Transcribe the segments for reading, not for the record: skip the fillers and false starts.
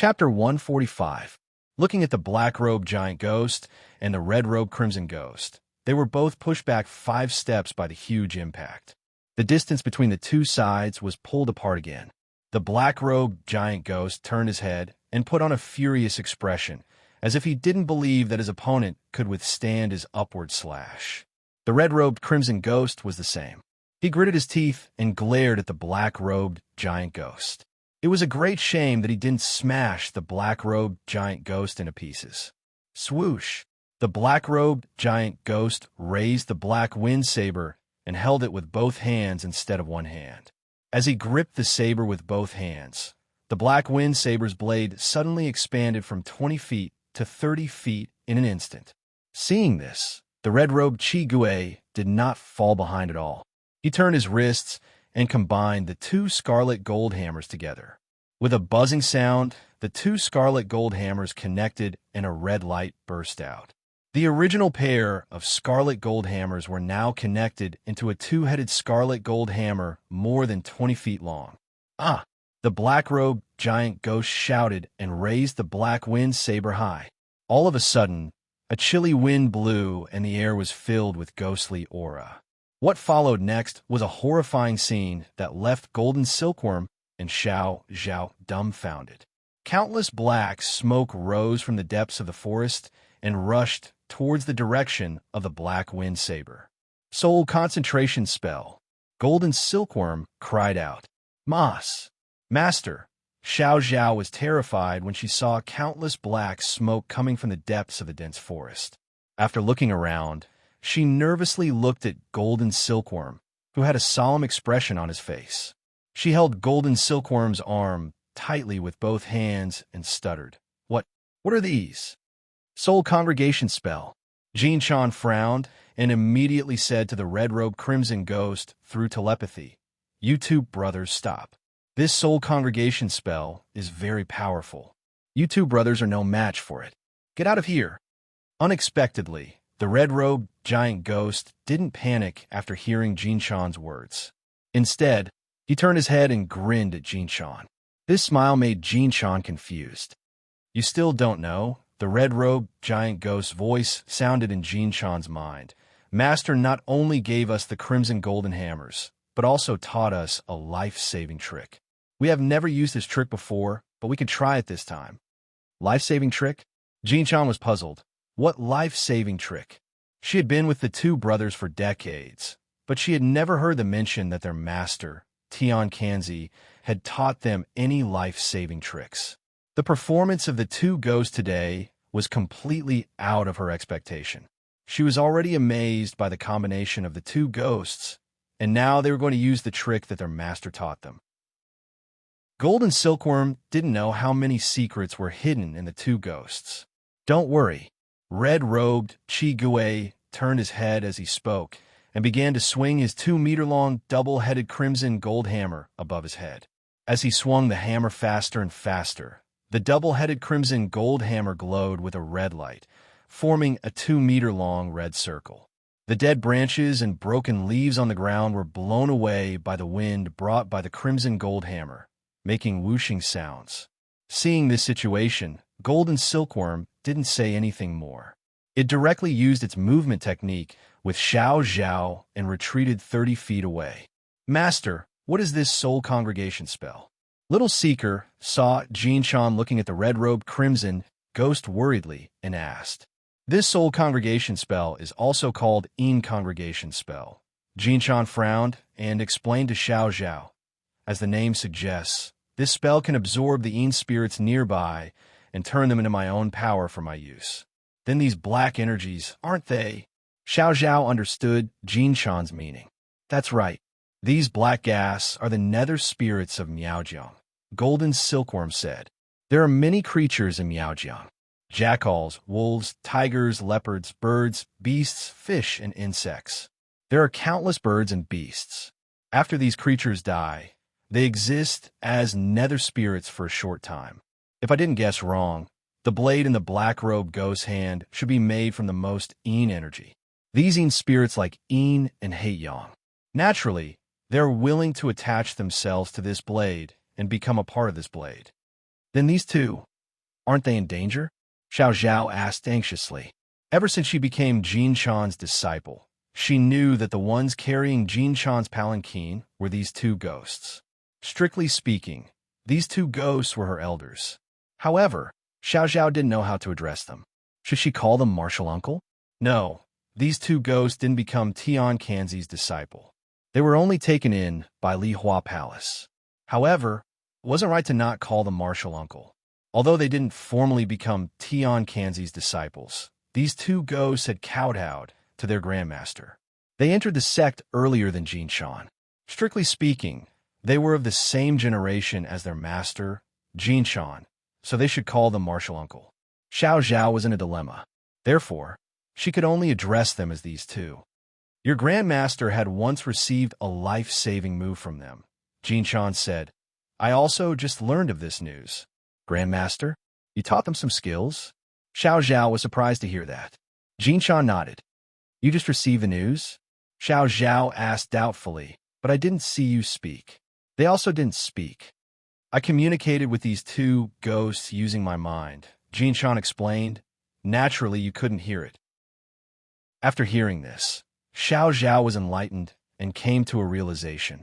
Chapter 145. Looking at the black-robed giant ghost and the red-robed crimson ghost, they were both pushed back 5 steps by the huge impact. The distance between the two sides was pulled apart again. The black-robed giant ghost turned his head and put on a furious expression, as if he didn't believe that his opponent could withstand his upward slash. The red-robed crimson ghost was the same. He gritted his teeth and glared at the black-robed giant ghost. It was a great shame that he didn't smash the black-robed giant ghost into pieces. Swoosh! The black-robed giant ghost raised the black wind saber and held it with both hands instead of one hand. As he gripped the saber with both hands, the black wind saber's blade suddenly expanded from 20 feet to 30 feet in an instant. Seeing this, the red-robed Chi-Gui did not fall behind at all. He turned his wrists and combined the 2 scarlet gold hammers together. With a buzzing sound, the 2 scarlet gold hammers connected and a red light burst out. The original pair of scarlet gold hammers were now connected into a 2-headed scarlet gold hammer more than 20 feet long. Ah! The black-robed giant ghost shouted and raised the black wind saber high. All of a sudden, a chilly wind blew and the air was filled with ghostly aura. What followed next was a horrifying scene that left Golden Silkworm and Xiao Zhao dumbfounded. Countless black smoke rose from the depths of the forest and rushed towards the direction of the black wind saber. Soul concentration spell. Golden Silkworm cried out, "Mas! Master!" Xiao Zhao was terrified when she saw countless black smoke coming from the depths of the dense forest. After looking around, she nervously looked at Golden Silkworm, who had a solemn expression on his face. She held Golden Silkworm's arm tightly with both hands and stuttered, What are these?" "Soul congregation spell." Jin Chan frowned and immediately said to the red-robed crimson ghost through telepathy, "You two brothers, stop. This soul congregation spell is very powerful. You two brothers are no match for it. Get out of here." Unexpectedly, the red-robed giant ghost didn't panic after hearing Jin Chan's words. Instead, he turned his head and grinned at Jin Chan. This smile made Jin Chan confused. "You still don't know?" The red-robed giant ghost's voice sounded in Jin Chan's mind. "Master not only gave us the crimson golden hammers, but also taught us a life-saving trick. We have never used this trick before, but we can try it this time." "Life-saving trick?" Jin Chan was puzzled. What life-saving trick? She had been with the two brothers for decades, but she had never heard them mention that their master, Tian Kanzi, had taught them any life-saving tricks. The performance of the two ghosts today was completely out of her expectation. She was already amazed by the combination of the two ghosts, and now they were going to use the trick that their master taught them. Golden Silkworm didn't know how many secrets were hidden in the two ghosts. "Don't worry." Red-robed Chi-Gui turned his head as he spoke and began to swing his 2-meter-long double-headed crimson gold hammer above his head. As he swung the hammer faster and faster, the double-headed crimson gold hammer glowed with a red light, forming a 2-meter-long red circle. The dead branches and broken leaves on the ground were blown away by the wind brought by the crimson gold hammer, making whooshing sounds. Seeing this situation, Golden Silkworm didn't say anything more. It directly used its movement technique with Xiao Zhao and retreated 30 feet away. "Master, what is this soul congregation spell?" Little Seeker saw Jin Chan looking at the red-robed crimson ghost worriedly and asked. "This soul congregation spell is also called congregation spell." Jin Chan frowned and explained to Xiao Zhao. As the name suggests, this spell can absorb the spirits nearby and turn them into my own power for my use. Then these black energies, aren't they? Xiao Zhao understood Jin Chan's meaning. "That's right. These black gas are the nether spirits of Miaojiang," Golden Silkworm said. "There are many creatures in Miaojiang. Jackals, wolves, tigers, leopards, birds, beasts, fish, and insects. There are countless birds and beasts. After these creatures die, they exist as nether spirits for a short time. If I didn't guess wrong, the blade in the black-robed ghost's hand should be made from the most energy. These spirits like and hate Yang. Naturally, they are willing to attach themselves to this blade and become a part of this blade. Then these two, Aren't they in danger? Xiao Zhao asked anxiously. Ever since she became Jin Chan's disciple, she knew that the ones carrying Jin Chan's palanquin were these two ghosts. Strictly speaking, these two ghosts were her elders. However, Xiao Zhao didn't know how to address them. Should she call them Martial Uncle? No, these two ghosts didn't become Tian Kanzi's disciple. They were only taken in by Li Hua Palace. However, it wasn't right to not call them Martial Uncle. Although they didn't formally become Tian Kanzi's disciples, these two ghosts had kowtowed to their grandmaster. They entered the sect earlier than Jin Shan. Strictly speaking, they were of the same generation as their master, Jin Shan, so they should call them Martial Uncle. Xiao Zhao was in a dilemma. Therefore, she could only address them as these two. Your grandmaster had once received a life-saving move from them, Jin Shan said. I also just learned of this news. Grandmaster, you taught them some skills? Xiao Zhao was surprised to hear that. Jin Shan nodded. You just received the news? Xiao Zhao asked doubtfully, but I didn't see you speak. They also didn't speak. I communicated with these two ghosts using my mind, Jin Shan explained. Naturally, you couldn't hear it. After hearing this, Xiao Zhao was enlightened and came to a realization.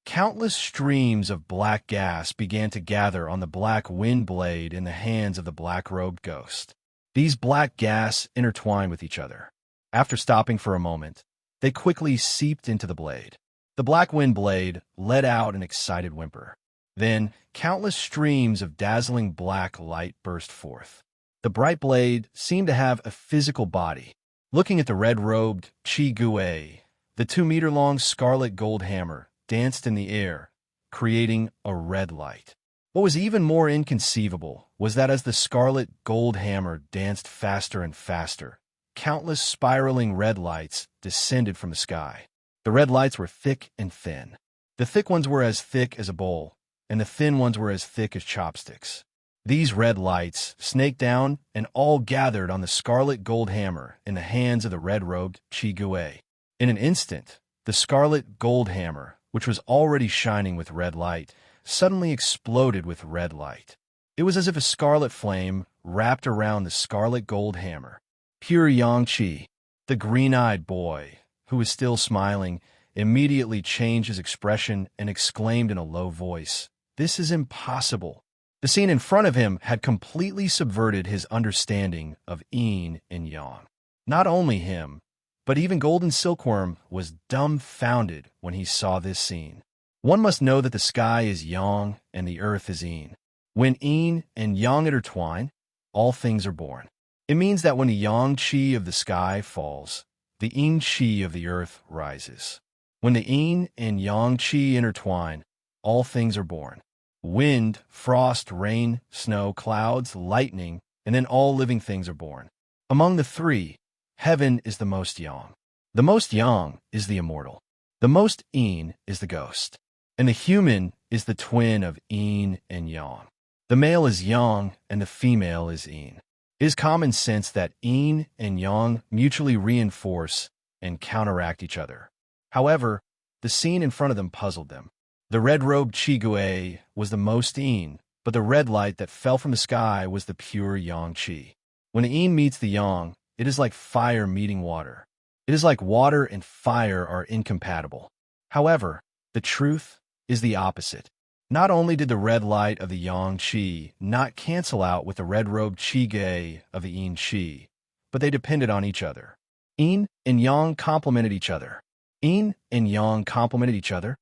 Countless streams of black gas began to gather on the black wind blade in the hands of the black-robed ghost. These black gas intertwined with each other. After stopping for a moment, they quickly seeped into the blade. The black wind blade let out an excited whimper. Then, countless streams of dazzling black light burst forth. The bright blade seemed to have a physical body. Looking at the red-robed Qi Gui, the 2-meter-long scarlet gold hammer danced in the air, creating a red light. What was even more inconceivable was that as the scarlet gold hammer danced faster and faster, countless spiraling red lights descended from the sky. The red lights were thick and thin. The thick ones were as thick as a bowl, and the thin ones were as thick as chopsticks. These red lights snaked down and all gathered on the scarlet gold hammer in the hands of the red-robed Qi Gui. In an instant, the scarlet gold hammer, which was already shining with red light, suddenly exploded with red light. It was as if a scarlet flame wrapped around the scarlet gold hammer. Pure Yang Qi, the green-eyed boy, who was still smiling, immediately changed his expression and exclaimed in a low voice, "This is impossible." The scene in front of him had completely subverted his understanding of yin and yang. Not only him, but even Golden Silkworm was dumbfounded when he saw this scene. One must know that the sky is yang and the earth is yin. When yin and yang intertwine, all things are born. It means that when the yang qi of the sky falls, the yin qi of the earth rises. When the yin and yang qi intertwine, all things are born. Wind, frost, rain, snow, clouds, lightning, and then all living things are born. Among the three, heaven is the most yang. The most yang is the immortal. The most yin is the ghost. And the human is the twin of yin and yang. The male is yang and the female is yin. It is common sense that yin and yang mutually reinforce and counteract each other. However, the scene in front of them puzzled them. The red-robed Qi Gui was the most yin, but the red light that fell from the sky was the pure yang qi. When the yin meets the yang, it is like fire meeting water. It is like water and fire are incompatible. However, the truth is the opposite. Not only did the red light of the yang qi not cancel out with the red-robed Qi Gui of the yin qi, but they depended on each other. Yin and yang complemented each other. Yin and yang complemented each other.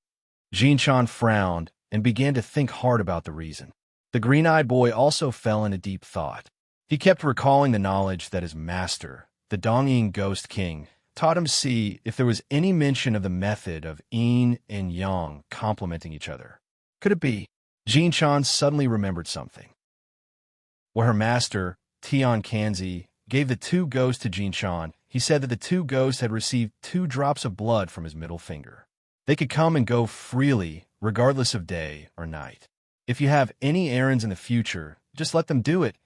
Jin Shan frowned and began to think hard about the reason. The green-eyed boy also fell into deep thought. He kept recalling the knowledge that his master, the Dongying Ghost King, taught him see if there was any mention of the method of yin and yang complementing each other. Could it be? Jin Shan suddenly remembered something. When her master, Tian Kanzi, gave the two ghosts to Jin Shan, he said that the two ghosts had received 2 drops of blood from his middle finger. They could come and go freely, regardless of day or night. If you have any errands in the future, just let them do it.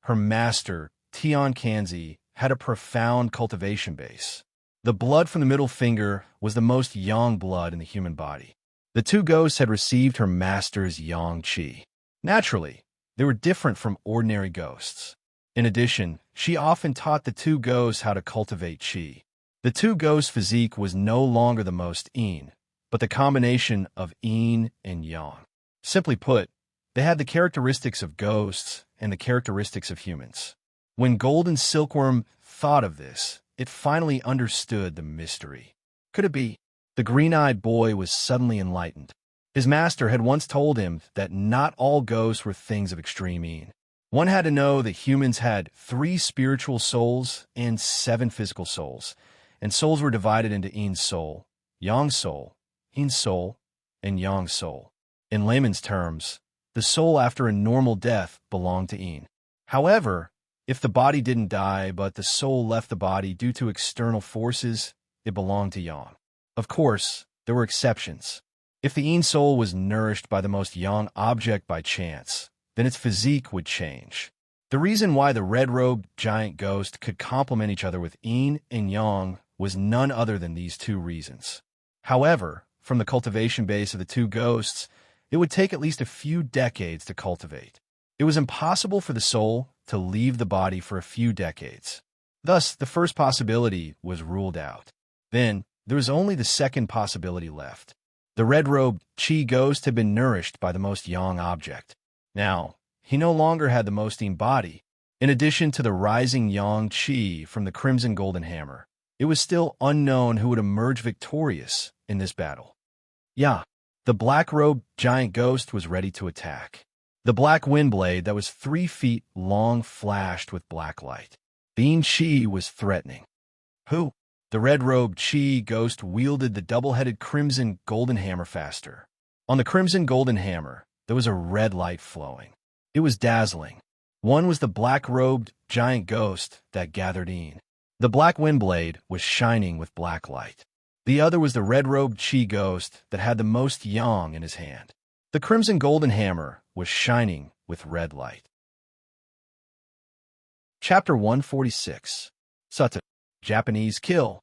Her master, Tian Kanzi, had a profound cultivation base. The blood from the middle finger was the most yang blood in the human body. The two ghosts had received her master's yang qi. Naturally, They were different from ordinary ghosts. In addition, she often taught the two ghosts how to cultivate qi. The two ghosts' physique was no longer the most yin, but the combination of yin and yang. Simply put, they had the characteristics of ghosts and the characteristics of humans. When Golden Silkworm thought of this, it finally understood the mystery. Could it be? The green-eyed boy was suddenly enlightened. His master had once told him that not all ghosts were things of extreme yin. One had to know that humans had 3 spiritual souls and 7 physical souls, and souls were divided into yin soul, yang soul, yin soul, and yang soul. In layman's terms, the soul after a normal death belonged to yin. However, if the body didn't die but the soul left the body due to external forces, it belonged to yang. Of course, there were exceptions. If the yin soul was nourished by the most yang object by chance, then its physique would change. The reason why the red-robed giant ghost could complement each other with yin and yang was none other than these 2 reasons. However, from the cultivation base of the 2 ghosts, it would take at least a few decades to cultivate. It was impossible for the soul to leave the body for a few decades. Thus, the first possibility was ruled out. Then, there was only the second possibility left. The red-robed qi ghost had been nourished by the most yang object. Now, he no longer had the most yin body. In addition to the rising yang qi from the crimson golden hammer, it was still unknown who would emerge victorious in this battle. Yeah, the black-robed giant ghost was ready to attack. The black wind blade that was 3 feet long flashed with black light. The yin qi was threatening. Who? The red-robed qi ghost wielded the double-headed crimson golden hammer faster. On the crimson golden hammer, there was a red light flowing. It was dazzling. One was the black-robed giant ghost that gathered yin. The black wind blade was shining with black light. The other was the red-robed qi ghost that had the most yang in his hand. The crimson golden hammer was shining with red light. Chapter 146. Sutta, Japanese kill.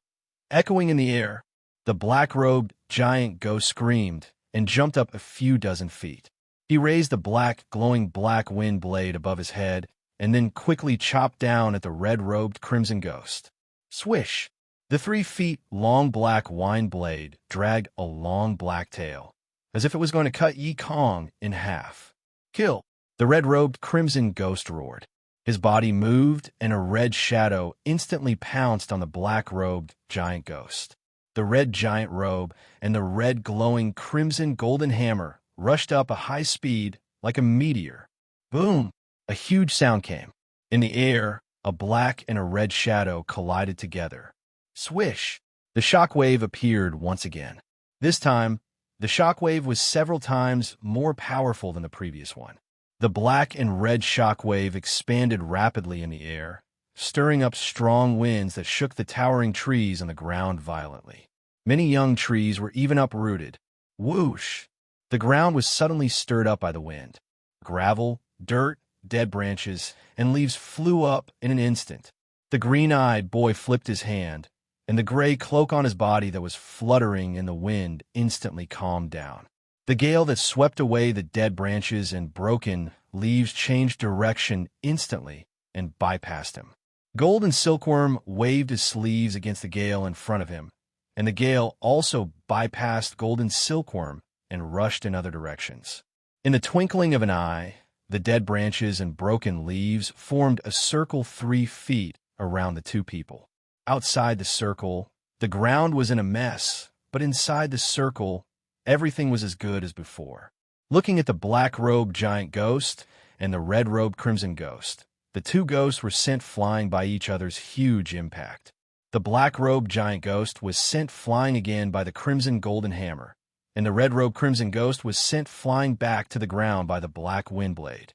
Echoing in the air, the black-robed giant ghost screamed and jumped up a few dozen feet. He raised the black, glowing black wind blade above his head and then quickly chopped down at the red-robed crimson ghost. Swish! The 3 feet long black wind blade dragged a long black tail, as if it was going to cut Yi Kong in half. Kill! The red-robed crimson ghost roared. His body moved, and a red shadow instantly pounced on the black-robed giant ghost. The red giant robe and the red glowing crimson golden hammer rushed up a high speed like a meteor. Boom! A huge sound came. In the air, a black and a red shadow collided together. Swish! The shockwave appeared once again. This time, the shockwave was several times more powerful than the previous one. The black and red shockwave expanded rapidly in the air, stirring up strong winds that shook the towering trees on the ground violently. Many young trees were even uprooted. Whoosh! The ground was suddenly stirred up by the wind. Gravel, dirt, dead branches, and leaves flew up in an instant. The green-eyed boy flipped his hand, and the gray cloak on his body that was fluttering in the wind instantly calmed down. The gale that swept away the dead branches and broken leaves changed direction instantly and bypassed him. Golden Silkworm waved his sleeves against the gale in front of him, and the gale also bypassed Golden Silkworm and rushed in other directions. In the twinkling of an eye, the dead branches and broken leaves formed a circle 3 feet around the 2 people. Outside the circle, the ground was in a mess, but inside the circle, everything was as good as before. Looking at the black-robed giant ghost and the red-robed crimson ghost, the 2 ghosts were sent flying by each other's huge impact. The black-robed giant ghost was sent flying again by the crimson golden hammer, and the red-robed crimson ghost was sent flying back to the ground by the black wind blade.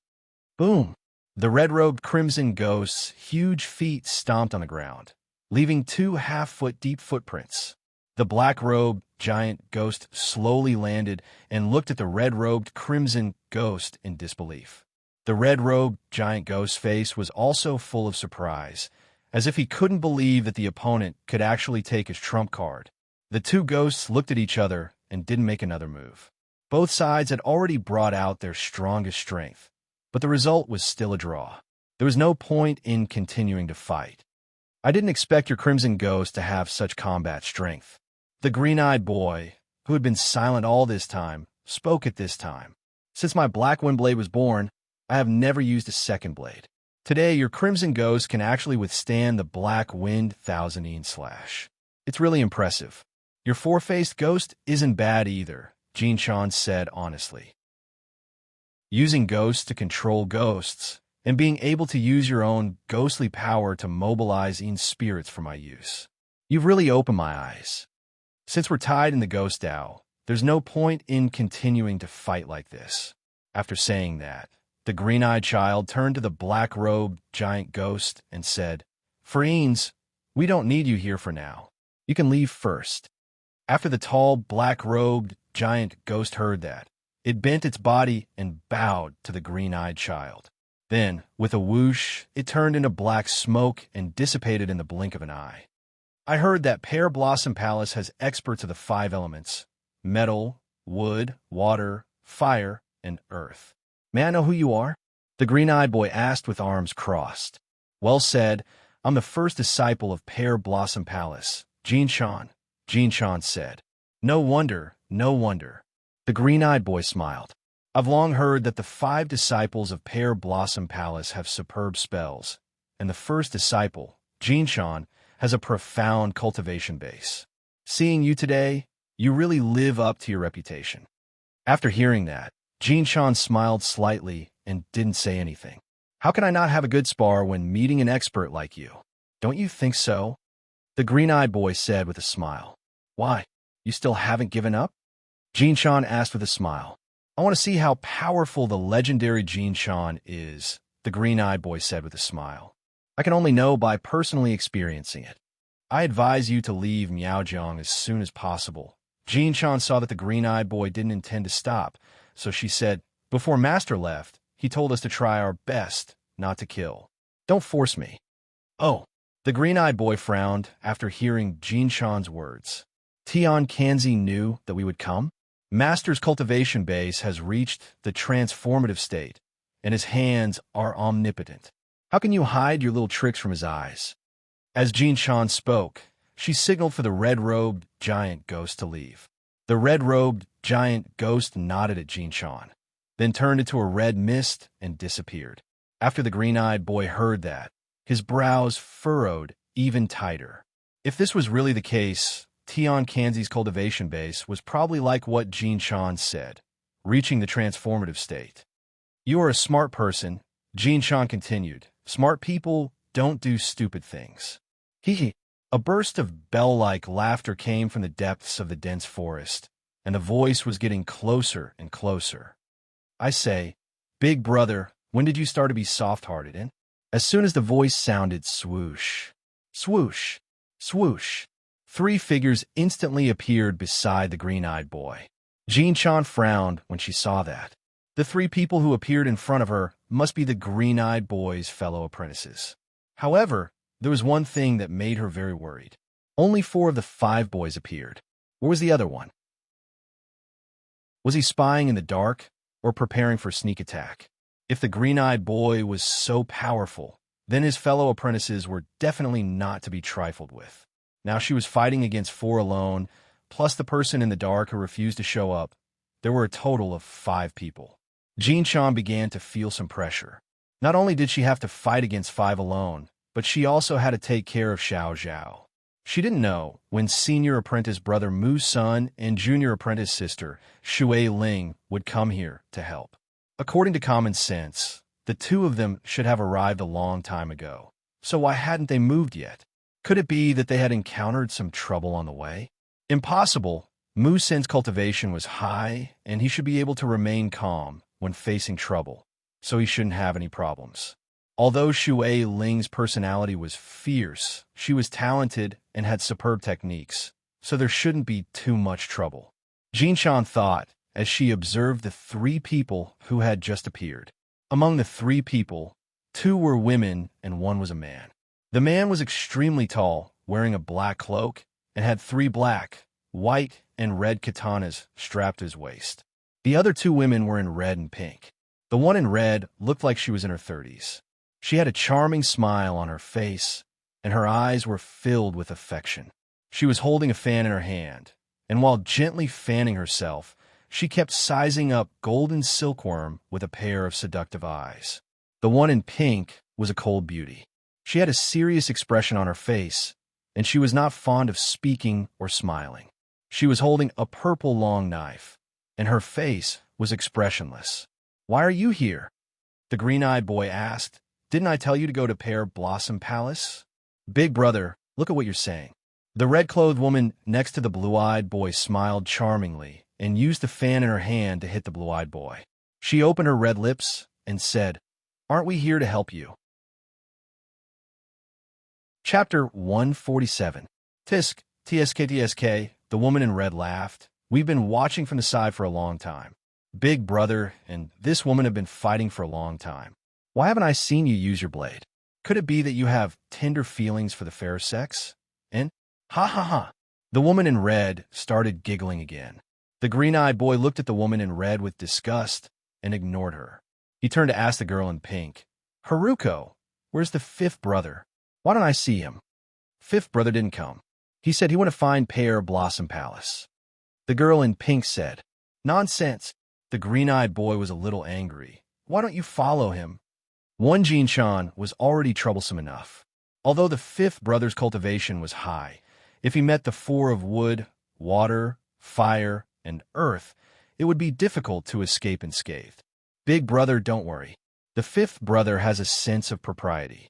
Boom! The red-robed crimson ghost's huge feet stomped on the ground, leaving 2 half-foot deep footprints. The black-robed giant ghost slowly landed and looked at the red-robed crimson ghost in disbelief. The red-robed giant ghost's face was also full of surprise, as if he couldn't believe that the opponent could actually take his trump card. The 2 ghosts looked at each other and didn't make another move. Both sides had already brought out their strongest strength, but the result was still a draw. There was no point in continuing to fight. I didn't expect your Crimson Ghost to have such combat strength. The green-eyed boy, who had been silent all this time, spoke at this time. Since my Black Wind Blade was born, I have never used a second blade. Today, your Crimson Ghost can actually withstand the Black Wind Thousandine Slash. It's really impressive. Your four-faced ghost isn't bad either, Jinshan said honestly. Using ghosts to control ghosts, and being able to use your own ghostly power to mobilize spirits for my use. You've really opened my eyes. Since we're tied in the Ghost Dao, there's no point in continuing to fight like this. After saying that, the green-eyed child turned to the black-robed giant ghost and said, Friends, we don't need you here for now. You can leave first. After the tall, black-robed giant ghost heard that, it bent its body and bowed to the green-eyed child. Then, with a whoosh, it turned into black smoke and dissipated in the blink of an eye. I heard that Pear Blossom Palace has experts of the 5 elements: metal, wood, water, fire, and earth. May I know who you are? The green-eyed boy asked with arms crossed. Well said. I'm the first disciple of Pear Blossom Palace, Jinshan said. No wonder, no wonder. The green-eyed boy smiled. I've long heard that the 5 disciples of Pear Blossom Palace have superb spells, and the first disciple, Jinshan, has a profound cultivation base. Seeing you today, you really live up to your reputation. After hearing that, Jinshan smiled slightly and didn't say anything. How can I not have a good spar when meeting an expert like you? Don't you think so? The green-eyed boy said with a smile. Why? You still haven't given up? Jinshan asked with a smile. I want to see how powerful the legendary Jinshan is, the green-eyed boy said with a smile. I can only know by personally experiencing it. I advise you to leave Miaojiang as soon as possible. Jinshan saw that the green-eyed boy didn't intend to stop, so she said, Before Master left, he told us to try our best not to kill. Don't force me. Oh, the green-eyed boy frowned after hearing Jinshan's words. Tian Kanzi knew that we would come? Master's cultivation base has reached the transformative state, and his hands are omnipotent. How can you hide your little tricks from his eyes? As Jinshan spoke, she signaled for the red-robed giant ghost to leave. The red-robed giant ghost nodded at Jinshan, then turned into a red mist and disappeared. After the green-eyed boy heard that, his brows furrowed even tighter. If this was really the case, Tian Kanzi's cultivation base was probably like what Jinshan said, reaching the transformative state. You are a smart person, Jinshan continued. Smart people don't do stupid things. Hee. A burst of bell-like laughter came from the depths of the dense forest, and the voice was getting closer and closer. I say, Big brother, when did you start to be soft-hearted, eh? As soon as the voice sounded swoosh, swoosh, swoosh, 3 figures instantly appeared beside the green-eyed boy. Jinshan frowned when she saw that. The 3 people who appeared in front of her must be the green-eyed boy's fellow apprentices. However, there was one thing that made her very worried. Only 4 of the 5 boys appeared. Where was the other one? Was he spying in the dark or preparing for sneak attack? If the green-eyed boy was so powerful, then his fellow apprentices were definitely not to be trifled with. Now she was fighting against 4 alone, plus the person in the dark who refused to show up. There were a total of 5 people. Jinshan began to feel some pressure. Not only did she have to fight against 5 alone, but she also had to take care of Xiao Zhao. She didn't know when senior apprentice brother Mu's son and junior apprentice sister Shui Ling would come here to help. According to common sense, the 2 of them should have arrived a long time ago. So why hadn't they moved yet? Could it be that they had encountered some trouble on the way? Impossible. Mu Sen's cultivation was high, and he should be able to remain calm when facing trouble, so he shouldn't have any problems. Although Shui Ling's personality was fierce, she was talented and had superb techniques, so there shouldn't be too much trouble. Jinshan thought as she observed the 3 people who had just appeared. Among the 3 people, 2 were women and 1 was a man. The man was extremely tall, wearing a black cloak, and had 3 black, white, and red katanas strapped to his waist. The other 2 women were in red and pink. The one in red looked like she was in her 30s. She had a charming smile on her face, and her eyes were filled with affection. She was holding a fan in her hand, and while gently fanning herself, she kept sizing up golden silkworm with a pair of seductive eyes. The one in pink was a cold beauty. She had a serious expression on her face, and she was not fond of speaking or smiling. She was holding a purple long knife, and her face was expressionless. "Why are you here?" the green-eyed boy asked. "Didn't I tell you to go to Pear Blossom Palace?" "Big brother, look at what you're saying." The red-clothed woman next to the blue-eyed boy smiled charmingly and used the fan in her hand to hit the blue-eyed boy. She opened her red lips and said, "Aren't we here to help you?" Chapter 147. Tisk, tsk, the woman in red laughed. "We've been watching from the side for a long time. Big brother and this woman have been fighting for a long time. Why haven't I seen you use your blade? Could it be that you have tender feelings for the fair sex?" And, ha ha ha, the woman in red started giggling again. The green-eyed boy looked at the woman in red with disgust and ignored her. He turned to ask the girl in pink, "Haruko, where's the fifth brother? Why don't I see him?" "Fifth brother didn't come. He said he wanted to find Pear Blossom Palace." The girl in pink said, "Nonsense." The green-eyed boy was a little angry. "Why don't you follow him?" One Jinshan was already troublesome enough. Although the fifth brother's cultivation was high, if he met the four of wood, water, fire, and earth, it would be difficult to escape unscathed. "Big brother, don't worry. The fifth brother has a sense of propriety,"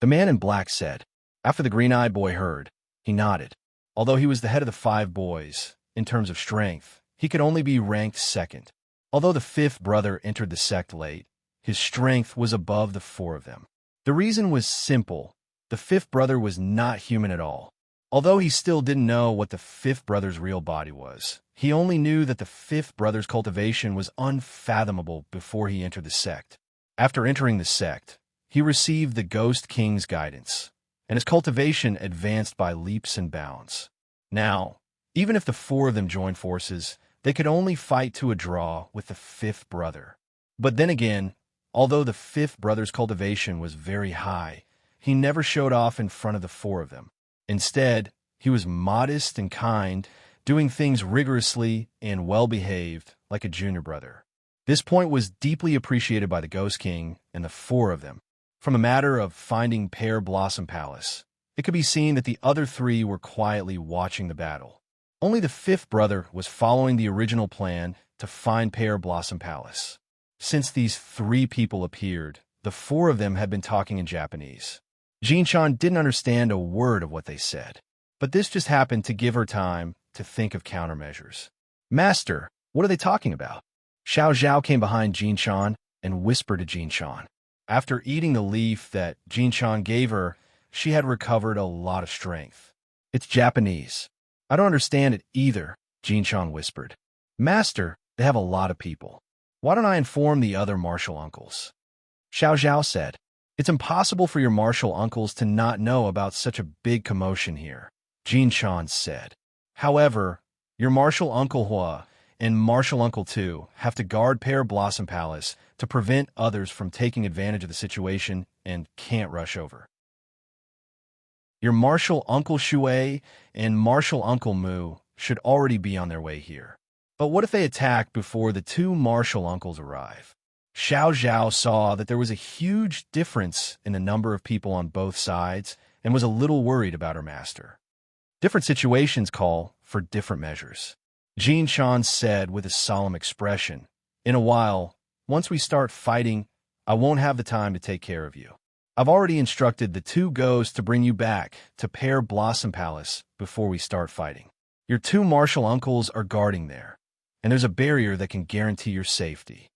the man in black said. After the green-eyed boy heard, he nodded. Although he was the head of the five boys, in terms of strength, he could only be ranked second. Although the fifth brother entered the sect late, his strength was above the four of them. The reason was simple. The fifth brother was not human at all. Although he still didn't know what the fifth brother's real body was, he only knew that the fifth brother's cultivation was unfathomable before he entered the sect. After entering the sect, he received the Ghost King's guidance, and his cultivation advanced by leaps and bounds. Now, even if the four of them joined forces, they could only fight to a draw with the fifth brother. But then again, although the fifth brother's cultivation was very high, he never showed off in front of the four of them. Instead, he was modest and kind, doing things rigorously and well-behaved like a junior brother. This point was deeply appreciated by the Ghost King and the four of them. From a matter of finding Pear Blossom Palace, it could be seen that the other three were quietly watching the battle. Only the fifth brother was following the original plan to find Pear Blossom Palace. Since these three people appeared, the four of them had been talking in Japanese. Jinshan didn't understand a word of what they said, but this just happened to give her time to think of countermeasures. "Master, what are they talking about?" Xiao Zhao came behind Jinshan and whispered to Jinshan. After eating the leaf that Jinshan gave her, she had recovered a lot of strength. "It's Japanese. I don't understand it either," Jinshan whispered. "Master, they have a lot of people. Why don't I inform the other martial uncles?" Xiao Zhao said, "It's impossible for your martial uncles to not know about such a big commotion here," Jinshan said. "However, your martial uncle Hua and martial uncle Tu have to guard Pear Blossom Palace to prevent others from taking advantage of the situation and can't rush over. Your martial uncle Shui and martial uncle Mu should already be on their way here. But what if they attack before the two martial uncles arrive?" Xiao Zhao saw that there was a huge difference in the number of people on both sides and was a little worried about her master. Different situations call for different measures. Jinshan said with a solemn expression, "In a while, once we start fighting, I won't have the time to take care of you. I've already instructed the two ghosts to bring you back to Pear Blossom Palace before we start fighting. Your two martial uncles are guarding there, and there's a barrier that can guarantee your safety."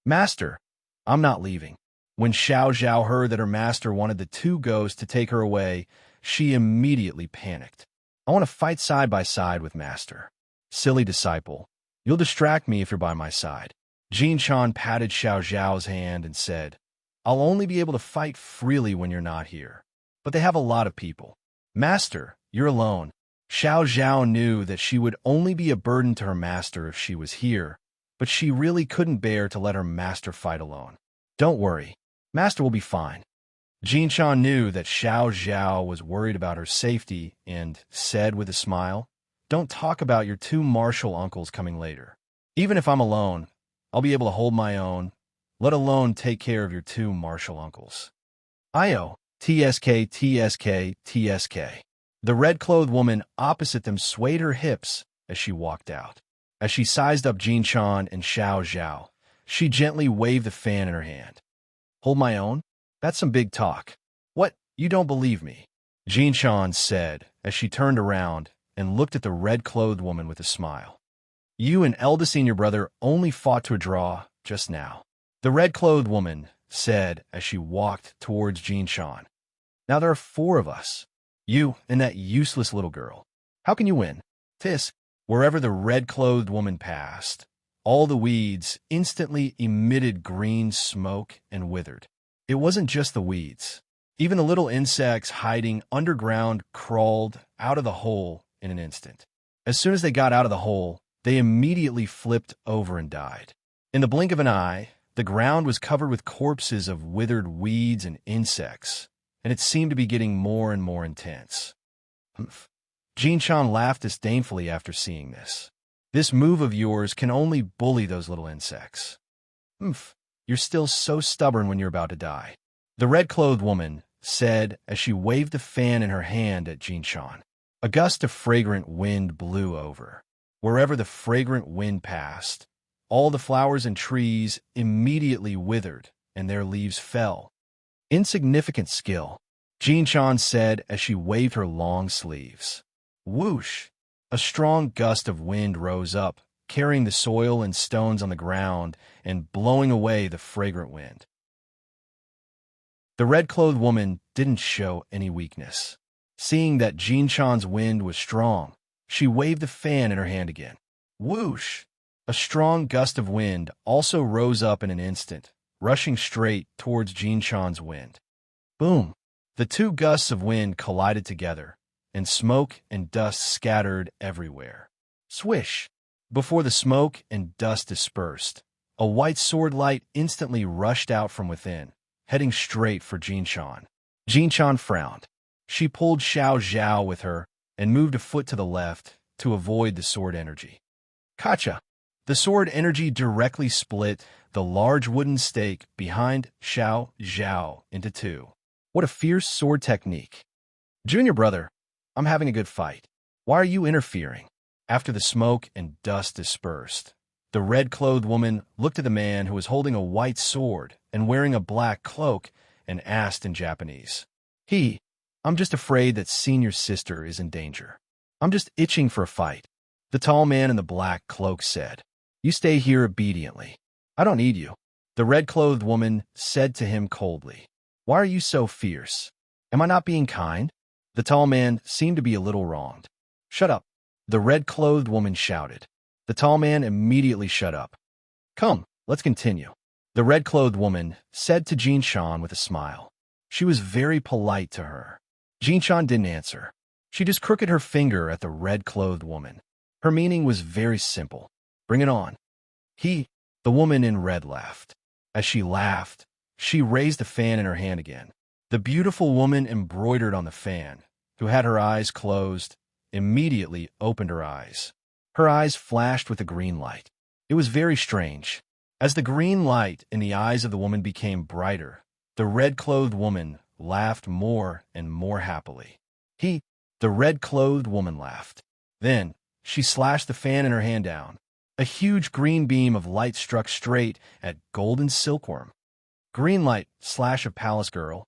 "Master, I'm not leaving." When Xiao Zhao heard that her master wanted the two ghosts to take her away, she immediately panicked. "I want to fight side by side with Master." "Silly disciple, you'll distract me if you're by my side." Jinshan patted Xiao Zhao's hand and said, "I'll only be able to fight freely when you're not here. But they have a lot of people." "Master, you're alone." Xiao Zhao knew that she would only be a burden to her master if she was here, but she really couldn't bear to let her master fight alone. Don't worry, Master will be fine. Jinshan knew that Xiao Zhao was worried about her safety and said with a smile, "Don't talk about your two martial uncles coming later. Even if I'm alone, I'll be able to hold my own, let alone take care of your two martial uncles." Io, TSK, TSK, TSK. The red-clothed woman opposite them swayed her hips as she walked out. As she sized up Jinshan and Xiao Zhao, she gently waved the fan in her hand. "Hold my own? That's some big talk. What, you don't believe me?" Jinshan said as she turned around and looked at the red-clothed woman with a smile. "You and eldest senior brother only fought to a draw just now," the red-clothed woman said as she walked towards Jinshan. "Now there are four of us. You and that useless little girl. How can you win?" Tisk. Wherever the red-clothed woman passed, all the weeds instantly emitted green smoke and withered. It wasn't just the weeds. Even the little insects hiding underground crawled out of the hole in an instant. As soon as they got out of the hole, they immediately flipped over and died. In the blink of an eye, the ground was covered with corpses of withered weeds and insects, and it seemed to be getting more and more intense. Humph. Jinshan laughed disdainfully after seeing this. "This move of yours can only bully those little insects." "Humph. You're still so stubborn when you're about to die," the red-clothed woman said as she waved the fan in her hand at Jinshan. A gust of fragrant wind blew over. Wherever the fragrant wind passed, all the flowers and trees immediately withered and their leaves fell. "Insignificant skill," Jinshan said as she waved her long sleeves. Whoosh! A strong gust of wind rose up, carrying the soil and stones on the ground and blowing away the fragrant wind. The red-clothed woman didn't show any weakness. Seeing that Jinshan's wind was strong, she waved the fan in her hand again. Whoosh! A strong gust of wind also rose up in an instant, rushing straight towards Jinshan's wind. Boom! The two gusts of wind collided together, and smoke and dust scattered everywhere. Swish! Before the smoke and dust dispersed, a white sword light instantly rushed out from within, heading straight for Jinshan. Jinshan frowned. She pulled Xiao Zhao with her and moved a foot to the left to avoid the sword energy. Kacha! The sword energy directly split the large wooden stake behind Xiao Zhao into two. What a fierce sword technique. "Junior brother, I'm having a good fight. Why are you interfering?" After the smoke and dust dispersed, the red-clothed woman looked at the man who was holding a white sword and wearing a black cloak and asked in Japanese. "I'm just afraid that senior's sister is in danger. I'm just itching for a fight," the tall man in the black cloak said. "You stay here obediently. I don't need you," the red-clothed woman said to him coldly. "Why are you so fierce? Am I not being kind?" The tall man seemed to be a little wronged. "Shut up," the red-clothed woman shouted. The tall man immediately shut up. "Come, let's continue," the red-clothed woman said to Jinshan with a smile. She was very polite to her. Jinshan didn't answer. She just crooked her finger at the red-clothed woman. Her meaning was very simple. "Bring it on." The woman in red laughed. As she laughed, she raised the fan in her hand again. The beautiful woman embroidered on the fan, who had her eyes closed, immediately opened her eyes. Her eyes flashed with a green light. It was very strange. As the green light in the eyes of the woman became brighter, the red-clothed woman laughed more and more happily. The red-clothed woman laughed. Then, she slashed the fan in her hand down. A huge green beam of light struck straight at Golden Silkworm. Green light, slash of palace girl.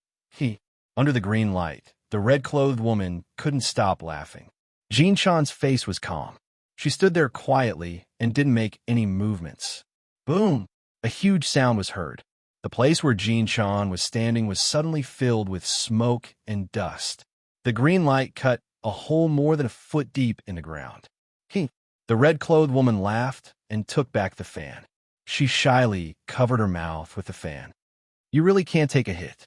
Under the green light, the red-clothed woman couldn't stop laughing. Jinshan's face was calm. She stood there quietly and didn't make any movements. Boom! A huge sound was heard. The place where Jinshan was standing was suddenly filled with smoke and dust. The green light cut a hole more than a foot deep in the ground. The red-clothed woman laughed and took back the fan. She shyly covered her mouth with the fan. "You really can't take a hit."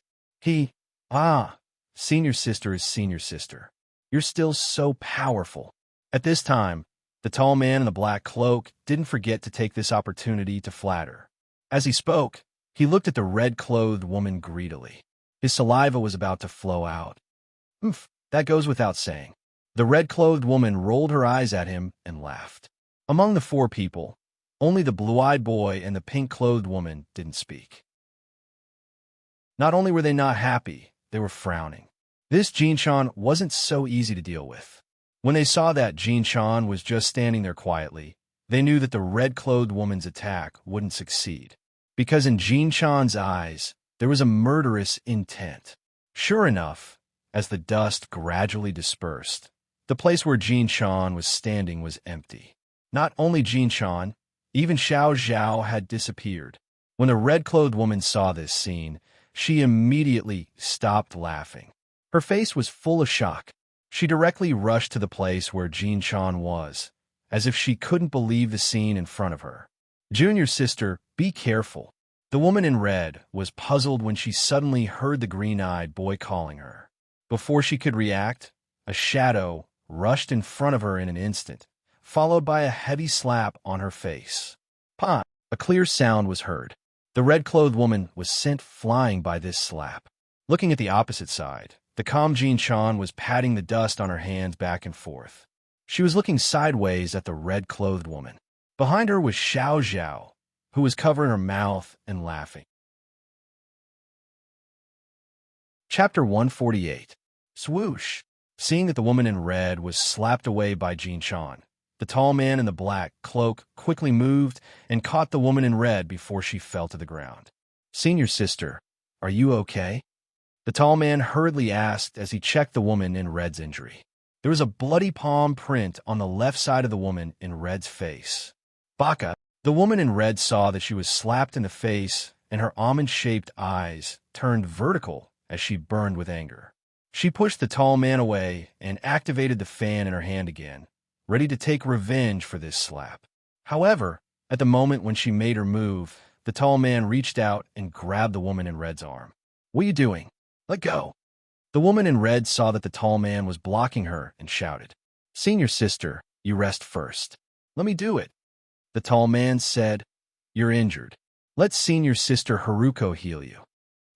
Senior sister is senior sister. You're still so powerful." At this time, The tall man in the black cloak didn't forget to take this opportunity to flatter. As he spoke, he looked at the red-clothed woman greedily. His saliva was about to flow out. "Oomph, that goes without saying." The red-clothed woman rolled her eyes at him and laughed. Among the four people, only the blue-eyed boy and the pink-clothed woman didn't speak. Not only were they not happy, they were frowning. This Jinshan wasn't so easy to deal with. When they saw that Jinshan was just standing there quietly, they knew that the red-clothed woman's attack wouldn't succeed. Because in Jinshan's eyes, there was a murderous intent. Sure enough, as the dust gradually dispersed, the place where Jinshan was standing was empty. Not only Jinshan, even Xiao Zhao had disappeared. When the red-clothed woman saw this scene, she immediately stopped laughing. Her face was full of shock. She directly rushed to the place where Jinshan was, as if she couldn't believe the scene in front of her. "Junior sister, be careful." The woman in red was puzzled when she suddenly heard the green-eyed boy calling her. Before she could react, a shadow rushed in front of her in an instant, followed by a heavy slap on her face. "Pah!" A clear sound was heard. The red-clothed woman was sent flying by this slap. Looking at the opposite side, the calm Jinshan was patting the dust on her hands back and forth. She was looking sideways at the red-clothed woman. Behind her was Xiao Zhao, who was covering her mouth and laughing. Chapter 148. Swoosh! Seeing that the woman in red was slapped away by Jinshan, the tall man in the black cloak quickly moved and caught the woman in red before she fell to the ground. "Senior sister, are you okay?" The tall man hurriedly asked as he checked the woman in red's injury. There was a bloody palm print on the left side of the woman in red's face. "Baka!" The woman in red saw that she was slapped in the face, and her almond-shaped eyes turned vertical as she burned with anger. She pushed the tall man away and activated the fan in her hand again, ready to take revenge for this slap. However, at the moment when she made her move, the tall man reached out and grabbed the woman in red's arm. "What are you doing? Let go!" The woman in red saw that the tall man was blocking her and shouted, "Senior sister, you rest first." "Let me do it." The tall man said, "You're injured. Let senior sister Haruko heal you.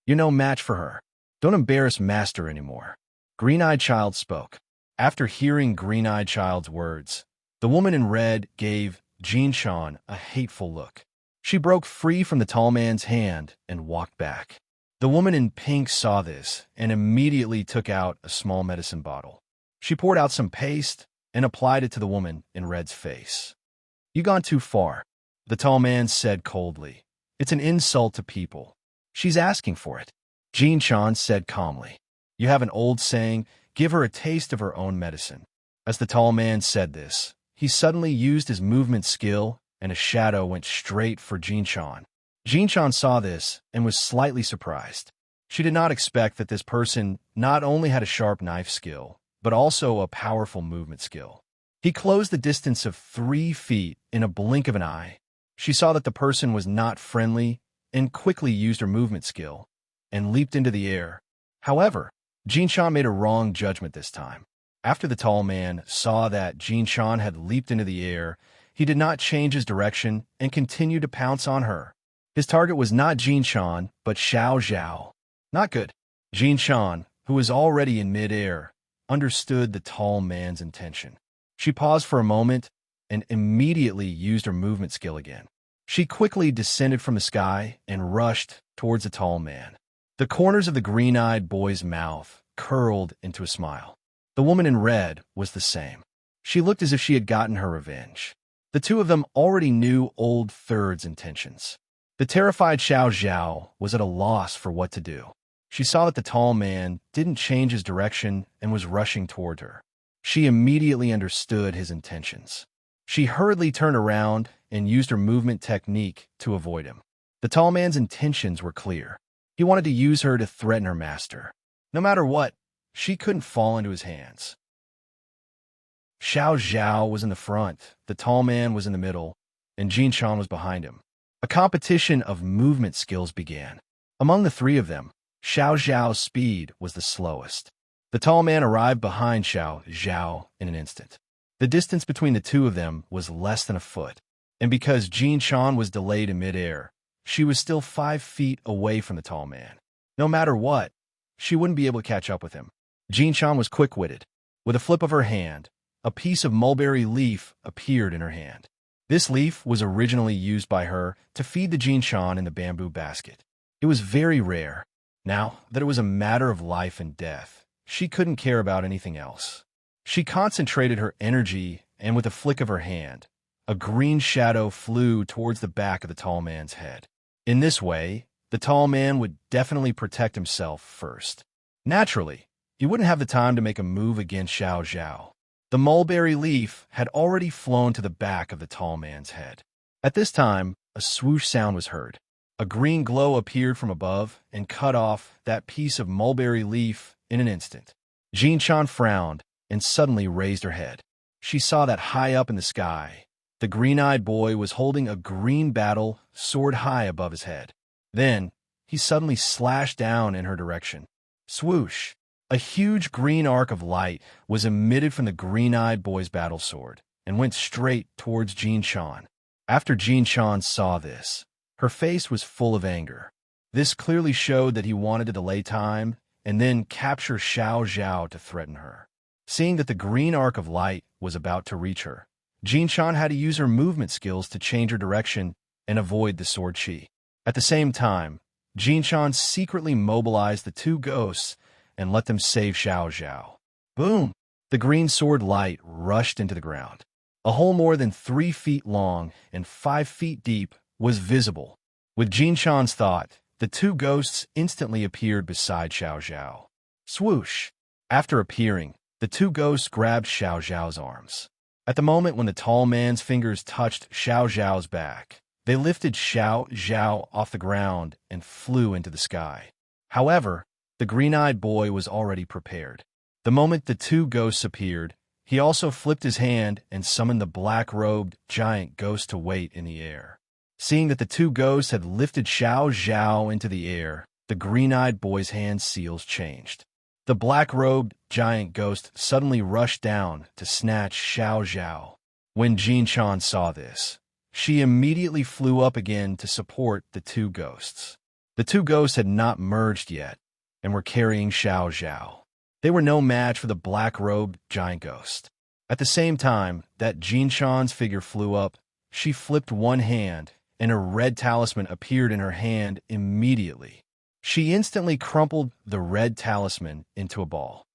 You're no match for her. Don't embarrass master anymore." Green-Eyed Child spoke. After hearing Green-Eyed Child's words, the woman in red gave Jinshan a hateful look. She broke free from the tall man's hand and walked back. The woman in pink saw this and immediately took out a small medicine bottle. She poured out some paste and applied it to the woman in red's face. "You've gone too far," the tall man said coldly. "It's an insult to people. She's asking for it." Jinshan said calmly. "You have an old saying, give her a taste of her own medicine." As the tall man said this, he suddenly used his movement skill, and a shadow went straight for Jinshan. Jinshan saw this and was slightly surprised. She did not expect that this person not only had a sharp knife skill, but also a powerful movement skill. He closed the distance of 3 feet in a blink of an eye. She saw that the person was not friendly and quickly used her movement skill and leaped into the air. However, Jinshan made a wrong judgment this time. After the tall man saw that Jinshan had leaped into the air, he did not change his direction and continued to pounce on her. His target was not Jinshan, but Xiao Zhao. Not good. Jinshan, who was already in mid-air, understood the tall man's intention. She paused for a moment and immediately used her movement skill again. She quickly descended from the sky and rushed towards the tall man. The corners of the green-eyed boy's mouth curled into a smile. The woman in red was the same. She looked as if she had gotten her revenge. The two of them already knew Old Third's intentions. The terrified Xiao Zhao was at a loss for what to do. She saw that the tall man didn't change his direction and was rushing toward her. She immediately understood his intentions. She hurriedly turned around and used her movement technique to avoid him. The tall man's intentions were clear. He wanted to use her to threaten her master. No matter what, she couldn't fall into his hands. Xiao Zhao was in the front, the tall man was in the middle, and Jinshan was behind him. A competition of movement skills began. Among the three of them, Xiao Zhao's speed was the slowest. The tall man arrived behind Xiao Zhao in an instant. The distance between the two of them was less than a foot, and because Jin Chan was delayed in midair, she was still 5 feet away from the tall man. No matter what, she wouldn't be able to catch up with him. Jin Chan was quick-witted. With a flip of her hand, a piece of mulberry leaf appeared in her hand. This leaf was originally used by her to feed the Jin Chan in the bamboo basket. It was very rare. Now that it was a matter of life and death, she couldn't care about anything else. She concentrated her energy, and with a flick of her hand, a green shadow flew towards the back of the tall man's head. In this way, the tall man would definitely protect himself first. Naturally, he wouldn't have the time to make a move against Xiao Zhao. The mulberry leaf had already flown to the back of the tall man's head. At this time, a swoosh sound was heard. A green glow appeared from above and cut off that piece of mulberry leaf in an instant. Jin Chan frowned and suddenly raised her head. She saw that high up in the sky, the green-eyed boy was holding a green battle sword high above his head. Then, he suddenly slashed down in her direction. Swoosh! A huge green arc of light was emitted from the green-eyed boy's battle sword and went straight towards Jin Chan. After Jin Chan saw this, her face was full of anger. This clearly showed that he wanted to delay time and then capture Xiao Zhao to threaten her. Seeing that the green arc of light was about to reach her, Jin Chan had to use her movement skills to change her direction and avoid the sword chi. At the same time, Jin Chan secretly mobilized the two ghosts and let them save Xiao Zhao. Boom! The green sword light rushed into the ground. A hole more than 3 feet long and 5 feet deep was visible. With Jin Chan's thought, the two ghosts instantly appeared beside Xiao Zhao. Swoosh! After appearing, the two ghosts grabbed Xiao Zhao's arms. At the moment when the tall man's fingers touched Xiao Zhao's back, they lifted Xiao Zhao off the ground and flew into the sky. However, the green-eyed boy was already prepared. The moment the two ghosts appeared, he also flipped his hand and summoned the black-robed giant ghost to wait in the air. Seeing that the two ghosts had lifted Xiao Zhao into the air, the green-eyed boy's hand seals changed. The black-robed giant ghost suddenly rushed down to snatch Xiao Zhao. When Jin Chan saw this, she immediately flew up again to support the two ghosts. The two ghosts had not merged yet and were carrying Xiao Zhao. They were no match for the black-robed giant ghost. At the same time that Jin Chan's figure flew up, she flipped one hand, and a red talisman appeared in her hand immediately. She instantly crumpled the red talisman into a ball.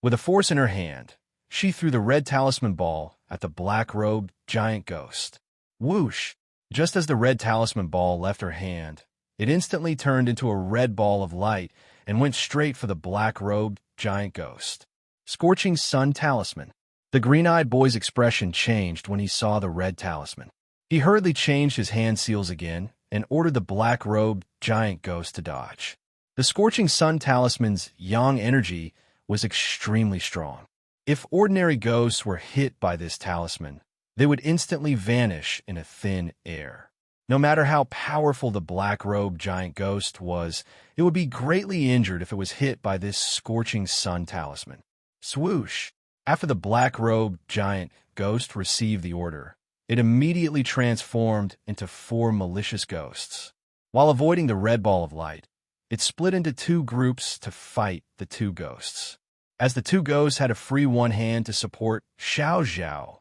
With a force in her hand, she threw the red talisman ball at the black-robed giant ghost. Whoosh! Just as the red talisman ball left her hand, it instantly turned into a red ball of light and went straight for the black-robed giant ghost. Scorching Sun Talisman. The green-eyed boy's expression changed when he saw the red talisman. He hurriedly changed his hand seals again and ordered the black-robed giant ghost to dodge. The Scorching Sun Talisman's yang energy was extremely strong. If ordinary ghosts were hit by this talisman, they would instantly vanish in a thin air. No matter how powerful the black-robed giant ghost was, it would be greatly injured if it was hit by this Scorching Sun Talisman. Swoosh! After the black-robed giant ghost received the order, it immediately transformed into 4 malicious ghosts. While avoiding the red ball of light, it split into 2 groups to fight the 2 ghosts. As the 2 ghosts had a free one hand to support Xiao Zhao,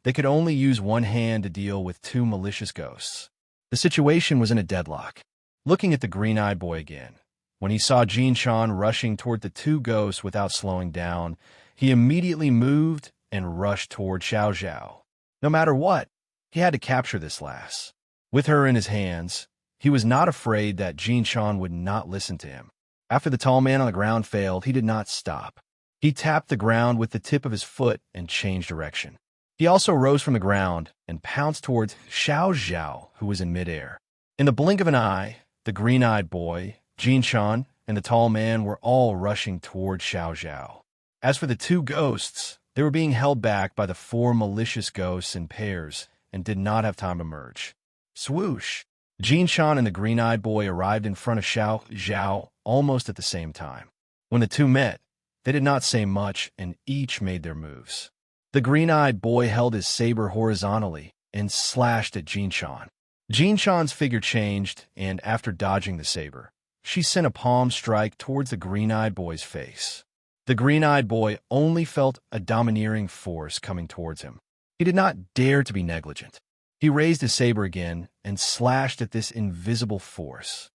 they could only use one hand to deal with 2 malicious ghosts. The situation was in a deadlock. Looking at the green-eyed boy again, when he saw Jin Chan rushing toward the 2 ghosts without slowing down, he immediately moved and rushed toward Xiao Zhao. No matter what, he had to capture this lass. With her in his hands, he was not afraid that Jin Chan would not listen to him. After the tall man on the ground failed, he did not stop. He tapped the ground with the tip of his foot and changed direction. He also rose from the ground and pounced towards Xiao Zhao, who was in midair. In the blink of an eye, the green-eyed boy, Jin Chan, and the tall man were all rushing toward Xiao Zhao. As for the 2 ghosts, they were being held back by the 4 malicious ghosts in pairs and did not have time to merge. Swoosh! Jin Chan and the green-eyed boy arrived in front of Xiao Zhao almost at the same time. When the two met, They did not say much, and each made their moves. The green-eyed boy held his saber horizontally and slashed at Jinshan. Jinshan's figure changed, and after dodging the saber, she sent a palm strike towards the green-eyed boy's face. The green-eyed boy only felt a domineering force coming towards him. He did not dare to be negligent. He raised his saber again and slashed at this invisible force.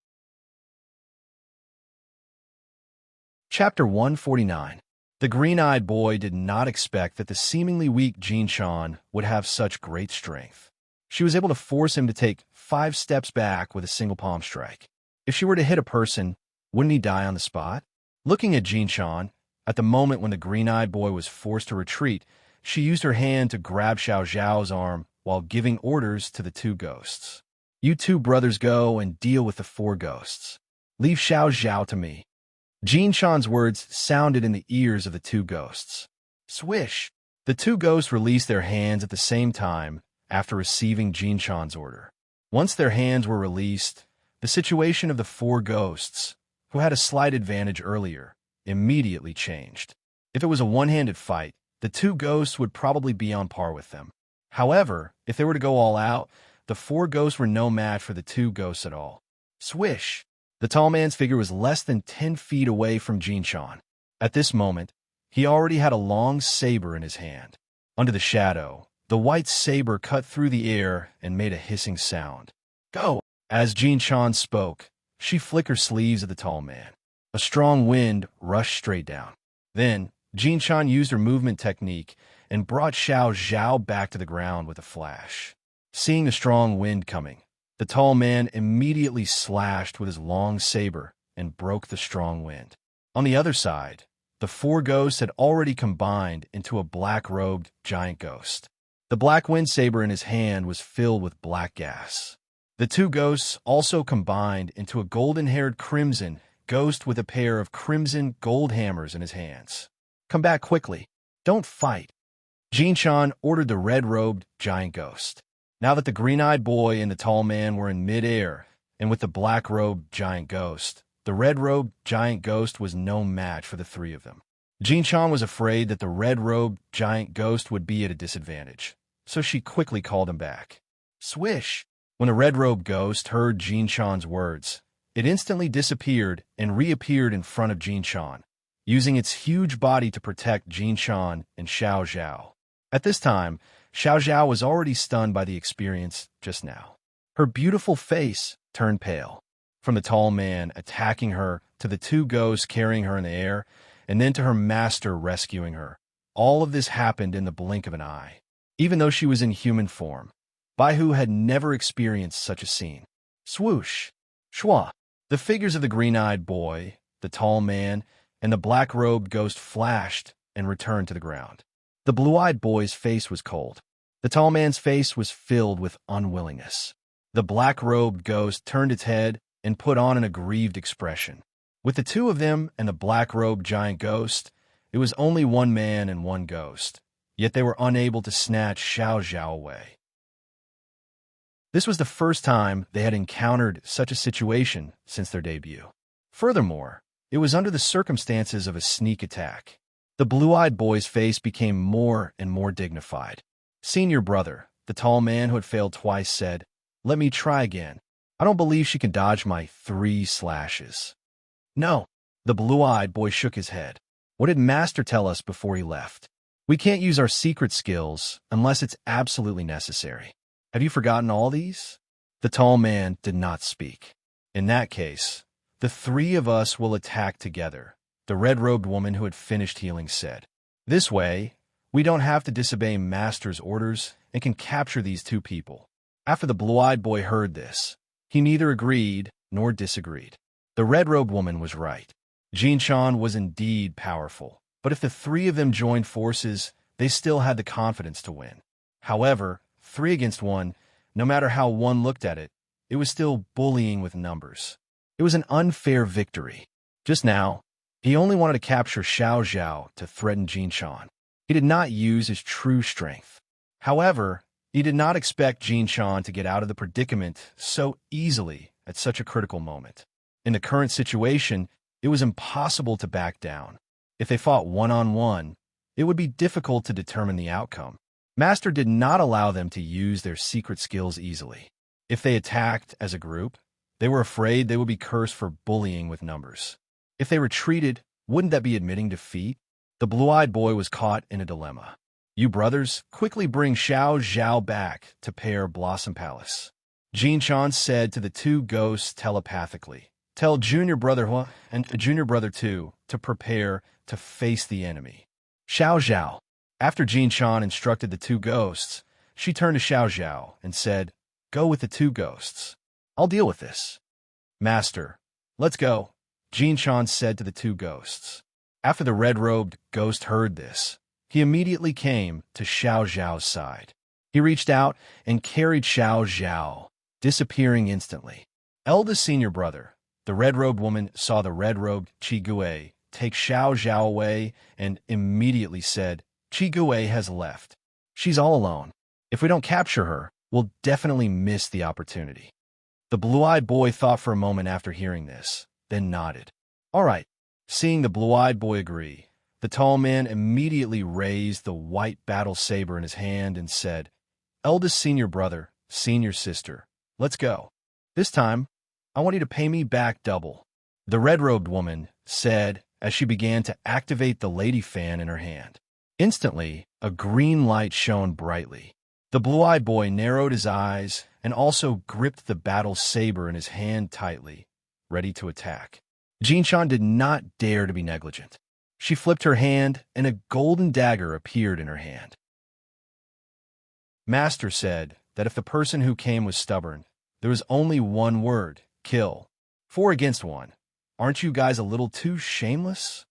Chapter 149. The green-eyed boy did not expect that the seemingly weak Jinshan would have such great strength. She was able to force him to take 5 steps back with a single palm strike. If she were to hit a person, wouldn't he die on the spot? Looking at Jinshan, at the moment when the green-eyed boy was forced to retreat, she used her hand to grab Xiao Zhao's arm while giving orders to the 2 ghosts. You 2 brothers go and deal with the 4 ghosts. Leave Xiao Zhao to me. Jinshan's words sounded in the ears of the 2 ghosts. Swish! The 2 ghosts released their hands at the same time after receiving Jinshan's order. Once their hands were released, the situation of the 4 ghosts, who had a slight advantage earlier, immediately changed. If it was a one-handed fight, the 2 ghosts would probably be on par with them. However, if they were to go all out, the 4 ghosts were no match for the 2 ghosts at all. Swish! The tall man's figure was less than 10 feet away from Jinshan. At this moment, he already had a long saber in his hand. Under the shadow, the white saber cut through the air and made a hissing sound. Go! As Jinshan spoke, she flicked her sleeves at the tall man. A strong wind rushed straight down. Then, Jinshan used her movement technique and brought Xiao Zhao back to the ground with a flash. Seeing the strong wind coming, the tall man immediately slashed with his long saber and broke the strong wind. On the other side, the 4 ghosts had already combined into a black-robed giant ghost. The black wind saber in his hand was filled with black gas. The 2 ghosts also combined into a golden-haired crimson ghost with a pair of crimson gold hammers in his hands. Come back quickly. Don't fight. Jinshan ordered the red-robed giant ghost. Now that the green-eyed boy and the tall man were in mid-air, and with the black-robed giant ghost, the red-robed giant ghost was no match for the 3 of them. Jinshan was afraid that the red-robed giant ghost would be at a disadvantage, so she quickly called him back. Swish! When the red-robed ghost heard Jinshan's words, it instantly disappeared and reappeared in front of Jinshan, using its huge body to protect Jinshan and Xiao Zhao. At this time, Xiao Zhao was already stunned by the experience just now. Her beautiful face turned pale. From the tall man attacking her to the 2 ghosts carrying her in the air, and then to her master rescuing her, all of this happened in the blink of an eye. Even though she was in human form, Baihu had never experienced such a scene. Swoosh! Shwa! The figures of the green-eyed boy, the tall man, and the black-robed ghost flashed and returned to the ground. The blue-eyed boy's face was cold. The tall man's face was filled with unwillingness. The black-robed ghost turned its head and put on an aggrieved expression. With the 2 of them and the black-robed giant ghost, it was only 1 man and 1 ghost, yet they were unable to snatch Xiao Zhao away. This was the first time they had encountered such a situation since their debut. Furthermore, it was under the circumstances of a sneak attack. The blue-eyed boy's face became more and more dignified. Senior brother, the tall man who had failed twice, said, Let me try again. I don't believe she can dodge my 3 slashes. No. The blue-eyed boy shook his head. What did Master tell us before he left? We can't use our secret skills unless it's absolutely necessary. Have you forgotten all these? The tall man did not speak. In that case, the 3 of us will attack together, the red-robed woman who had finished healing said. This way, we don't have to disobey Master's orders and can capture these 2 people. After the blue-eyed boy heard this, he neither agreed nor disagreed. The red-robed woman was right. Jinshan was indeed powerful, but if the 3 of them joined forces, they still had the confidence to win. However, 3 against 1, no matter how one looked at it, it was still bullying with numbers. It was an unfair victory. Just now, he only wanted to capture Xiao Zhao to threaten Jinshan. He did not use his true strength. However, he did not expect Jinshan to get out of the predicament so easily at such a critical moment. In the current situation, it was impossible to back down. If they fought one-on-one, it would be difficult to determine the outcome. Master did not allow them to use their secret skills easily. If they attacked as a group, they were afraid they would be cursed for bullying with numbers. If they retreated, wouldn't that be admitting defeat? The blue-eyed boy was caught in a dilemma. You brothers, quickly bring Xiao Zhao back to Pear Blossom Palace. Jin Chan said to the two ghosts telepathically. Tell Junior Brother Hua and Junior Brother 2 to prepare to face the enemy. Xiao Zhao. After Jin Chan instructed the two ghosts, she turned to Xiao Zhao and said, Go with the two ghosts. I'll deal with this. Master, let's go, Jin Chan said to the two ghosts. After the red-robed ghost heard this, he immediately came to Xiao Zhao's side. He reached out and carried Xiao Zhao, disappearing instantly. Eldest senior brother, the red-robed woman, saw the red-robed Qi Gui take Xiao Zhao away and immediately said, Qi Gui has left. She's all alone. If we don't capture her, we'll definitely miss the opportunity. The blue-eyed boy thought for a moment after hearing this, then nodded. All right. Seeing the blue-eyed boy agree, the tall man immediately raised the white battle saber in his hand and said, Eldest senior brother, senior sister, let's go. This time, I want you to pay me back double. The red-robed woman said as she began to activate the lady fan in her hand. Instantly, a green light shone brightly. The blue-eyed boy narrowed his eyes and also gripped the battle saber in his hand tightly, ready to attack. Jin Chan did not dare to be negligent. She flipped her hand, and a golden dagger appeared in her hand. Master said that if the person who came was stubborn, there was only one word, kill. 4 against 1. Aren't you guys a little too shameless?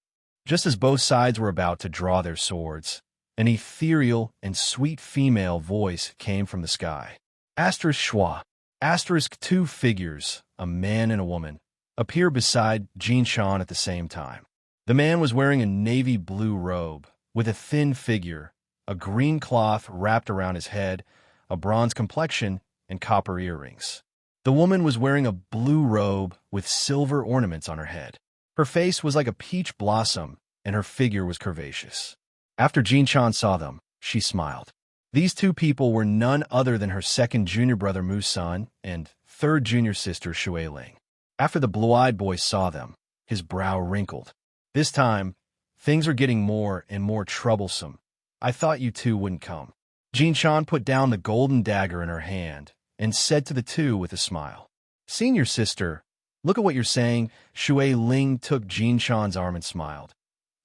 Just as both sides were about to draw their swords, an ethereal and sweet female voice came from the sky. Asterisk schwa. Asterisk 2 figures, a man and a woman, appear beside Jin Chan at the same time. The man was wearing a navy blue robe, with a thin figure, a green cloth wrapped around his head, a bronze complexion, and copper earrings. The woman was wearing a blue robe with silver ornaments on her head. Her face was like a peach blossom, and her figure was curvaceous. After Jin Chan saw them, she smiled. These two people were none other than her second junior brother Mu Sun and third junior sister Shui Ling. After the blue-eyed boy saw them, his brow wrinkled. This time, things are getting more and more troublesome. I thought you two wouldn't come. Jin Chan put down the golden dagger in her hand and said to the two with a smile, Senior sister, look at what you're saying. Shui Ling took Jin Chan's arm and smiled.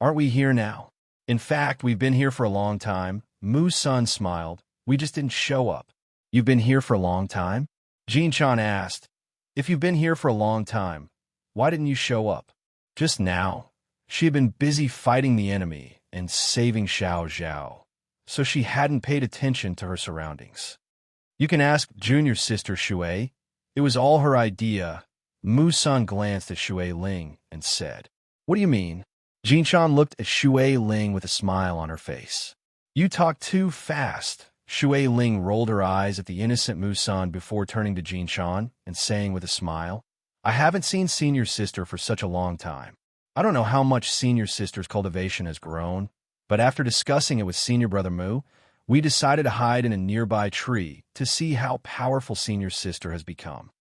Aren't we here now? In fact, we've been here for a long time. Mu Sun smiled. We just didn't show up. You've been here for a long time? Jin Chan asked. If you've been here for a long time, why didn't you show up? Just now. She had been busy fighting the enemy and saving Xiao Zhao, so she hadn't paid attention to her surroundings. You can ask junior sister Shui. It was all her idea. Mu Sun glanced at Shui Ling and said, What do you mean? Jin Chan looked at Shui Ling with a smile on her face. You talk too fast. Shui Ling rolled her eyes at the innocent Mu Sun before turning to Jin Chan and saying with a smile, I haven't seen senior sister for such a long time. I don't know how much senior sister's cultivation has grown, but after discussing it with senior brother Mu, we decided to hide in a nearby tree to see how powerful senior sister has become.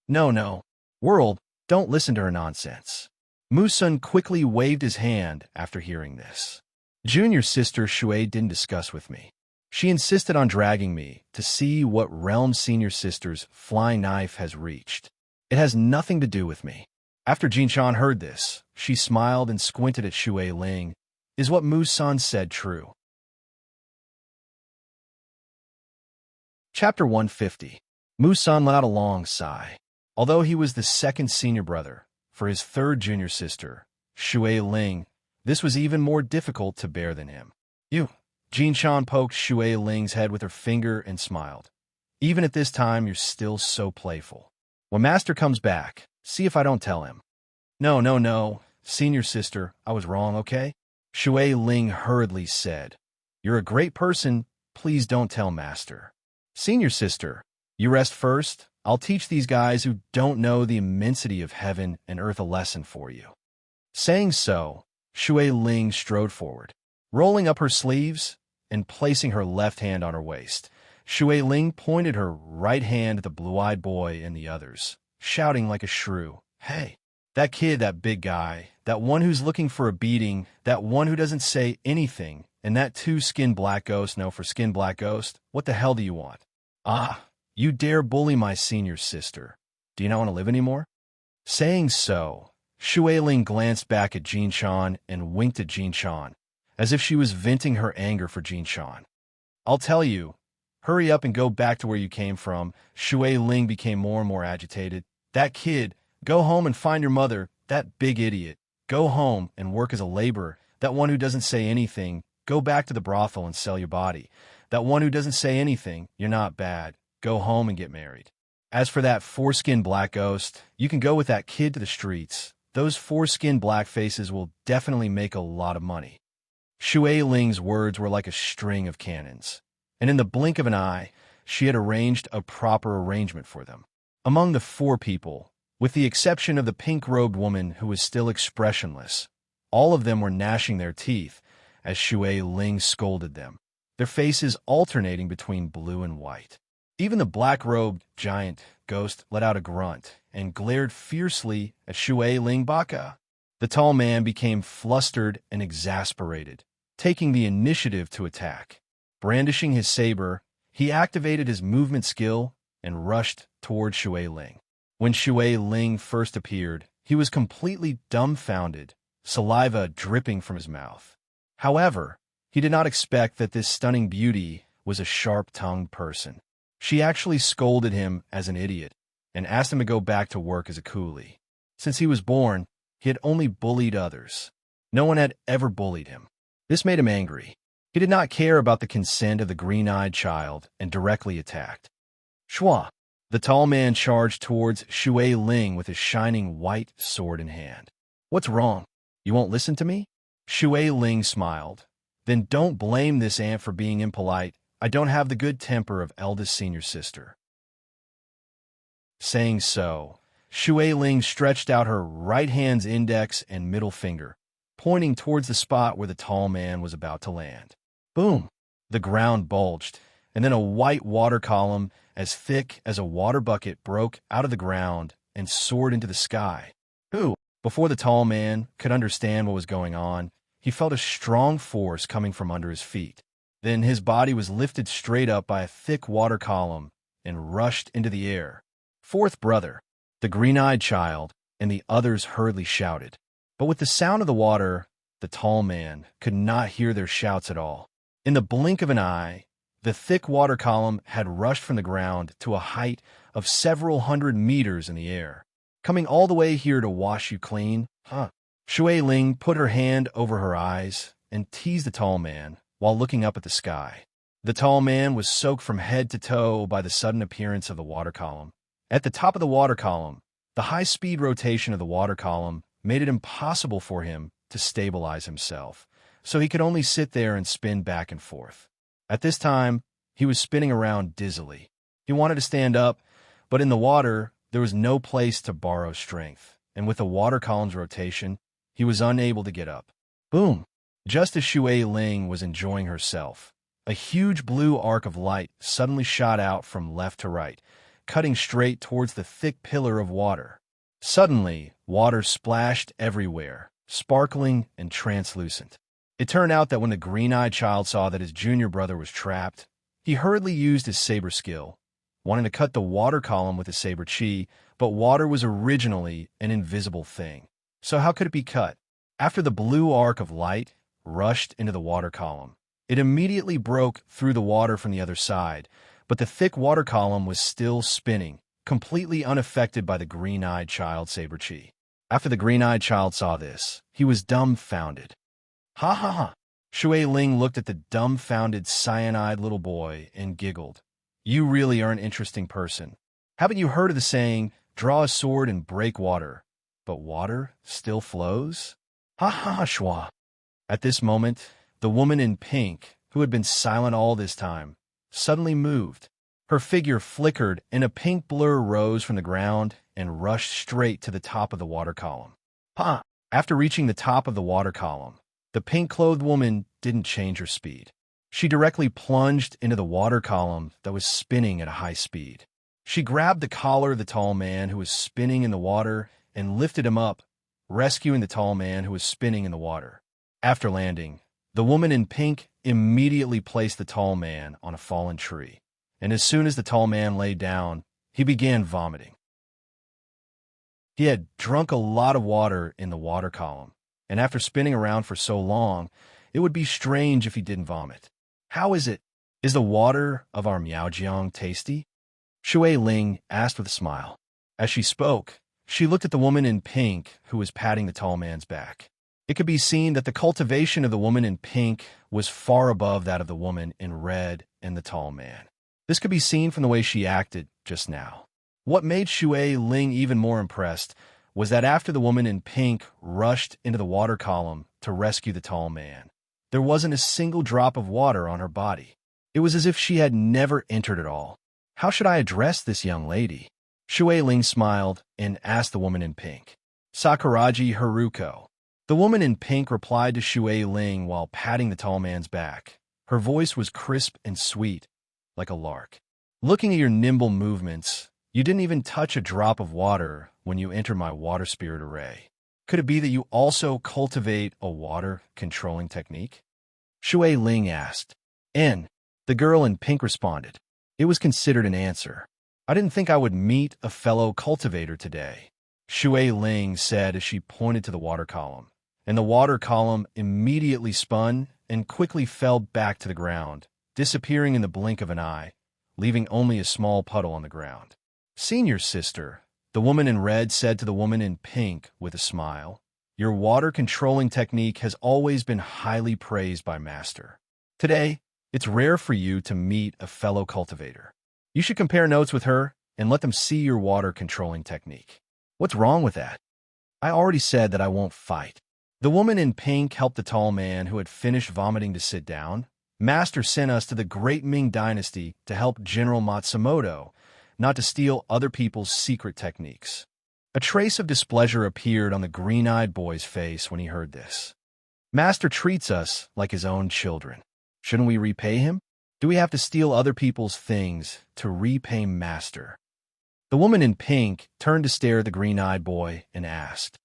No. World, don't listen to her nonsense. Mu Sun quickly waved his hand after hearing this. Junior sister Shui didn't discuss with me. She insisted on dragging me to see what realm senior sister's flying knife has reached. It has nothing to do with me. After Jin Chan heard this, she smiled and squinted at Shui Ling. Is what Mu Sun said true? Chapter 150. Mu Sun let out a long sigh. Although he was the second senior brother, for his third junior sister, Shui Ling, this was even more difficult to bear than him. You. Jin Chan poked Shui Ling's head with her finger and smiled. Even at this time, you're still so playful. When Master comes back, see if I don't tell him. No. Senior sister, I was wrong, okay? Shui Ling hurriedly said. You're a great person. Please don't tell Master. Senior sister, you rest first. I'll teach these guys who don't know the immensity of heaven and earth a lesson for you. Saying so, Shui Ling strode forward, rolling up her sleeves and placing her left hand on her waist. Shui Ling pointed her right hand at the blue-eyed boy and the others, shouting like a shrew, "Hey, that kid, that big guy, that one who's looking for a beating, that one who doesn't say anything, and that two-skinned black ghost, no, for skin black ghost, what the hell do you want? Ah, you dare bully my senior sister. Do you not want to live anymore?" Saying so, Shui Ling glanced back at Jin Shan and winked at Jin Shan, as if she was venting her anger for Jin Shan. "I'll tell you, hurry up and go back to where you came from." Shui Ling became more and more agitated. "That kid, go home and find your mother. That big idiot, go home and work as a laborer. That one who doesn't say anything, go back to the brothel and sell your body. That one who doesn't say anything, you're not bad, go home and get married. As for that foreskin black ghost, you can go with that kid to the streets. Those foreskin black faces will definitely make a lot of money." Shui Ling's words were like a string of cannons, and in the blink of an eye, she had arranged a proper arrangement for them. Among the four people, with the exception of the pink-robed woman who was still expressionless, all of them were gnashing their teeth as Shui Ling scolded them, their faces alternating between blue and white. Even the black-robed giant ghost let out a grunt and glared fiercely at Shui Ling Baka. The tall man became flustered and exasperated, taking the initiative to attack. Brandishing his saber, he activated his movement skill and rushed toward Shui Ling. When Shui Ling first appeared, he was completely dumbfounded, saliva dripping from his mouth. However, he did not expect that this stunning beauty was a sharp-tongued person. She actually scolded him as an idiot and asked him to go back to work as a coolie. Since he was born, he had only bullied others. No one had ever bullied him. This made him angry. He did not care about the consent of the green-eyed child and directly attacked. Shua! The tall man charged towards Shui Ling with his shining white sword in hand. "What's wrong? You won't listen to me?" Shui Ling smiled. "Then don't blame this ant for being impolite. I don't have the good temper of eldest senior sister." Saying so, Shui Ling stretched out her right hand's index and middle finger, pointing towards the spot where the tall man was about to land. Boom! The ground bulged, and then a white water column as thick as a water bucket broke out of the ground and soared into the sky. Before the tall man could understand what was going on, he felt a strong force coming from under his feet. Then his body was lifted straight up by a thick water column and rushed into the air. "Fourth brother!" The green-eyed child and the others hurriedly shouted. But with the sound of the water, the tall man could not hear their shouts at all. In the blink of an eye, the thick water column had rushed from the ground to a height of several hundred meters in the air. "Coming all the way here to wash you clean, huh?" Shui Ling put her hand over her eyes and teased the tall man while looking up at the sky. The tall man was soaked from head to toe by the sudden appearance of the water column. At the top of the water column, the high-speed rotation of the water column made it impossible for him to stabilize himself, so he could only sit there and spin back and forth. At this time, he was spinning around dizzily. He wanted to stand up, but in the water, there was no place to borrow strength, and with the water column's rotation, he was unable to get up. Boom! Just as Shui Ling was enjoying herself, a huge blue arc of light suddenly shot out from left to right, cutting straight towards the thick pillar of water. Suddenly, water splashed everywhere, sparkling and translucent. It turned out that when the green-eyed child saw that his junior brother was trapped, he hurriedly used his saber skill, wanting to cut the water column with his saber chi, but water was originally an invisible thing. So how could it be cut? After the blue arc of light rushed into the water column, it immediately broke through the water from the other side, but the thick water column was still spinning, completely unaffected by the green-eyed child's saber chi. After the green-eyed child saw this, he was dumbfounded. Ha ha ha! Shui Ling looked at the dumbfounded, cyan-eyed little boy and giggled. "You really are an interesting person. Haven't you heard of the saying, draw a sword and break water, but water still flows?" Ha ha ha, Shua! At this moment, the woman in pink, who had been silent all this time, suddenly moved. Her figure flickered and a pink blur rose from the ground and rushed straight to the top of the water column. "Ha! After reaching the top of the water column, the pink-clothed woman didn't change her speed. She directly plunged into the water column that was spinning at a high speed. She grabbed the collar of the tall man who was spinning in the water and lifted him up, rescuing the tall man who was spinning in the water. After landing, the woman in pink immediately placed the tall man on a fallen tree, and as soon as the tall man lay down, he began vomiting. He had drunk a lot of water in the water column, and after spinning around for so long, it would be strange if he didn't vomit. How is it? Is the water of our Miaojiang tasty? Shui Ling asked with a smile. As she spoke, she looked at the woman in pink who was patting the tall man's back. It could be seen that the cultivation of the woman in pink was far above that of the woman in red and the tall man. This could be seen from the way she acted just now. What made Shui Ling even more impressed was that after the woman in pink rushed into the water column to rescue the tall man, there wasn't a single drop of water on her body. It was as if she had never entered at all. How should I address this young lady? Shui Ling smiled and asked the woman in pink. Sakuraji Haruko. The woman in pink replied to Shui Ling while patting the tall man's back. Her voice was crisp and sweet, like a lark. Looking at your nimble movements, you didn't even touch a drop of water when you entered my water spirit array. Could it be that you also cultivate a water-controlling technique? Shui Ling asked. N. The girl in pink responded. It was considered an answer. I didn't think I would meet a fellow cultivator today, Shui Ling said as she pointed to the water column, and the water column immediately spun and quickly fell back to the ground, disappearing in the blink of an eye, leaving only a small puddle on the ground. Senior sister, the woman in red said to the woman in pink with a smile, your water-controlling technique has always been highly praised by Master. Today, it's rare for you to meet a fellow cultivator. You should compare notes with her and let them see your water-controlling technique. What's wrong with that? I already said that I won't fight. The woman in pink helped the tall man who had finished vomiting to sit down. Master sent us to the Great Ming Dynasty to help General Matsumoto, not to steal other people's secret techniques. A trace of displeasure appeared on the green-eyed boy's face when he heard this. Master treats us like his own children. Shouldn't we repay him? Do we have to steal other people's things to repay Master? The woman in pink turned to stare at the green-eyed boy and asked.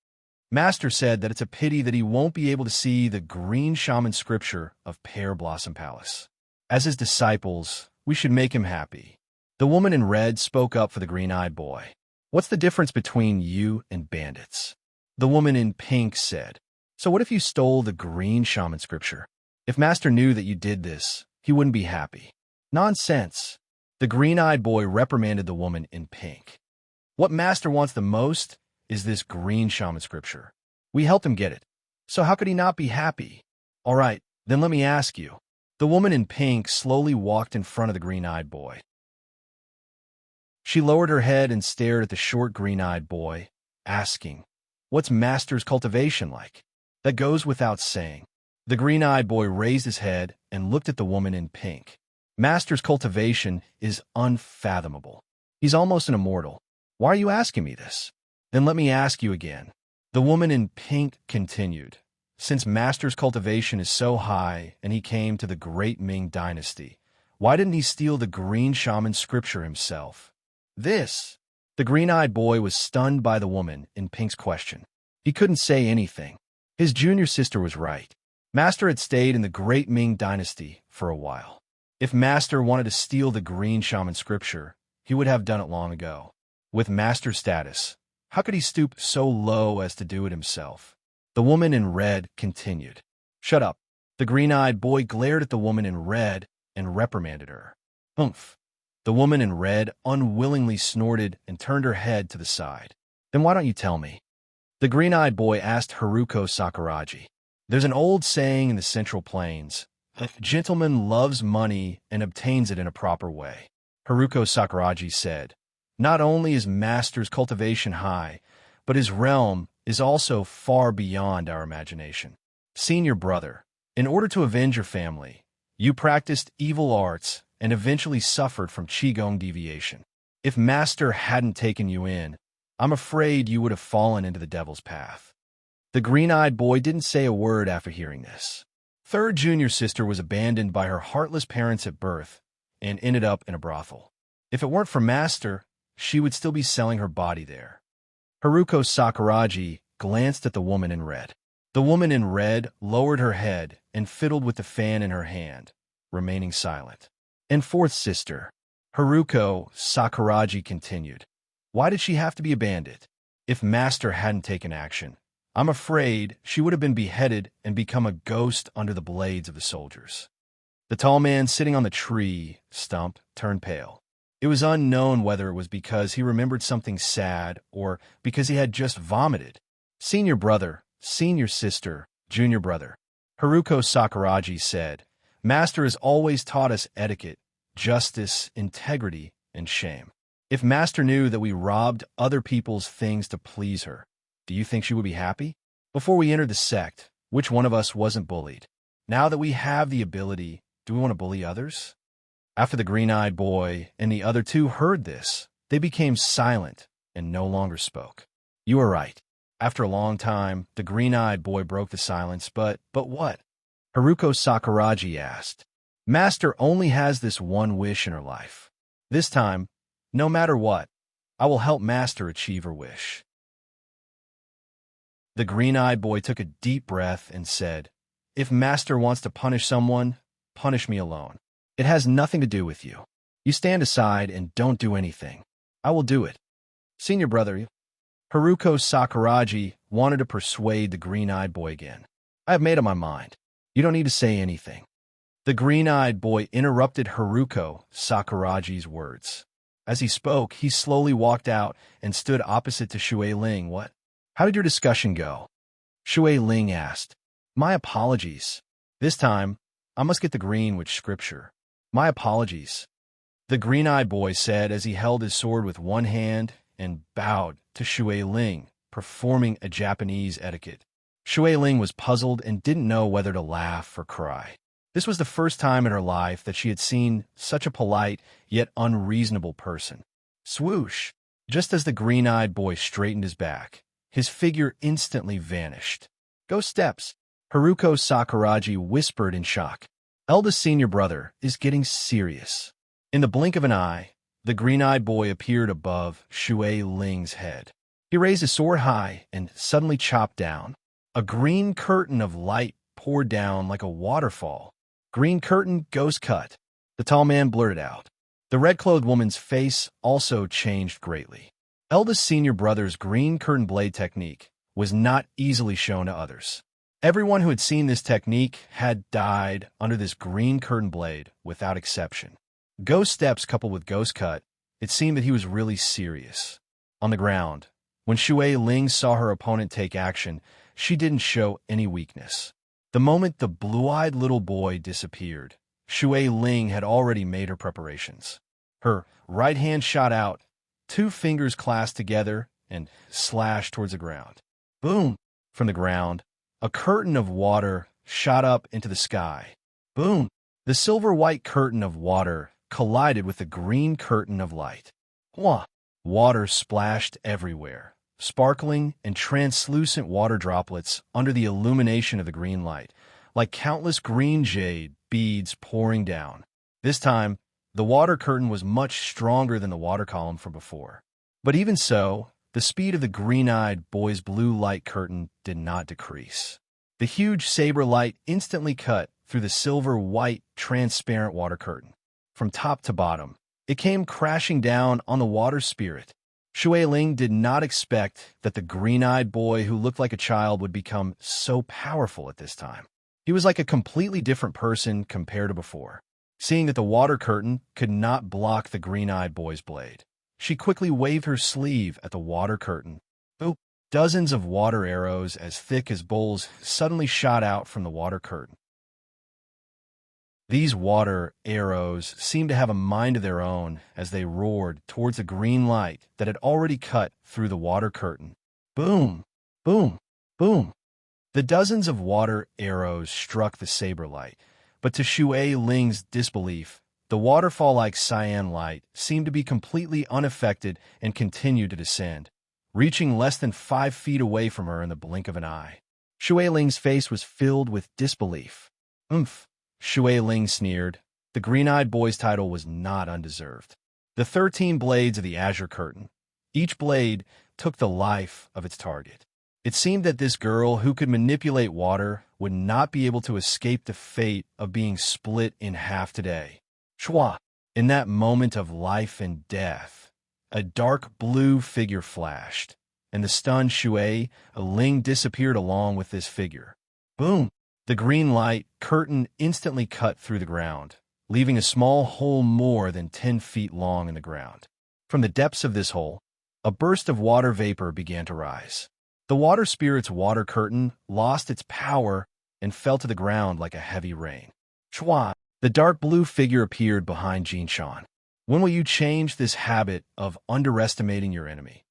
Master said that it's a pity that he won't be able to see the green shaman scripture of Pear Blossom Palace. As his disciples, we should make him happy. The woman in red spoke up for the green-eyed boy. What's the difference between you and bandits? The woman in pink said. So what if you stole the green shaman scripture? If Master knew that you did this, he wouldn't be happy. Nonsense. The green-eyed boy reprimanded the woman in pink. What Master wants the most is this green shaman scripture. We helped him get it. So how could he not be happy? All right, then let me ask you. The woman in pink slowly walked in front of the green-eyed boy. She lowered her head and stared at the short green-eyed boy, asking, What's Master's cultivation like? That goes without saying. The green-eyed boy raised his head and looked at the woman in pink. Master's cultivation is unfathomable. He's almost an immortal. Why are you asking me this? Then let me ask you again. The woman in pink continued. Since Master's cultivation is so high and he came to the Great Ming Dynasty, why didn't he steal the green shaman scripture himself? The green-eyed boy was stunned by the woman in pink's question. He couldn't say anything. His junior sister was right. Master had stayed in the Great Ming Dynasty for a while. If Master wanted to steal the green shaman scripture, he would have done it long ago. With Master status, how could he stoop so low as to do it himself? The woman in red continued. Shut up. The green-eyed boy glared at the woman in red and reprimanded her. Oomph. The woman in red unwillingly snorted and turned her head to the side. Then why don't you tell me? The green-eyed boy asked Haruko Sakuraji. There's an old saying in the Central Plains, a gentleman loves money and obtains it in a proper way. Haruko Sakuraji said, Not only is Master's cultivation high, but his realm is also far beyond our imagination. Senior brother, in order to avenge your family, you practiced evil arts and eventually suffered from Qigong deviation. If Master hadn't taken you in, I'm afraid you would have fallen into the devil's path. The green-eyed boy didn't say a word after hearing this. Third junior sister was abandoned by her heartless parents at birth and ended up in a brothel. If it weren't for Master, she would still be selling her body there. Haruko Sakuragi glanced at the woman in red. The woman in red lowered her head and fiddled with the fan in her hand, remaining silent. And fourth sister, Haruko Sakuragi continued. Why did she have to be abandoned? If Master hadn't taken action, I'm afraid she would have been beheaded and become a ghost under the blades of the soldiers. The tall man sitting on the tree stump turned pale. It was unknown whether it was because he remembered something sad or because he had just vomited. Senior brother, senior sister, junior brother, Haruko Sakuragi said, Master has always taught us etiquette, justice, integrity, and shame. If Master knew that we robbed other people's things to please her, do you think she would be happy? Before we entered the sect, which one of us wasn't bullied? Now that we have the ability, do we want to bully others? After the green-eyed boy and the other two heard this, they became silent and no longer spoke. You are right. After a long time, the green-eyed boy broke the silence, but what? Haruko Sakuragi asked. Master only has this one wish in her life. This time, no matter what, I will help Master achieve her wish. The green-eyed boy took a deep breath and said, If Master wants to punish someone, punish me alone. It has nothing to do with you. You stand aside and don't do anything. I will do it. Senior brother, Haruko Sakuragi wanted to persuade the green-eyed boy again. I have made up my mind. You don't need to say anything. The green-eyed boy interrupted Haruko Sakuragi's words. As he spoke, he slowly walked out and stood opposite to Shui Ling. What? How did your discussion go? Shui Ling asked. My apologies. This time, I must get the green with scripture. My apologies. The green-eyed boy said as he held his sword with one hand and bowed to Shui Ling, performing a Japanese etiquette. Shui Ling was puzzled and didn't know whether to laugh or cry. This was the first time in her life that she had seen such a polite yet unreasonable person. Swoosh! Just as the green-eyed boy straightened his back, his figure instantly vanished. Go steps, Haruko Sakuragi whispered in shock. Eldest senior brother is getting serious. In the blink of an eye, the green-eyed boy appeared above Shui Ling's head. He raised his sword high and suddenly chopped down. A green curtain of light poured down like a waterfall. Green curtain, ghost cut. The tall man blurted out. The red-clothed woman's face also changed greatly. Eldest senior brother's green curtain blade technique was not easily shown to others. Everyone who had seen this technique had died under this green curtain blade without exception. Ghost steps coupled with ghost cut, it seemed that he was really serious. On the ground, when Shui Ling saw her opponent take action, she didn't show any weakness. The moment the blue-eyed little boy disappeared, Shui Ling had already made her preparations. Her right hand shot out, two fingers clasped together, and slashed towards the ground. Boom! From the ground, a curtain of water shot up into the sky. Boom! The silver-white curtain of water collided with the green curtain of light. Wah! Water splashed everywhere, sparkling and translucent water droplets under the illumination of the green light, like countless green jade beads pouring down. This time, the water curtain was much stronger than the water column from before. But even so, the speed of the green-eyed boy's blue light curtain did not decrease. The huge saber light instantly cut through the silver-white, transparent water curtain. From top to bottom, it came crashing down on the water spirit. Shui Ling did not expect that the green-eyed boy who looked like a child would become so powerful at this time. He was like a completely different person compared to before. Seeing that the water curtain could not block the green-eyed boy's blade, she quickly waved her sleeve at the water curtain. Boop! Dozens of water arrows as thick as bowls suddenly shot out from the water curtain. These water arrows seemed to have a mind of their own as they roared towards the green light that had already cut through the water curtain. Boom! Boom! Boom! The dozens of water arrows struck the saber light, but to Shui Ling's disbelief, the waterfall-like cyan light seemed to be completely unaffected and continued to descend, reaching less than 5 feet away from her in the blink of an eye. Shui Ling's face was filled with disbelief. "Oomph," Shui Ling sneered. The green-eyed boy's title was not undeserved. The 13 blades of the Azure Curtain. Each blade took the life of its target. It seemed that this girl who could manipulate water would not be able to escape the fate of being split in half today. Chua! In that moment of life and death, a dark blue figure flashed, and the stunned Shui Ling disappeared along with this figure. Boom! The green light curtain instantly cut through the ground, leaving a small hole more than 10 feet long in the ground. From the depths of this hole, a burst of water vapor began to rise. The water spirit's water curtain lost its power and fell to the ground like a heavy rain. Chua! The dark blue figure appeared behind Jinshan. When will you change this habit of underestimating your enemy?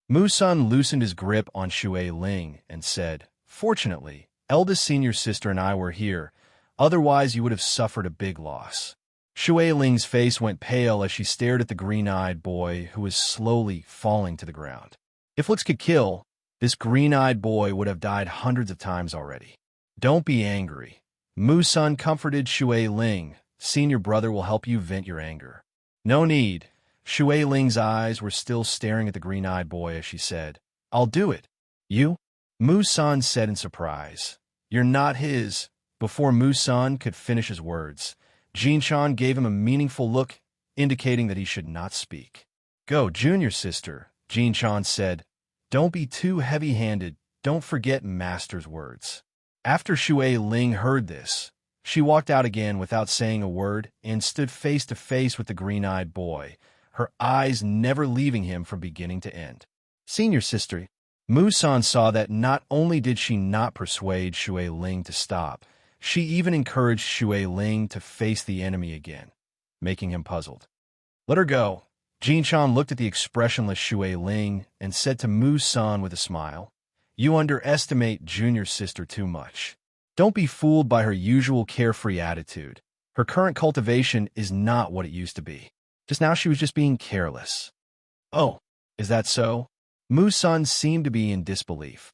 Musun loosened his grip on Shui Ling and said, "Fortunately, eldest senior sister and I were here. Otherwise, you would have suffered a big loss." Shui Ling's face went pale as she stared at the green-eyed boy who was slowly falling to the ground. If looks could kill, this green-eyed boy would have died hundreds of times already. "Don't be angry." Musun comforted Shui Ling. "Senior brother will help you vent your anger." "No need." Shui Ling's eyes were still staring at the green-eyed boy as she said, "I'll do it." "You?" Musun said in surprise. "You're not his." Before Musun could finish his words, Jinshan gave him a meaningful look, indicating that he should not speak. "Go, junior sister," Jinshan said. "Don't be too heavy-handed. Don't forget Master's words." After Shui Ling heard this, she walked out again without saying a word and stood face to face with the green-eyed boy, her eyes never leaving him from beginning to end. "Senior sister." Musun saw that not only did she not persuade Shui Ling to stop, she even encouraged Shui Ling to face the enemy again, making him puzzled. "Let her go." Jinshan looked at the expressionless Shui Ling and said to Musun with a smile, "You underestimate junior sister too much. Don't be fooled by her usual carefree attitude. Her current cultivation is not what it used to be. Just now she was just being careless." "Oh, is that so?" Musun seemed to be in disbelief.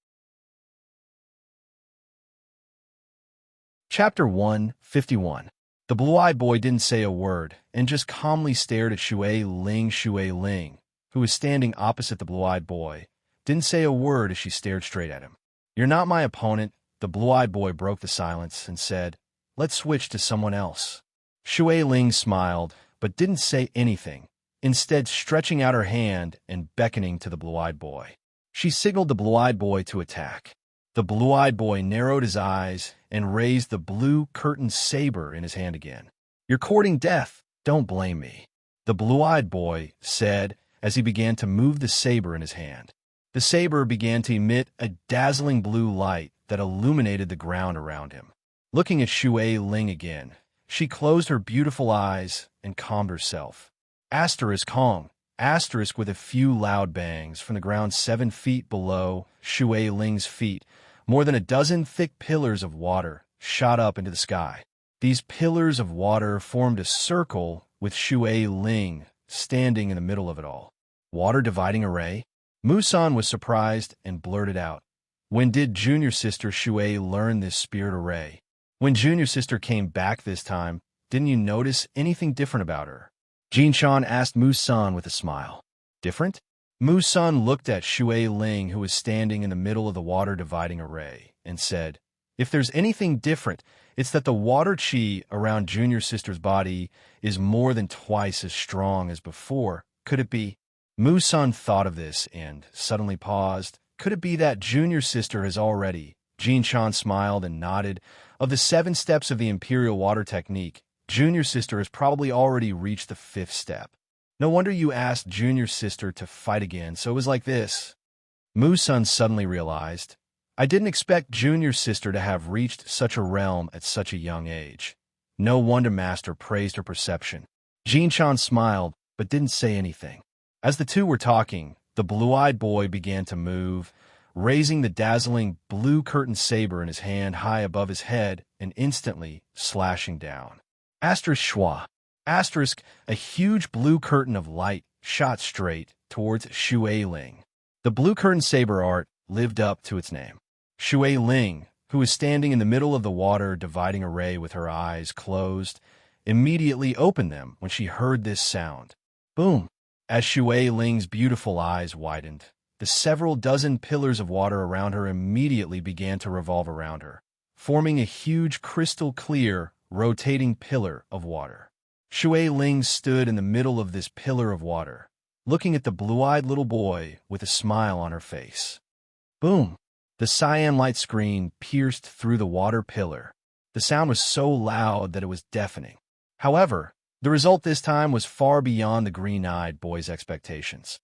Chapter 151. The blue-eyed boy didn't say a word and just calmly stared at Shui Ling. Shui Ling, who was standing opposite the blue-eyed boy, didn't say a word as she stared straight at him. "You're not my opponent." The blue-eyed boy broke the silence and said, "Let's switch to someone else." Shui Ling smiled, but didn't say anything, instead stretching out her hand and beckoning to the blue-eyed boy. She signaled the blue-eyed boy to attack. The blue-eyed boy narrowed his eyes and raised the blue curtain saber in his hand again. "You're courting death. Don't blame me," the blue-eyed boy said as he began to move the saber in his hand. The saber began to emit a dazzling blue light that illuminated the ground around him. Looking at Shui Ling again, she closed her beautiful eyes and calmed herself. Asterisk Hong. Asterisk with a few loud bangs from the ground 7 feet below Shui Ling's feet. More than a dozen thick pillars of water shot up into the sky. These pillars of water formed a circle with Shui Ling standing in the middle of it all. Water dividing array? Musun was surprised and blurted out, "When did junior sister Shui learn this spirit array? When junior sister came back this time, didn't you notice anything different about her?" Jinshan asked Musun with a smile. "Different?" Musun looked at Shui Ling, who was standing in the middle of the water dividing array, and said, "If there's anything different, it's that the water chi around junior sister's body is more than twice as strong as before. Could it be?" Musun thought of this and suddenly paused. "Could it be that junior sister has already?" Jinshan smiled and nodded. "Of the 7 steps of the Imperial Water Technique, junior sister has probably already reached the 5th step. No wonder you asked junior sister to fight again, so it was like this." Musun suddenly realized, "I didn't expect junior sister to have reached such a realm at such a young age. No wonder Master praised her perception." Jinshan smiled, but didn't say anything. As the two were talking, the blue-eyed boy began to move, raising the dazzling blue curtain saber in his hand high above his head and instantly slashing down. Asterisk schwa. Asterisk, a huge blue curtain of light shot straight towards Shui Ling. The blue curtain saber art lived up to its name. Shui Ling, who was standing in the middle of the water dividing a ray with her eyes closed, immediately opened them when she heard this sound. Boom! As Shui Ling's beautiful eyes widened, the several dozen pillars of water around her immediately began to revolve around her, forming a huge crystal-clear, rotating pillar of water. Shui Ling stood in the middle of this pillar of water, looking at the blue-eyed little boy with a smile on her face. Boom! The cyan light screen pierced through the water pillar. The sound was so loud that it was deafening. However, the result this time was far beyond the green-eyed boy's expectations.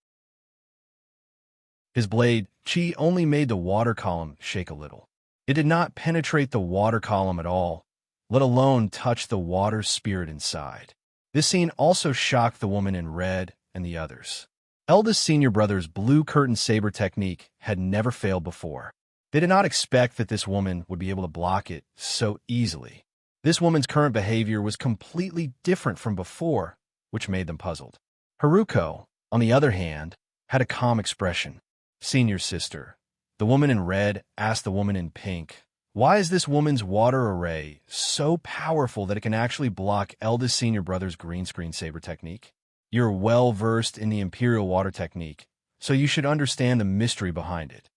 His blade, Qi, only made the water column shake a little. It did not penetrate the water column at all, let alone touch the water spirit inside. This scene also shocked the woman in red and the others. Eldest senior brother's blue curtain saber technique had never failed before. They did not expect that this woman would be able to block it so easily. This woman's current behavior was completely different from before, which made them puzzled. Haruko, on the other hand, had a calm expression. Senior sister, the woman in red asked the woman in pink, "Why is this woman's water array so powerful that it can actually block eldest senior brother's green screen saber technique? You're well versed in the imperial water technique, so you should understand the mystery behind it.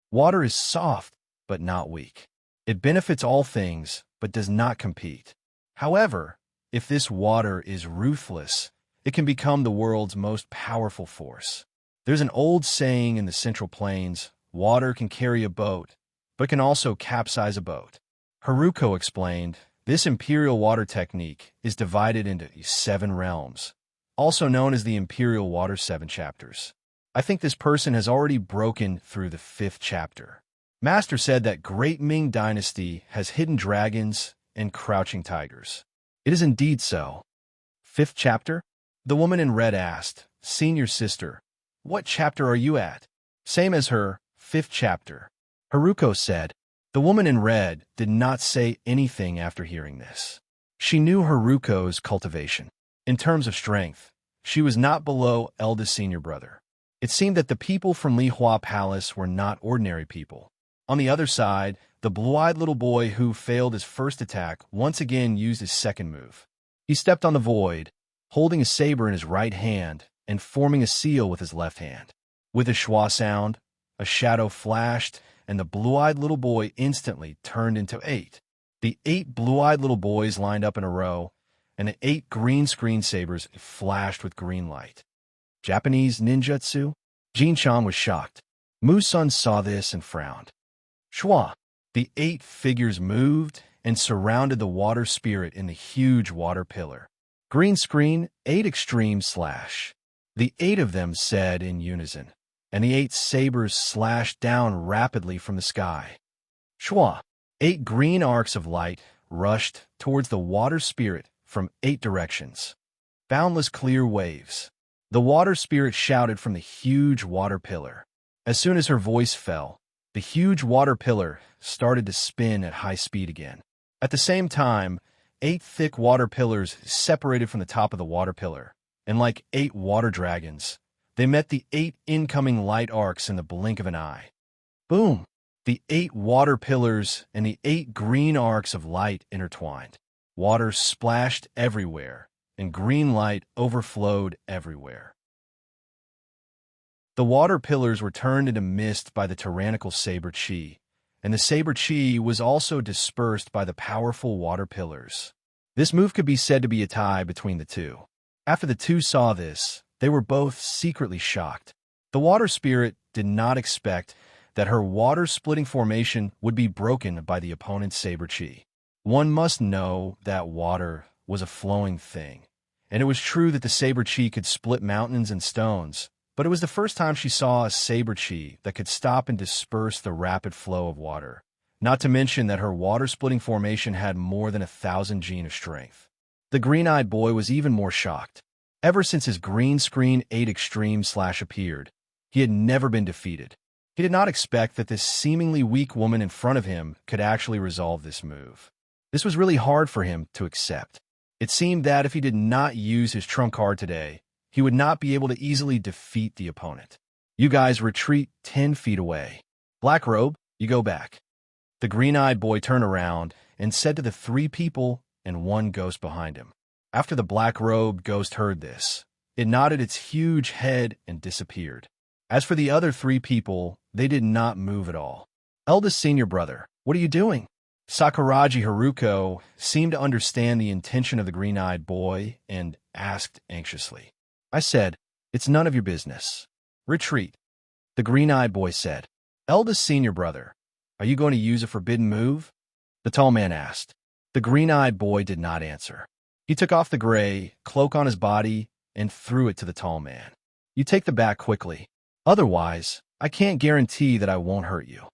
Water is soft, but not weak. It benefits all things, but does not compete. However, if this water is ruthless, it can become the world's most powerful force. There's an old saying in the Central Plains, water can carry a boat, but can also capsize a boat." Haruko explained, this imperial water technique is divided into 7 realms, also known as the Imperial Water 7 chapters. I think this person has already broken through the 5th chapter. Master said that Great Ming Dynasty has hidden dragons and crouching tigers. It is indeed so. 5th chapter? The woman in red asked, "Senior sister, what chapter are you at?" "Same as her, 5th chapter." Haruko said. The woman in red did not say anything after hearing this. She knew Haruko's cultivation. In terms of strength, she was not below eldest senior brother. It seemed that the people from Lihua Palace were not ordinary people. On the other side, the blue-eyed little boy who failed his first attack once again used his second move. He stepped on the void, holding a saber in his right hand and forming a seal with his left hand. With a schwa sound, a shadow flashed, and the blue-eyed little boy instantly turned into 8. The 8 blue-eyed little boys lined up in a row, and the 8 green screen sabers flashed with green light. Japanese ninjutsu? Jin-chan was shocked. Mu-sun saw this and frowned. Schwa! The 8 figures moved and surrounded the water spirit in the huge water pillar. Green screen, 8 extreme slash. The 8 of them said in unison, and the 8 sabers slashed down rapidly from the sky. Schwa! 8 green arcs of light rushed towards the water spirit from 8 directions. Boundless clear waves. The water spirit shouted from the huge water pillar. As soon as her voice fell, the huge water pillar started to spin at high speed again. At the same time, 8 thick water pillars separated from the top of the water pillar, and like 8 water dragons, they met the 8 incoming light arcs in the blink of an eye. Boom! The 8 water pillars and the 8 green arcs of light intertwined. Water splashed everywhere, and green light overflowed everywhere. The water pillars were turned into mist by the tyrannical saber chi, and the saber chi was also dispersed by the powerful water pillars. This move could be said to be a tie between the two. After the two saw this, they were both secretly shocked. The water spirit did not expect that her water-splitting formation would be broken by the opponent's saber chi. One must know that water was a flowing thing, and it was true that the saber chi could split mountains and stones, but it was the first time she saw a saber chi that could stop and disperse the rapid flow of water, not to mention that her water-splitting formation had more than 1,000 gene of strength. The green-eyed boy was even more shocked. Ever since his green screen 8 extreme slash appeared, he had never been defeated. He did not expect that this seemingly weak woman in front of him could actually resolve this move. This was really hard for him to accept. It seemed that if he did not use his trump card today, he would not be able to easily defeat the opponent. You guys retreat 10 feet away. Black Robe, you go back." The green-eyed boy turned around and said to the 3 people and 1 ghost behind him. After the black-robed ghost heard this, it nodded its huge head and disappeared. As for the other 3 people, they did not move at all. "Eldest senior brother, what are you doing?" Sakuragi Haruko seemed to understand the intention of the green-eyed boy and asked anxiously. I said, "It's none of your business. Retreat." The green-eyed boy said, "Eldest senior brother, are you going to use a forbidden move?" The tall man asked. The green-eyed boy did not answer. He took off the gray cloak on his body and threw it to the tall man. "You take the bat quickly. Otherwise, I can't guarantee that I won't hurt you."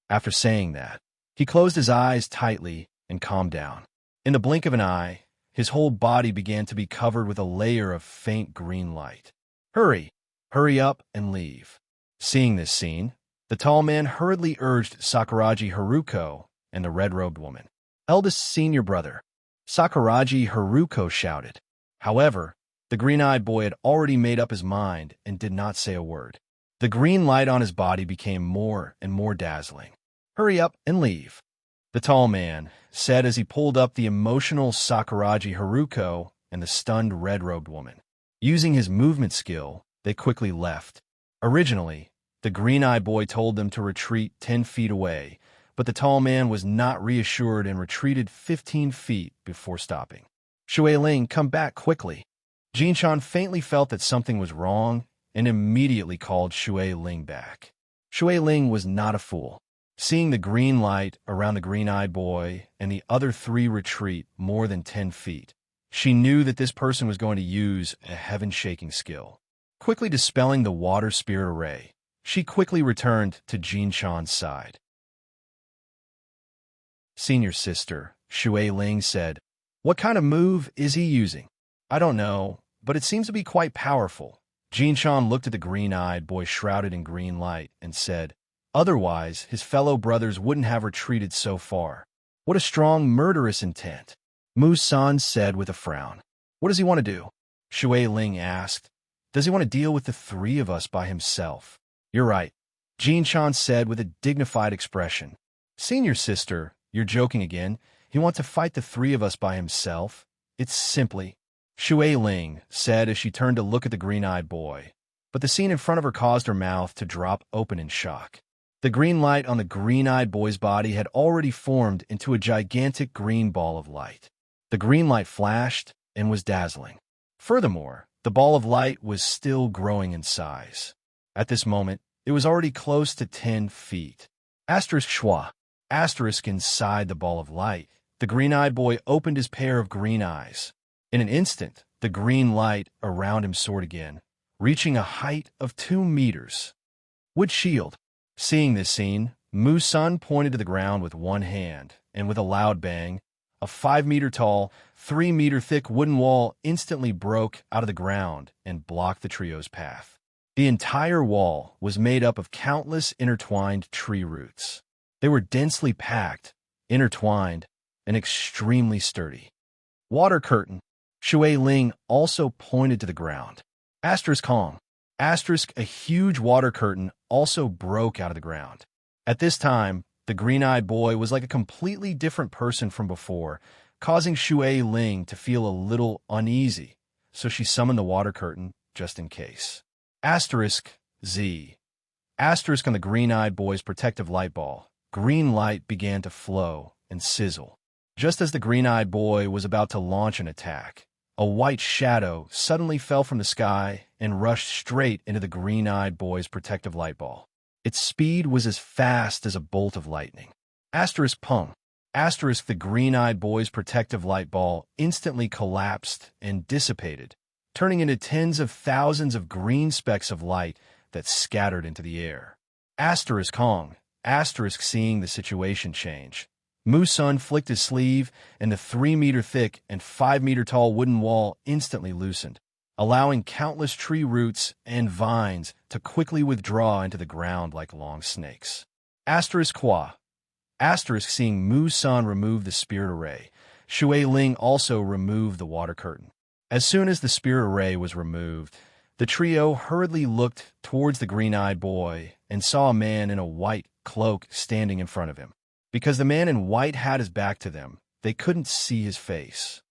After saying that, he closed his eyes tightly and calmed down. In the blink of an eye, his whole body began to be covered with a layer of faint green light. "Hurry! Hurry up and leave." Seeing this scene, the tall man hurriedly urged Sakuragi Haruko and the red-robed woman. "Eldest senior brother," Sakuragi Haruko shouted. However, the green-eyed boy had already made up his mind and did not say a word. The green light on his body became more and more dazzling. "Hurry up and leave," the tall man said as he pulled up the emotional Sakuragi Haruko and the stunned red-robed woman. Using his movement skill, they quickly left. Originally, the green-eyed boy told them to retreat 10 feet away, but the tall man was not reassured and retreated 15 feet before stopping. "Shui Ling, come back quickly." Jinshan faintly felt that something was wrong and immediately called Shui Ling back. Shui Ling was not a fool. Seeing the green light around the green-eyed boy and the other 3 retreat more than 10 feet, she knew that this person was going to use a heaven-shaking skill. Quickly dispelling the water spirit array, she quickly returned to Jinshan's side. "Senior sister," Shui Ling said, "what kind of move is he using?" "I don't know, but it seems to be quite powerful." Jinshan looked at the green-eyed boy shrouded in green light and said, "Otherwise, his fellow brothers wouldn't have retreated so far. What a strong murderous intent," Mu-san said with a frown. "What does he want to do?" Shui Ling asked. "Does he want to deal with the 3 of us by himself?" "You're right," Jinshan said with a dignified expression. "Senior sister, you're joking again. He wants to fight the 3 of us by himself? It's simply..." Shui Ling said as she turned to look at the green-eyed boy, but the scene in front of her caused her mouth to drop open in shock. The green light on the green-eyed boy's body had already formed into a gigantic green ball of light. The green light flashed and was dazzling. Furthermore, the ball of light was still growing in size. At this moment, it was already close to 10 feet. Asterisk schwa. Asterisk inside the ball of light. The green-eyed boy opened his pair of green eyes. In an instant, the green light around him soared again, reaching a height of 2 meters. Wood shield. Seeing this scene, Mu-san pointed to the ground with one hand, and with a loud bang, a 5-meter-tall, 3-meter-thick wooden wall instantly broke out of the ground and blocked the trio's path. The entire wall was made up of countless intertwined tree roots. They were densely packed, intertwined, and extremely sturdy. Water curtain. Shui Ling also pointed to the ground. Asterisk Kong. Asterisk, a huge water curtain also broke out of the ground. At this time, the green-eyed boy was like a completely different person from before, causing Shui Ling to feel a little uneasy, so she summoned the water curtain just in case. Asterisk Z. Asterisk on the green-eyed boy's protective light ball. Green light began to flow and sizzle. Just as the green-eyed boy was about to launch an attack, a white shadow suddenly fell from the sky and rushed straight into the green-eyed boy's protective light ball. Its speed was as fast as a bolt of lightning. Asterisk pung. Asterisk, the green-eyed boy's protective light ball instantly collapsed and dissipated, turning into tens of thousands of green specks of light that scattered into the air. Asterisk Hong. Asterisk, seeing the situation change, Mu-san flicked his sleeve, and the 3-meter-thick and 5-meter-tall wooden wall instantly loosened, allowing countless tree roots and vines to quickly withdraw into the ground like long snakes. Asterisk Hua. Asterisk, seeing Mu-san remove the spirit array, Shui Ling also removed the water curtain. As soon as the spirit array was removed, The trio hurriedly looked towards the green-eyed boy and saw a man in a white cloak standing in front of him. Because the man in white had his back to them, they couldn't see his face.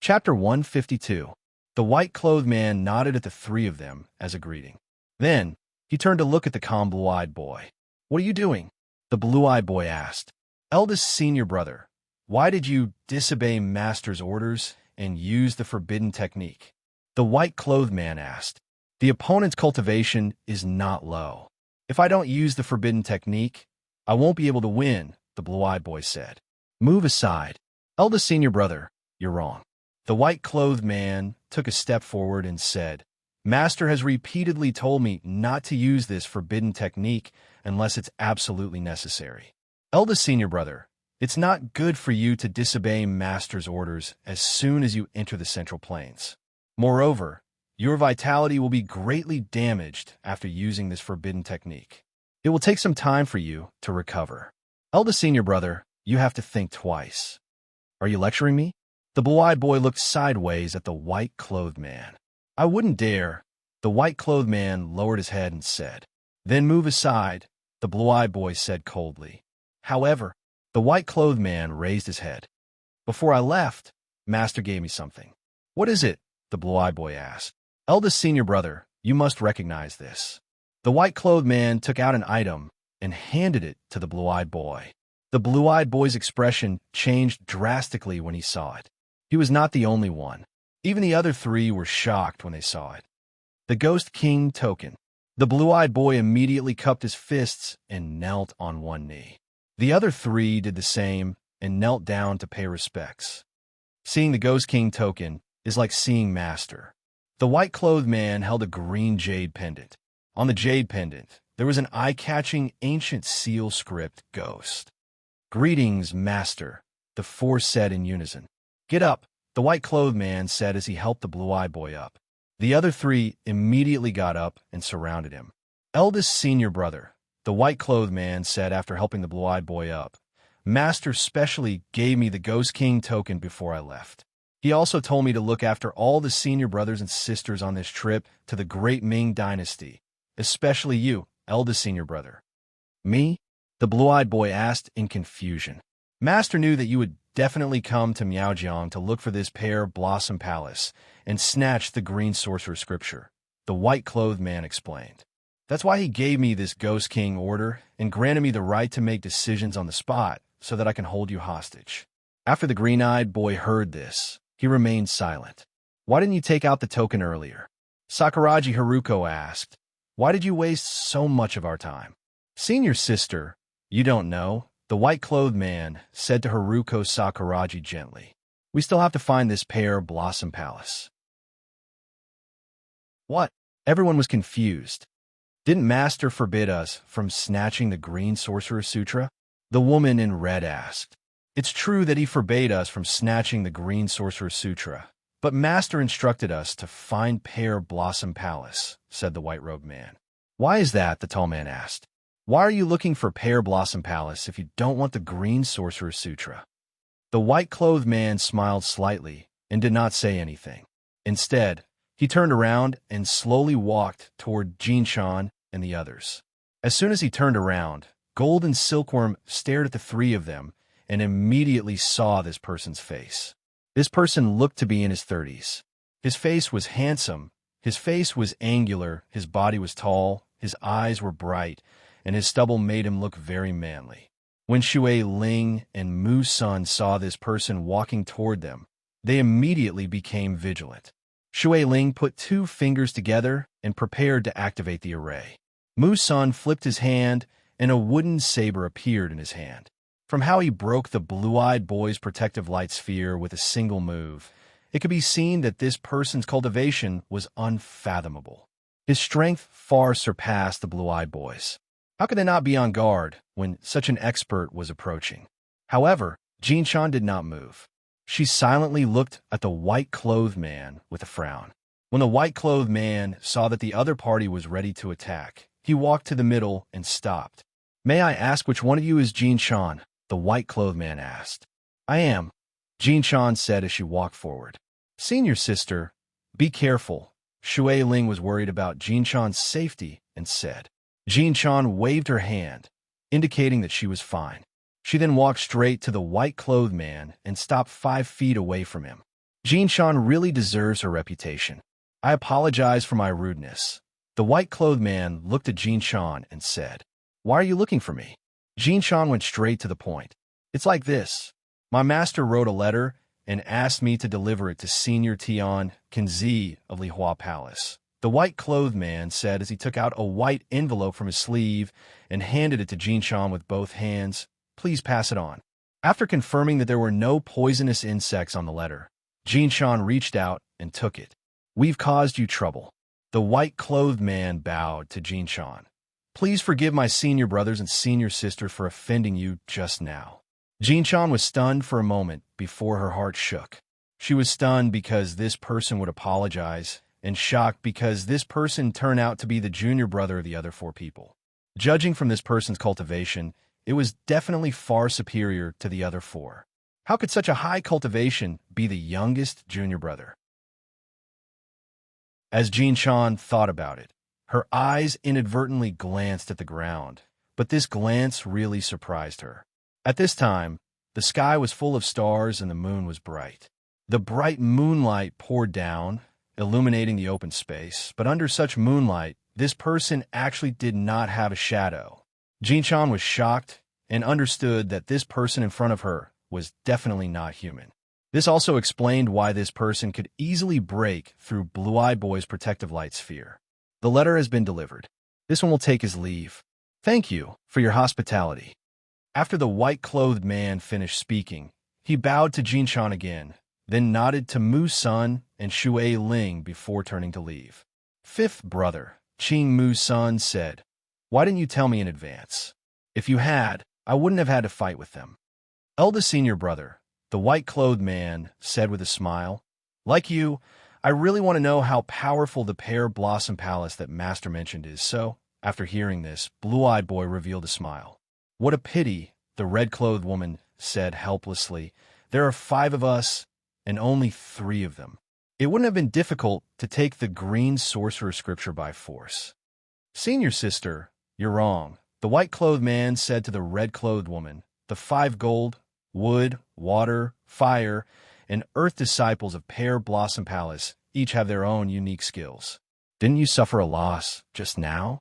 Chapter 152. The white-clothed man nodded at the three of them as a greeting. Then, he turned to look at the calm blue-eyed boy. "What are you doing?" the blue-eyed boy asked. "Eldest senior brother, why did you disobey Master's orders and use the forbidden technique?" the white-clothed man asked. "The opponent's cultivation is not low. If I don't use the forbidden technique, I won't be able to win," the blue-eyed boy said. "Move aside. Eldest senior brother, you're wrong." The white-clothed man took a step forward and said, "Master has repeatedly told me not to use this forbidden technique unless it's absolutely necessary. Eldest senior brother, it's not good for you to disobey Master's orders as soon as you enter the Central Plains. Moreover, your vitality will be greatly damaged after using this forbidden technique. It will take some time for you to recover. Eldest senior brother, you have to think twice." "Are you lecturing me?" The blue-eyed boy looked sideways at the white-clothed man. "I wouldn't dare." The white-clothed man lowered his head and said. "Then move aside," the blue-eyed boy said coldly. However, the white-clothed man raised his head. "Before I left, Master gave me something." "What is it?" the blue-eyed boy asked. "Eldest senior brother, you must recognize this." The white-clothed man took out an item and handed it to the blue-eyed boy. The blue-eyed boy's expression changed drastically when he saw it. He was not the only one. Even the other three were shocked when they saw it. The Ghost King token. The blue-eyed boy immediately cupped his fists and knelt on one knee. The other three did the same and knelt down to pay respects. Seeing the Ghost King token is like seeing Master. The white-clothed man held a green jade pendant. On the jade pendant, there was an eye-catching ancient seal script ghost. "Greetings, Master," the four said in unison. "Get up," the white-clothed man said as he helped the blue-eyed boy up. The other three immediately got up and surrounded him. "Eldest senior brother," the white-clothed man said after helping the blue-eyed boy up. "Master specially gave me the Ghost King token before I left. He also told me to look after all the senior brothers and sisters on this trip to the Great Ming Dynasty, especially you, eldest senior brother." "Me?" the blue-eyed boy asked in confusion. "Master knew that you would definitely come to Miaojiang to look for this pear blossom palace and snatch the green sorcerer scripture," the white-clothed man explained. "That's why he gave me this Ghost King order and granted me the right to make decisions on the spot so that I can hold you hostage." After the green-eyed boy heard this, he remained silent. "Why didn't you take out the token earlier?" Sakuraji Haruko asked. "Why did you waste so much of our time?" "Senior sister, you don't know," the white-clothed man said to Haruko Sakuraji gently. "We still have to find this pear blossom palace." "What?" Everyone was confused. "Didn't Master forbid us from snatching the green sorcerer sutra?" the woman in red asked. "It's true that he forbade us from snatching the green sorcerer sutra, but Master instructed us to find pear blossom palace," said the white-robed man. "Why is that?" the tall man asked. "Why are you looking for pear blossom palace if you don't want the green sorcerer sutra?" The white-clothed man smiled slightly and did not say anything. Instead, he turned around and slowly walked toward Jinshan and the others. As soon as he turned around, Golden Silkworm stared at the three of them and immediately saw this person's face. This person looked to be in his 30s. His face was handsome, his face was angular, his body was tall, his eyes were bright, and his stubble made him look very manly. When Shui Ling and Mu Sun saw this person walking toward them, they immediately became vigilant. Shui Ling put two fingers together and prepared to activate the array. Mu Sun flipped his hand, and a wooden saber appeared in his hand. From how he broke the blue-eyed boy's protective light sphere with a single move, it could be seen that this person's cultivation was unfathomable. His strength far surpassed the blue-eyed boy's. How could they not be on guard when such an expert was approaching? However, Jinshan did not move. She silently looked at the white-clothed man with a frown. When the white-clothed man saw that the other party was ready to attack, he walked to the middle and stopped. "May I ask which one of you is Jinshan?" the white-clothed man asked. "I am," Jinshan said as she walked forward. Senior sister, be careful. Shui Ling was worried about Jinshan's safety and said. Jinshan waved her hand, indicating that she was fine. She then walked straight to the white-clothed man and stopped 5 feet away from him. Jinshan really deserves her reputation. I apologize for my rudeness. The white-clothed man looked at Jinshan and said, Why are you looking for me? Jinshan went straight to the point. It's like this. My master wrote a letter and asked me to deliver it to Senior Tian Kenzi of Lihua Palace. The white-clothed man said as he took out a white envelope from his sleeve and handed it to Jinshan with both hands, Please pass it on. After confirming that there were no poisonous insects on the letter, Jinshan reached out and took it. We've caused you trouble. The white-clothed man bowed to Jinshan. Please forgive my senior brothers and senior sisters for offending you just now. Jinshan was stunned for a moment before her heart shook. She was stunned because this person would apologize, and shocked because this person turned out to be the junior brother of the other 4 people. Judging from this person's cultivation, it was definitely far superior to the other 4. How could such a high cultivation be the youngest junior brother? As Jinshan thought about it, her eyes inadvertently glanced at the ground, but this glance really surprised her. At this time, the sky was full of stars and the moon was bright. The bright moonlight poured down, illuminating the open space, but under such moonlight, this person actually did not have a shadow. Jinshan was shocked and understood that this person in front of her was definitely not human. This also explained why this person could easily break through Blue-Eyed Boy's protective light sphere. The letter has been delivered. This one will take his leave. Thank you for your hospitality. After the white-clothed man finished speaking, he bowed to Jinshan again, then nodded to Mu Sun and Shui Ling before turning to leave. 5th brother, Qing Mu Sun said, Why didn't you tell me in advance? If you had, I wouldn't have had to fight with them. Eldest senior brother, the white-clothed man said with a smile, Like you, I really want to know how powerful the Pear Blossom Palace that Master mentioned is, so, after hearing this, Blue-Eyed Boy revealed a smile. What a pity, the red-clothed woman said helplessly. There are 5 of us, and only 3 of them. It wouldn't have been difficult to take the green sorcerer scripture by force. Senior sister, you're wrong, the white-clothed man said to the red-clothed woman. The 5 gold, wood, water, fire, and earth disciples of Pear Blossom Palace each have their own unique skills. Didn't you suffer a loss just now?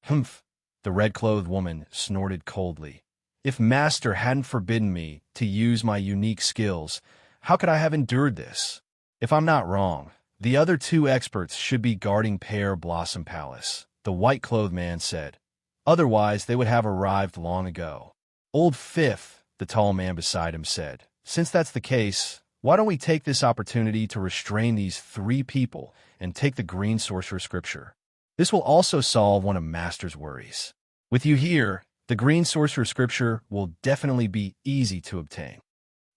Humph, the red-clothed woman snorted coldly. If Master hadn't forbidden me to use my unique skills, how could I have endured this? If I'm not wrong, the other 2 experts should be guarding Pear Blossom Palace, the white-clothed man said. Otherwise, they would have arrived long ago. Old 5th, the tall man beside him said. Since that's the case, why don't we take this opportunity to restrain these 3 people and take the green sorcerer scripture? This will also solve one of Master's worries. With you here, the green sorcerer scripture will definitely be easy to obtain.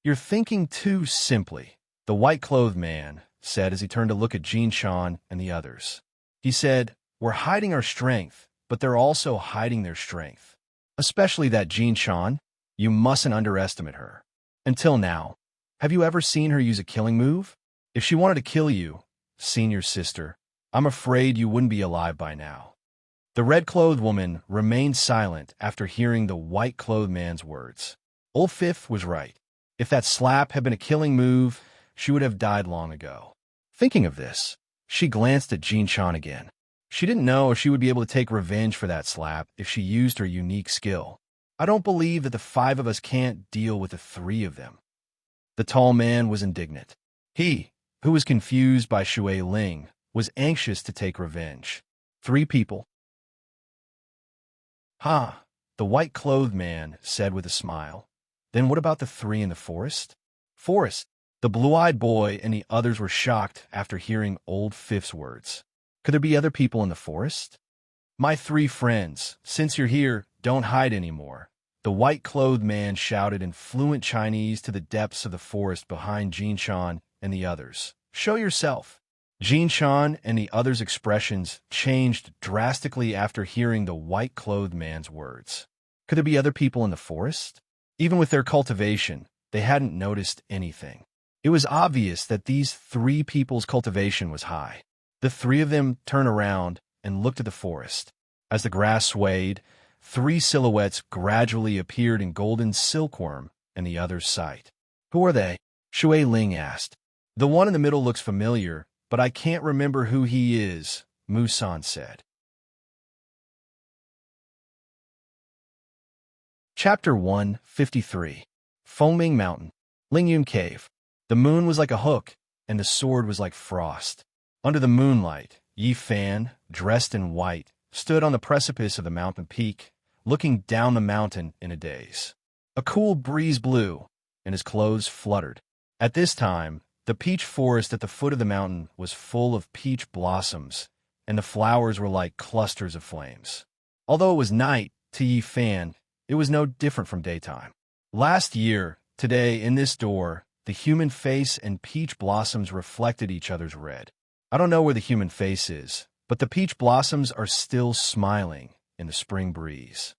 You're thinking too simply, the white-clothed man said as he turned to look at Jinshan and the others. He said, We're hiding our strength, but they're also hiding their strength. Especially that Jinshan. You mustn't underestimate her. Until now, have you ever seen her use a killing move? If she wanted to kill you, senior sister, I'm afraid you wouldn't be alive by now. The red-clothed woman remained silent after hearing the white-clothed man's words. Old 5th was right. If that slap had been a killing move, she would have died long ago. Thinking of this, she glanced at Jinshan again. She didn't know if she would be able to take revenge for that slap if she used her unique skill. I don't believe that the 5 of us can't deal with the 3 of them. The tall man was indignant. He, who was confused by Shui Ling, was anxious to take revenge. 3 people. Ha, the white-clothed man said with a smile. Then what about the 3 in the forest? Forest. The blue-eyed boy and the others were shocked after hearing old 5th's words. Could there be other people in the forest? My 3 friends, since you're here, don't hide anymore. The white-clothed man shouted in fluent Chinese to the depths of the forest behind Jinshan and the others. Show yourself. Jinshan and the others' expressions changed drastically after hearing the white-clothed man's words. Could there be other people in the forest? Even with their cultivation, they hadn't noticed anything. It was obvious that these three people's cultivation was high. The three of them turned around and looked at the forest. As the grass swayed, three silhouettes gradually appeared in golden silkworm in the other's sight. "Who are they?" Shui Ling asked. "The one in the middle looks familiar, but I can't remember who he is," Musan said. Chapter 153. Foaming Mountain. Lingyun Cave. The moon was like a hook, and the sword was like frost. Under the moonlight, Yi Fan, dressed in white, stood on the precipice of the mountain peak, looking down the mountain in a daze. A cool breeze blew, and his clothes fluttered. At this time, the peach forest at the foot of the mountain was full of peach blossoms, and the flowers were like clusters of flames. Although it was night, to Yi Fan, it was no different from daytime. Last year, today, in this door, the human face and peach blossoms reflected each other's red. I don't know where the human face is, but the peach blossoms are still smiling in the spring breeze.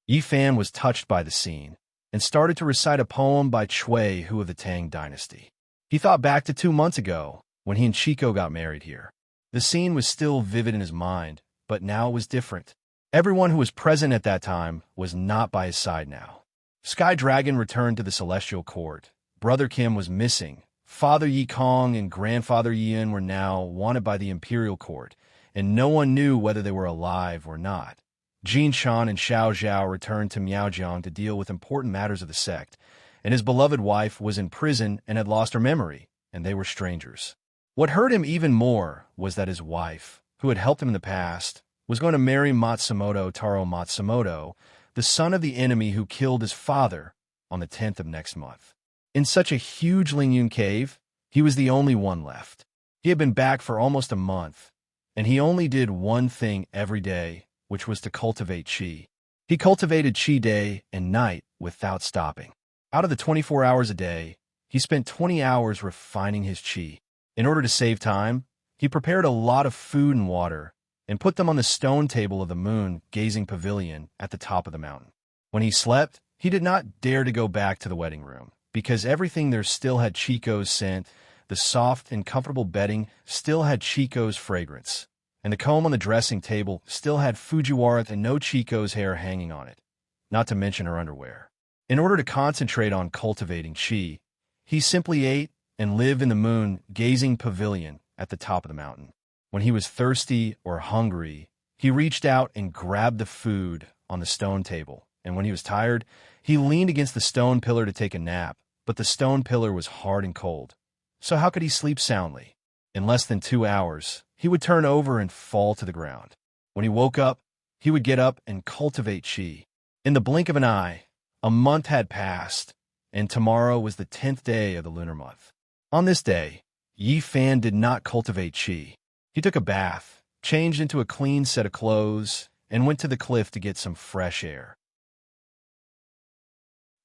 Yi Fan was touched by the scene and started to recite a poem by Chui Hu of the Tang dynasty. He thought back to 2 months ago when he and Chico got married here. The scene was still vivid in his mind, but now it was different. Everyone who was present at that time was not by his side now. Sky Dragon returned to the Celestial Court. Brother Kim was missing. Father Yi Kong and Grandfather Yin were now wanted by the Imperial Court, and no one knew whether they were alive or not. Jin Shan and Xiao Zhao returned to Miaojiang to deal with important matters of the sect, and his beloved wife was in prison and had lost her memory, and they were strangers. What hurt him even more was that his wife, who had helped him in the past, was going to marry Matsumoto Taro Matsumoto, the son of the enemy who killed his father, on the 10th of next month. In such a huge Lingyun cave, he was the only one left. He had been back for almost a month, and he only did one thing every day, which was to cultivate qi. He cultivated qi day and night without stopping. Out of the 24 hours a day, he spent 20 hours refining his qi. In order to save time, he prepared a lot of food and water, and put them on the stone table of the moon-gazing pavilion at the top of the mountain. When he slept, he did not dare to go back to the wedding room, because everything there still had Chico's scent, the soft and comfortable bedding still had Chico's fragrance, and the comb on the dressing table still had Fujiwara and no Chico's hair hanging on it, not to mention her underwear. In order to concentrate on cultivating qi, he simply ate and lived in the moon-gazing pavilion at the top of the mountain. When he was thirsty or hungry, he reached out and grabbed the food on the stone table, and when he was tired, he leaned against the stone pillar to take a nap, but the stone pillar was hard and cold. So how could he sleep soundly? In less than 2 hours, he would turn over and fall to the ground. When he woke up, he would get up and cultivate qi. In the blink of an eye, a month had passed, and tomorrow was the 10th day of the lunar month. On this day, Yi Fan did not cultivate qi. He took a bath, changed into a clean set of clothes, and went to the cliff to get some fresh air.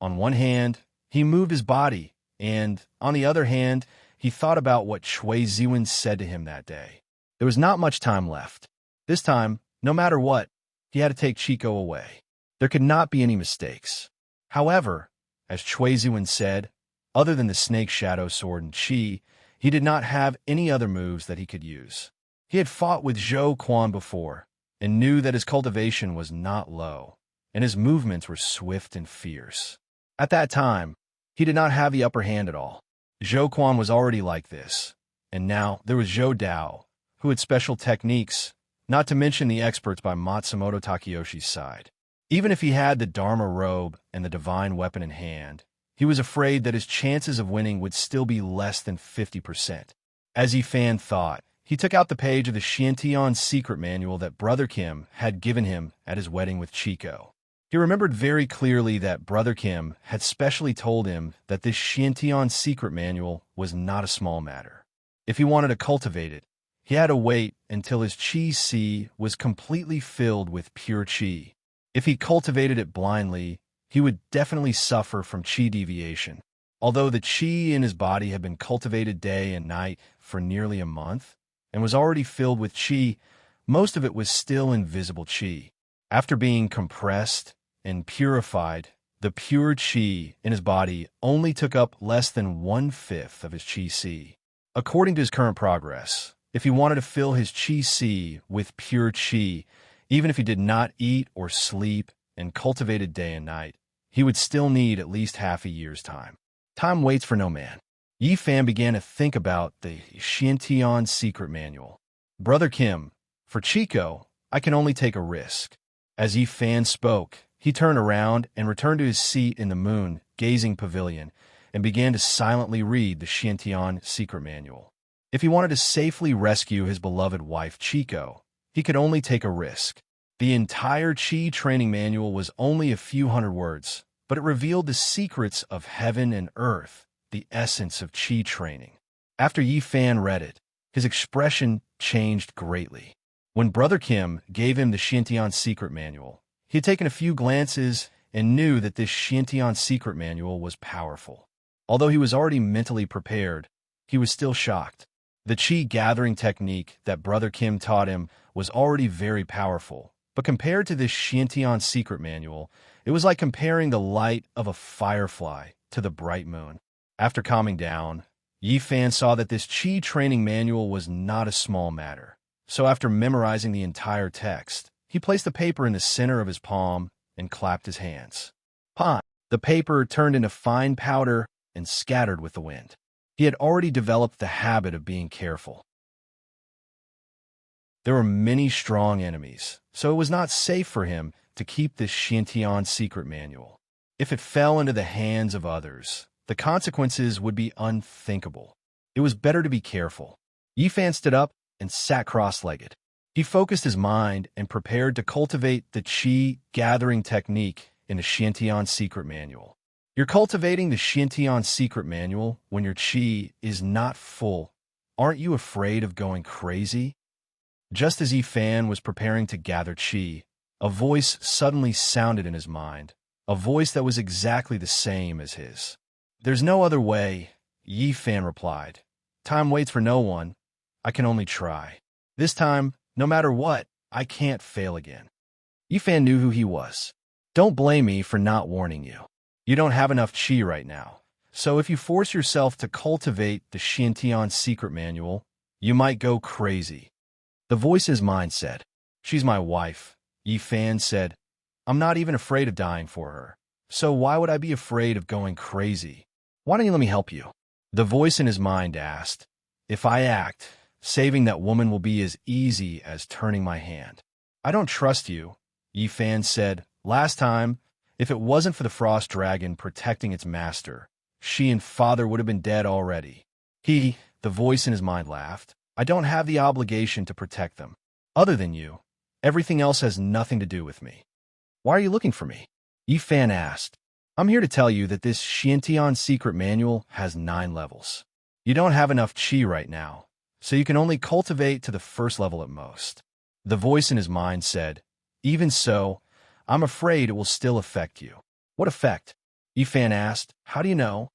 On one hand, he moved his body, and, on the other hand, he thought about what Chui Ziwen said to him that day. There was not much time left. This time, no matter what, he had to take Chico away. There could not be any mistakes. However, as Chui Ziwen said, other than the snake shadow sword and qi, he did not have any other moves that he could use. He had fought with Zhou Quan before, and knew that his cultivation was not low, and his movements were swift and fierce. At that time, he did not have the upper hand at all. Zhou Quan was already like this, and now there was Zhou Dao, who had special techniques, not to mention the experts by Matsumoto Takayoshi's side. Even if he had the Dharma robe and the divine weapon in hand, he was afraid that his chances of winning would still be less than 50%. As Yi Fan thought, he took out the page of the Xiantian secret manual that Brother Kim had given him at his wedding with Chico. He remembered very clearly that Brother Kim had specially told him that this Xiantian secret manual was not a small matter. If he wanted to cultivate it, he had to wait until his qi sea was completely filled with pure qi. If he cultivated it blindly, he would definitely suffer from qi deviation. Although the qi in his body had been cultivated day and night for nearly a month, and was already filled with qi, most of it was still invisible qi. After being compressed and purified, The pure qi in his body only took up less than 1/5 of his qi si. According to his current progress, if he wanted to fill his qi si with pure qi, even if he did not eat or sleep and cultivated day and night, he would still need at least half a year's time. Time waits for no man. Yi Fan began to think about the Xiantian secret manual. Brother Kim, for Chico, I can only take a risk. As Yi Fan spoke, he turned around and returned to his seat in the moon-gazing pavilion and began to silently read the Xiantian secret manual. If he wanted to safely rescue his beloved wife Chico, he could only take a risk. The entire Qi training manual was only a few hundred words, but it revealed the secrets of heaven and earth, the essence of Qi training. After Yi Fan read it, his expression changed greatly. When Brother Kim gave him the Xiantian secret manual, he had taken a few glances and knew that this Xiantian secret manual was powerful. Although he was already mentally prepared, he was still shocked. The Qi gathering technique that Brother Kim taught him was already very powerful, but compared to this Xiantian secret manual, it was like comparing the light of a firefly to the bright moon. After calming down, Yi Fan saw that this Qi training manual was not a small matter. So after memorizing the entire text, he placed the paper in the center of his palm and clapped his hands. Pah! The paper turned into fine powder and scattered with the wind. He had already developed the habit of being careful. There were many strong enemies, so it was not safe for him to keep this Xiantian secret manual. If it fell into the hands of others, the consequences would be unthinkable. It was better to be careful. Yi Fan stood up and sat cross-legged. He focused his mind and prepared to cultivate the Qi gathering technique in the Xiantian secret manual. You're cultivating the Xiantian secret manual when your Qi is not full. Aren't you afraid of going crazy? Just as Yi Fan was preparing to gather Qi, a voice suddenly sounded in his mind, a voice that was exactly the same as his. There's no other way, Yi Fan replied. Time waits for no one. I can only try. This time, no matter what, I can't fail again. Yi Fan knew who he was. Don't blame me for not warning you. You don't have enough Qi right now. So if you force yourself to cultivate the Xiantian secret manual, you might go crazy. The voice in his mind said, She's my wife. Yi Fan said, I'm not even afraid of dying for her. So why would I be afraid of going crazy? Why don't you let me help you? The voice in his mind asked, If I act, saving that woman will be as easy as turning my hand. I don't trust you, Yi Fan said. Last time, if it wasn't for the frost dragon protecting its master, she and father would have been dead already. The voice in his mind laughed. I don't have the obligation to protect them. Other than you, everything else has nothing to do with me. Why are you looking for me? Yi Fan asked. I'm here to tell you that this Xiantian secret manual has 9 levels. You don't have enough Qi right now, so you can only cultivate to the first level at most. The voice in his mind said, Even so, I'm afraid it will still affect you. What effect? Yi Fan asked. How do you know?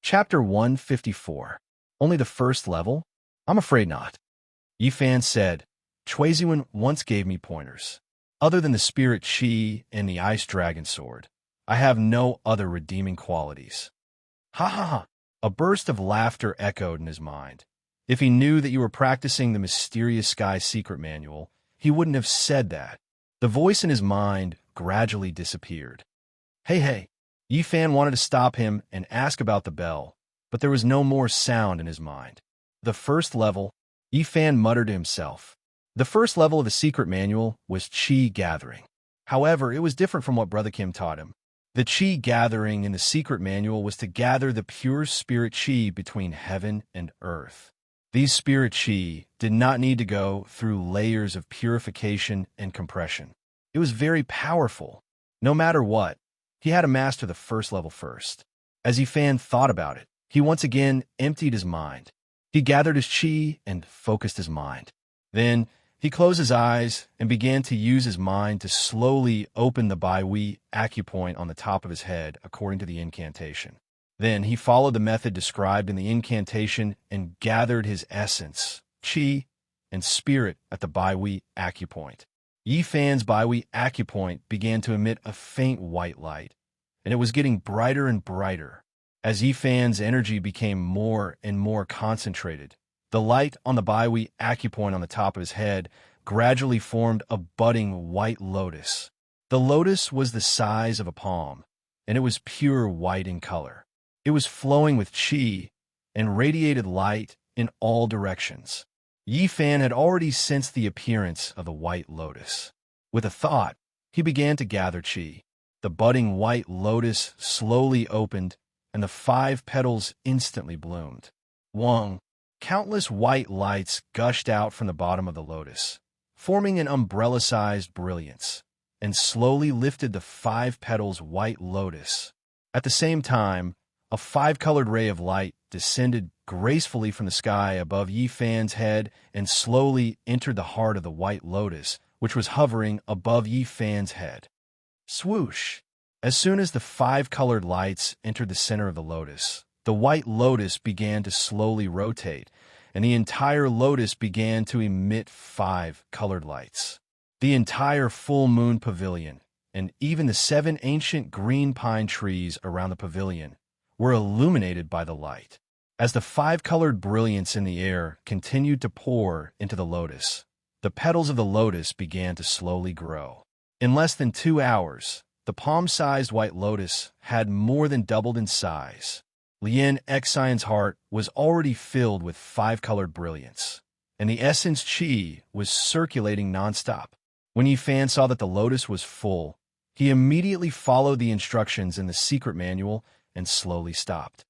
Chapter 154. Only the first level? I'm afraid not. Yi Fan said, Chuiziwen once gave me pointers. Other than the spirit Qi and the ice dragon sword, I have no other redeeming qualities. Ha ha ha! A burst of laughter echoed in his mind. If he knew that you were practicing the mysterious sky secret manual, he wouldn't have said that. The voice in his mind gradually disappeared. Hey! Yi Fan wanted to stop him and ask about the bell, but there was no more sound in his mind. The first level, Yi Fan muttered to himself. The first level of the secret manual was Qi gathering. However, it was different from what Brother Kim taught him. The Qi gathering in the secret manual was to gather the pure spirit Qi between heaven and earth. These spirit Qi did not need to go through layers of purification and compression. It was very powerful. No matter what, he had to master the first level first. As Yi Fan thought about it, he once again emptied his mind. He gathered his Qi and focused his mind. Then, he closed his eyes and began to use his mind to slowly open the Baihui acupoint on the top of his head according to the incantation. Then he followed the method described in the incantation and gathered his essence, Qi, and spirit at the Baihui acupoint. Yifan's Baihui acupoint began to emit a faint white light, and it was getting brighter and brighter. As Yifan's energy became more and more concentrated, the light on the Baihui acupoint on the top of his head gradually formed a budding white lotus. The lotus was the size of a palm, and it was pure white in color. It was flowing with qi and radiated light in all directions. Yifan had already sensed the appearance of the white lotus. With a thought, he began to gather qi. The budding white lotus slowly opened, and the 5 petals instantly bloomed. Wang, countless white lights gushed out from the bottom of the lotus, forming an umbrella-sized brilliance, and slowly lifted the 5 petals white lotus. At the same time, a 5-colored ray of light descended gracefully from the sky above Yifan's head and slowly entered the heart of the white lotus, which was hovering above Yifan's head. Swoosh! As soon as the 5-colored lights entered the center of the lotus, the white lotus began to slowly rotate, and the entire lotus began to emit 5 colored lights. The entire full moon pavilion, and even the 7 ancient green pine trees around the pavilion, were illuminated by the light. As the 5-colored brilliance in the air continued to pour into the lotus, the petals of the lotus began to slowly grow. In less than 2 hours, the palm-sized white lotus had more than doubled in size. Lien Xian's heart was already filled with 5-colored brilliance, and the essence qi was circulating nonstop. When Yifan saw that the lotus was full, he immediately followed the instructions in the secret manual and slowly stopped.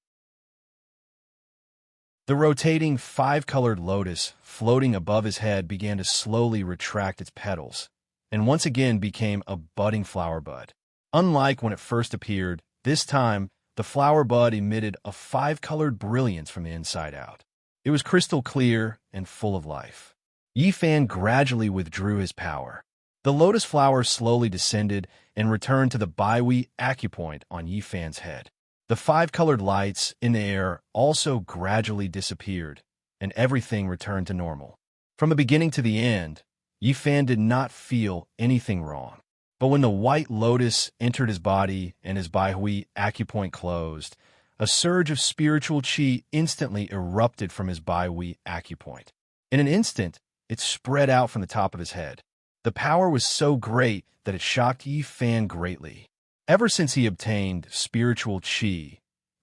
The rotating 5-colored lotus floating above his head began to slowly retract its petals, and once again became a budding flower bud. Unlike when it first appeared, this time the flower bud emitted a 5-colored brilliance from the inside out. It was crystal clear and full of life. Yifan gradually withdrew his power. The lotus flower slowly descended and returned to the Baihui acupoint on Yifan's head. The 5-colored lights in the air also gradually disappeared, and everything returned to normal. From the beginning to the end, Yifan did not feel anything wrong. But when the white lotus entered his body and his Baihui acupoint closed, a surge of spiritual qi instantly erupted from his Baihui acupoint. In an instant, it spread out from the top of his head. The power was so great that it shocked Yifan greatly. Ever since he obtained spiritual qi,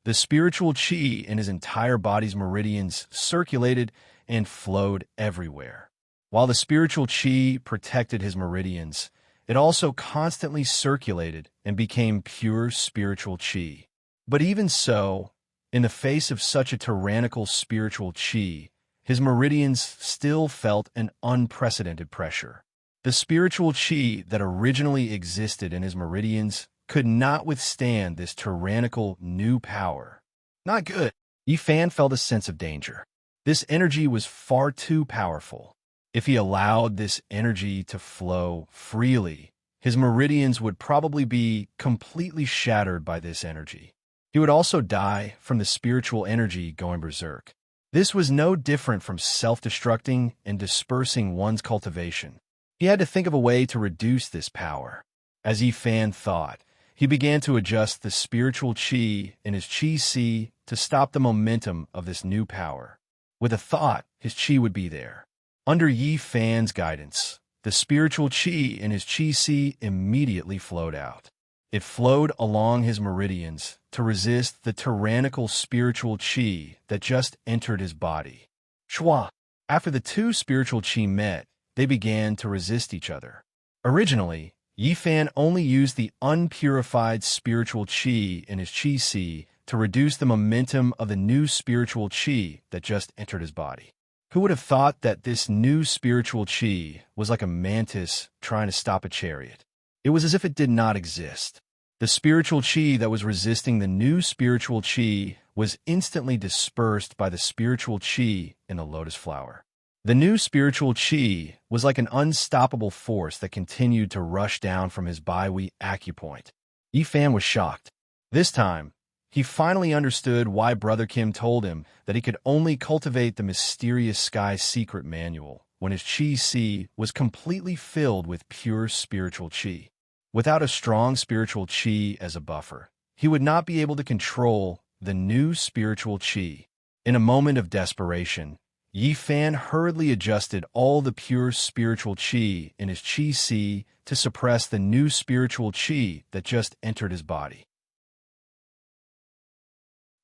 the spiritual qi in his entire body's meridians circulated and flowed everywhere. While the spiritual qi protected his meridians, it also constantly circulated and became pure spiritual qi. But even so, in the face of such a tyrannical spiritual qi, his meridians still felt an unprecedented pressure. The spiritual qi that originally existed in his meridians could not withstand this tyrannical new power. Not good. Yifan felt a sense of danger. This energy was far too powerful. If he allowed this energy to flow freely, his meridians would probably be completely shattered by this energy. He would also die from the spiritual energy going berserk. This was no different from self-destructing and dispersing one's cultivation. He had to think of a way to reduce this power. As Yifan thought, he began to adjust the spiritual qi in his qi to stop the momentum of this new power. With a thought, his qi would be there. Under Yifan's guidance, the spiritual qi in his qi immediately flowed out. It flowed along his meridians to resist the tyrannical spiritual qi that just entered his body. Shwa! After the two spiritual qi met, they began to resist each other. Originally, Yifan only used the unpurified spiritual qi in his qi to reduce the momentum of the new spiritual qi that just entered his body. Who would have thought that this new spiritual qi was like a mantis trying to stop a chariot? It was as if it did not exist. The spiritual qi that was resisting the new spiritual qi was instantly dispersed by the spiritual qi in the lotus flower. The new spiritual qi was like an unstoppable force that continued to rush down from his Baihui acupoint. Yifan was shocked. This time, he finally understood why Brother Kim told him that he could only cultivate the mysterious sky secret manual when his chi si was completely filled with pure spiritual chi. Without a strong spiritual chi as a buffer, he would not be able to control the new spiritual chi. In a moment of desperation, Yi Fan hurriedly adjusted all the pure spiritual chi in his chi si to suppress the new spiritual chi that just entered his body.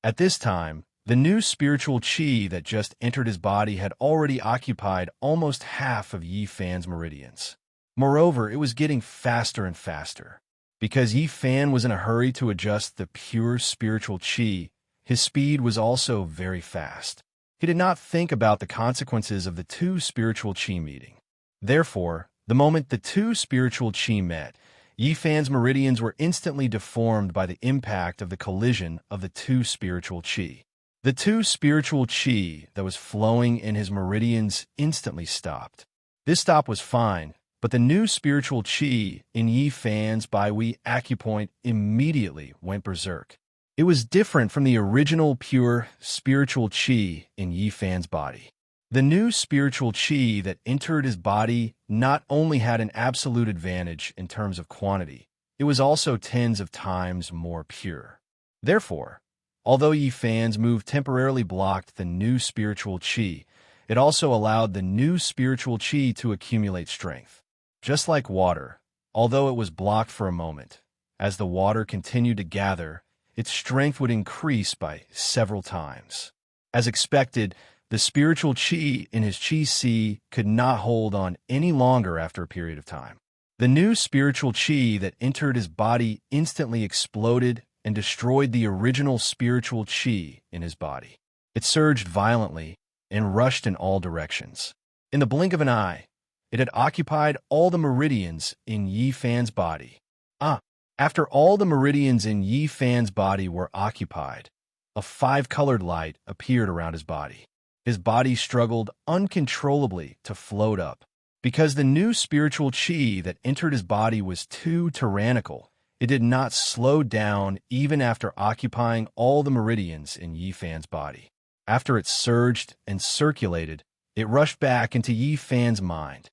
At this time, the new spiritual chi that just entered his body had already occupied almost half of Yi Fan's meridians. Moreover, it was getting faster and faster. Because Yi Fan was in a hurry to adjust the pure spiritual chi, his speed was also very fast. He did not think about the consequences of the two spiritual chi meeting. Therefore, the moment the two spiritual chi met, Yi Fan's meridians were instantly deformed by the impact of the collision of the two spiritual chi. The two spiritual chi that was flowing in his meridians instantly stopped. This stop was fine, but the new spiritual chi in Yi Fan's Baihui acupoint immediately went berserk. It was different from the original pure spiritual chi in Yi Fan's body. The new spiritual chi that entered his body not only had an absolute advantage in terms of quantity, it was also tens of times more pure. Therefore, although Yi Fan's move temporarily blocked the new spiritual chi, it also allowed the new spiritual chi to accumulate strength. Just like water, although it was blocked for a moment, as the water continued to gather, its strength would increase by several times. As expected, the spiritual chi in his chi si could not hold on any longer after a period of time. The new spiritual chi that entered his body instantly exploded and destroyed the original spiritual chi in his body. It surged violently and rushed in all directions. In the blink of an eye, it had occupied all the meridians in Yi Fan's body. After all the meridians in Yi Fan's body were occupied, a five-colored light appeared around his body. His body struggled uncontrollably to float up. Because the new spiritual chi that entered his body was too tyrannical, it did not slow down even after occupying all the meridians in Yi Fan's body. After it surged and circulated, it rushed back into Yi Fan's mind.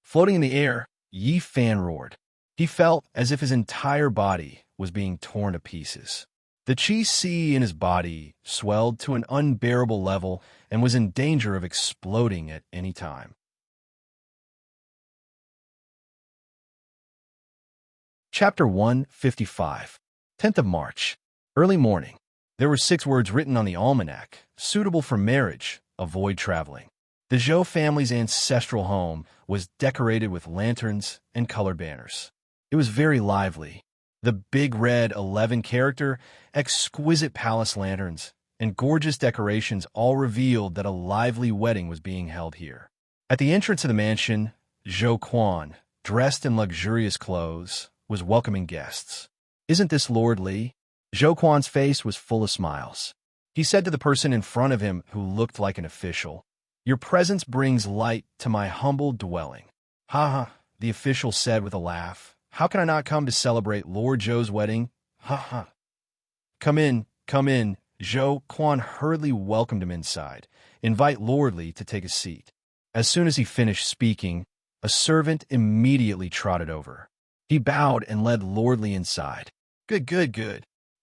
Floating in the air, Yi Fan roared. He felt as if his entire body was being torn to pieces. The chi si in his body swelled to an unbearable level and was in danger of exploding at any time. Chapter 155, 10th of March. Early morning. There were 6 words written on the almanac, suitable for marriage, avoid traveling. The Zhou family's ancestral home was decorated with lanterns and colored banners. It was very lively. The big red 11-character, exquisite palace lanterns, and gorgeous decorations all revealed that a lively wedding was being held here. At the entrance of the mansion, Zhou Quan, dressed in luxurious clothes, was welcoming guests. "Isn't this Lord Li?" Zhou Quan's face was full of smiles. He said to the person in front of him who looked like an official, "Your presence brings light to my humble dwelling." "Ha ha," the official said with a laugh. "How can I not come to celebrate Lord Zhou's wedding? Ha ha." Come in, come in." Zhou Quan hurriedly welcomed him inside. "Invite Lord Li to take a seat." As soon as he finished speaking, a servant immediately trotted over. He bowed and led Lord Li inside. Good,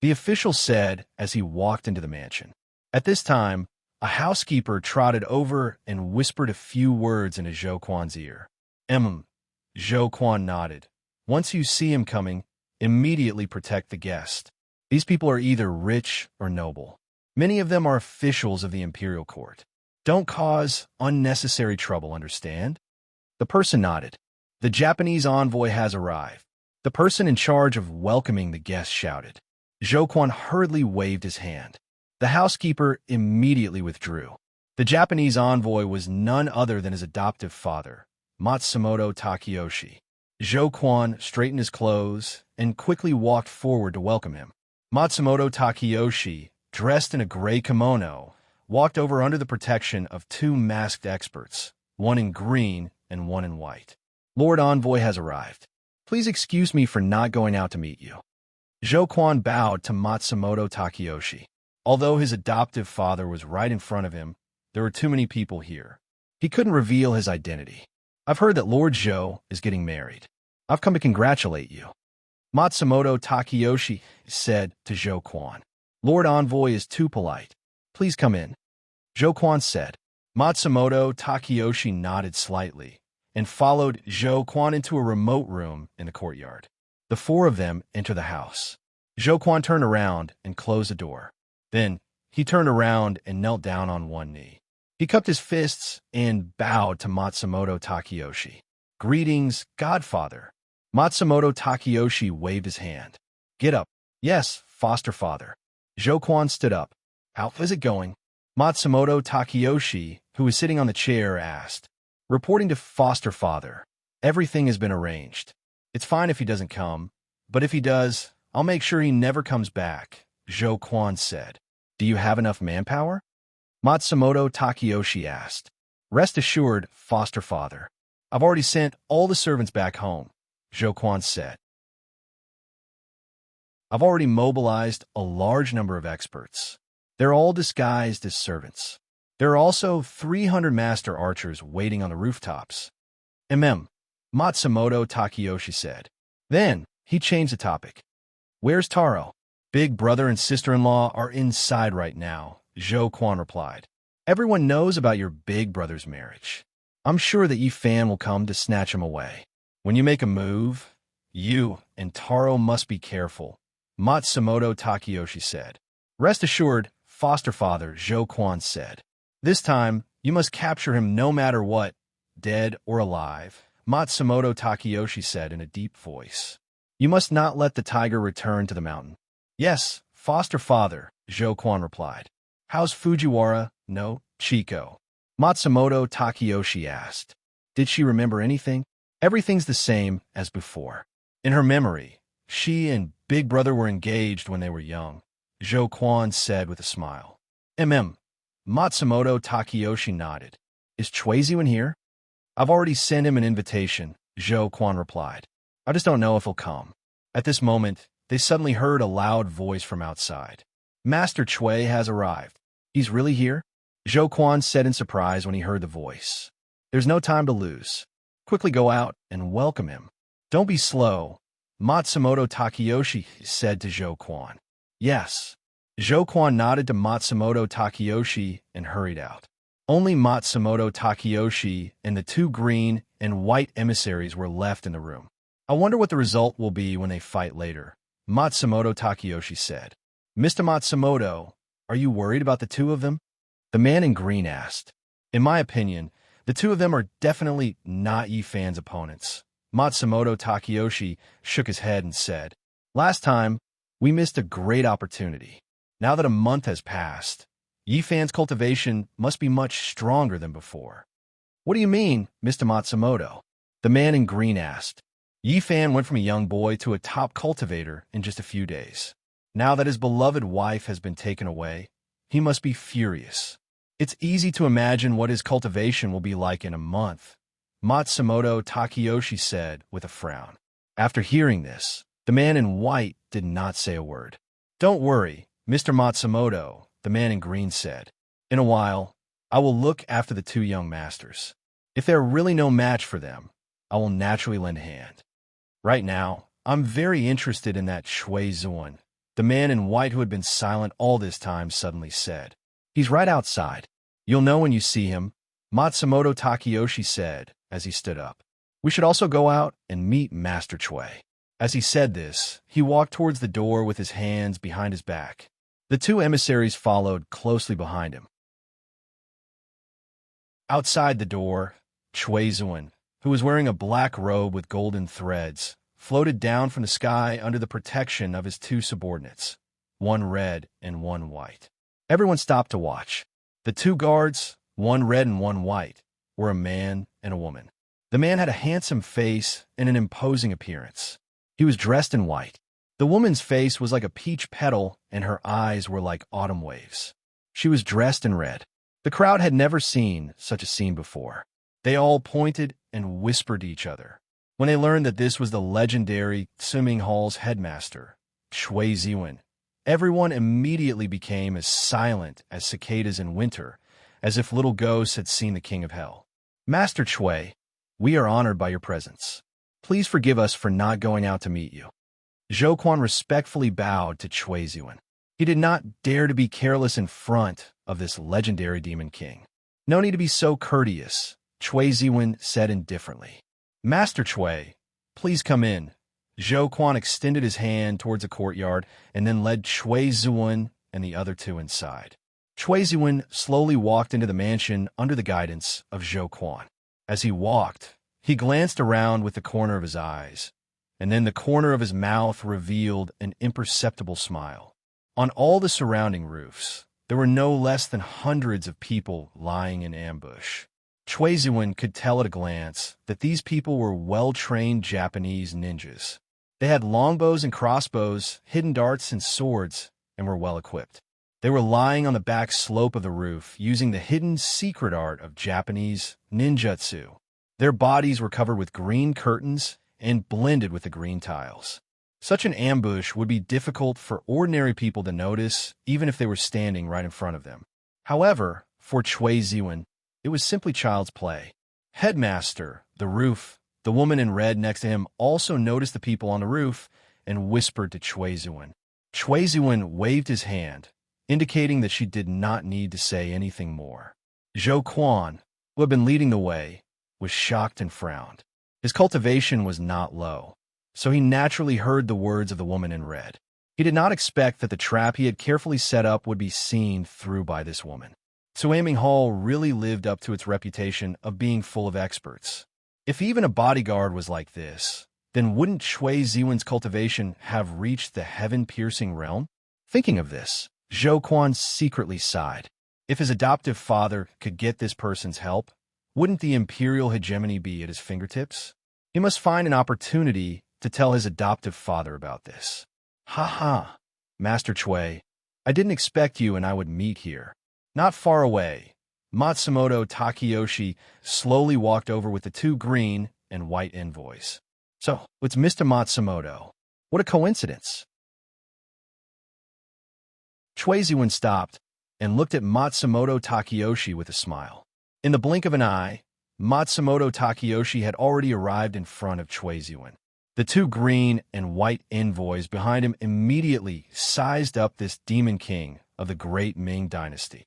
the official said as he walked into the mansion. At this time, a housekeeper trotted over and whispered a few words into Zhou Quan's ear. Zhou Quan nodded. "Once you see him coming, immediately protect the guest. These people are either rich or noble. Many of them are officials of the imperial court. Don't cause unnecessary trouble, understand?" The person nodded. "The Japanese envoy has arrived." The person in charge of welcoming the guest shouted. Zhou Quan hurriedly waved his hand. The housekeeper immediately withdrew. The Japanese envoy was none other than his adoptive father, Matsumoto Takeyoshi. Zhou Quan straightened his clothes and quickly walked forward to welcome him. Matsumoto Takeyoshi, dressed in a gray kimono, walked over under the protection of 2 masked experts, one in green and one in white. "Lord Envoy has arrived. Please excuse me for not going out to meet you." Zhou Quan bowed to Matsumoto Takeyoshi. Although his adoptive father was right in front of him, there were too many people here. He couldn't reveal his identity. I've heard that Lord Zhou is getting married. I've come to congratulate you. Matsumoto Takeyoshi said to Zhou Quan. Lord Envoy is too polite. Please come in. Zhou Quan said. Matsumoto Takeyoshi nodded slightly and followed Zhou Quan into a remote room in the courtyard. The four of them enter the house. Zhou Quan turned around and closed the door. Then he turned around and knelt down on one knee. He cupped his fists and bowed to Matsumoto Takeyoshi. Greetings, Godfather. Matsumoto Takeyoshi waved his hand. Get up. Yes, foster father. Zhou Quan stood up. How is it going? Matsumoto Takeyoshi, who was sitting on the chair, asked. Reporting to foster father. Everything has been arranged. It's fine if he doesn't come, but if he does, I'll make sure he never comes back, Zhou Quan said. Do you have enough manpower? Matsumoto Takeyoshi asked. Rest assured, foster father. I've already sent all the servants back home, Zhou Quan said. I've already mobilized a large number of experts. They're all disguised as servants. There are also 300 master archers waiting on the rooftops. Matsumoto Takeyoshi said. Then he changed the topic. Where's Taro? Big brother and sister-in-law are inside right now, Zhou Quan replied. Everyone knows about your big brother's marriage. I'm sure that Yi Fan will come to snatch him away. When you make a move, you and Taro must be careful, Matsumoto Takeyoshi said. Rest assured, foster father, Zhou Quan said. This time, you must capture him no matter what, dead or alive, Matsumoto Takeyoshi said in a deep voice. You must not let the tiger return to the mountain. Yes, foster father, Zhou Quan replied. How's Fujiwara no Chiko? Matsumoto Takeyoshi asked. Did she remember anything? Everything's the same as before. In her memory, she and Big Brother were engaged when they were young, Zhou Quan said with a smile. Matsumoto Takeyoshi nodded. Is Chuiziwen here? I've already sent him an invitation, Zhou Quan replied. I just don't know if he'll come. At this moment, they suddenly heard a loud voice from outside. Master Chui has arrived. He's really here? Zhou Quan said in surprise when he heard the voice. There's no time to lose. Quickly go out and welcome him. Don't be slow, Matsumoto Takeyoshi said to Zhou Quan. Yes. Zhou Quan nodded to Matsumoto Takeyoshi and hurried out. Only Matsumoto Takeyoshi and the two green and white emissaries were left in the room. I wonder what the result will be when they fight later, Matsumoto Takeyoshi said. Mr. Matsumoto, are you worried about the two of them? The man in green asked. In my opinion, the two of them are definitely not Yi Fan's opponents. Matsumoto Takeyoshi shook his head and said, Last time, we missed a great opportunity. Now that a month has passed, Yi Fan's cultivation must be much stronger than before. What do you mean, Mr. Matsumoto? The man in green asked. Yi Fan went from a young boy to a top cultivator in just a few days. Now that his beloved wife has been taken away, he must be furious. It's easy to imagine what his cultivation will be like in a month, Matsumoto Takeyoshi said with a frown. After hearing this, the man in white did not say a word. Don't worry, Mr. Matsumoto, the man in green said. In a while, I will look after the two young masters. If there are really no match for them, I will naturally lend a hand. Right now, I'm very interested in that Shui Zuan, the man in white who had been silent all this time suddenly said. He's right outside. You'll know when you see him, Matsumoto Takeyoshi said as he stood up. We should also go out and meet Master Chui. As he said this, he walked towards the door with his hands behind his back. The two emissaries followed closely behind him. Outside the door, Chui Zuan, who was wearing a black robe with golden threads, floated down from the sky under the protection of his two subordinates, one red and one white. Everyone stopped to watch. The two guards, one red and one white, were a man and a woman. The man had a handsome face and an imposing appearance. He was dressed in white. The woman's face was like a peach petal, and her eyes were like autumn waves. She was dressed in red. The crowd had never seen such a scene before. They all pointed and whispered to each other. When they learned that this was the legendary swimming hall's headmaster, Shui Ziwen, everyone immediately became as silent as cicadas in winter, as if little ghosts had seen the king of hell. Master Chui, we are honored by your presence. Please forgive us for not going out to meet you. Zhou Quan respectfully bowed to Chui Ziwen. He did not dare to be careless in front of this legendary demon king. No need to be so courteous, Chui Ziwen said indifferently. Master Chui, please come in. Zhou Quan extended his hand towards a courtyard and then led Chui Ziwen and the other two inside. Chui Ziwen slowly walked into the mansion under the guidance of Zhou Quan. As he walked, he glanced around with the corner of his eyes, and then the corner of his mouth revealed an imperceptible smile. On all the surrounding roofs, there were no less than hundreds of people lying in ambush. Chui Ziwen could tell at a glance that these people were well-trained Japanese ninjas. They had longbows and crossbows, hidden darts and swords, and were well-equipped. They were lying on the back slope of the roof, using the hidden secret art of Japanese ninjutsu. Their bodies were covered with green curtains and blended with the green tiles. Such an ambush would be difficult for ordinary people to notice, even if they were standing right in front of them. However, for Chui Ziwen, it was simply child's play. Headmaster, the roof, the woman in red next to him also noticed the people on the roof and whispered to Chui Ziwen. Chui Ziwen waved his hand, indicating that she did not need to say anything more. Zhou Quan, who had been leading the way, was shocked and frowned. His cultivation was not low, so he naturally heard the words of the woman in red. He did not expect that the trap he had carefully set up would be seen through by this woman. Suaming Hall really lived up to its reputation of being full of experts. If even a bodyguard was like this, then wouldn't Chui Ziwen's cultivation have reached the heaven-piercing realm? Thinking of this, Zhou Quan secretly sighed. If his adoptive father could get this person's help, wouldn't the imperial hegemony be at his fingertips? He must find an opportunity to tell his adoptive father about this. Ha ha, Master Chui, I didn't expect you and I would meet here. Not far away, Matsumoto Takeyoshi slowly walked over with the two green and white envoys. So, it's Mr. Matsumoto. What a coincidence. Chui Ziwen stopped and looked at Matsumoto Takeyoshi with a smile. In the blink of an eye, Matsumoto Takeyoshi had already arrived in front of Chui Ziwen. The two green and white envoys behind him immediately sized up this demon king of the great Ming dynasty.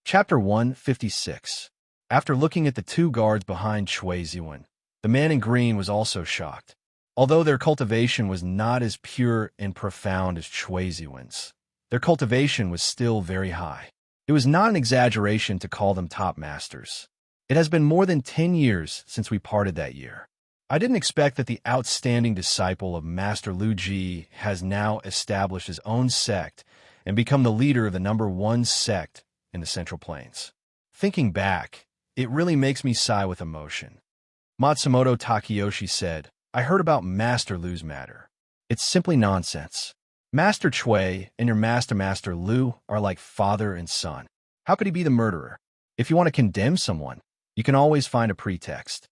Chapter 156. After looking at the two guards behind Chui Ziwen, the man in green was also shocked. Although their cultivation was not as pure and profound as Chui Ziwen's, their cultivation was still very high. It was not an exaggeration to call them top masters. It has been more than 10 years since we parted that year. I didn't expect that the outstanding disciple of Master Lu Ji has now established his own sect and become the leader of the #1 sect in the Central Plains. Thinking back, it really makes me sigh with emotion. Matsumoto Takeyoshi said, I heard about Master Lu's matter. It's simply nonsense. Master Chui and your Master Lu are like father and son. How could he be the murderer? If you want to condemn someone, you can always find a pretext.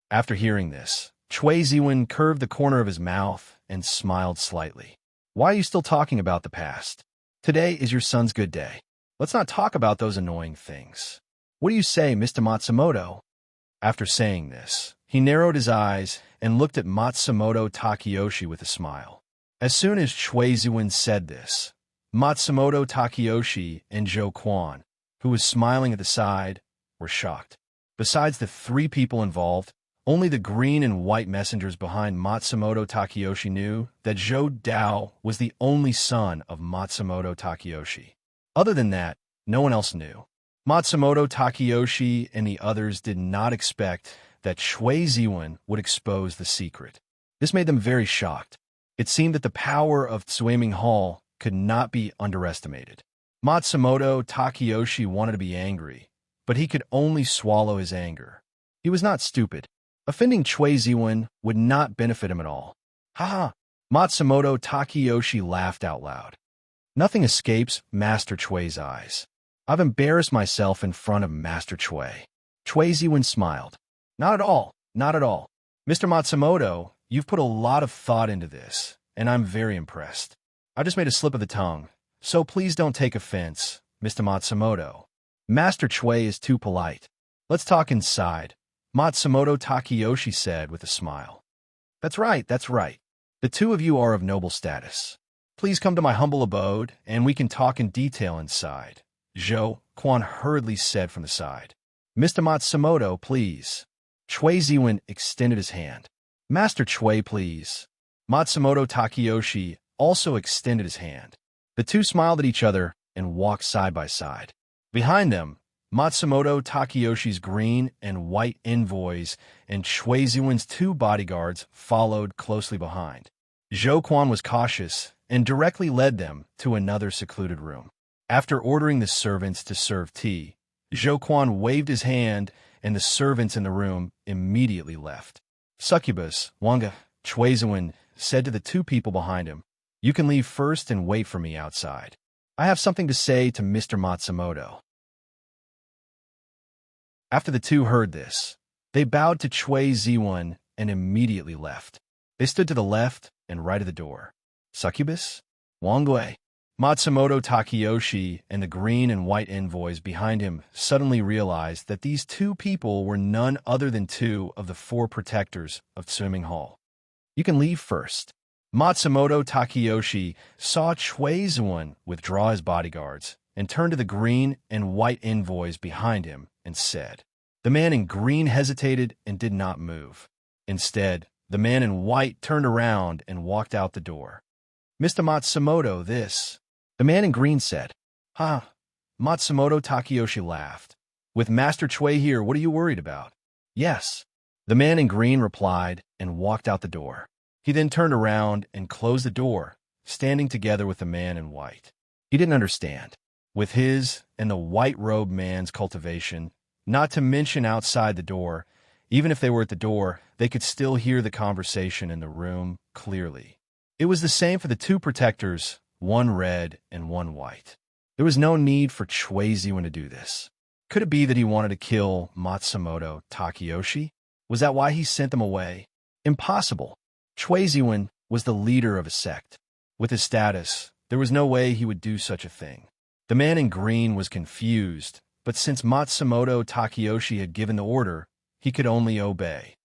After hearing this, Chui Ziwen curved the corner of his mouth and smiled slightly. Why are you still talking about the past? Today is your son's good day. Let's not talk about those annoying things. What do you say, Mr. Matsumoto? After saying this, he narrowed his eyes and looked at Matsumoto Takeyoshi with a smile. As soon as Chui Ziwen said this, Matsumoto Takeyoshi and Zhou Quan, who was smiling at the side, were shocked. Besides the three people involved, only the green and white messengers behind Matsumoto Takeyoshi knew that Zhou Dao was the only son of Matsumoto Takeyoshi. Other than that, no one else knew. Matsumoto Takeyoshi and the others did not expect that Chui Ziwen would expose the secret. This made them very shocked. It seemed that the power of Suaming Hall could not be underestimated. Matsumoto Takeyoshi wanted to be angry, but he could only swallow his anger. He was not stupid. Offending Chui Ziwen would not benefit him at all. Ha! Matsumoto Takeyoshi laughed out loud. Nothing escapes Master Chui's eyes. I've embarrassed myself in front of Master Chui. Chui Ziwen smiled. Not at all, not at all. Mr. Matsumoto, you've put a lot of thought into this, and I'm very impressed. I just made a slip of the tongue, so please don't take offense, Mr. Matsumoto. Master Chui is too polite. Let's talk inside, Matsumoto Takeyoshi said with a smile. That's right, that's right. The two of you are of noble status. Please come to my humble abode, and we can talk in detail inside, Zhou Quan hurriedly said from the side. Mr. Matsumoto, please. Chui Ziwen extended his hand. Master Chui, please. Matsumoto Takeyoshi also extended his hand. The two smiled at each other and walked side by side. Behind them, Matsumoto Takeyoshi's green and white envoys and Chui Ziwen's two bodyguards followed closely behind. Zhou Quan was cautious and directly led them to another secluded room. After ordering the servants to serve tea, Zhou Quan waved his hand and the servants in the room immediately left. Succubus, Wanga, Chui Ziwen said to the two people behind him, "You can leave first and wait for me outside. I have something to say to Mr. Matsumoto." After the two heard this, they bowed to Chui Ziwen and immediately left. They stood to the left and right of the door. Succubus, Wangwei, Matsumoto Takeyoshi, and the green and white envoys behind him suddenly realized that these two people were none other than two of the four protectors of Swimming Hall. "You can leave first." Matsumoto Takeyoshi saw Chui Ziwen withdraw his bodyguards and turned to the green and white envoys behind him and said. The man in green hesitated and did not move. Instead, the man in white turned around and walked out the door. "Mr. Matsumoto, this," the man in green said. "Huh?" Matsumoto Takeyoshi laughed. "With Master Chui here, what are you worried about?" "Yes," the man in green replied and walked out the door. He then turned around and closed the door, standing together with the man in white. He didn't understand. With his and the white-robed man's cultivation, not to mention outside the door, even if they were at the door, they could still hear the conversation in the room clearly. It was the same for the two protectors, one red and one white. There was no need for Chui Ziwen to do this. Could it be that he wanted to kill Matsumoto Takeyoshi? Was that why he sent them away? Impossible. Chui Ziwen was the leader of a sect. With his status, there was no way he would do such a thing. The man in green was confused, but since Matsumoto Takeyoshi had given the order, he could only obey.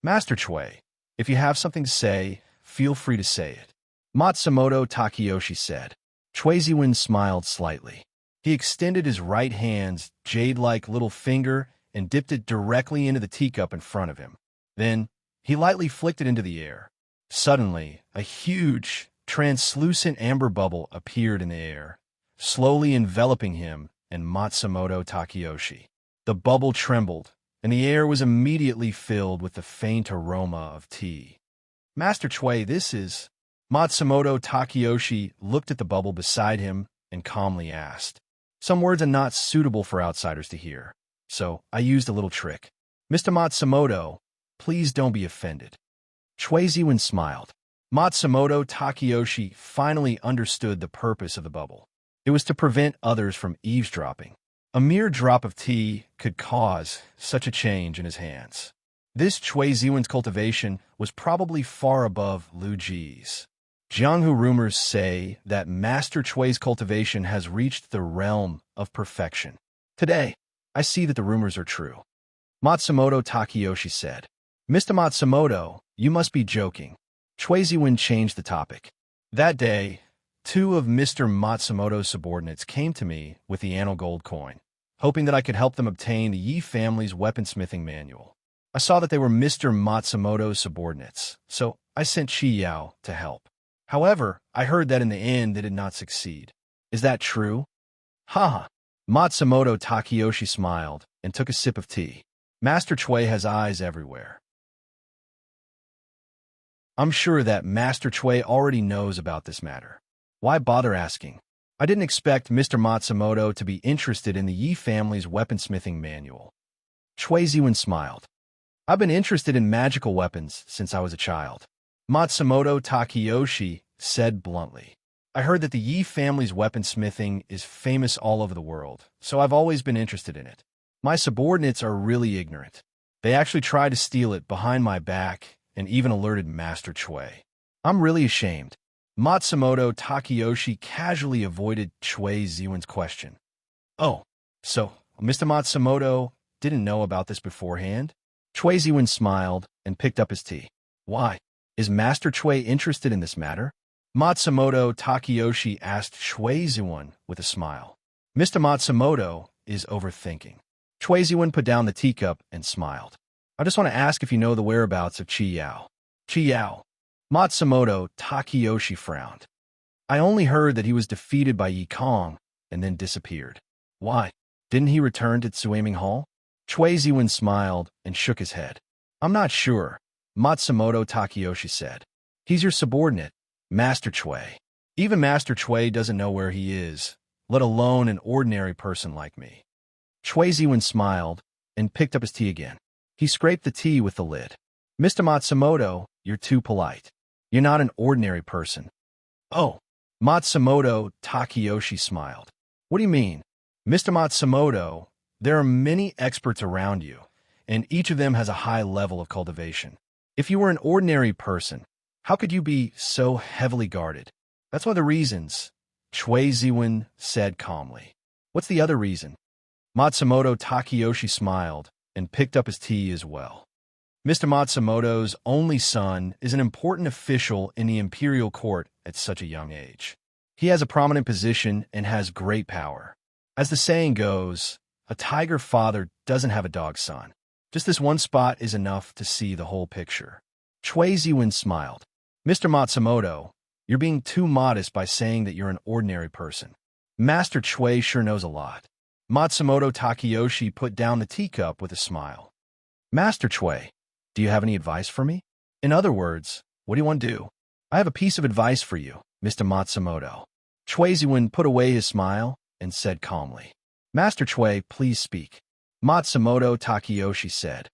"Master Chui, if you have something to say, feel free to say it," Matsumoto Takeyoshi said. Chui Ziwen smiled slightly. He extended his right hand's jade-like little finger and dipped it directly into the teacup in front of him. Then, he lightly flicked it into the air. Suddenly, a huge, translucent amber bubble appeared in the air, slowly enveloping him and Matsumoto Takeyoshi. The bubble trembled, and the air was immediately filled with the faint aroma of tea. "Master Chui, this is..." Matsumoto Takeyoshi looked at the bubble beside him and calmly asked. "Some words are not suitable for outsiders to hear, so I used a little trick. Mr. Matsumoto, please don't be offended." Chui Ziwen smiled. Matsumoto Takeyoshi finally understood the purpose of the bubble. It was to prevent others from eavesdropping. A mere drop of tea could cause such a change in his hands. This Chui Ziwen's cultivation was probably far above Lu Ji's. Jianghu rumors say that Master Chui's cultivation has reached the realm of perfection. Today, I see that the rumors are true. Matsumoto Takeyoshi said. "Mr. Matsumoto, you must be joking." Chui Ziwen changed the topic. That day, two of Mr. Matsumoto's subordinates came to me with the anno gold coin, hoping that I could help them obtain the Yi family's weaponsmithing manual. I saw that they were Mr. Matsumoto's subordinates, so I sent Chi Yao to help. However, I heard that in the end they did not succeed. Is that true? Ha! Matsumoto Takeyoshi smiled and took a sip of tea. Master Chui has eyes everywhere. I'm sure that Master Chui already knows about this matter. Why bother asking? I didn't expect Mr. Matsumoto to be interested in the Yi family's weaponsmithing manual. Chui Ziwen smiled. I've been interested in magical weapons since I was a child. Matsumoto Takeyoshi said bluntly. I heard that the Yi family's weaponsmithing is famous all over the world, so I've always been interested in it. My subordinates are really ignorant. They actually tried to steal it behind my back and even alerted Master Chui. I'm really ashamed. Matsumoto Takeyoshi casually avoided Chui Ziwen's question. Oh, so Mr. Matsumoto didn't know about this beforehand? Chui Ziwen smiled and picked up his tea. Why? Is Master Chui interested in this matter? Matsumoto Takeyoshi asked Chui Ziwen with a smile. Mr. Matsumoto is overthinking. Chui Ziwen put down the teacup and smiled. I just want to ask if you know the whereabouts of Chi Yao. Chi Yao. Matsumoto Takeyoshi frowned. I only heard that he was defeated by Yi Kong and then disappeared. Why? Didn't he return to Tsuaming Hall? Chui Ziwen smiled and shook his head. I'm not sure, Matsumoto Takeyoshi said. He's your subordinate, Master Chui. Even Master Chui doesn't know where he is, let alone an ordinary person like me. Chui Ziwen smiled and picked up his tea again. He scraped the tea with the lid. Mr. Matsumoto, you're too polite. You're not an ordinary person. Oh, Matsumoto Takeyoshi smiled. What do you mean? Mr. Matsumoto, there are many experts around you, and each of them has a high level of cultivation. If you were an ordinary person, how could you be so heavily guarded? That's one of the reasons, Chui Ziwen said calmly. What's the other reason? Matsumoto Takeyoshi smiled and picked up his tea as well. Mr. Matsumoto's only son is an important official in the imperial court at such a young age. He has a prominent position and has great power. As the saying goes, a tiger father doesn't have a dog son. Just this one spot is enough to see the whole picture. Chui Ziwen smiled. Mr. Matsumoto, you're being too modest by saying that you're an ordinary person. Master Chui sure knows a lot. Matsumoto Takeyoshi put down the teacup with a smile. Master Chui, do you have any advice for me? In other words, what do you want to do? I have a piece of advice for you, Mr. Matsumoto. Chui Ziwen put away his smile and said calmly. Master Chui, please speak. Matsumoto Takeyoshi said.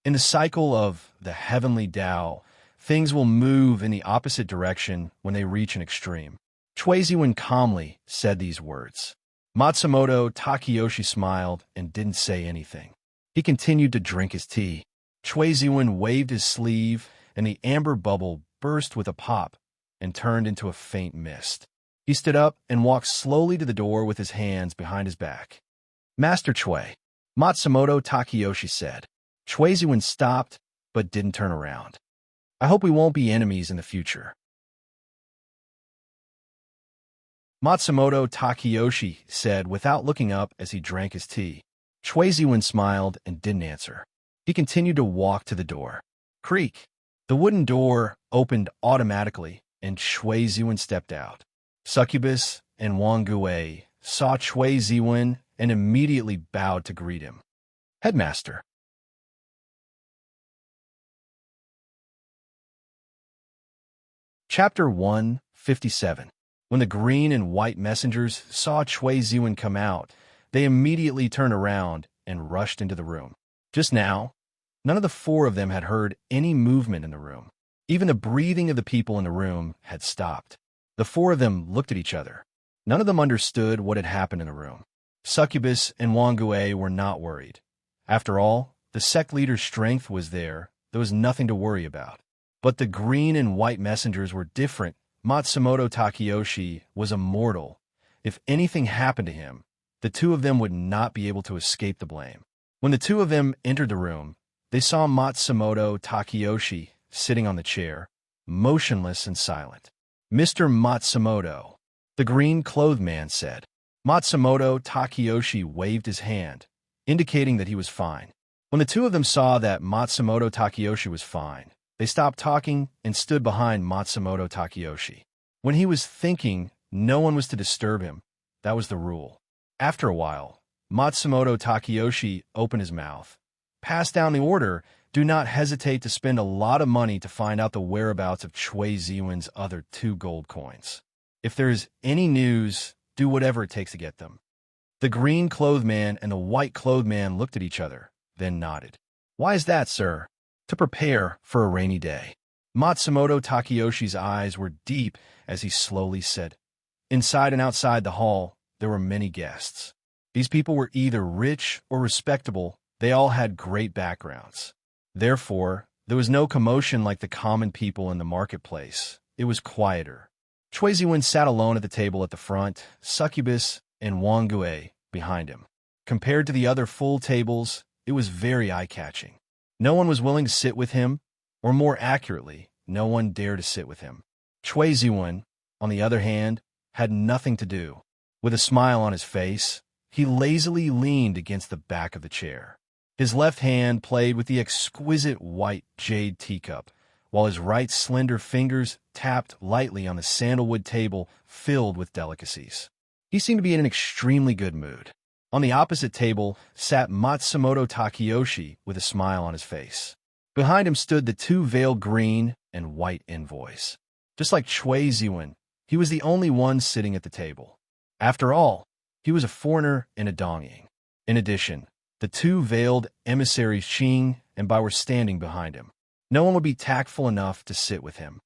In the cycle of the heavenly Tao, things will move in the opposite direction when they reach an extreme. Chui Ziwen calmly said these words. Matsumoto Takeyoshi smiled and didn't say anything. He continued to drink his tea. Chui Ziwen waved his sleeve, and the amber bubble burst with a pop and turned into a faint mist. He stood up and walked slowly to the door with his hands behind his back. Master Chui, Matsumoto Takeyoshi said. Chui Ziwen stopped, but didn't turn around. I hope we won't be enemies in the future. Matsumoto Takeyoshi said without looking up as he drank his tea. Chui Ziwen smiled and didn't answer. He continued to walk to the door. Creak. The wooden door opened automatically, and Chui Ziwen stepped out. Succubus and Wang Gui saw Chui Ziwen and immediately bowed to greet him. Headmaster. Chapter 157. When the green and white messengers saw Chui Ziwen come out, they immediately turned around and rushed into the room. Just now, none of the four of them had heard any movement in the room. Even the breathing of the people in the room had stopped. The four of them looked at each other. None of them understood what had happened in the room. Succubus and Wang Gui were not worried. After all, the sect leader's strength was there. There was nothing to worry about. But the green and white messengers were different. Matsumoto Takeyoshi was immortal. If anything happened to him, the two of them would not be able to escape the blame. When the two of them entered the room, they saw Matsumoto Takeyoshi sitting on the chair, motionless and silent. Mr. Matsumoto, the green-clothed man said. Matsumoto Takeyoshi waved his hand, indicating that he was fine. When the two of them saw that Matsumoto Takeyoshi was fine, they stopped talking and stood behind Matsumoto Takeyoshi. When he was thinking, no one was to disturb him. That was the rule. After a while, Matsumoto Takeyoshi opened his mouth. Pass down the order. Do not hesitate to spend a lot of money to find out the whereabouts of Chui Ziwen's other 2 gold coins. If there is any news, do whatever it takes to get them. The green-clothed man and the white-clothed man looked at each other, then nodded. Why is that, sir? To prepare for a rainy day. Matsumoto Takeyoshi's eyes were deep as he slowly said. Inside and outside the hall, there were many guests. These people were either rich or respectable. They all had great backgrounds. Therefore, there was no commotion like the common people in the marketplace. It was quieter. Chui Ziwen sat alone at the table at the front. Succubus and Wang Gui behind him. Compared to the other full tables, it was very eye-catching. No one was willing to sit with him, or more accurately, no one dared to sit with him. Chui Ziwen, on the other hand, had nothing to do. With a smile on his face, he lazily leaned against the back of the chair. His left hand played with the exquisite white jade teacup, while his right slender fingers tapped lightly on the sandalwood table filled with delicacies. He seemed to be in an extremely good mood. On the opposite table sat Matsumoto Takeyoshi with a smile on his face. Behind him stood the two veiled green and white envoys. Just like Chui Ziwen, he was the only one sitting at the table. After all, he was a foreigner in a dongying. In addition, the two veiled emissaries Qing and Bai were standing behind him. No one would be tactful enough to sit with him.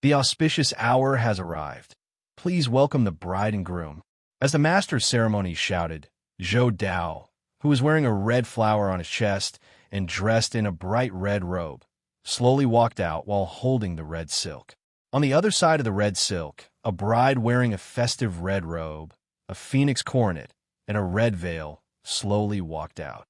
The auspicious hour has arrived. Please welcome the bride and groom. As the master of ceremonies shouted, Zhou Dao, who was wearing a red flower on his chest and dressed in a bright red robe, slowly walked out while holding the red silk. On the other side of the red silk, a bride wearing a festive red robe, a phoenix coronet, and a red veil slowly walked out.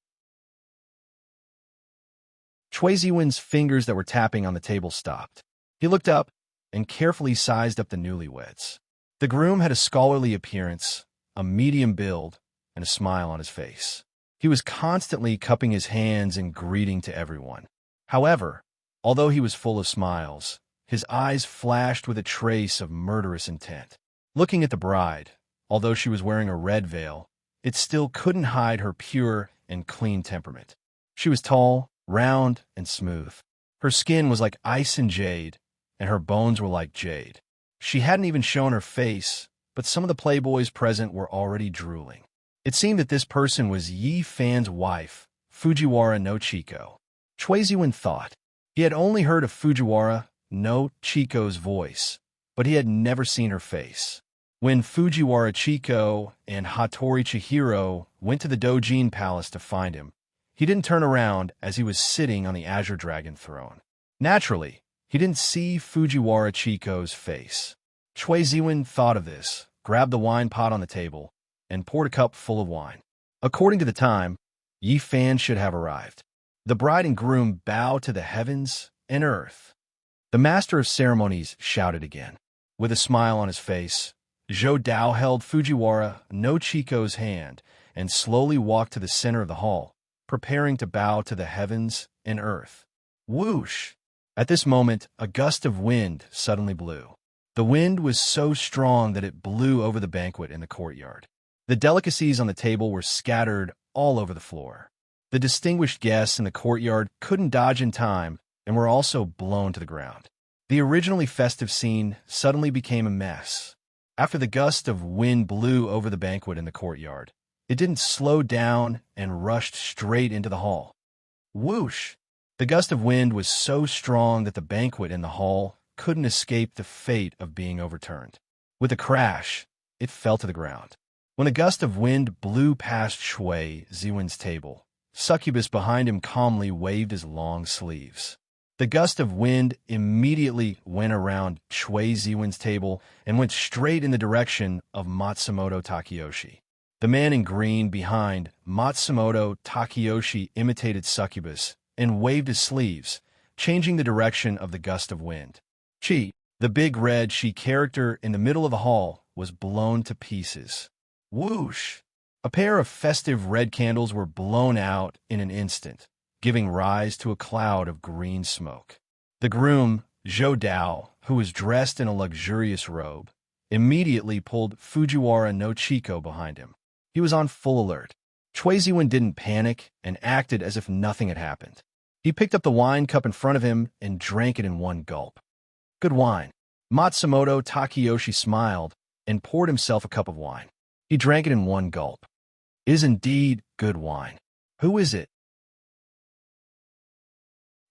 Chui Ziwen's fingers that were tapping on the table stopped. He looked up and carefully sized up the newlyweds. The groom had a scholarly appearance, a medium build, and a smile on his face. He was constantly cupping his hands and greeting to everyone. However, although he was full of smiles, his eyes flashed with a trace of murderous intent. Looking at the bride, although she was wearing a red veil, it still couldn't hide her pure and clean temperament. She was tall, round, and smooth. Her skin was like ice and jade, and her bones were like jade. She hadn't even shown her face, but some of the playboys present were already drooling. It seemed that this person was Yi Fan's wife, Fujiwara no Chiko. Chui Ziwen thought. He had only heard of Fujiwara no Chiko's voice, but he had never seen her face. When Fujiwara Chiko and Hattori Chihiro went to the Dojin Palace to find him, he didn't turn around as he was sitting on the Azure Dragon throne. Naturally, he didn't see Fujiwara Chiko's face. Chui Ziwen thought of this, grabbed the wine pot on the table, and poured a cup full of wine. According to the time, Yi Fan should have arrived. The bride and groom bowed to the heavens and earth. The master of ceremonies shouted again. With a smile on his face, Zhou Dao held Fujiwara no Chiko's hand and slowly walked to the center of the hall, preparing to bow to the heavens and earth. Whoosh! At this moment, a gust of wind suddenly blew. The wind was so strong that it blew over the banquet in the courtyard. The delicacies on the table were scattered all over the floor. The distinguished guests in the courtyard couldn't dodge in time and were also blown to the ground. The originally festive scene suddenly became a mess. After the gust of wind blew over the banquet in the courtyard, it didn't slow down and rushed straight into the hall. Whoosh! The gust of wind was so strong that the banquet in the hall couldn't escape the fate of being overturned. With a crash, it fell to the ground. When a gust of wind blew past Chui Ziwen's table, Succubus behind him calmly waved his long sleeves. The gust of wind immediately went around Chui Ziwen's table and went straight in the direction of Matsumoto Takeyoshi. The man in green behind Matsumoto Takeyoshi imitated Succubus and waved his sleeves, changing the direction of the gust of wind. Chi, the big red she character in the middle of the hall, was blown to pieces. Whoosh! A pair of festive red candles were blown out in an instant, giving rise to a cloud of green smoke. The groom, Zhou Dao, who was dressed in a luxurious robe, immediately pulled Fujiwara no Chiko behind him. He was on full alert. Chui Ziwen didn't panic and acted as if nothing had happened. He picked up the wine cup in front of him and drank it in one gulp. Good wine. Matsumoto Takeyoshi smiled and poured himself a cup of wine. He drank it in one gulp. It is indeed good wine. Who is it?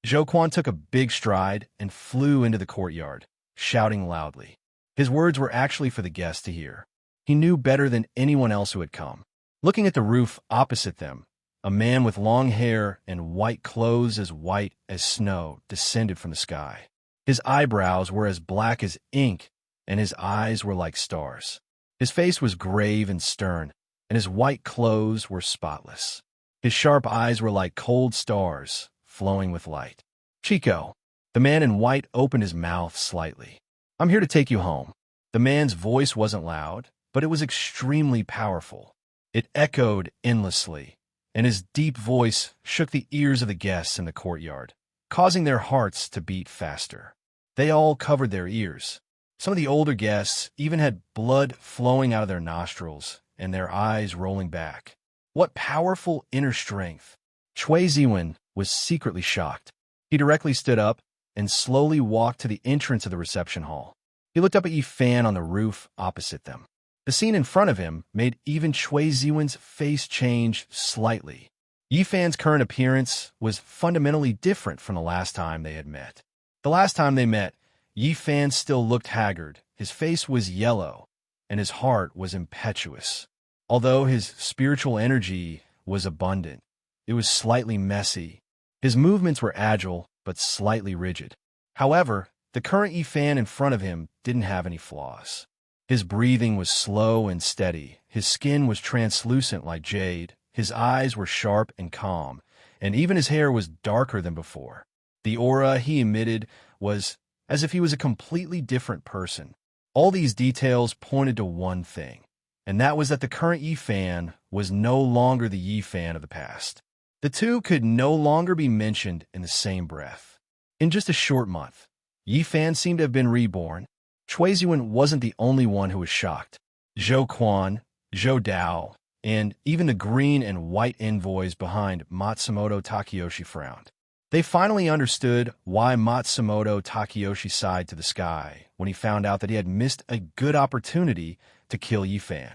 Zhou Quan took a big stride and flew into the courtyard, shouting loudly. His words were actually for the guests to hear. He knew better than anyone else who had come. Looking at the roof opposite them, a man with long hair and white clothes as white as snow descended from the sky. His eyebrows were as black as ink, and his eyes were like stars. His face was grave and stern, and his white clothes were spotless. His sharp eyes were like cold stars, flowing with light. "Chico." The man in white opened his mouth slightly. "I'm here to take you home." The man's voice wasn't loud, but it was extremely powerful. It echoed endlessly, and his deep voice shook the ears of the guests in the courtyard, causing their hearts to beat faster. They all covered their ears. Some of the older guests even had blood flowing out of their nostrils and their eyes rolling back. What powerful inner strength! Chui Ziwen was secretly shocked. He directly stood up and slowly walked to the entrance of the reception hall. He looked up at Yi Fan on the roof opposite them. The scene in front of him made even Chui Ziwen's face change slightly. Yi Fan's current appearance was fundamentally different from the last time they had met. The last time they met, Yi Fan still looked haggard, his face was yellow, and his heart was impetuous. Although his spiritual energy was abundant, it was slightly messy. His movements were agile, but slightly rigid. However, the current Yi Fan in front of him didn't have any flaws. His breathing was slow and steady, his skin was translucent like jade, his eyes were sharp and calm, and even his hair was darker than before. The aura he emitted was as if he was a completely different person. All these details pointed to one thing, and that was that the current Yi Fan was no longer the Yi Fan of the past. The two could no longer be mentioned in the same breath. In just a short month, Yi Fan seemed to have been reborn. Chui Ziwen wasn't the only one who was shocked. Zhou Quan, Zhou Dao, and even the green and white envoys behind Matsumoto Takeyoshi frowned. They finally understood why Matsumoto Takeyoshi sighed to the sky when he found out that he had missed a good opportunity to kill Yi Fan.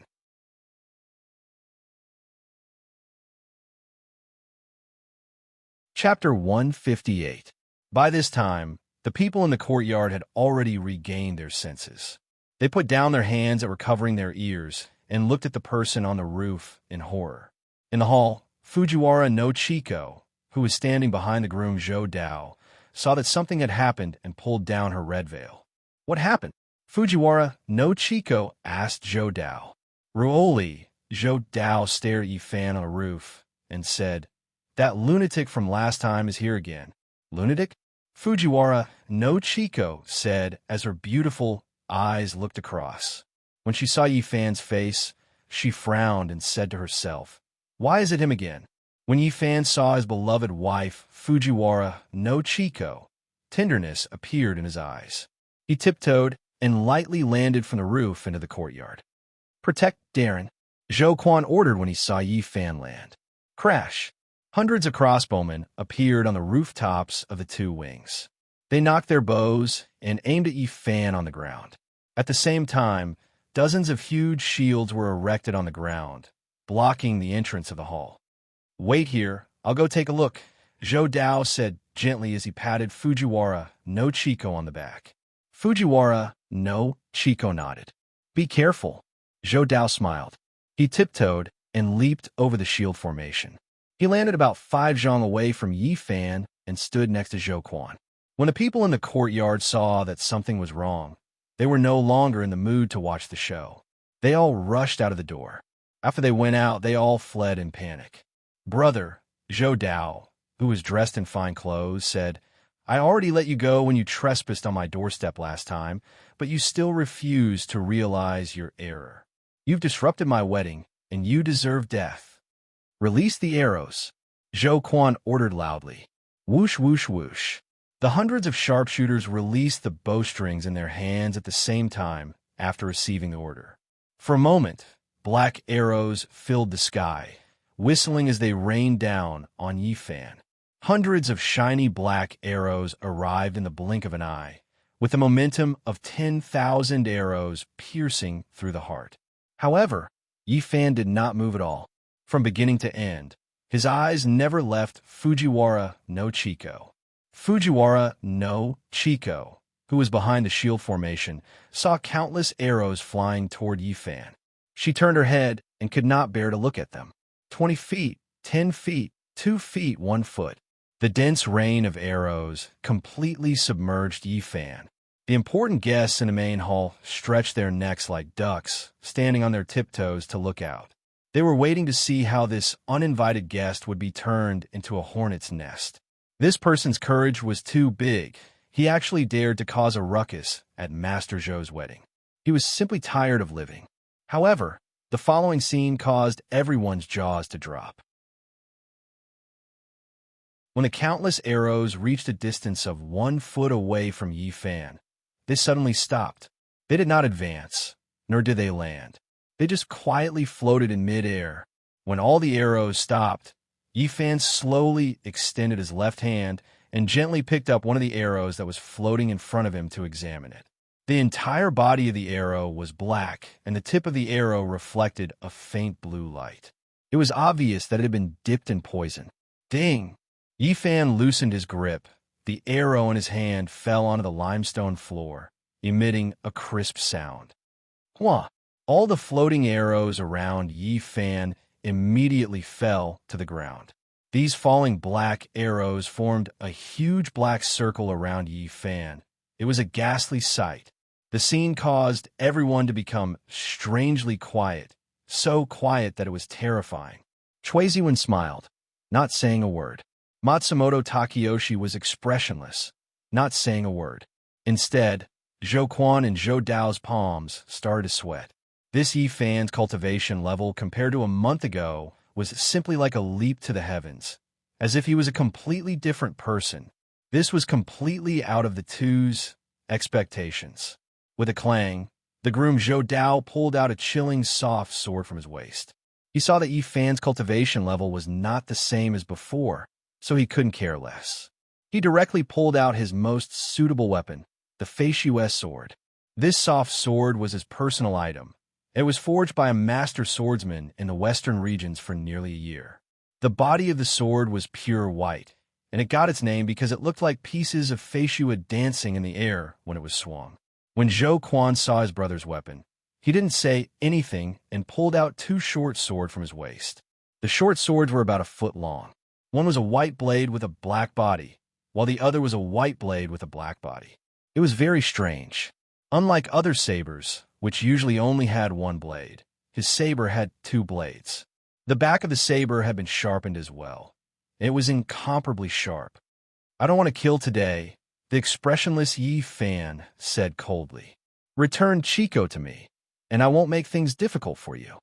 Chapter 158. By this time, the people in the courtyard had already regained their senses. They put down their hands that were covering their ears and looked at the person on the roof in horror. In the hall, Fujiwara no Chiko, who was standing behind the groom Zhou Dao, saw that something had happened and pulled down her red veil. "What happened?" Fujiwara no Chiko asked Zhou Dao. Ruoli, Zhou Dao stared at Yi Fan on the roof and said, "That lunatic from last time is here again." "Lunatic?" Fujiwara no Chiko said as her beautiful eyes looked across. When she saw Yi Fan's face, she frowned and said to herself, "Why is it him again?" When Yi Fan saw his beloved wife, Fujiwara no Chiko, tenderness appeared in his eyes. He tiptoed and lightly landed from the roof into the courtyard. "Protect Darren," Zhou Quan ordered when he saw Yi Fan land. Crash! Hundreds of crossbowmen appeared on the rooftops of the two wings. They knocked their bows and aimed at Yi Fan on the ground. At the same time, dozens of huge shields were erected on the ground, blocking the entrance of the hall. "Wait here, I'll go take a look," Zhou Dao said gently as he patted Fujiwara no Chiko on the back. Fujiwara no Chiko nodded. "Be careful," Zhou Dao smiled. He tiptoed and leaped over the shield formation. He landed about 5 zhang away from Yi Fan and stood next to Zhou Quan. When the people in the courtyard saw that something was wrong, they were no longer in the mood to watch the show. They all rushed out of the door. After they went out, they all fled in panic. Brother, Zhou Dao, who was dressed in fine clothes, said, "I already let you go when you trespassed on my doorstep last time, but you still refuse to realize your error. You've disrupted my wedding, and you deserve death. Release the arrows," Zhou Quan ordered loudly. Whoosh, whoosh, whoosh. The hundreds of sharpshooters released the bowstrings in their hands at the same time after receiving the order. For a moment, black arrows filled the sky, whistling as they rained down on Yi Fan. Hundreds of shiny black arrows arrived in the blink of an eye, with the momentum of 10,000 arrows piercing through the heart. However, Yi Fan did not move at all. From beginning to end, his eyes never left Fujiwara no Chiko. Fujiwara no Chiko, who was behind the shield formation, saw countless arrows flying toward Yi Fan. She turned her head and could not bear to look at them. 20 feet, 10 feet, 2 feet, 1 foot. The dense rain of arrows completely submerged Yi Fan. The important guests in the main hall stretched their necks like ducks, standing on their tiptoes to look out. They were waiting to see how this uninvited guest would be turned into a hornet's nest. This person's courage was too big. He actually dared to cause a ruckus at Master Zhou's wedding. He was simply tired of living. However, the following scene caused everyone's jaws to drop. When the countless arrows reached a distance of 1 foot away from Yi Fan, they suddenly stopped. They did not advance, nor did they land. They just quietly floated in midair. When all the arrows stopped, Yi Fan slowly extended his left hand and gently picked up one of the arrows that was floating in front of him to examine it. The entire body of the arrow was black, and the tip of the arrow reflected a faint blue light. It was obvious that it had been dipped in poison. Ding! Yi Fan loosened his grip. The arrow in his hand fell onto the limestone floor, emitting a crisp sound. Hwah! All the floating arrows around Yi Fan immediately fell to the ground. These falling black arrows formed a huge black circle around Yi Fan. It was a ghastly sight. The scene caused everyone to become strangely quiet, so quiet that it was terrifying. Cui Ziwen smiled, not saying a word. Matsumoto Takeyoshi was expressionless, not saying a word. Instead, Zhou Quan and Zhou Dao's palms started to sweat. This Yi Fan's cultivation level compared to a month ago was simply like a leap to the heavens, as if he was a completely different person. This was completely out of the two's expectations. With a clang, the groom Zhou Dao pulled out a chilling soft sword from his waist. He saw that Yi Fan's cultivation level was not the same as before, so he couldn't care less. He directly pulled out his most suitable weapon, the Fei Shu's sword. This soft sword was his personal item. It was forged by a master swordsman in the western regions for nearly a year. The body of the sword was pure white, and it got its name because it looked like pieces of Fei Shu dancing in the air when it was swung. When Zhou Quan saw his brother's weapon, he didn't say anything and pulled out 2 short swords from his waist. The short swords were about 1 foot long. One was a white blade with a black body, while the other was a white blade with a black body. It was very strange. Unlike other sabers, which usually only had 1 blade, his saber had 2 blades. The back of the saber had been sharpened as well. It was incomparably sharp. "I don't want to kill today," the expressionless Yi Fan said coldly. "Return Chico to me, and I won't make things difficult for you."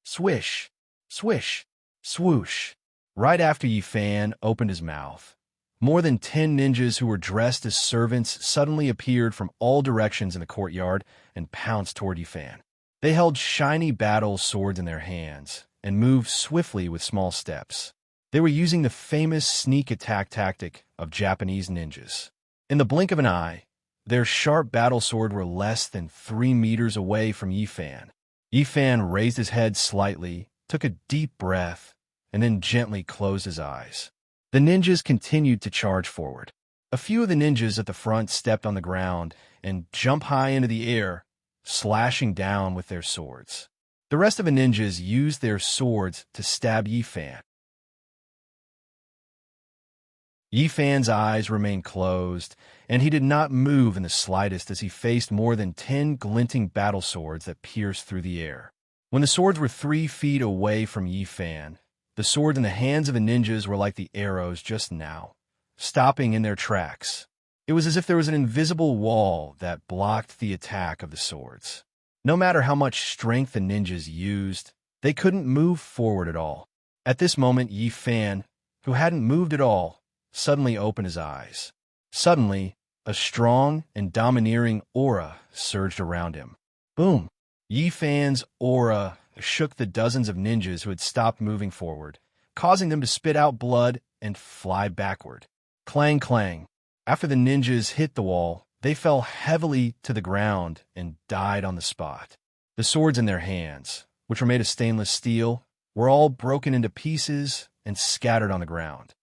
Swish, swish, swoosh. Right after Yi Fan opened his mouth, more than 10 ninjas who were dressed as servants suddenly appeared from all directions in the courtyard and pounced toward Yi Fan. They held shiny battle swords in their hands and moved swiftly with small steps. They were using the famous sneak attack tactic of Japanese ninjas. In the blink of an eye, their sharp battle sword were less than 3 meters away from Yi Fan. Yi Fan raised his head slightly, took a deep breath, and then gently closed his eyes. The ninjas continued to charge forward. A few of the ninjas at the front stepped on the ground and jumped high into the air, slashing down with their swords. The rest of the ninjas used their swords to stab Yi Fan. Yi Fan's eyes remained closed, and he did not move in the slightest as he faced more than 10 glinting battle swords that pierced through the air. When the swords were 3 feet away from Yi Fan, the swords in the hands of the ninjas were like the arrows just now, stopping in their tracks. It was as if there was an invisible wall that blocked the attack of the swords. No matter how much strength the ninjas used, they couldn't move forward at all. At this moment, Yi Fan, who hadn't moved at all, suddenly opened his eyes. Suddenly, a strong and domineering aura surged around him. Boom! Yi Fan's aura shook the dozens of ninjas who had stopped moving forward, causing them to spit out blood and fly backward. Clang, clang. After the ninjas hit the wall, they fell heavily to the ground and died on the spot. The swords in their hands, which were made of stainless steel, were all broken into pieces and scattered on the ground.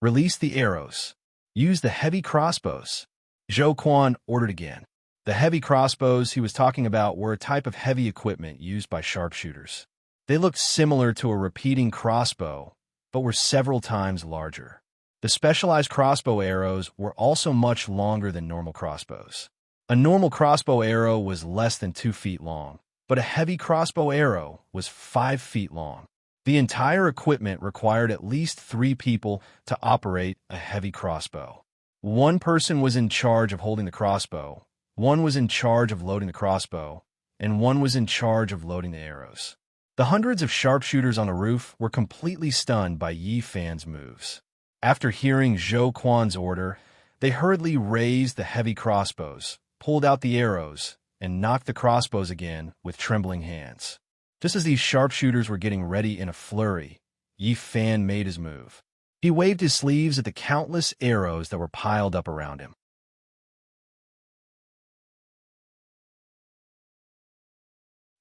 "Release the arrows. Use the heavy crossbows," Zhou Quan ordered again. The heavy crossbows he was talking about were a type of heavy equipment used by sharpshooters. They looked similar to a repeating crossbow, but were several times larger. The specialized crossbow arrows were also much longer than normal crossbows. A normal crossbow arrow was less than 2 feet long. but a heavy crossbow arrow was 5 feet long. The entire equipment required at least 3 people to operate a heavy crossbow. One person was in charge of holding the crossbow, one was in charge of loading the crossbow, and one was in charge of loading the arrows. The hundreds of sharpshooters on the roof were completely stunned by Yi Fan's moves. After hearing Zhou Quan's order, they hurriedly raised the heavy crossbows, pulled out the arrows, and knocked the crossbows again with trembling hands. Just as these sharpshooters were getting ready in a flurry, Yi Fan made his move. He waved his sleeves at the countless arrows that were piled up around him.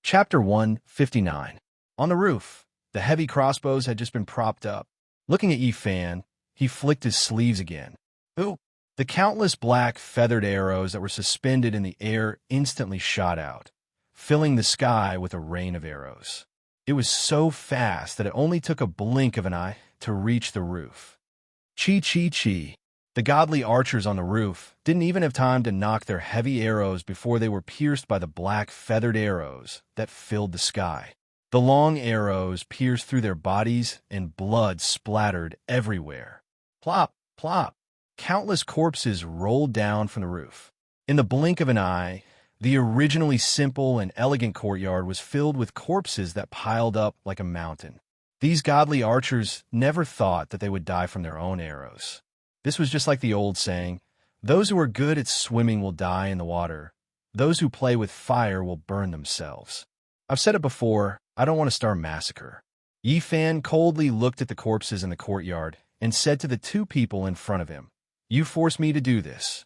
Chapter 159. On the roof, the heavy crossbows had just been propped up. Looking at Yi Fan, he flicked his sleeves again. Ooh! The countless black feathered arrows that were suspended in the air instantly shot out, filling the sky with a rain of arrows. It was so fast that it only took a blink of an eye to reach the roof. Chi chi chi. The godly archers on the roof didn't even have time to knock their heavy arrows before they were pierced by the black feathered arrows that filled the sky. The long arrows pierced through their bodies and blood splattered everywhere. Plop, plop. Countless corpses rolled down from the roof. In the blink of an eye, the originally simple and elegant courtyard was filled with corpses that piled up like a mountain. These godly archers never thought that they would die from their own arrows. This was just like the old saying, those who are good at swimming will die in the water. Those who play with fire will burn themselves. I've said it before, I don't want to start a massacre. Yi Fan coldly looked at the corpses in the courtyard and said to the 2 people in front of him, "You forced me to do this."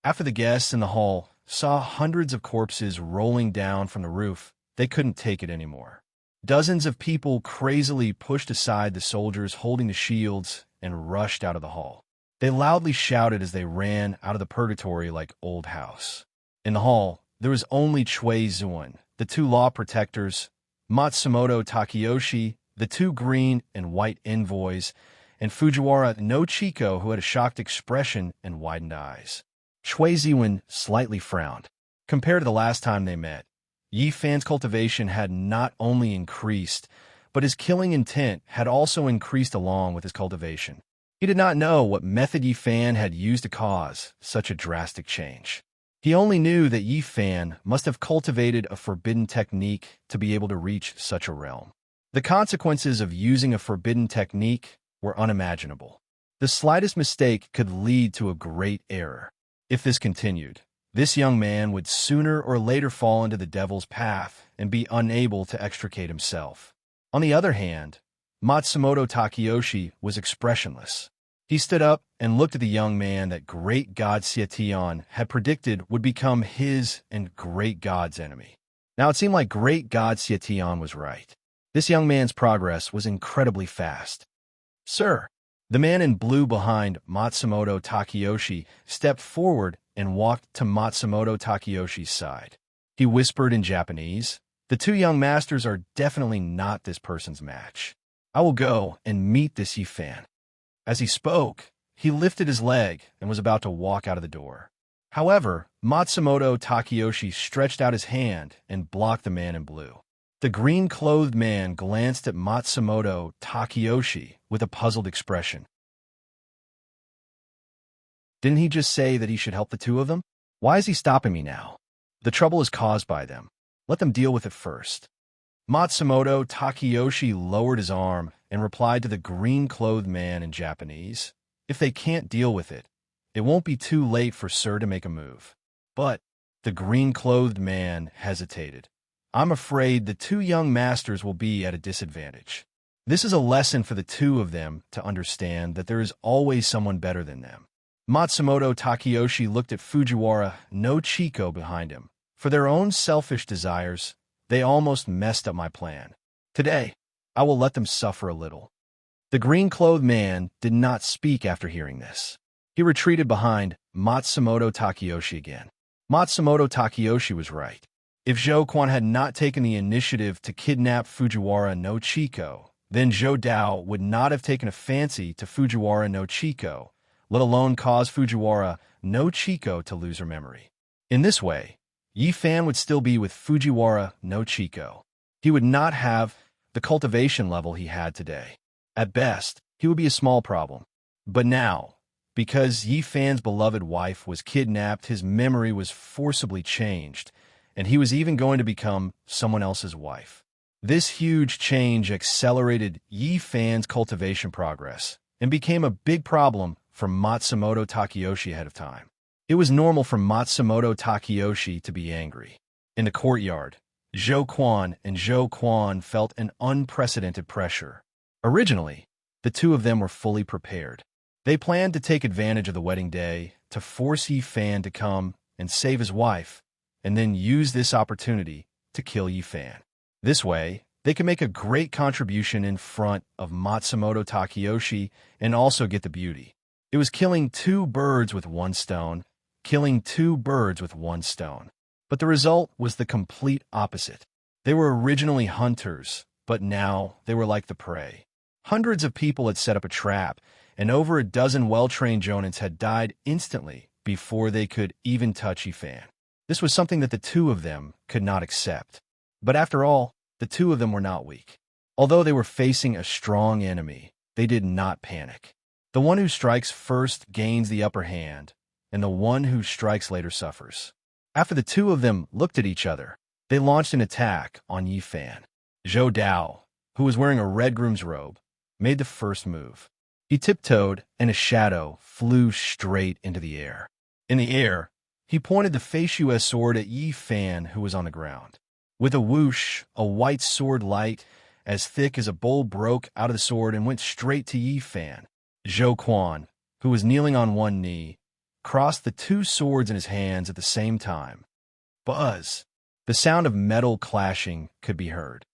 After the guests in the hall saw hundreds of corpses rolling down from the roof, they couldn't take it anymore. Dozens of people crazily pushed aside the soldiers holding the shields and rushed out of the hall. They loudly shouted as they ran out of the purgatory like old house. In the hall, there was only Cui Zuan, the 2 law protectors, Matsumoto Takeyoshi, the 2 green and white envoys, and Fujiwara no Chiko, who had a shocked expression and widened eyes. Cui Zuan slightly frowned. Compared to the last time they met, Yi Fan's cultivation had not only increased, but his killing intent had also increased along with his cultivation. He did not know what method Yi Fan had used to cause such a drastic change. He only knew that Yi Fan must have cultivated a forbidden technique to be able to reach such a realm. The consequences of using a forbidden technique were unimaginable. The slightest mistake could lead to a great error. If this continued, this young man would sooner or later fall into the devil's path and be unable to extricate himself. On the other hand, Matsumoto Takeyoshi was expressionless. He stood up and looked at the young man that Great God Xietian had predicted would become his and Great God's enemy. Now it seemed like Great God Xietian was right. This young man's progress was incredibly fast. "Sir," the man in blue behind Matsumoto Takeyoshi stepped forward and walked to Matsumoto Takeyoshi's side. He whispered in Japanese, "The 2 young masters are definitely not this person's match. I will go and meet this Yi Fan." As he spoke, he lifted his leg and was about to walk out of the door. However, Matsumoto Takeyoshi stretched out his hand and blocked the man in blue. The green-clothed man glanced at Matsumoto Takeyoshi with a puzzled expression. Didn't he just say that he should help the 2 of them? Why is he stopping me now? The trouble is caused by them. Let them deal with it first. Matsumoto Takeyoshi lowered his arm and replied to the green-clothed man in Japanese, "If they can't deal with it, it won't be too late for Sir to make a move." But the green-clothed man hesitated. "I'm afraid the 2 young masters will be at a disadvantage. This is a lesson for the 2 of them to understand that there is always someone better than them." Matsumoto Takeyoshi looked at Fujiwara no Chiko behind him. For their own selfish desires, they almost messed up my plan. Today, I will let them suffer a little. The green-clothed man did not speak after hearing this. He retreated behind Matsumoto Takeyoshi again. Matsumoto Takeyoshi was right. If Zhou Quan had not taken the initiative to kidnap Fujiwara no Chiko, then Zhou Dao would not have taken a fancy to Fujiwara no Chiko, let alone cause Fujiwara no Chiko to lose her memory. In this way, Yi Fan would still be with Fujiwara no Chiko. He would not have the cultivation level he had today. At best, he would be a small problem. But now, because Yi Fan's beloved wife was kidnapped, his memory was forcibly changed, and he was even going to become someone else's wife. This huge change accelerated Yi Fan's cultivation progress and became a big problem for Matsumoto Takeyoshi ahead of time. It was normal for Matsumoto Takeyoshi to be angry. In the courtyard, Zhou Quan and Zhou Quan felt an unprecedented pressure. Originally, the two of them were fully prepared. They planned to take advantage of the wedding day to force Yi Fan to come and save his wife, and then use this opportunity to kill Yi Fan. This way, they could make a great contribution in front of Matsumoto Takeyoshi and also get the beauty. It was killing two birds with one stone, But the result was the complete opposite. They were originally hunters, but now they were like the prey. Hundreds of people had set up a trap, and over a dozen well-trained jonins had died instantly before they could even touch Yi Fan. This was something that the two of them could not accept. But after all, the two of them were not weak. Although they were facing a strong enemy, they did not panic. The one who strikes first gains the upper hand, and the one who strikes later suffers. After the two of them looked at each other, they launched an attack on Yi Fan. Zhou Dao, who was wearing a red groom's robe, made the first move. He tiptoed, and a shadow flew straight into the air. In the air, he pointed the Feishu's sword at Yi Fan, who was on the ground. With a whoosh, a white sword light, as thick as a bowl, broke out of the sword and went straight to Yi Fan. Zhou Quan, who was kneeling on one knee, crossed the two swords in his hands at the same time. Buzz! The sound of metal clashing could be heard.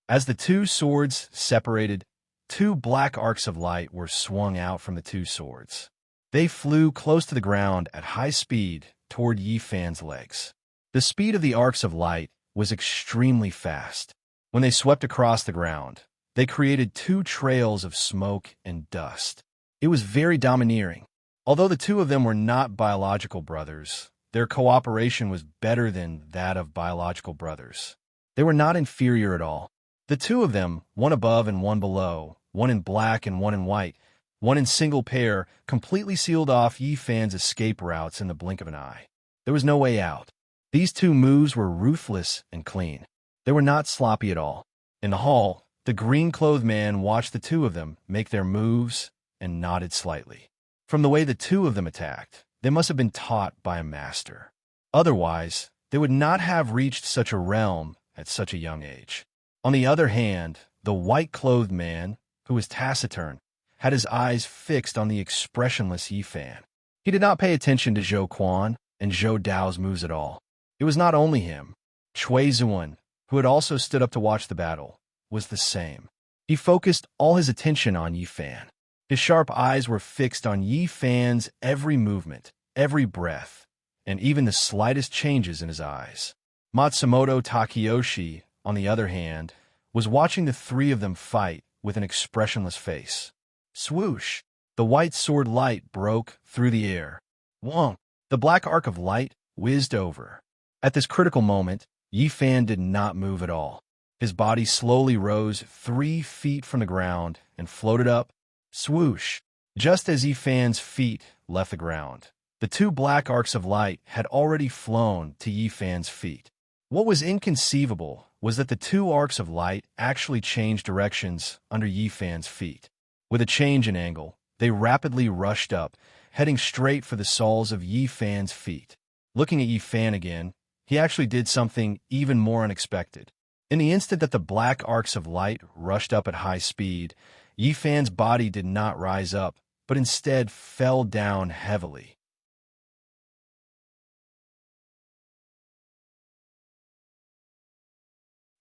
As the two swords separated, two black arcs of light were swung out from the two swords. They flew close to the ground at high speed toward Yi Fan's legs. The speed of the arcs of light was extremely fast. When they swept across the ground, they created two trails of smoke and dust. It was very domineering. Although the two of them were not biological brothers, their cooperation was better than that of biological brothers. They were not inferior at all. The two of them, one above and one below, one in black and one in white, one in single pair, completely sealed off Yi Fan's escape routes in the blink of an eye. There was no way out. These two moves were ruthless and clean. They were not sloppy at all. In the hall, the green-clothed man watched the two of them make their moves and nodded slightly. From the way the two of them attacked, they must have been taught by a master. Otherwise, they would not have reached such a realm at such a young age. On the other hand, the white-clothed man, who was taciturn, had his eyes fixed on the expressionless Yi Fan. He did not pay attention to Zhou Quan and Zhou Dao's moves at all. It was not only him. Cui Zuan, who had also stood up to watch the battle, was the same. He focused all his attention on Yi Fan. His sharp eyes were fixed on Yi Fan's every movement, every breath, and even the slightest changes in his eyes. Matsumoto Takeyoshi, on the other hand, was watching the three of them fight with an expressionless face. Swoosh! The white sword light broke through the air. Wonk! The black arc of light whizzed over. At this critical moment, Yi Fan did not move at all. His body slowly rose 3 feet from the ground and floated up. Swoosh! Just as Yi Fan's feet left the ground, the two black arcs of light had already flown to Yi Fan's feet. What was inconceivable was that the two arcs of light actually changed directions under Yi Fan's feet. With a change in angle, they rapidly rushed up, heading straight for the soles of Yi Fan's feet. Looking at Yi Fan again, he actually did something even more unexpected. In the instant that the black arcs of light rushed up at high speed, Yi Fan's body did not rise up, but instead fell down heavily.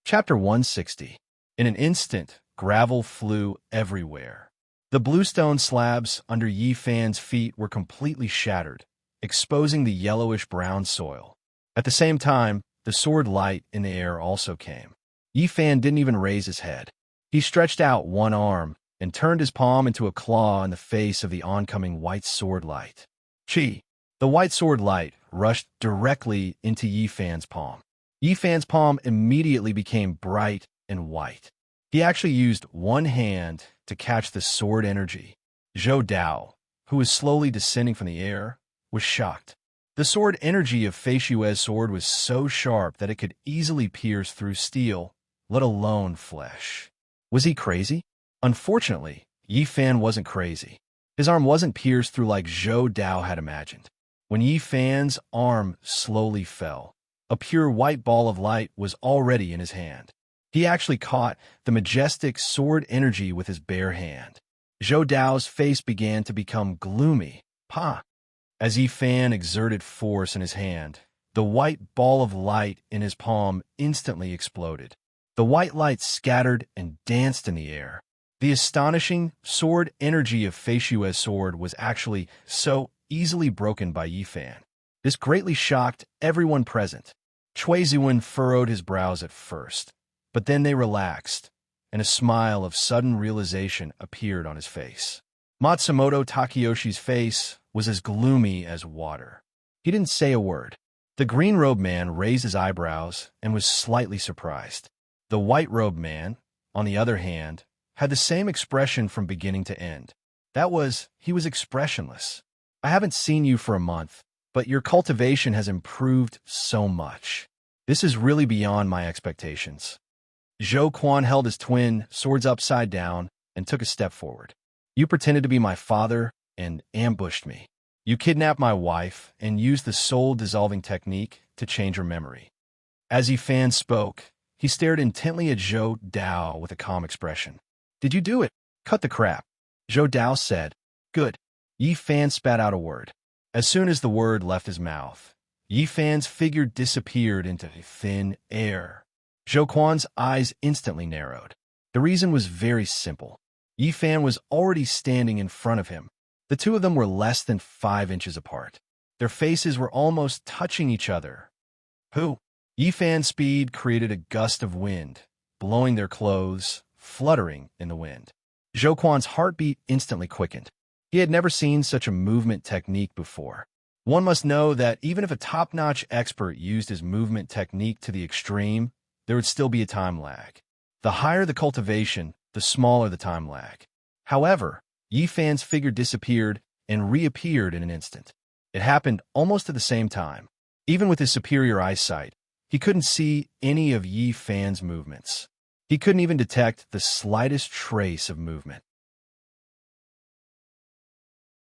Chapter 160. In an instant, gravel flew everywhere. The bluestone slabs under Yi Fan's feet were completely shattered, exposing the yellowish-brown soil. At the same time, the sword light in the air also came. Yi Fan didn't even raise his head. He stretched out one arm and turned his palm into a claw in the face of the oncoming white sword light. Chi! The white sword light rushed directly into Yi Fan's palm. Yi Fan's palm immediately became bright and white. He actually used one hand to catch the sword energy. Zhou Dao, who was slowly descending from the air, was shocked. The sword energy of Fei Xue's sword was so sharp that it could easily pierce through steel, let alone flesh. Was he crazy? Unfortunately, Yi Fan wasn't crazy. His arm wasn't pierced through like Zhou Dao had imagined. When Yi Fan's arm slowly fell, a pure white ball of light was already in his hand. He actually caught the majestic sword energy with his bare hand. Zhou Dao's face began to become gloomy. Pa! As Yi Fan exerted force in his hand, the white ball of light in his palm instantly exploded. The white light scattered and danced in the air. The astonishing sword energy of Fei Xue's sword was actually so easily broken by Yi Fan. This greatly shocked everyone present. Cui Zuan furrowed his brows at first, but then they relaxed, and a smile of sudden realization appeared on his face. Matsumoto Takayoshi's face was as gloomy as water. He didn't say a word. The green-robed man raised his eyebrows and was slightly surprised. The white-robed man, on the other hand, had the same expression from beginning to end. He was expressionless. I haven't seen you for a month, but your cultivation has improved so much. This is really beyond my expectations. Zhou Quan held his twin swords upside down and took a step forward. You pretended to be my father and ambushed me. You kidnapped my wife and used the soul-dissolving technique to change her memory. As Yi Fan spoke, he stared intently at Zhou Dao with a calm expression. Did you do it? Cut the crap. Zhou Dao said. Good. Yi Fan spat out a word. As soon as the word left his mouth, Yi Fan's figure disappeared into thin air. Zhou Quan's eyes instantly narrowed. The reason was very simple. Yi Fan was already standing in front of him. The two of them were less than 5 inches apart. Their faces were almost touching each other. Who? Yi Fan's speed created a gust of wind, blowing their clothes, fluttering in the wind. Zhou Quan's heartbeat instantly quickened. He had never seen such a movement technique before. One must know that even if a top-notch expert used his movement technique to the extreme, there would still be a time lag. The higher the cultivation, the smaller the time lag. However, Yi Fan's figure disappeared and reappeared in an instant. It happened almost at the same time. Even with his superior eyesight, he couldn't see any of Yi Fan's movements. He couldn't even detect the slightest trace of movement.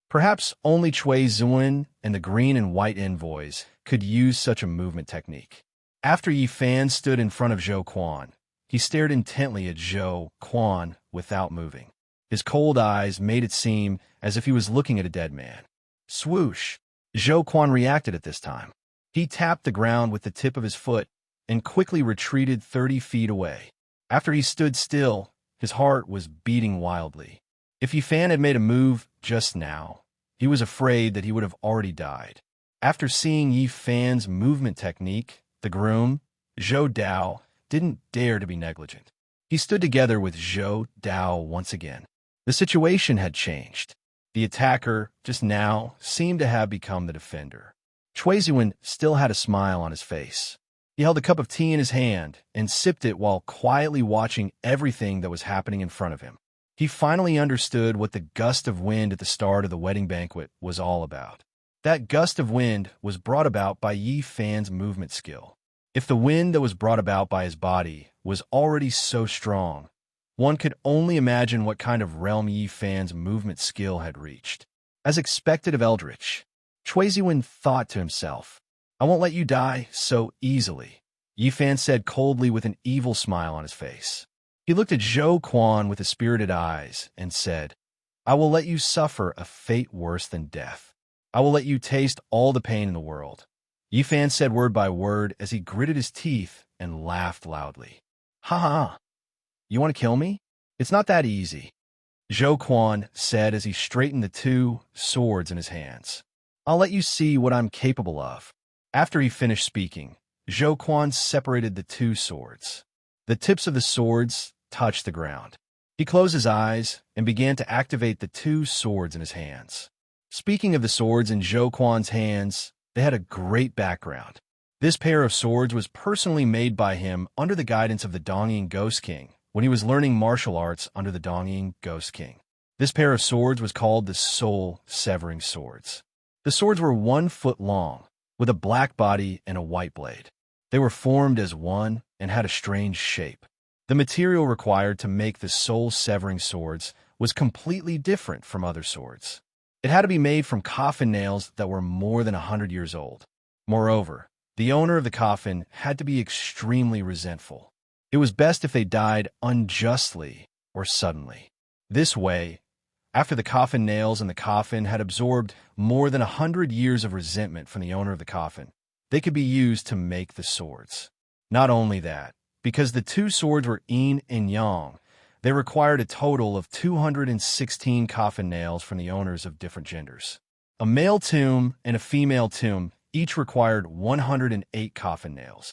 Perhaps only Cui Zuan and the green and white envoys could use such a movement technique. After Yi Fan stood in front of Zhou Quan, he stared intently at Zhou Quan without moving. His cold eyes made it seem as if he was looking at a dead man. Swoosh! Zhou Quan reacted at this time. He tapped the ground with the tip of his foot and quickly retreated 30 feet away. After he stood still, his heart was beating wildly. If Yi Fan had made a move just now, he was afraid that he would have already died. After seeing Yi Fan's movement technique, the groom, Zhou Dao, didn't dare to be negligent. He stood together with Zhou Dao once again. The situation had changed. The attacker, just now, seemed to have become the defender. Cui Zuan still had a smile on his face. He held a cup of tea in his hand and sipped it while quietly watching everything that was happening in front of him. He finally understood what the gust of wind at the start of the wedding banquet was all about. That gust of wind was brought about by Yi Fan's movement skill. If the wind that was brought about by his body was already so strong, one could only imagine what kind of realm Yi Fan's movement skill had reached. As expected of Eldritch, Cui Zuan thought to himself, I won't let you die so easily. Yi Fan said coldly with an evil smile on his face. He looked at Zhou Quan with his spirited eyes and said, I will let you suffer a fate worse than death. I will let you taste all the pain in the world. Yi Fan said word by word as he gritted his teeth and laughed loudly. Ha ha! You want to kill me? It's not that easy. Zhou Quan said as he straightened the two swords in his hands. I'll let you see what I'm capable of. After he finished speaking, Zhou Quan separated the two swords. The tips of the swords touched the ground. He closed his eyes and began to activate the two swords in his hands. Speaking of the swords in Zhou Quan's hands, they had a great background. This pair of swords was personally made by him under the guidance of the Dongying Ghost King when he was learning martial arts under the Dongying Ghost King. This pair of swords was called the soul-severing swords. The swords were 1 foot long, with a black body and a white blade. They were formed as one and had a strange shape. The material required to make the soul-severing swords was completely different from other swords. It had to be made from coffin nails that were more than 100 years old. Moreover, the owner of the coffin had to be extremely resentful. It was best if they died unjustly or suddenly. This way, after the coffin nails in the coffin had absorbed more than 100 years of resentment from the owner of the coffin, they could be used to make the swords. Not only that, because the 2 swords were yin and yang, they required a total of 216 coffin nails from the owners of different genders. A male tomb and a female tomb each required 108 coffin nails.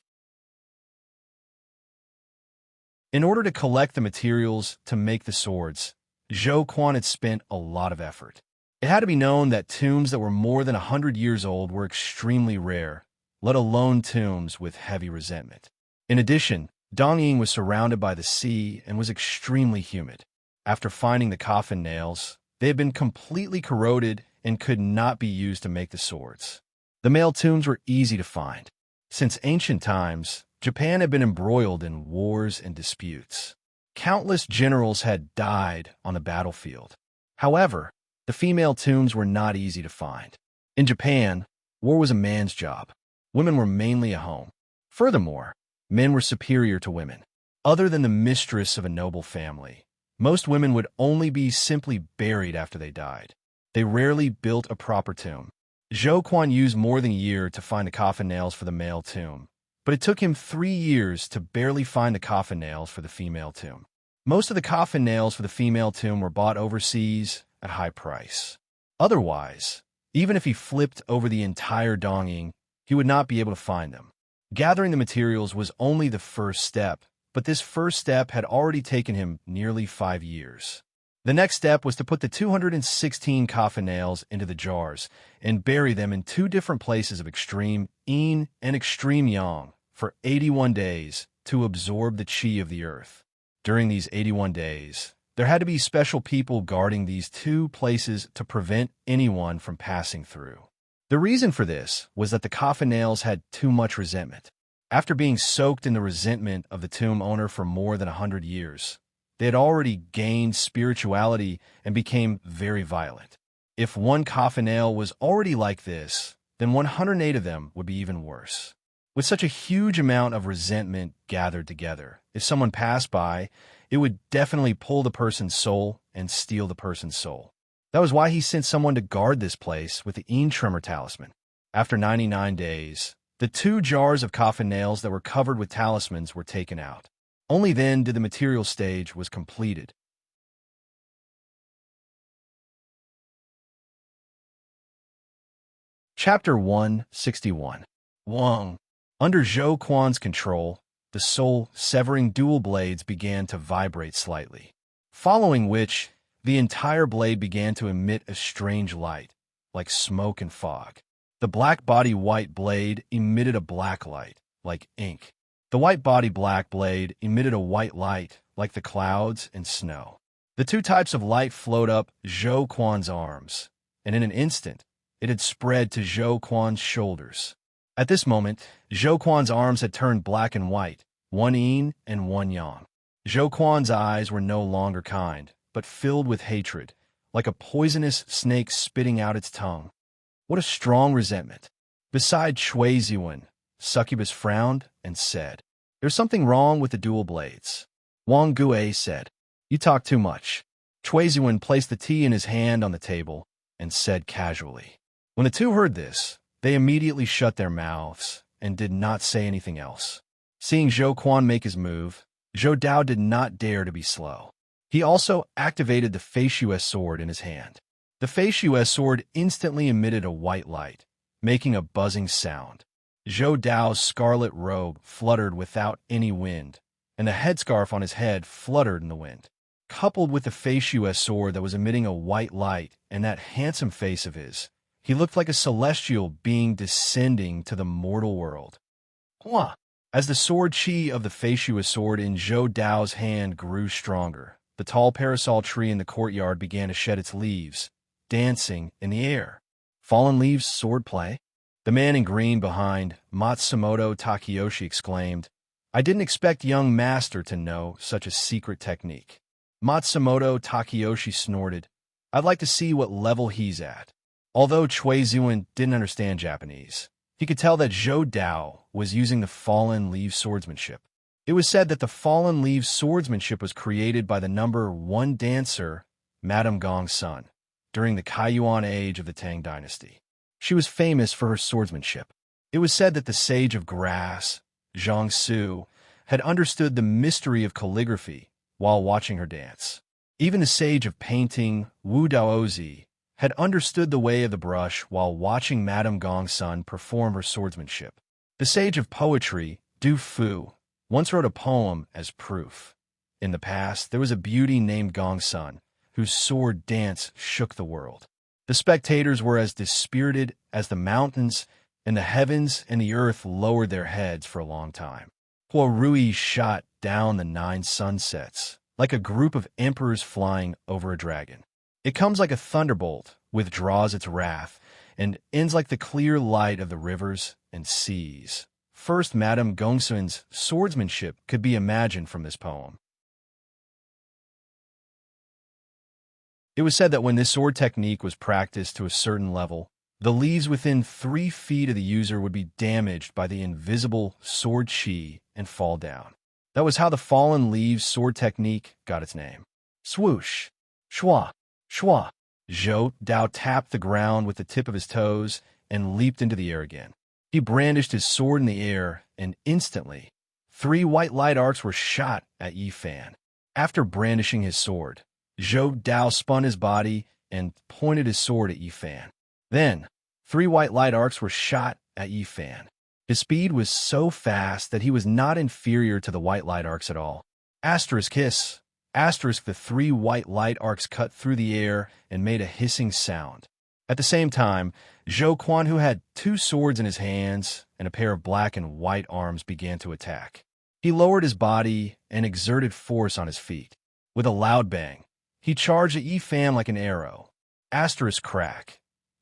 In order to collect the materials to make the swords, Zhou Quan had spent a lot of effort. It had to be known that tombs that were more than 100 years old were extremely rare, let alone tombs with heavy resentment. In addition, Dongying was surrounded by the sea and was extremely humid. After finding the coffin nails, they had been completely corroded and could not be used to make the swords. The male tombs were easy to find. Since ancient times, Japan had been embroiled in wars and disputes. Countless generals had died on the battlefield. However, the female tombs were not easy to find. In Japan, war was a man's job. Women were mainly at home. Furthermore, men were superior to women. Other than the mistress of a noble family, most women would only be simply buried after they died. They rarely built a proper tomb. Zhou Quan used more than a year to find the coffin nails for the male tomb, but it took him 3 years to barely find the coffin nails for the female tomb. Most of the coffin nails for the female tomb were bought overseas at high price. Otherwise, even if he flipped over the entire Dongying, he would not be able to find them. Gathering the materials was only the first step, but this first step had already taken him nearly 5 years. The next step was to put the 216 coffin nails into the jars and bury them in 2 different places of extreme yin and extreme yang for 81 days to absorb the qi of the earth. During these 81 days, there had to be special people guarding these 2 places to prevent anyone from passing through. The reason for this was that the coffin nails had too much resentment. After being soaked in the resentment of the tomb owner for more than 100 years, they had already gained spirituality and became very violent. If 1 coffin nail was already like this, then 108 of them would be even worse. With such a huge amount of resentment gathered together, if someone passed by, it would definitely pull the person's soul and steal the person's soul. That was why he sent someone to guard this place with the Yin Tremor Talisman. After 99 days, the 2 jars of coffin nails that were covered with talismans were taken out. Only then did the material stage was completed. Chapter 161. Wang. Under Zhou Quan's control, the soul-severing dual blades began to vibrate slightly, following which the entire blade began to emit a strange light, like smoke and fog. The black body white blade emitted a black light, like ink. The white body black blade emitted a white light, like the clouds and snow. The 2 types of light flowed up Zhou Quan's arms, and in an instant, it had spread to Zhou Quan's shoulders. At this moment, Zhou Quan's arms had turned black and white, 1 yin and 1 yang. Zhou Quan's eyes were no longer kind, but filled with hatred, like a poisonous snake spitting out its tongue. What a strong resentment. Beside Shui Ziwen, Succubus frowned and said, "There's something wrong with the dual blades." Wang Gue said, "You talk too much." Shui Ziwen placed the tea in his hand on the table and said casually. When the 2 heard this, they immediately shut their mouths and did not say anything else. Seeing Zhou Quan make his move, Zhou Dao did not dare to be slow. He also activated the Fei Shu's sword in his hand. The Fei Shu's sword instantly emitted a white light, making a buzzing sound. Zhou Dao's scarlet robe fluttered without any wind, and the headscarf on his head fluttered in the wind. coupled with the Facius sword that was emitting a white light and that handsome face of his, he looked like a celestial being descending to the mortal world. Hua! As the sword chi of the Facius sword in Zhou Dao's hand grew stronger, the tall parasol tree in the courtyard began to shed its leaves, dancing in the air. Fallen leaves sword play? The man in green behind Matsumoto Takeyoshi exclaimed, "I didn't expect young master to know such a secret technique." Matsumoto Takeyoshi snorted, "I'd like to see what level he's at." Although Cui Zuan didn't understand Japanese, he could tell that Zhou Dao was using the fallen leaf swordsmanship. It was said that the fallen leaf swordsmanship was created by the number 1 dancer, Madame Gong's son, during the Kaiyuan age of the Tang dynasty. She was famous for her swordsmanship. It was said that the sage of grass, Zhang Su, had understood the mystery of calligraphy while watching her dance. Even the sage of painting, Wu Daozi, had understood the way of the brush while watching Madame Gong's son perform her swordsmanship. The sage of poetry, Du Fu, once wrote a poem as proof. In the past, there was a beauty named Gong's son, whose sword dance shook the world. The spectators were as dispirited as the mountains, and the heavens and the earth lowered their heads for a long time. Hua Rui shot down the 9 sunsets, like a group of emperors flying over a dragon. It comes like a thunderbolt, withdraws its wrath, and ends like the clear light of the rivers and seas. First, Madame Gongsun's swordsmanship could be imagined from this poem. It was said that when this sword technique was practiced to a certain level, the leaves within 3 feet of the user would be damaged by the invisible sword chi and fall down. That was how the fallen leaves sword technique got its name. Swoosh! Shwa! Shwa! Zhou Dao tapped the ground with the tip of his toes and leaped into the air again. He brandished his sword in the air, and instantly, 3 white light arcs were shot at Yi Fan. After brandishing his sword, Zhou Dao spun his body and pointed his sword at Yi Fan. Then, 3 white light arcs were shot at Yi Fan. His speed was so fast that he was not inferior to the white light arcs at all. Asterisk hiss. Asterisk the 3 white light arcs cut through the air and made a hissing sound. At the same time, Zhou Quan, who had 2 swords in his hands and a pair of black and white arms, began to attack. He lowered his body and exerted force on his feet. With a loud bang, he charged at Yi Fan like an arrow. Asterisk crack.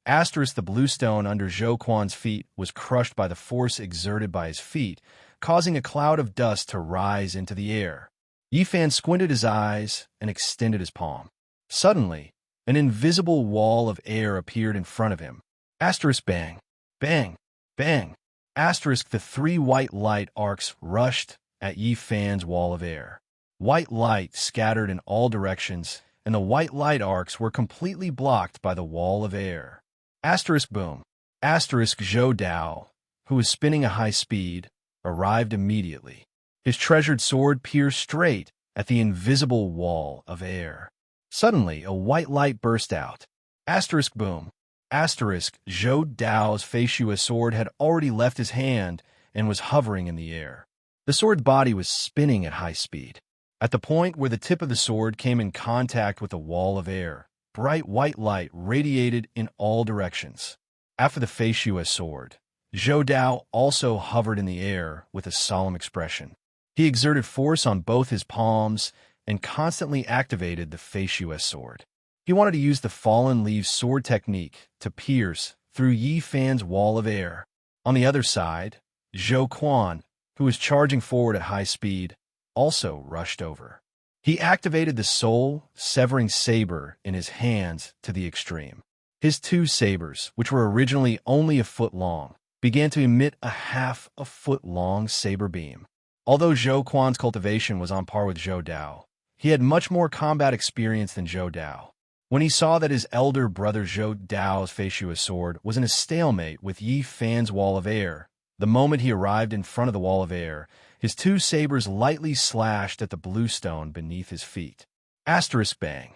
Asterisk the blue stone under Zhou Quan's feet was crushed by the force exerted by his feet, causing a cloud of dust to rise into the air. Yi Fan squinted his eyes and extended his palm. Suddenly, an invisible wall of air appeared in front of him. Asterisk bang, bang, bang. Asterisk the 3 white light arcs rushed at Yi Fan's wall of air. White light scattered in all directions, and the white light arcs were completely blocked by the wall of air. Asterisk boom. Asterisk Zhou Dao, who was spinning at high speed, arrived immediately. His treasured sword pierced straight at the invisible wall of air. Suddenly, a white light burst out. Asterisk boom. Asterisk Zhou Dao's Facius sword had already left his hand and was hovering in the air. The sword's body was spinning at high speed. At the point where the tip of the sword came in contact with the wall of air, bright white light radiated in all directions. After the Facius sword, Zhou Dao also hovered in the air with a solemn expression. He exerted force on both his palms and constantly activated the Facius sword. He wanted to use the fallen leaves sword technique to pierce through Yi Fan's wall of air. On the other side, Zhou Quan, who was charging forward at high speed, also rushed over. He activated the soul-severing saber in his hands to the extreme. His 2 sabers, which were originally only a foot long, began to emit a half-a-foot-long saber beam. Although Zhou Quan's cultivation was on par with Zhou Dao, he had much more combat experience than Zhou Dao. When he saw that his elder brother Zhou Dao's Facius sword was in a stalemate with Yi Fan's wall of air, the moment he arrived in front of the wall of air, his 2 sabers lightly slashed at the blue stone beneath his feet. Asterisk bang.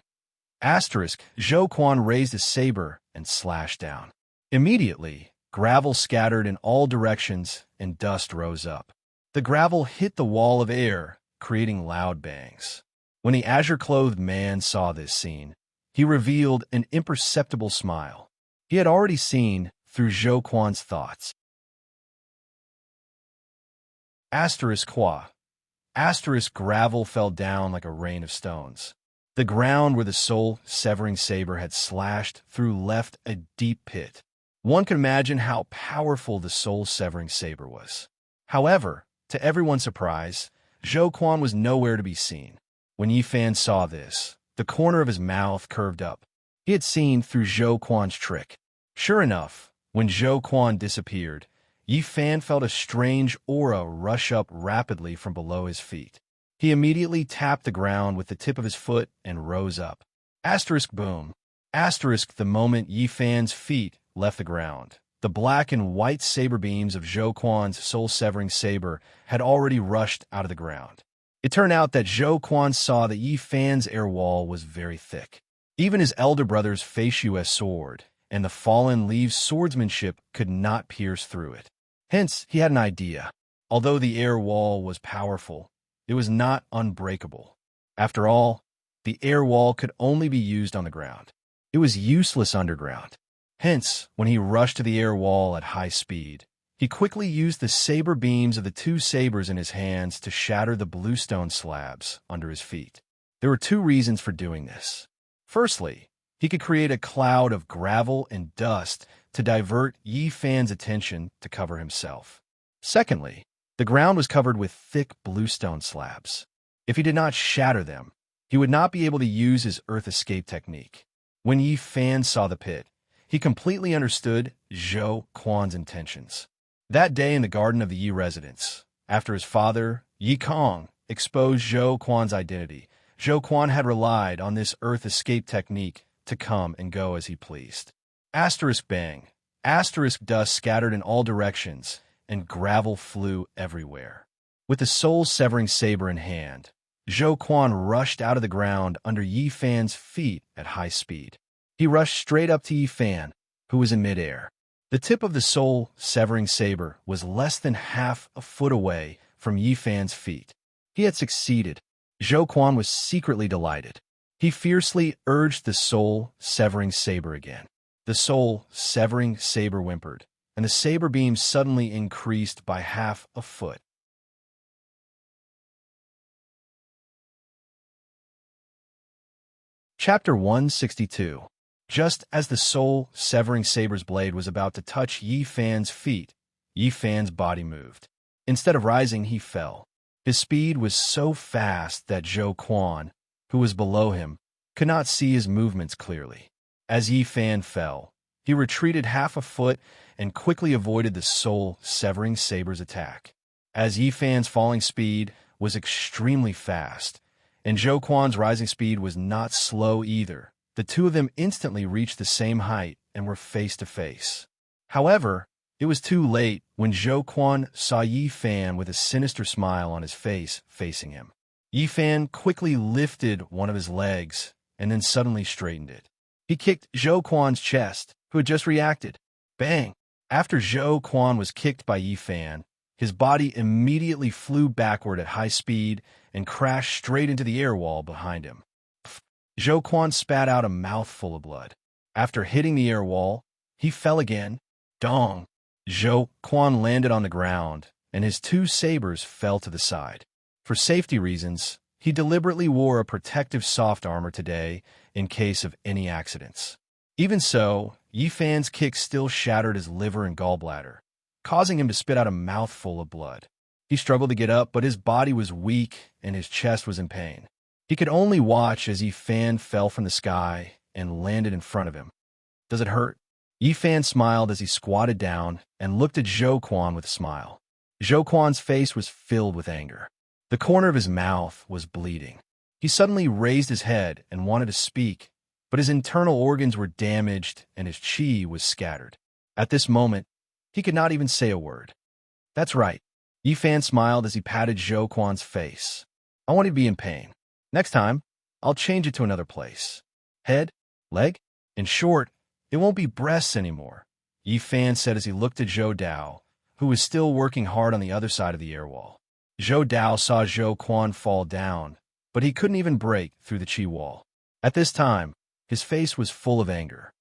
Asterisk Zhou Quan raised his saber and slashed down. Immediately, gravel scattered in all directions and dust rose up. The gravel hit the wall of air, creating loud bangs. When the azure-clothed man saw this scene, he revealed an imperceptible smile. He had already seen through Zhou Quan's thoughts. Asterisk qua. Asterisk gravel fell down like a rain of stones. The ground where the soul-severing saber had slashed through left a deep pit. One could imagine how powerful the soul-severing saber was. However, to everyone's surprise, Zhou Quan was nowhere to be seen. When Yi Fan saw this, the corner of his mouth curved up. He had seen through Zhou Quan's trick. Sure enough, when Zhou Quan disappeared, Yi Fan felt a strange aura rush up rapidly from below his feet. He immediately tapped the ground with the tip of his foot and rose up. Asterisk boom. Asterisk the moment Yi Fan's feet left the ground. The black and white saber beams of Zhou Quan's soul-severing saber had already rushed out of the ground. It turned out that Zhou Quan saw that Yi Fan's air wall was very thick. Even his elder brother's Feishu's sword and the fallen leaves swordsmanship could not pierce through it. Hence, he had an idea. Although the air wall was powerful, it was not unbreakable. After all, the air wall could only be used on the ground. It was useless underground. Hence, when he rushed to the air wall at high speed, he quickly used the saber beams of the two sabers in his hands to shatter the bluestone slabs under his feet. There were two reasons for doing this. Firstly, he could create a cloud of gravel and dust to divert Yi Fan's attention to cover himself. Secondly, the ground was covered with thick bluestone slabs. If he did not shatter them, he would not be able to use his earth escape technique. When Yi Fan saw the pit, he completely understood Zhou Quan's intentions. That day in the garden of the Yi residence, after his father, Yi Kong, exposed Zhou Quan's identity, Zhou Quan had relied on this earth escape technique to come and go as he pleased. Asterisk bang. Asterisk dust scattered in all directions, and gravel flew everywhere. With the soul-severing saber in hand, Zhou Quan rushed out of the ground under Yi Fan's feet at high speed. He rushed straight up to Yi Fan, who was in midair. The tip of the soul-severing saber was less than half a foot away from Yi Fan's feet. He had succeeded. Zhou Quan was secretly delighted. He fiercely urged the soul-severing saber again. The soul-severing saber whimpered, and the saber beam suddenly increased by half a foot. Chapter 162. Just as the soul-severing saber's blade was about to touch Yi Fan's feet, Yi Fan's body moved. Instead of rising, he fell. His speed was so fast that Zhou Quan, who was below him, could not see his movements clearly. As Yi Fan fell, he retreated half a foot and quickly avoided the soul-severing saber's attack. As Yi Fan's falling speed was extremely fast, and Zhou Quan's rising speed was not slow either, the two of them instantly reached the same height and were face to face. However, it was too late when Zhou Quan saw Yi Fan with a sinister smile on his face facing him. Yi Fan quickly lifted one of his legs and then suddenly straightened it. He kicked Zhou Quan's chest, who had just reacted. Bang! After Zhou Quan was kicked by Yi Fan, his body immediately flew backward at high speed and crashed straight into the air wall behind him. Zhou Quan spat out a mouthful of blood. After hitting the air wall, he fell again. Dong! Zhou Quan landed on the ground, and his two sabers fell to the side. For safety reasons, he deliberately wore a protective soft armor today in case of any accidents. Even so, Yi Fan's kick still shattered his liver and gallbladder, causing him to spit out a mouthful of blood. He struggled to get up, but his body was weak and his chest was in pain. He could only watch as Yi Fan fell from the sky and landed in front of him. Does it hurt? Yi Fan smiled as he squatted down and looked at Zhou Quan with a smile. Zhou Quan's face was filled with anger. The corner of his mouth was bleeding. He suddenly raised his head and wanted to speak, but his internal organs were damaged and his qi was scattered. At this moment, he could not even say a word. That's right. Yi Fan smiled as he patted Zhou Quan's face. I want you to be in pain. Next time, I'll change it to another place. Head? Leg? In short, it won't be breasts anymore, Yi Fan said as he looked at Zhou Dao, who was still working hard on the other side of the air wall. Zhou Dao saw Zhou Quan fall down but he couldn't even break through the chi wall. At this time, his face was full of anger.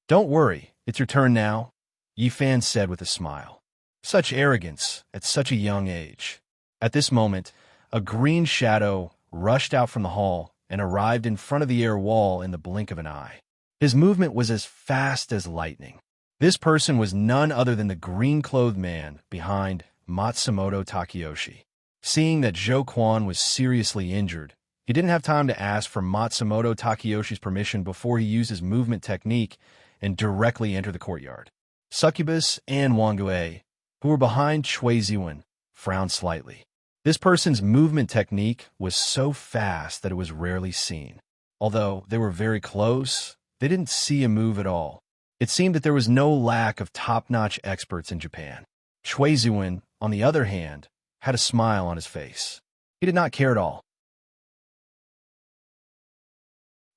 "Don't worry, it's your turn now," Yi Fan said with a smile. Such arrogance at such a young age. At this moment, a green shadow rushed out from the hall and arrived in front of the air wall in the blink of an eye. His movement was as fast as lightning. This person was none other than the green-clothed man behind Matsumoto Takeyoshi. Seeing that Zhou Quan was seriously injured, he didn't have time to ask for Matsumoto Takeyoshi's permission before he used his movement technique and directly entered the courtyard. Succubus and Wangue, who were behind Chui Ziwen, frowned slightly. This person's movement technique was so fast that it was rarely seen. Although they were very close, they didn't see a move at all. It seemed that there was no lack of top-notch experts in Japan. Chui Ziwen, on the other hand, had a smile on his face. He did not care at all.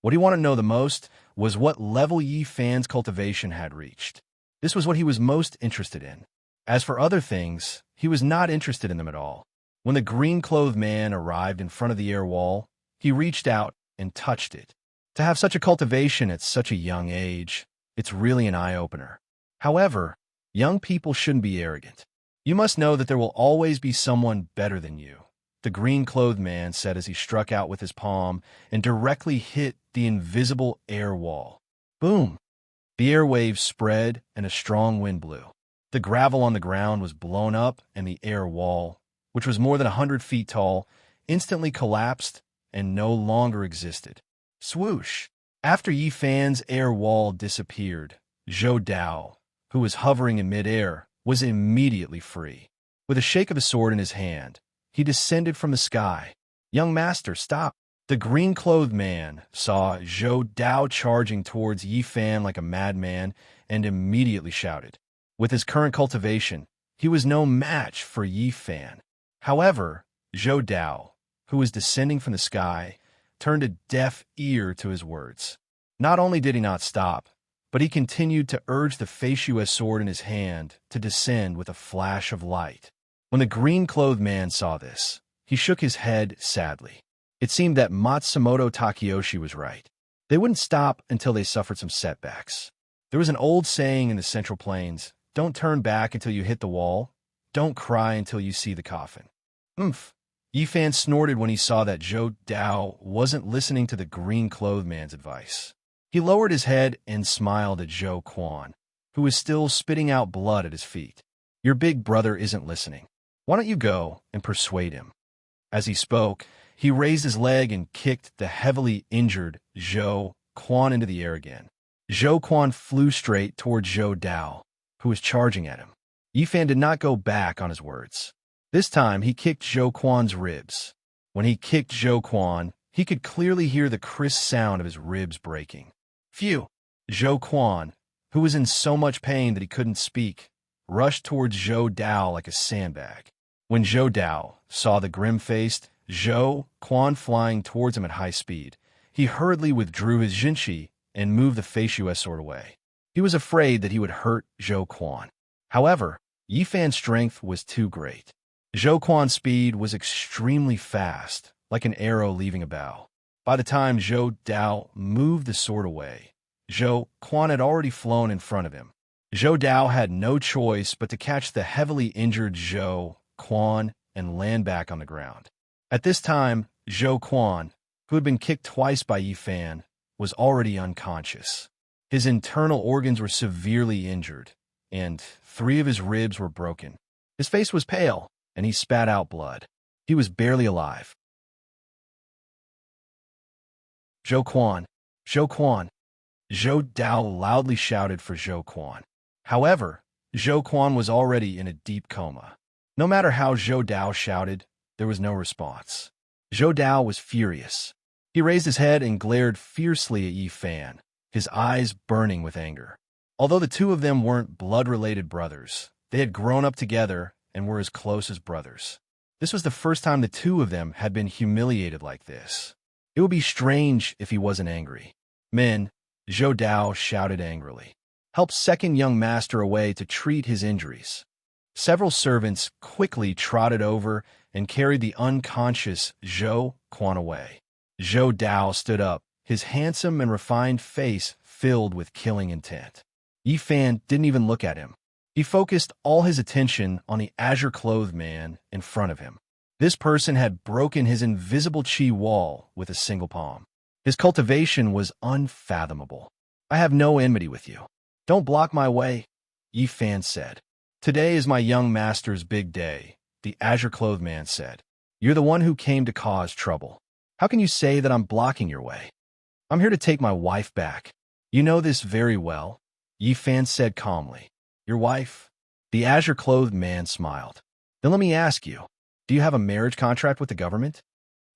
What he wanted to know the most was what level Yi Fan's cultivation had reached. This was what he was most interested in. As for other things, he was not interested in them at all. When the green-clothed man arrived in front of the air wall, he reached out and touched it. To have such a cultivation at such a young age, it's really an eye-opener. However, young people shouldn't be arrogant. You must know that there will always be someone better than you, the green-clothed man said as he struck out with his palm and directly hit the invisible air wall. Boom! The air waves spread and a strong wind blew. The gravel on the ground was blown up and the air wall, which was more than 100 feet tall, instantly collapsed and no longer existed. Swoosh! After Yi Fan's air wall disappeared, Zhou Dao, who was hovering in midair, was immediately free. With a shake of his sword in his hand, he descended from the sky. "Young master, stop!" The green-clothed man saw Zhou Dao charging towards Yi Fan like a madman and immediately shouted. With his current cultivation, he was no match for Yi Fan. However, Zhou Dao, who was descending from the sky, turned a deaf ear to his words. Not only did he not stop, but he continued to urge the Feishuo sword in his hand to descend with a flash of light. When the green-clothed man saw this, he shook his head sadly. It seemed that Matsumoto Takeyoshi was right. They wouldn't stop until they suffered some setbacks. There was an old saying in the Central Plains, "Don't turn back until you hit the wall. Don't cry until you see the coffin." Oomph! Yi Fan snorted when he saw that Zhou Dao wasn't listening to the green-clothed man's advice. He lowered his head and smiled at Zhou Quan, who was still spitting out blood at his feet. "Your big brother isn't listening. Why don't you go and persuade him?" As he spoke, he raised his leg and kicked the heavily injured Zhou Quan into the air again. Zhou Quan flew straight toward Zhou Dao, who was charging at him. Yi Fan did not go back on his words. This time, he kicked Zhou Quan's ribs. When he kicked Zhou Quan, he could clearly hear the crisp sound of his ribs breaking. Phew! Zhou Quan, who was in so much pain that he couldn't speak, rushed towards Zhou Dao like a sandbag. When Zhou Dao saw the grim-faced Zhou Quan flying towards him at high speed, he hurriedly withdrew his Jinshi and moved the Feishuo sword away. He was afraid that he would hurt Zhou Quan. However, Yi Fan's strength was too great. Zhou Quan's speed was extremely fast, like an arrow leaving a bow. By the time Zhou Dao moved the sword away, Zhou Quan had already flown in front of him. Zhou Dao had no choice but to catch the heavily injured Zhou Quan and land back on the ground. At this time, Zhou Quan, who had been kicked twice by Yi Fan, was already unconscious. His internal organs were severely injured, and 3 of his ribs were broken. His face was pale, and he spat out blood. He was barely alive. Zhou Quan! Zhou Quan! Zhou Dao loudly shouted for Zhou Quan. However, Zhou Quan was already in a deep coma. No matter how Zhou Dao shouted, there was no response. Zhou Dao was furious. He raised his head and glared fiercely at Yi Fan, his eyes burning with anger. Although the two of them weren't blood-related brothers, they had grown up together and were as close as brothers. This was the first time the two of them had been humiliated like this. It would be strange if he wasn't angry. "Men," Zhou Dao shouted angrily. "Help second young master away to treat his injuries." Several servants quickly trotted over and carried the unconscious Zhou Quan away. Zhou Dao stood up, his handsome and refined face filled with killing intent. Yi Fan didn't even look at him. He focused all his attention on the azure-clothed man in front of him. This person had broken his invisible chi wall with a single palm. His cultivation was unfathomable. I have no enmity with you. Don't block my way, Yi Fan said. Today is my young master's big day, the azure-clothed man said. You're the one who came to cause trouble. How can you say that I'm blocking your way? I'm here to take my wife back. You know this very well, Yi Fan said calmly. Your wife? The azure-clothed man smiled. Then let me ask you, do you have a marriage contract with the government?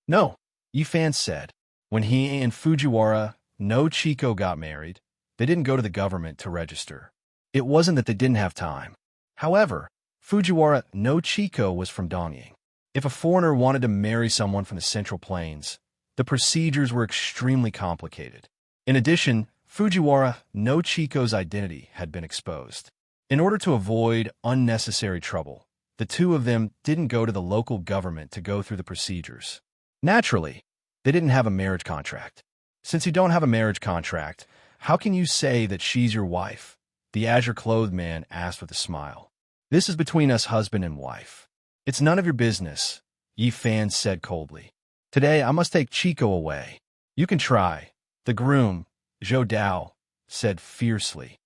No, Yi Fan said. When he and Fujiwara no Chico got married, they didn't go to the government to register. It wasn't that they didn't have time. However, Fujiwara no Chico was from Dongying. If a foreigner wanted to marry someone from the Central Plains, the procedures were extremely complicated. In addition, Fujiwara no Chico's identity had been exposed. In order to avoid unnecessary trouble, the two of them didn't go to the local government to go through the procedures. Naturally, they didn't have a marriage contract. Since you don't have a marriage contract, how can you say that she's your wife? The azure-clothed man asked with a smile. This is between us husband and wife. It's none of your business, Yi Fan said coldly. Today I must take Chico away. You can try, the groom, Zhou Dao, said fiercely.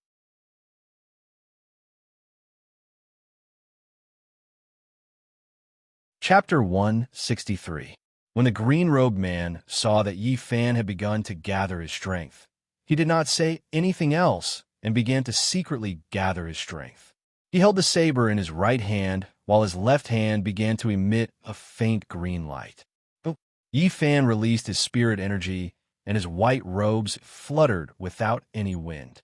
Chapter 163. When the green-robed man saw that Yi Fan had begun to gather his strength, he did not say anything else and began to secretly gather his strength. He held the saber in his right hand while his left hand began to emit a faint green light. Yi Fan released his spirit energy and his white robes fluttered without any wind.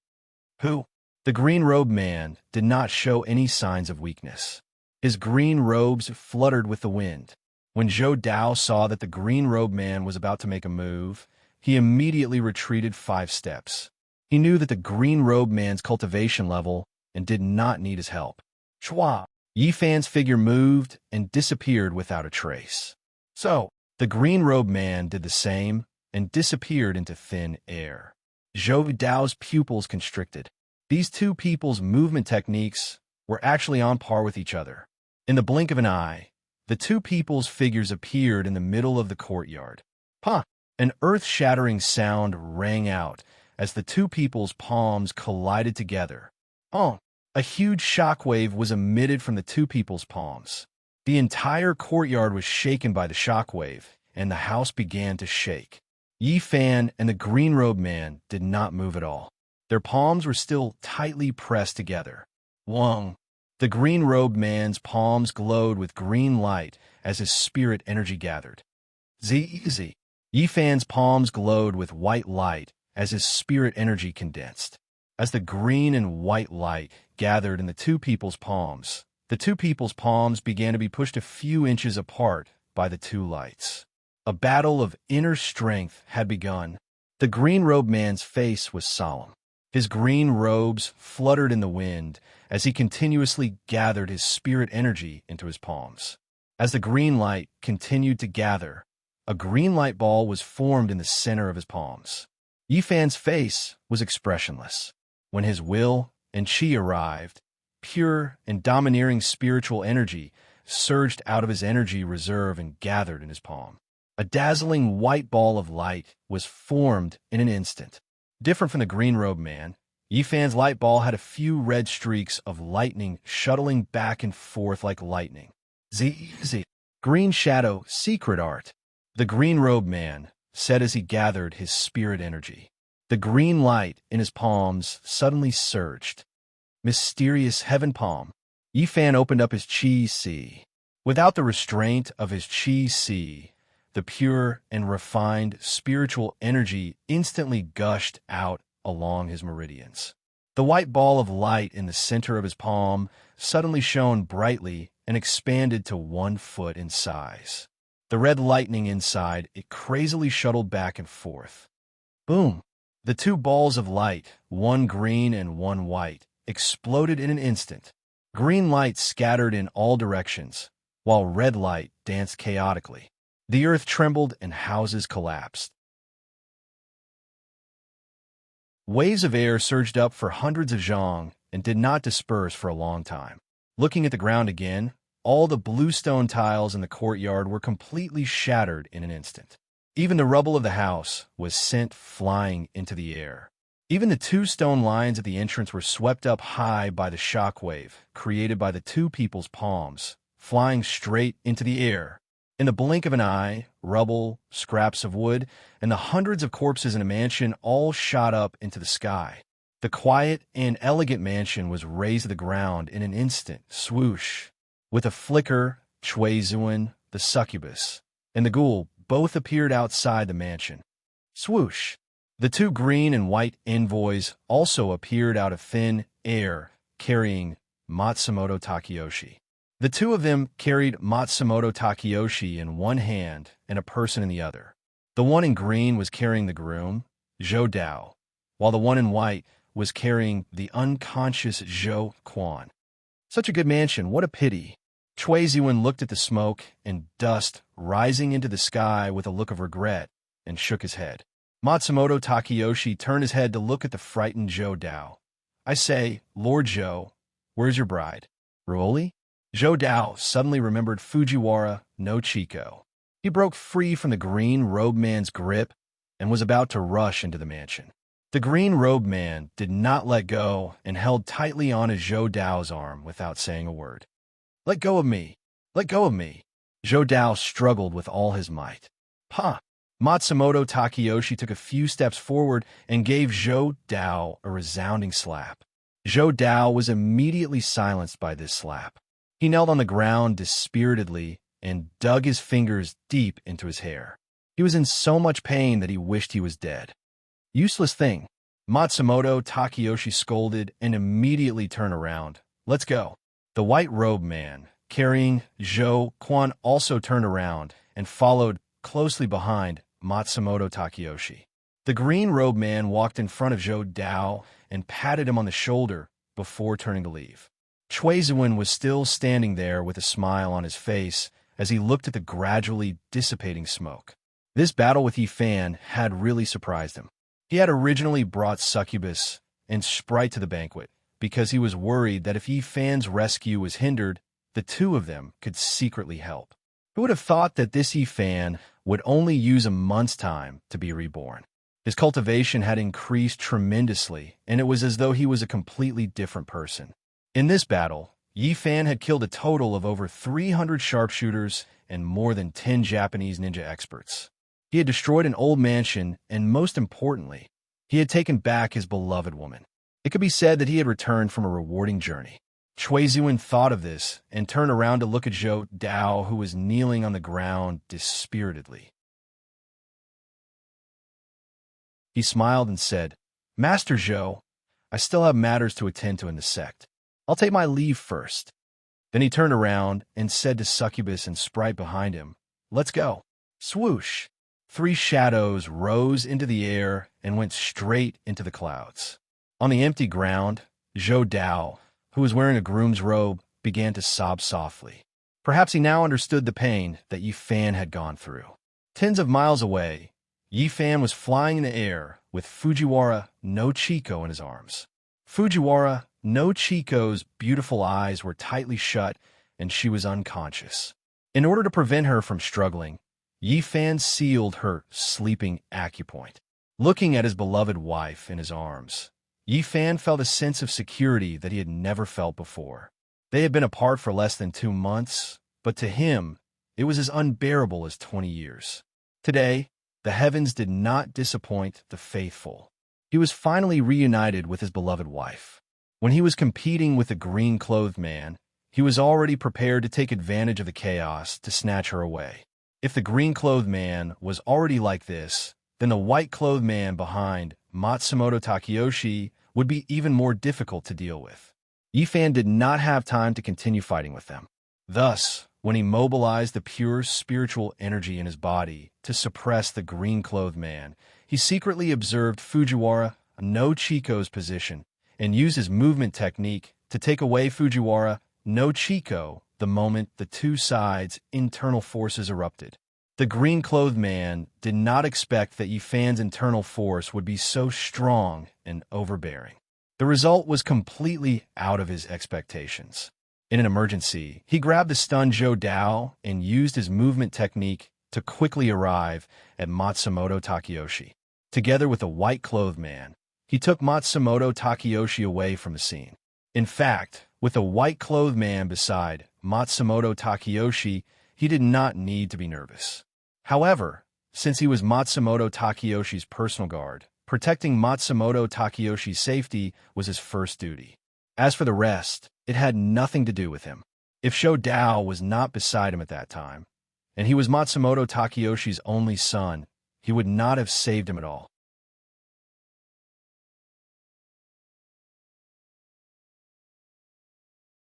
Who? The green-robed man did not show any signs of weakness. His green robes fluttered with the wind. When Zhou Dao saw that the green-robed man was about to make a move, he immediately retreated 5 steps. He knew that the green-robed man's cultivation level and did not need his help. Chua! Yi Fan's figure moved and disappeared without a trace. So, the green-robed man did the same and disappeared into thin air. Zhou Dao's pupils constricted. These two people's movement techniques were actually on par with each other. In the blink of an eye, the two people's figures appeared in the middle of the courtyard. Pah! An earth-shattering sound rang out as the two people's palms collided together. Oh! A huge shockwave was emitted from the two people's palms. The entire courtyard was shaken by the shockwave, and the house began to shake. Yi Fan and the green-robed man did not move at all. Their palms were still tightly pressed together. Wong! The green-robed man's palms glowed with green light as his spirit energy gathered. Zi! Yi Fan's palms glowed with white light as his spirit energy condensed. As the green and white light gathered in the two people's palms, the two people's palms began to be pushed a few inches apart by the two lights. A battle of inner strength had begun. The green-robed man's face was solemn. His green robes fluttered in the wind as he continuously gathered his spirit energy into his palms. As the green light continued to gather, a green light ball was formed in the center of his palms. Yi Fan's face was expressionless. When his will and chi arrived, pure and domineering spiritual energy surged out of his energy reserve and gathered in his palm. A dazzling white ball of light was formed in an instant. Different from the green-robed man, Yi Fan's light ball had a few red streaks of lightning shuttling back and forth like lightning. Zi! Green shadow, secret art. The green-robed man said as he gathered his spirit energy. The green light in his palms suddenly surged. Mysterious heaven palm. Yi Fan opened up his chi si. Without the restraint of his chi si, the pure and refined spiritual energy instantly gushed out along his meridians. The white ball of light in the center of his palm suddenly shone brightly and expanded to 1 foot in size. The red lightning inside it crazily shuttled back and forth. Boom! The two balls of light, one green and one white, exploded in an instant. Green light scattered in all directions, while red light danced chaotically. The earth trembled and houses collapsed. Waves of air surged up for hundreds of zhang and did not disperse for a long time. Looking at the ground again, all the blue stone tiles in the courtyard were completely shattered in an instant. Even the rubble of the house was sent flying into the air. Even the two stone lions at the entrance were swept up high by the shockwave created by the two people's palms, flying straight into the air. In the blink of an eye, rubble, scraps of wood, and the hundreds of corpses in the mansion all shot up into the sky. The quiet and elegant mansion was razed to the ground in an instant, swoosh. With a flicker, Chui Zuan, the succubus, and the ghoul both appeared outside the mansion. Swoosh! The two green and white envoys also appeared out of thin air, carrying Matsumoto Takeyoshi. The two of them carried Matsumoto Takeyoshi in one hand and a person in the other. The one in green was carrying the groom, Zhou Dao, while the one in white was carrying the unconscious Zhou Quan. Such a good mansion, what a pity. Chui Zuan looked at the smoke and dust rising into the sky with a look of regret and shook his head. Matsumoto Takeyoshi turned his head to look at the frightened Zhou Dao. I say, Lord Zhou, where's your bride? Ruoli? Zhou Dao suddenly remembered Fujiwara no Chico. He broke free from the green-robed man's grip and was about to rush into the mansion. The green-robed man did not let go and held tightly on his Zhou Dao's arm without saying a word. Let go of me! Let go of me! Zhou Dao struggled with all his might. Pa! Matsumoto Takeyoshi took a few steps forward and gave Zhou Dao a resounding slap. Zhou Dao was immediately silenced by this slap. He knelt on the ground dispiritedly and dug his fingers deep into his hair. He was in so much pain that he wished he was dead. Useless thing. Matsumoto Takeyoshi scolded and immediately turned around. Let's go. The white-robed man, carrying Zhou Quan, also turned around and followed closely behind Matsumoto Takeyoshi. The green-robed man walked in front of Zhou Dao and patted him on the shoulder before turning to leave. Chui Zuan was still standing there with a smile on his face as he looked at the gradually dissipating smoke. This battle with Yifan had really surprised him. He had originally brought Succubus and Sprite to the banquet because he was worried that if Yifan's rescue was hindered, the two of them could secretly help. Who would have thought that this Yifan would only use a month's time to be reborn? His cultivation had increased tremendously, and it was as though he was a completely different person. In this battle, Yifan had killed a total of over 300 sharpshooters and more than 10 Japanese ninja experts. He had destroyed an old mansion, and most importantly, he had taken back his beloved woman. It could be said that he had returned from a rewarding journey. Chui Zuan thought of this and turned around to look at Zhou Dao, who was kneeling on the ground dispiritedly. He smiled and said, Master Zhou, I still have matters to attend to in the sect. I'll take my leave first. Then he turned around and said to Succubus and Sprite behind him, Let's go. Swoosh! 3 shadows rose into the air and went straight into the clouds. On the empty ground, Zhou Dao, who was wearing a groom's robe, began to sob softly. Perhaps he now understood the pain that Yifan had gone through. Tens of miles away, Yifan was flying in the air with Fujiwara no Chico in his arms. Fujiwara no Chico's beautiful eyes were tightly shut, and she was unconscious. In order to prevent her from struggling, Yifan sealed her sleeping acupoint. Looking at his beloved wife in his arms, Yifan felt a sense of security that he had never felt before. They had been apart for less than 2 months, but to him, it was as unbearable as 20 years. Today, the heavens did not disappoint the faithful. He was finally reunited with his beloved wife. When he was competing with the green-clothed man, he was already prepared to take advantage of the chaos to snatch her away. If the green-clothed man was already like this, then the white-clothed man behind Matsumoto Takeyoshi would be even more difficult to deal with. Yifan did not have time to continue fighting with them. Thus, when he mobilized the pure spiritual energy in his body to suppress the green-clothed man, he secretly observed Fujiwara no Chico's position and used his movement technique to take away Fujiwara no Chiko the moment the two sides' internal forces erupted. The green-clothed man did not expect that Yifan's internal force would be so strong and overbearing. The result was completely out of his expectations. In an emergency, he grabbed the stunned Zhou Dao and used his movement technique to quickly arrive at Matsumoto Takeyoshi. Together with the white-clothed man, he took Matsumoto Takeyoshi away from the scene. In fact, with the white-clothed man beside Matsumoto Takeyoshi, he did not need to be nervous. However, since he was Matsumoto Takeyoshi's personal guard, protecting Matsumoto Takeyoshi's safety was his first duty. As for the rest, it had nothing to do with him. If Zhou Dao was not beside him at that time, and he was Matsumoto Takeyoshi's only son, he would not have saved him at all.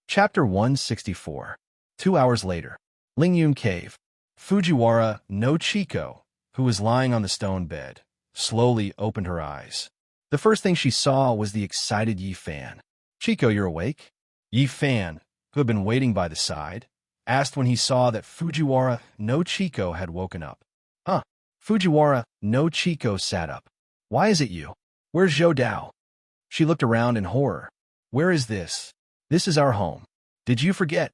Chapter 164. 2 hours later. Lingyun Cave. Fujiwara no Chiko, who was lying on the stone bed, slowly opened her eyes. The first thing she saw was the excited Yifan. "Chiko, you're awake?" Yifan, who had been waiting by the side, asked when he saw that Fujiwara no Chiko had woken up. "Huh." Fujiwara no Chiko sat up. "Why is it you? Where's Zhou Dao?" She looked around in horror. "Where is this? This is our home. Did you forget?"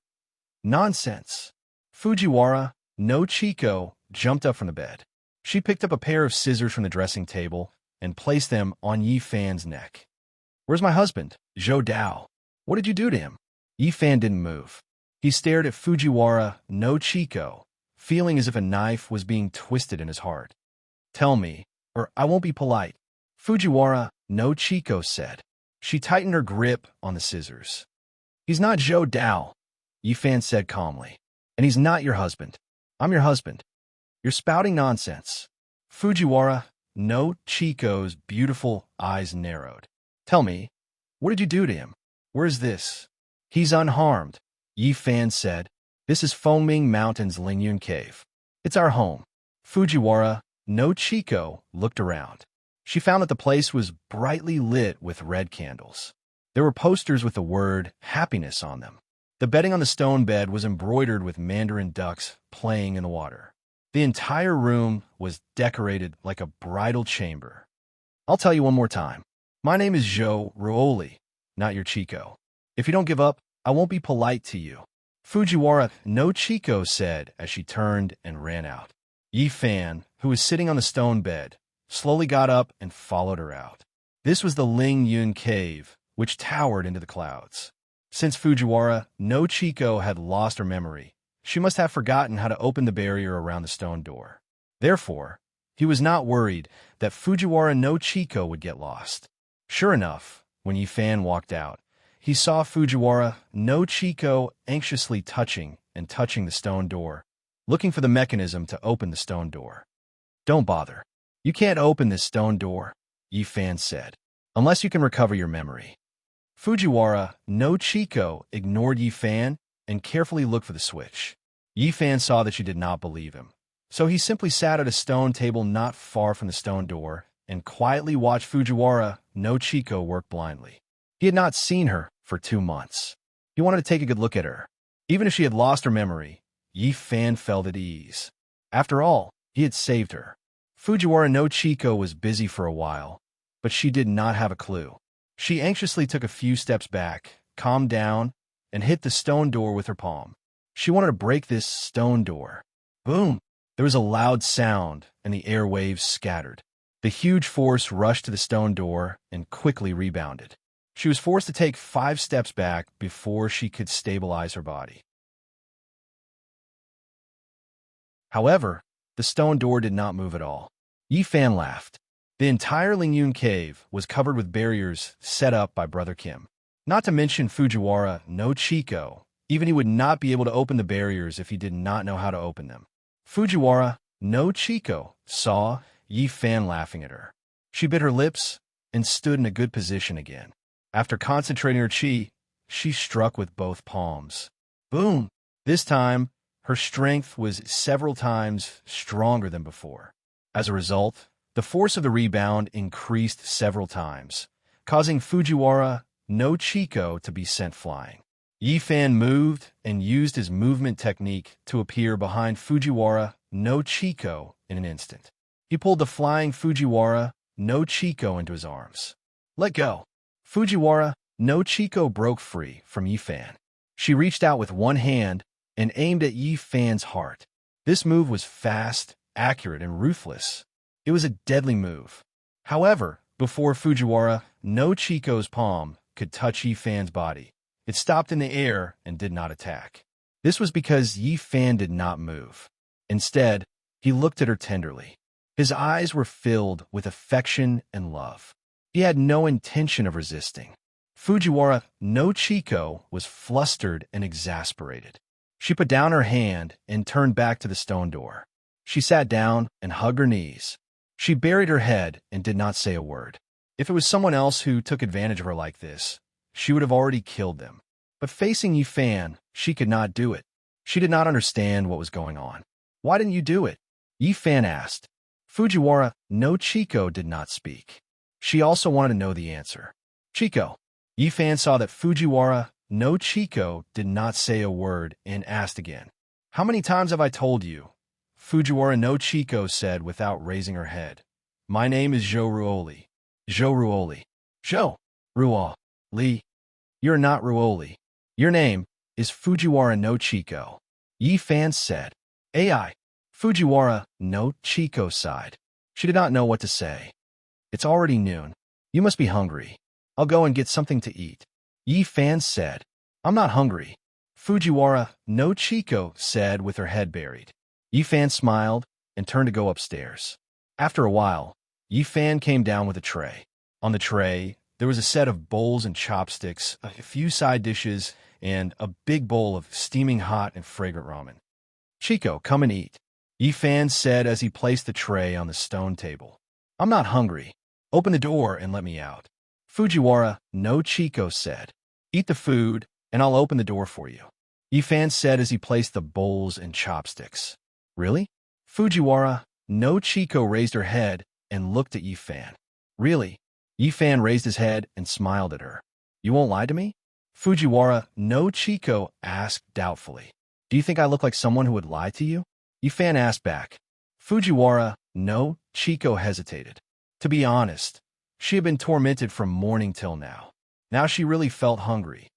"Nonsense." Fujiwara no Chiko jumped up from the bed. She picked up a pair of scissors from the dressing table and placed them on Yifan's neck. "Where's my husband, Zhou Dao? What did you do to him?" Yifan didn't move. He stared at Fujiwara no Chiko, feeling as if a knife was being twisted in his heart. "Tell me, or I won't be polite," Fujiwara no Chiko said. She tightened her grip on the scissors. "He's not Zhou Dao," Yifan said calmly. "And he's not your husband. I'm your husband. You're spouting nonsense." Fujiwara no Chiko's beautiful eyes narrowed. "Tell me, what did you do to him? Where's this?" "He's unharmed," Yifan said. "This is Fengming Mountain's Lingyun Cave. It's our home." Fujiwara no Chiko looked around. She found that the place was brightly lit with red candles. There were posters with the word happiness on them. The bedding on the stone bed was embroidered with mandarin ducks playing in the water. The entire room was decorated like a bridal chamber. "I'll tell you one more time. My name is Zhou Ruoli, not your Chiko. If you don't give up, I won't be polite to you," Fujiwara no Chiko said as she turned and ran out. Yifan, who was sitting on the stone bed, slowly got up and followed her out. This was the Lingyun Cave, which towered into the clouds. Since Fujiwara no Chiko had lost her memory, she must have forgotten how to open the barrier around the stone door. Therefore, he was not worried that Fujiwara no Chiko would get lost. Sure enough, when Yifan walked out, he saw Fujiwara no Chiko anxiously touching the stone door, looking for the mechanism to open the stone door. "Don't bother. You can't open this stone door," Yifan said, "unless you can recover your memory." Fujiwara no Chiko ignored Yifan and carefully looked for the switch. Yifan saw that she did not believe him, so he simply sat at a stone table not far from the stone door and quietly watched Fujiwara no Chiko work blindly. He had not seen her for 2 months. He wanted to take a good look at her. Even if she had lost her memory, Yifan felt at ease. After all, he had saved her. Fujiwara no Chiko was busy for a while, but she did not have a clue. She anxiously took a few steps back, calmed down, and hit the stone door with her palm. She wanted to break this stone door. Boom! There was a loud sound, and the airwaves scattered. The huge force rushed to the stone door and quickly rebounded. She was forced to take 5 steps back before she could stabilize her body. However, the stone door did not move at all. Yifan laughed. The entire Lingyun Cave was covered with barriers set up by Brother Kim. Not to mention Fujiwara no Chiko. Even he would not be able to open the barriers if he did not know how to open them. Fujiwara no Chiko saw Yifan laughing at her. She bit her lips and stood in a good position again. After concentrating her chi, she struck with both palms. Boom! This time, her strength was several times stronger than before. As a result, the force of the rebound increased several times, causing Fujiwara no Chico to be sent flying. Yifan moved and used his movement technique to appear behind Fujiwara no Chico in an instant. He pulled the flying Fujiwara no Chico into his arms. Let go. Fujiwara no Chico broke free from Yifan. She reached out with one hand and aimed at Yifan's heart. This move was fast, accurate, and ruthless. It was a deadly move. However, before Fujiwara no Chico's palm could touch Yifan's body, it stopped in the air and did not attack. This was because Yifan did not move. Instead, he looked at her tenderly. His eyes were filled with affection and love. He had no intention of resisting. Fujiwara no Chico was flustered and exasperated. She put down her hand and turned back to the stone door. She sat down and hugged her knees. She buried her head and did not say a word. If it was someone else who took advantage of her like this, she would have already killed them. But facing Yifan, she could not do it. She did not understand what was going on. Why didn't you do it? Yifan asked. Fujiwara no Chico did not speak. She also wanted to know the answer. Chico. Yifan saw that Fujiwara no Chico did not say a word and asked again. How many times have I told you? Fujiwara no Chico said without raising her head. My name is Zhou Ruoli. Zhou Ruoli. Zhou Ruoli. You're not Ruoli. Your name is Fujiwara no Chico. Yifan said. AI. Fujiwara no Chico sighed. She did not know what to say. It's already noon. You must be hungry. I'll go and get something to eat. Yifan said. I'm not hungry. Fujiwara no Chico said with her head buried. Yifan smiled and turned to go upstairs. After a while, Yifan came down with a tray. On the tray, there was a set of bowls and chopsticks, a few side dishes, and a big bowl of steaming hot and fragrant ramen. Chico, come and eat, Yifan said as he placed the tray on the stone table. I'm not hungry. Open the door and let me out. Fujiwara no Chico said. Eat the food, and I'll open the door for you, Yifan said as he placed the bowls and chopsticks. Really? Fujiwara no Chico raised her head and looked at Yifan. Really? Yifan raised his head and smiled at her. You won't lie to me? Fujiwara no Chico asked doubtfully. Do you think I look like someone who would lie to you? Yifan asked back. Fujiwara no Chico hesitated. To be honest, she had been tormented from morning till now. Now she really felt hungry.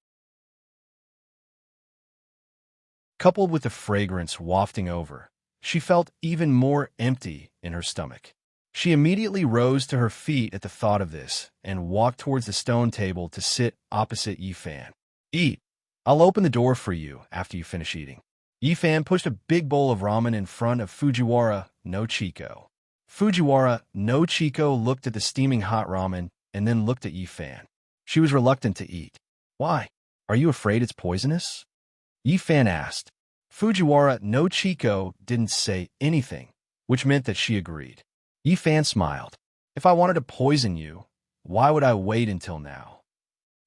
Coupled with the fragrance wafting over, she felt even more empty in her stomach. She immediately rose to her feet at the thought of this and walked towards the stone table to sit opposite Yifan. Eat. I'll open the door for you after you finish eating. Yifan pushed a big bowl of ramen in front of Fujiwara no Chico. Fujiwara no Chico looked at the steaming hot ramen and then looked at Yifan. She was reluctant to eat. Why? Are you afraid it's poisonous? Yifan asked. Fujiwara no Chico didn't say anything, which meant that she agreed. Yifan smiled. If I wanted to poison you, why would I wait until now?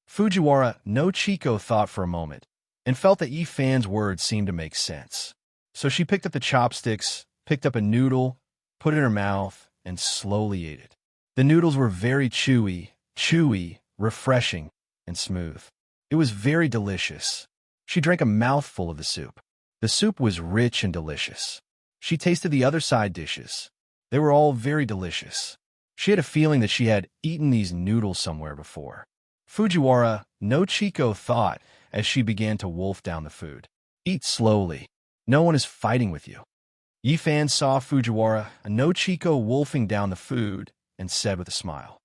Fujiwara no Chico thought for a moment and felt that Yifan's words seemed to make sense. So she picked up the chopsticks, picked up a noodle, put it in her mouth, and slowly ate it. The noodles were very chewy, refreshing, and smooth. It was very delicious. She drank a mouthful of the soup. The soup was rich and delicious. She tasted the other side dishes. They were all very delicious. She had a feeling that she had eaten these noodles somewhere before. Fujiwara no Chico thought as she began to wolf down the food. Eat slowly. No one is fighting with you. Yifan saw Fujiwara no Chico wolfing down the food and said with a smile.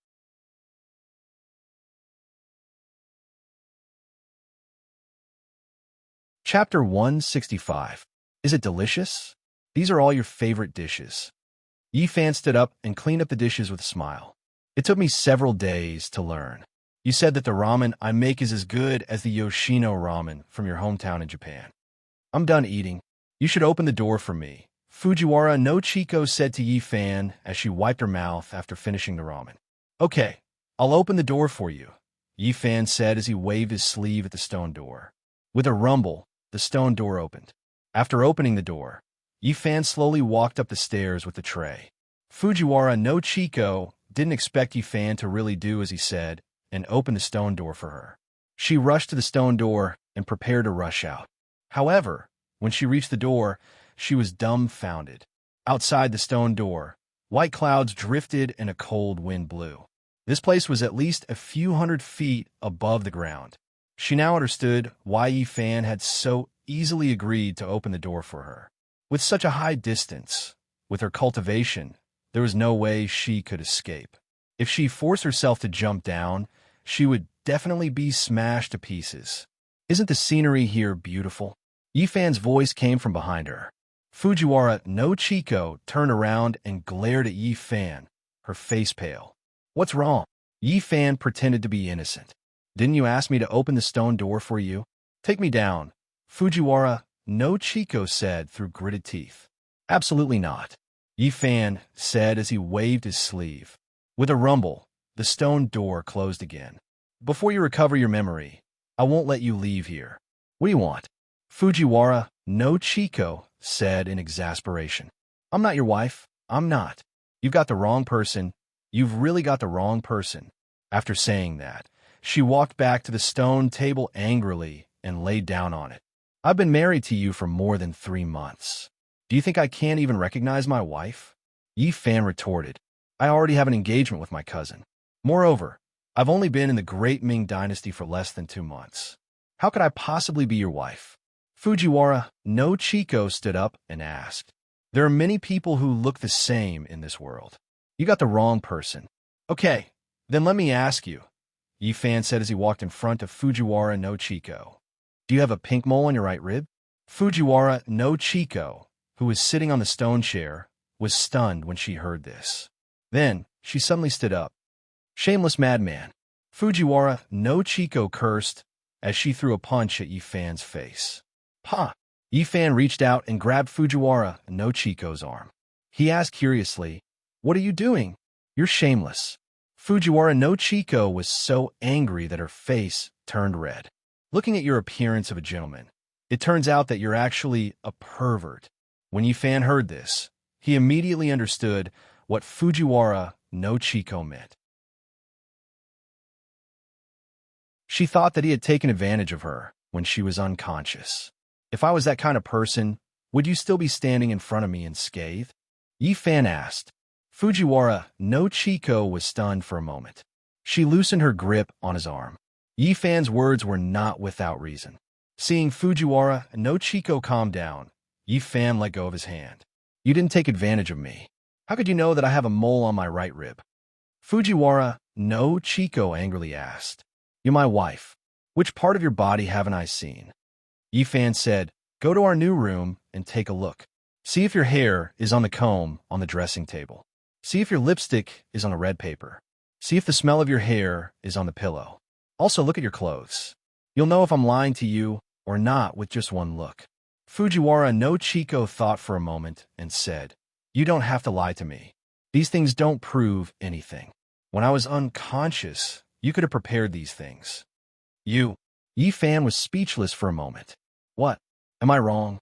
Chapter 165. Is it delicious? These are all your favorite dishes. Yifan stood up and cleaned up the dishes with a smile. It took me several days to learn. You said that the ramen I make is as good as the Yoshino ramen from your hometown in Japan. I'm done eating. You should open the door for me, Fujiwara no Chico said to Yifan as she wiped her mouth after finishing the ramen. Okay, I'll open the door for you, Yifan said as he waved his sleeve at the stone door. With a rumble, the stone door opened. After opening the door, Yifan slowly walked up the stairs with the tray. Fujiwara no Chico didn't expect Yifan to really do as he said and opened the stone door for her. She rushed to the stone door and prepared to rush out. However, when she reached the door, she was dumbfounded. Outside the stone door, white clouds drifted and a cold wind blew. This place was at least a few hundred feet above the ground. She now understood why Yi Fan had so easily agreed to open the door for her. With such a high distance, with her cultivation, there was no way she could escape. If she forced herself to jump down, she would definitely be smashed to pieces. Isn't the scenery here beautiful? Yi Fan's voice came from behind her. Fujiwara no Chiko turned around and glared at Yi Fan, her face pale. What's wrong? Yi Fan pretended to be innocent. Didn't you ask me to open the stone door for you? Take me down, Fujiwara no Chiko said through gritted teeth. Absolutely not, Yi Fan said as he waved his sleeve. With a rumble, the stone door closed again. Before you recover your memory, I won't let you leave here. What do you want? Fujiwara no Chiko said in exasperation. I'm not your wife. I'm not. You've got the wrong person. You've really got the wrong person. After saying that, she walked back to the stone table angrily and laid down on it. I've been married to you for more than 3 months. Do you think I can't even recognize my wife? Yi Fan retorted. I already have an engagement with my cousin. Moreover, I've only been in the Great Ming Dynasty for less than 2 months. How could I possibly be your wife? Fujiwara no Chiko stood up and asked. There are many people who look the same in this world. You got the wrong person. Okay, then let me ask you, Yi Fan said as he walked in front of Fujiwara no Chiko. Do you have a pink mole on your right rib? Fujiwara no Chiko, who was sitting on the stone chair, was stunned when she heard this. Then, she suddenly stood up. Shameless madman. Fujiwara no Chiko cursed as she threw a punch at Yi Fan's face. Pa! Yi Fan reached out and grabbed Fujiwara no Chiko's arm. He asked curiously, What are you doing? You're shameless. Fujiwara no Chiko was so angry that her face turned red. Looking at your appearance of a gentleman, it turns out that you're actually a pervert. When Yi Fan heard this, he immediately understood what Fujiwara no Chiko meant. She thought that he had taken advantage of her when she was unconscious. If I was that kind of person, would you still be standing in front of me unscathed? Yi Fan asked. Fujiwara no Chiko was stunned for a moment. She loosened her grip on his arm. Yi Fan's words were not without reason. Seeing Fujiwara no Chiko calm down, Yi Fan let go of his hand. You didn't take advantage of me. How could you know that I have a mole on my right rib? Fujiwara no Chiko angrily asked. You're my wife. Which part of your body haven't I seen? Yi Fan said, Go to our new room and take a look. See if your hair is on the comb on the dressing table. See if your lipstick is on a red paper. See if the smell of your hair is on the pillow. Also look at your clothes. You'll know if I'm lying to you or not with just one look. Fujiwara no Chiko thought for a moment and said, You don't have to lie to me. These things don't prove anything. When I was unconscious, you could have prepared these things. Yi Fan was speechless for a moment. What? Am I wrong?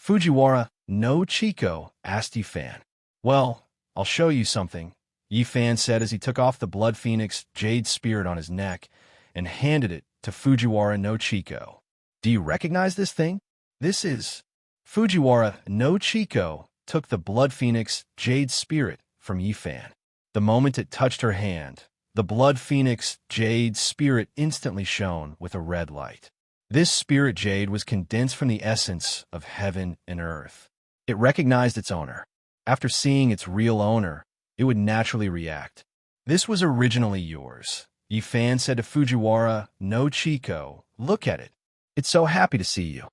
Fujiwara no Chiko asked Yi Fan. Well, I'll show you something, Yi Fan said as he took off the Blood Phoenix jade spirit on his neck and handed it to Fujiwara no Chiko. Do you recognize this thing? This is... Fujiwara no Chiko took the Blood Phoenix jade spirit from Yi Fan. The moment it touched her hand, the Blood Phoenix jade spirit instantly shone with a red light. This spirit jade was condensed from the essence of heaven and earth. It recognized its owner. After seeing its real owner, it would naturally react. This was originally yours, Yi Fan said to Fujiwara no Chiko. Look at it. It's so happy to see you.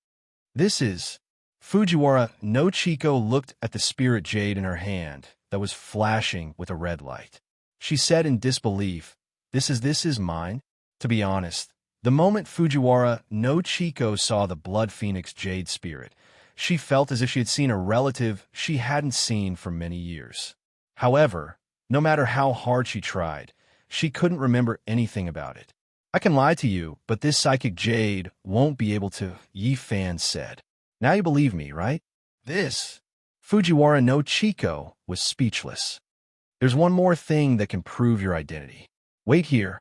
This is... Fujiwara no Chiko looked at the spirit jade in her hand that was flashing with a red light. She said in disbelief, This is mine? To be honest, the moment Fujiwara no Chiko saw the Blood Phoenix jade spirit, she felt as if she had seen a relative she hadn't seen for many years. However, no matter how hard she tried, she couldn't remember anything about it. I can lie to you, but this psychic jade won't be able to, Yi Fan said. Now you believe me, right? This... Fujiwara no Chiko was speechless. There's one more thing that can prove your identity. Wait here.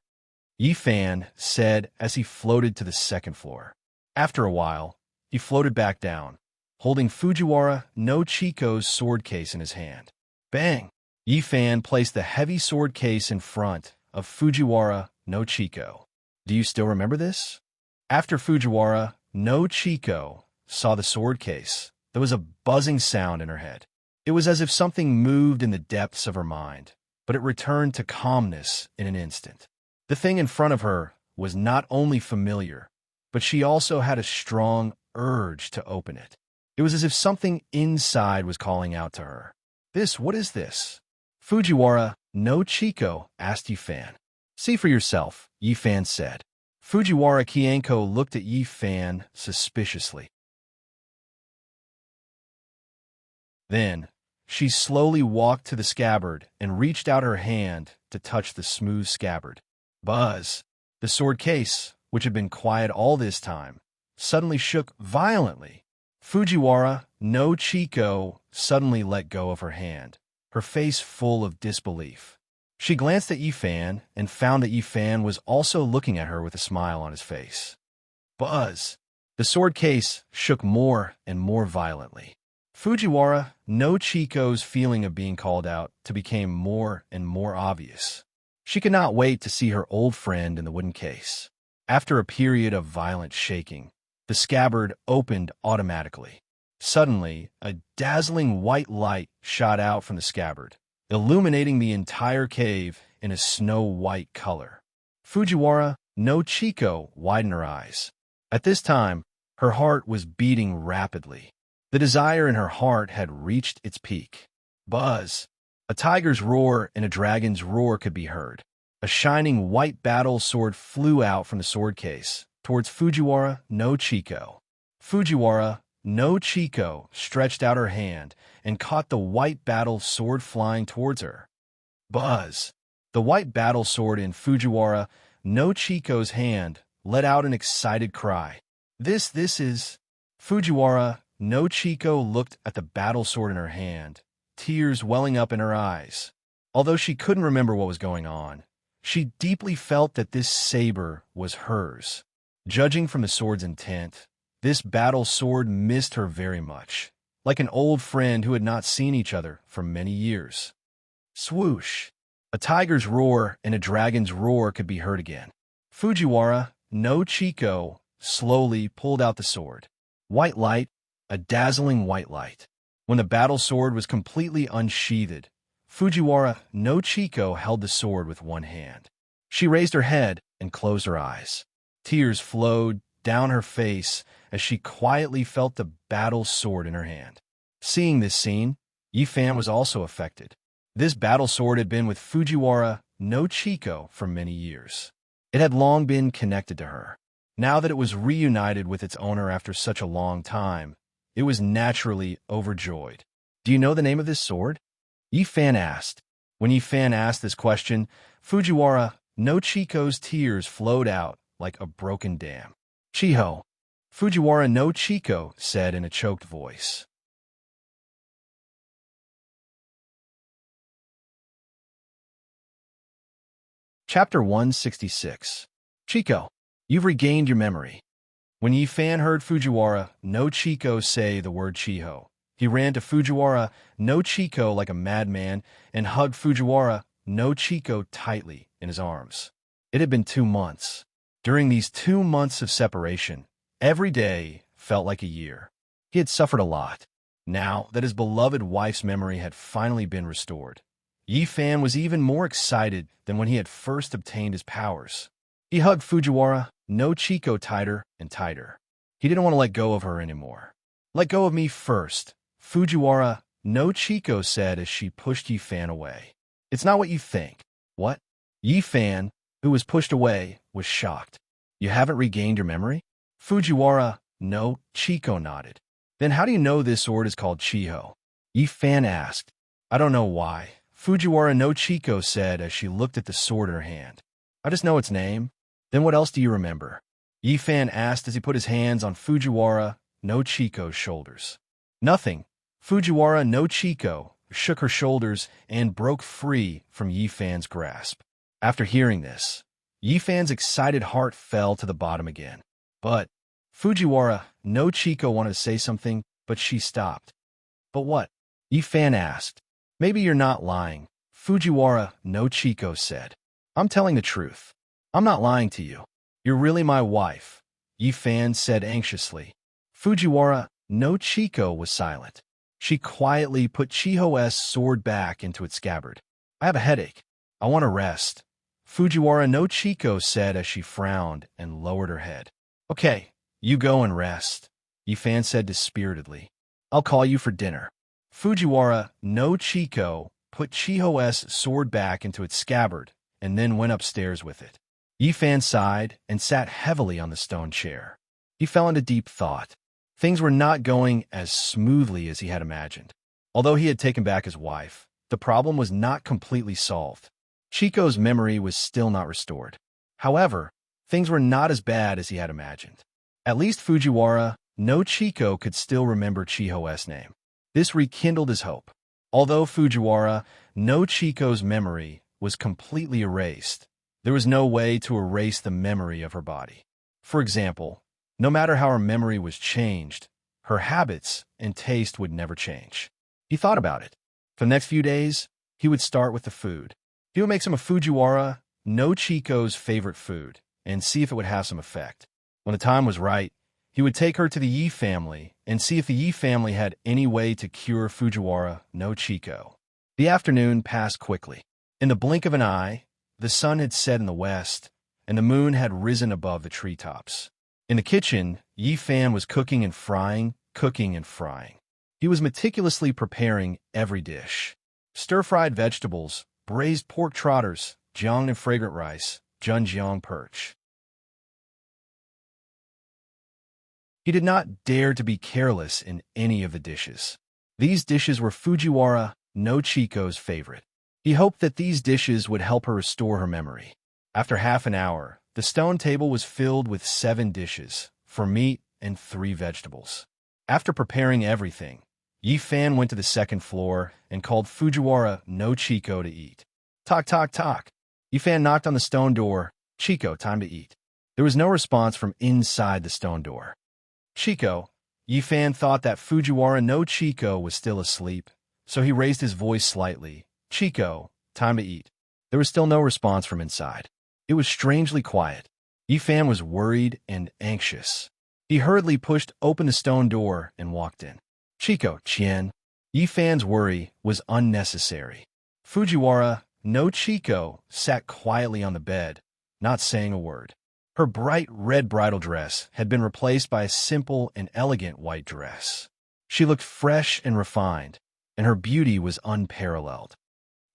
Yi Fan said as he floated to the second floor. After a while, he floated back down, holding Fujiwara no Chiko's sword case in his hand. Bang! Yi Fan placed the heavy sword case in front of Fujiwara no Chiko. Do you still remember this? After Fujiwara no Chiko saw the sword case, there was a buzzing sound in her head. It was as if something moved in the depths of her mind, but it returned to calmness in an instant. The thing in front of her was not only familiar, but she also had a strong urge to open it. It was as if something inside was calling out to her. What is this? Fujiwara no Chiko asked Yi Fan. See for yourself, Yi Fan said. Fujiwara Kienko looked at Yi Fan suspiciously. Then, she slowly walked to the scabbard and reached out her hand to touch the smooth scabbard. Buzz! The sword case, which had been quiet all this time, suddenly shook violently. Fujiwara no Chiko suddenly let go of her hand, her face full of disbelief. She glanced at Yi Fan and found that Yi Fan was also looking at her with a smile on his face. Buzz! The sword case shook more and more violently. Fujiwara no Chiko's feeling of being called out became more and more obvious. She could not wait to see her old friend in the wooden case. After a period of violent shaking, the scabbard opened automatically. Suddenly, a dazzling white light shot out from the scabbard, illuminating the entire cave in a snow-white color. Fujiwara no Chiko widened her eyes. At this time, her heart was beating rapidly. The desire in her heart had reached its peak. Buzz! A tiger's roar and a dragon's roar could be heard. A shining white battle sword flew out from the sword case towards Fujiwara no Chiko. Fujiwara no Chiko stretched out her hand and caught the white battle sword flying towards her. Buzz! The white battle sword in Fujiwara no Chiko's hand let out an excited cry. This is... Fujiwara no Chiko looked at the battle sword in her hand, tears welling up in her eyes. Although she couldn't remember what was going on, she deeply felt that this saber was hers. Judging from the sword's intent, this battle sword missed her very much, like an old friend who had not seen each other for many years. Swoosh! A tiger's roar and a dragon's roar could be heard again. Fujiwara no Chiko slowly pulled out the sword. White light, a dazzling white light. When the battle sword was completely unsheathed, Fujiwara no Chiko held the sword with one hand. She raised her head and closed her eyes. Tears flowed down her face as she quietly felt the battle sword in her hand. Seeing this scene, Yi Fan was also affected. This battle sword had been with Fujiwara no Chiko for many years. It had long been connected to her. Now that it was reunited with its owner after such a long time, it was naturally overjoyed. Do you know the name of this sword? Yi Fan asked. When Yi Fan asked this question, Fujiwara no Chiko's tears flowed out like a broken dam. Chiho, Fujiwara no Chiko said in a choked voice. Chapter 166. Chiko, you've regained your memory. When Yi Fan heard Fujiwara no Chiko say the word Chiho, he ran to Fujiwara no Chiko like a madman and hugged Fujiwara no Chiko tightly in his arms. It had been 2 months. During these 2 months of separation, every day felt like a year. He had suffered a lot. Now that his beloved wife's memory had finally been restored, Yi Fan was even more excited than when he had first obtained his powers. He hugged Fujiwara no Chiko tighter and tighter. He didn't want to let go of her anymore. Let go of me first, Fujiwara no Chiko said as she pushed Yi Fan away. It's not what you think. What? Yi Fan, who was pushed away, was shocked. You haven't regained your memory? Fujiwara no Chiko nodded. Then how do you know this sword is called Chiho? Yi Fan asked. I don't know why, Fujiwara no Chiko said as she looked at the sword in her hand. I just know its name. Then what else do you remember? Yi Fan asked as he put his hands on Fujiwara no Chiko's shoulders. Nothing. Fujiwara no Chiko shook her shoulders and broke free from Yi Fan's grasp. After hearing this, Yifan's excited heart fell to the bottom again. But Fujiwara no Chiko wanted to say something, but she stopped. But what? Yifan asked. Maybe you're not lying, Fujiwara no Chiko said. I'm telling the truth. I'm not lying to you. You're really my wife, Yifan said anxiously. Fujiwara no Chiko was silent. She quietly put Chiho's sword back into its scabbard. I have a headache. I want to rest, Fujiwara no Chiko said as she frowned and lowered her head. Okay, you go and rest, Yifan said dispiritedly. I'll call you for dinner. Fujiwara no Chiko put Chiho's sword back into its scabbard and then went upstairs with it. Yifan sighed and sat heavily on the stone chair. He fell into deep thought. Things were not going as smoothly as he had imagined. Although he had taken back his wife, the problem was not completely solved. Chiko's memory was still not restored. However, things were not as bad as he had imagined. At least Fujiwara no Chiko could still remember Chiho's name. This rekindled his hope. Although Fujiwara no Chiko's memory was completely erased, there was no way to erase the memory of her body. For example, no matter how her memory was changed, her habits and taste would never change. He thought about it. For the next few days, he would start with the food. He would make some of Fujiwara no Chiko's favorite food and see if it would have some effect. When the time was right, he would take her to the Yi family and see if the Yi family had any way to cure Fujiwara no Chiko. The afternoon passed quickly. In the blink of an eye, the sun had set in the west, and the moon had risen above the treetops. In the kitchen, Yifan was cooking and frying. He was meticulously preparing every dish. Stir-fried vegetables, braised pork trotters, jiang and fragrant rice, junjiang perch. He did not dare to be careless in any of the dishes. These dishes were Fujiwara no Chiko's favorite. He hoped that these dishes would help her restore her memory. After half an hour, the stone table was filled with 7 dishes, 4 meat and 3 vegetables. After preparing everything, Yifan went to the second floor and called Fujiwara no Chiko to eat. Tock, tock, tock. Yifan knocked on the stone door. Chiko, time to eat. There was no response from inside the stone door. Chiko, Yifan thought that Fujiwara no Chiko was still asleep, so he raised his voice slightly. Chiko, time to eat. There was still no response from inside. It was strangely quiet. Yifan was worried and anxious. He hurriedly pushed open the stone door and walked in. Chiko, Chien. Yifan's worry was unnecessary. Fujiwara no Chiko sat quietly on the bed, not saying a word. Her bright red bridal dress had been replaced by a simple and elegant white dress. She looked fresh and refined, and her beauty was unparalleled.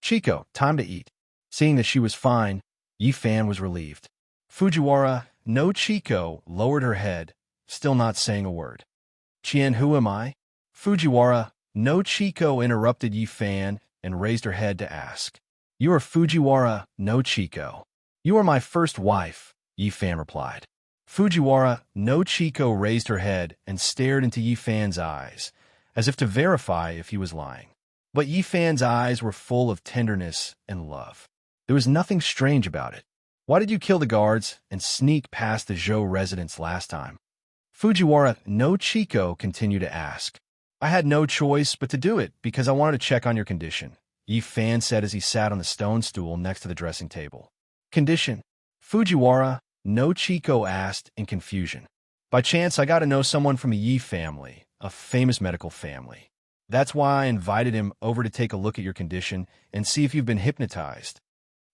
Chiko, time to eat. Seeing that she was fine, Yifan was relieved. Fujiwara no Chiko lowered her head, still not saying a word. Chien, who am I? Fujiwara no Chiko interrupted Yifan and raised her head to ask. You are Fujiwara no Chiko. You are my first wife, Yifan replied. Fujiwara no Chiko raised her head and stared into Yifan's eyes, as if to verify if he was lying. But Yifan's eyes were full of tenderness and love. There was nothing strange about it. Why did you kill the guards and sneak past the Zhou residence last time? Fujiwara no Chiko continued to ask. I had no choice but to do it because I wanted to check on your condition, Yifan said as he sat on the stone stool next to the dressing table. Condition? Fujiwara no Chiko asked in confusion. By chance, I got to know someone from the Yi family, a famous medical family. That's why I invited him over to take a look at your condition and see if you've been hypnotized.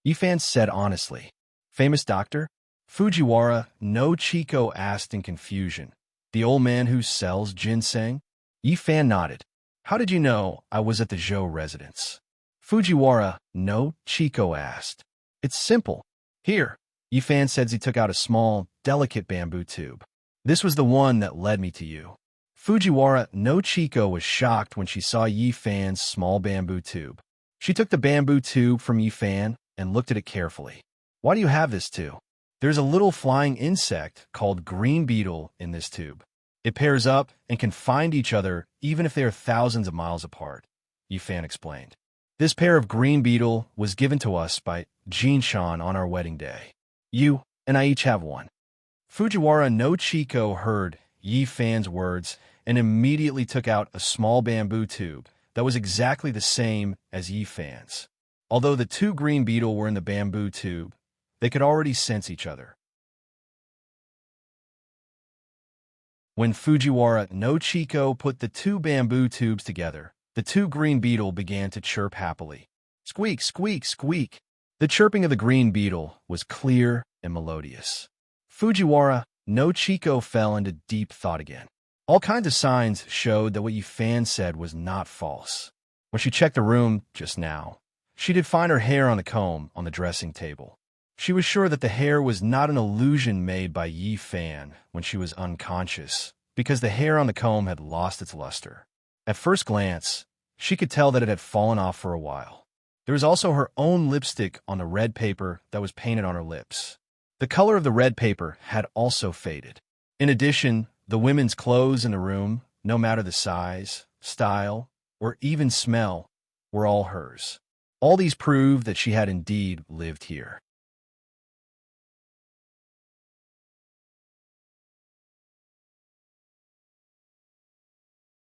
Yifan said honestly. Famous doctor? Fujiwara no Chiko asked in confusion. The old man who sells ginseng? Yifan nodded. How did you know I was at the Zhou residence? Fujiwara no Chiko asked. It's simple. Here, Yifan said as he took out a small, delicate bamboo tube. This was the one that led me to you. Fujiwara no Chiko was shocked when she saw Yifan's small bamboo tube. She took the bamboo tube from Yifan and looked at it carefully. Why do you have this too? There's a little flying insect called green beetle in this tube. It pairs up and can find each other even if they are thousands of miles apart, Yifan explained. This pair of green beetle was given to us by Jinshan on our wedding day. You and I each have one. Fujiwara no Chiko heard Yi Fan's words and immediately took out a small bamboo tube that was exactly the same as Yi Fan's. Although the two green beetle were in the bamboo tube, they could already sense each other. When Fujiwara no Chiko put the two bamboo tubes together, the two green beetle began to chirp happily. Squeak, squeak, squeak. The chirping of the green beetle was clear and melodious. Fujiwara no Chiko fell into deep thought again. All kinds of signs showed that what Yi Fan said was not false. When she checked the room just now, she did find her hair on the comb on the dressing table. She was sure that the hair was not an illusion made by Yi Fan when she was unconscious, because the hair on the comb had lost its luster. At first glance, she could tell that it had fallen off for a while. There was also her own lipstick on the red paper that was painted on her lips. The color of the red paper had also faded. In addition, the women's clothes in the room, no matter the size, style, or even smell, were all hers. All these proved that she had indeed lived here.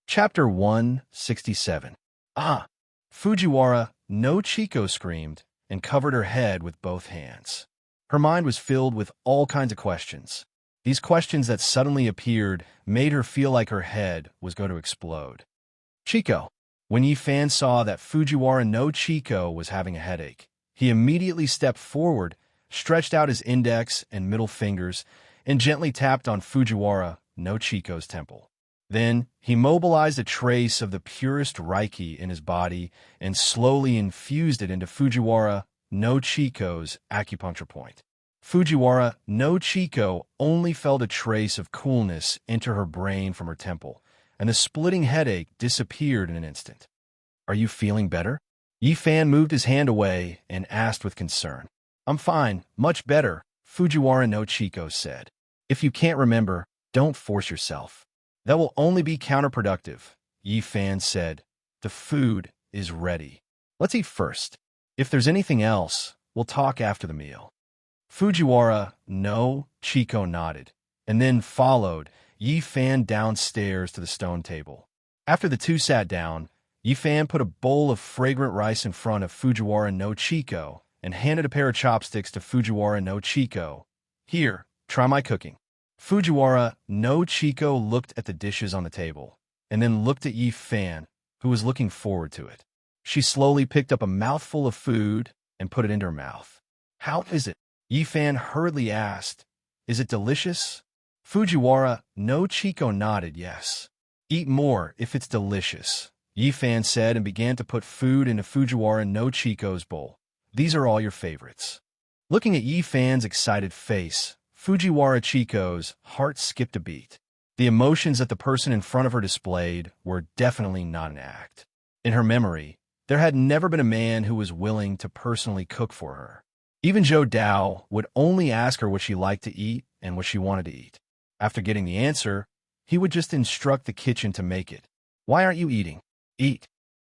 Chapter 167. Ah! Fujiwara no Chiko screamed and covered her head with both hands. Her mind was filled with all kinds of questions. These questions that suddenly appeared made her feel like her head was going to explode. Chiko. When Yi Fan saw that Fujiwara no Chiko was having a headache, he immediately stepped forward, stretched out his index and middle fingers, and gently tapped on Fujiwara no Chiko's temple. Then, he mobilized a trace of the purest Reiki in his body and slowly infused it into Fujiwara no Chiko's acupuncture point. Fujiwara no Chiko only felt a trace of coolness enter her brain from her temple, and the splitting headache disappeared in an instant. Are you feeling better? Yi Fan moved his hand away and asked with concern. I'm fine, much better, Fujiwara no Chiko said. If you can't remember, don't force yourself. That will only be counterproductive, Yi Fan said. The food is ready. Let's eat first. If there's anything else, we'll talk after the meal. Fujiwara no Chiko nodded, and then followed Yi Fan downstairs to the stone table. After the two sat down, Yi Fan put a bowl of fragrant rice in front of Fujiwara no Chiko and handed a pair of chopsticks to Fujiwara no Chiko. Here, try my cooking. Fujiwara no Chiko looked at the dishes on the table, and then looked at Yi Fan, who was looking forward to it. She slowly picked up a mouthful of food and put it into her mouth. How is it? Yi Fan hurriedly asked. Is it delicious? Fujiwara no Chiko nodded yes. Eat more if it's delicious, Yi Fan said and began to put food into Fujiwara no Chiko's bowl. These are all your favorites. Looking at Yi Fan's excited face, Fujiwara Chiko's heart skipped a beat. The emotions that the person in front of her displayed were definitely not an act. In her memory, there had never been a man who was willing to personally cook for her. Even Zhou Dao would only ask her what she liked to eat and what she wanted to eat. After getting the answer, he would just instruct the kitchen to make it. Why aren't you eating? Eat.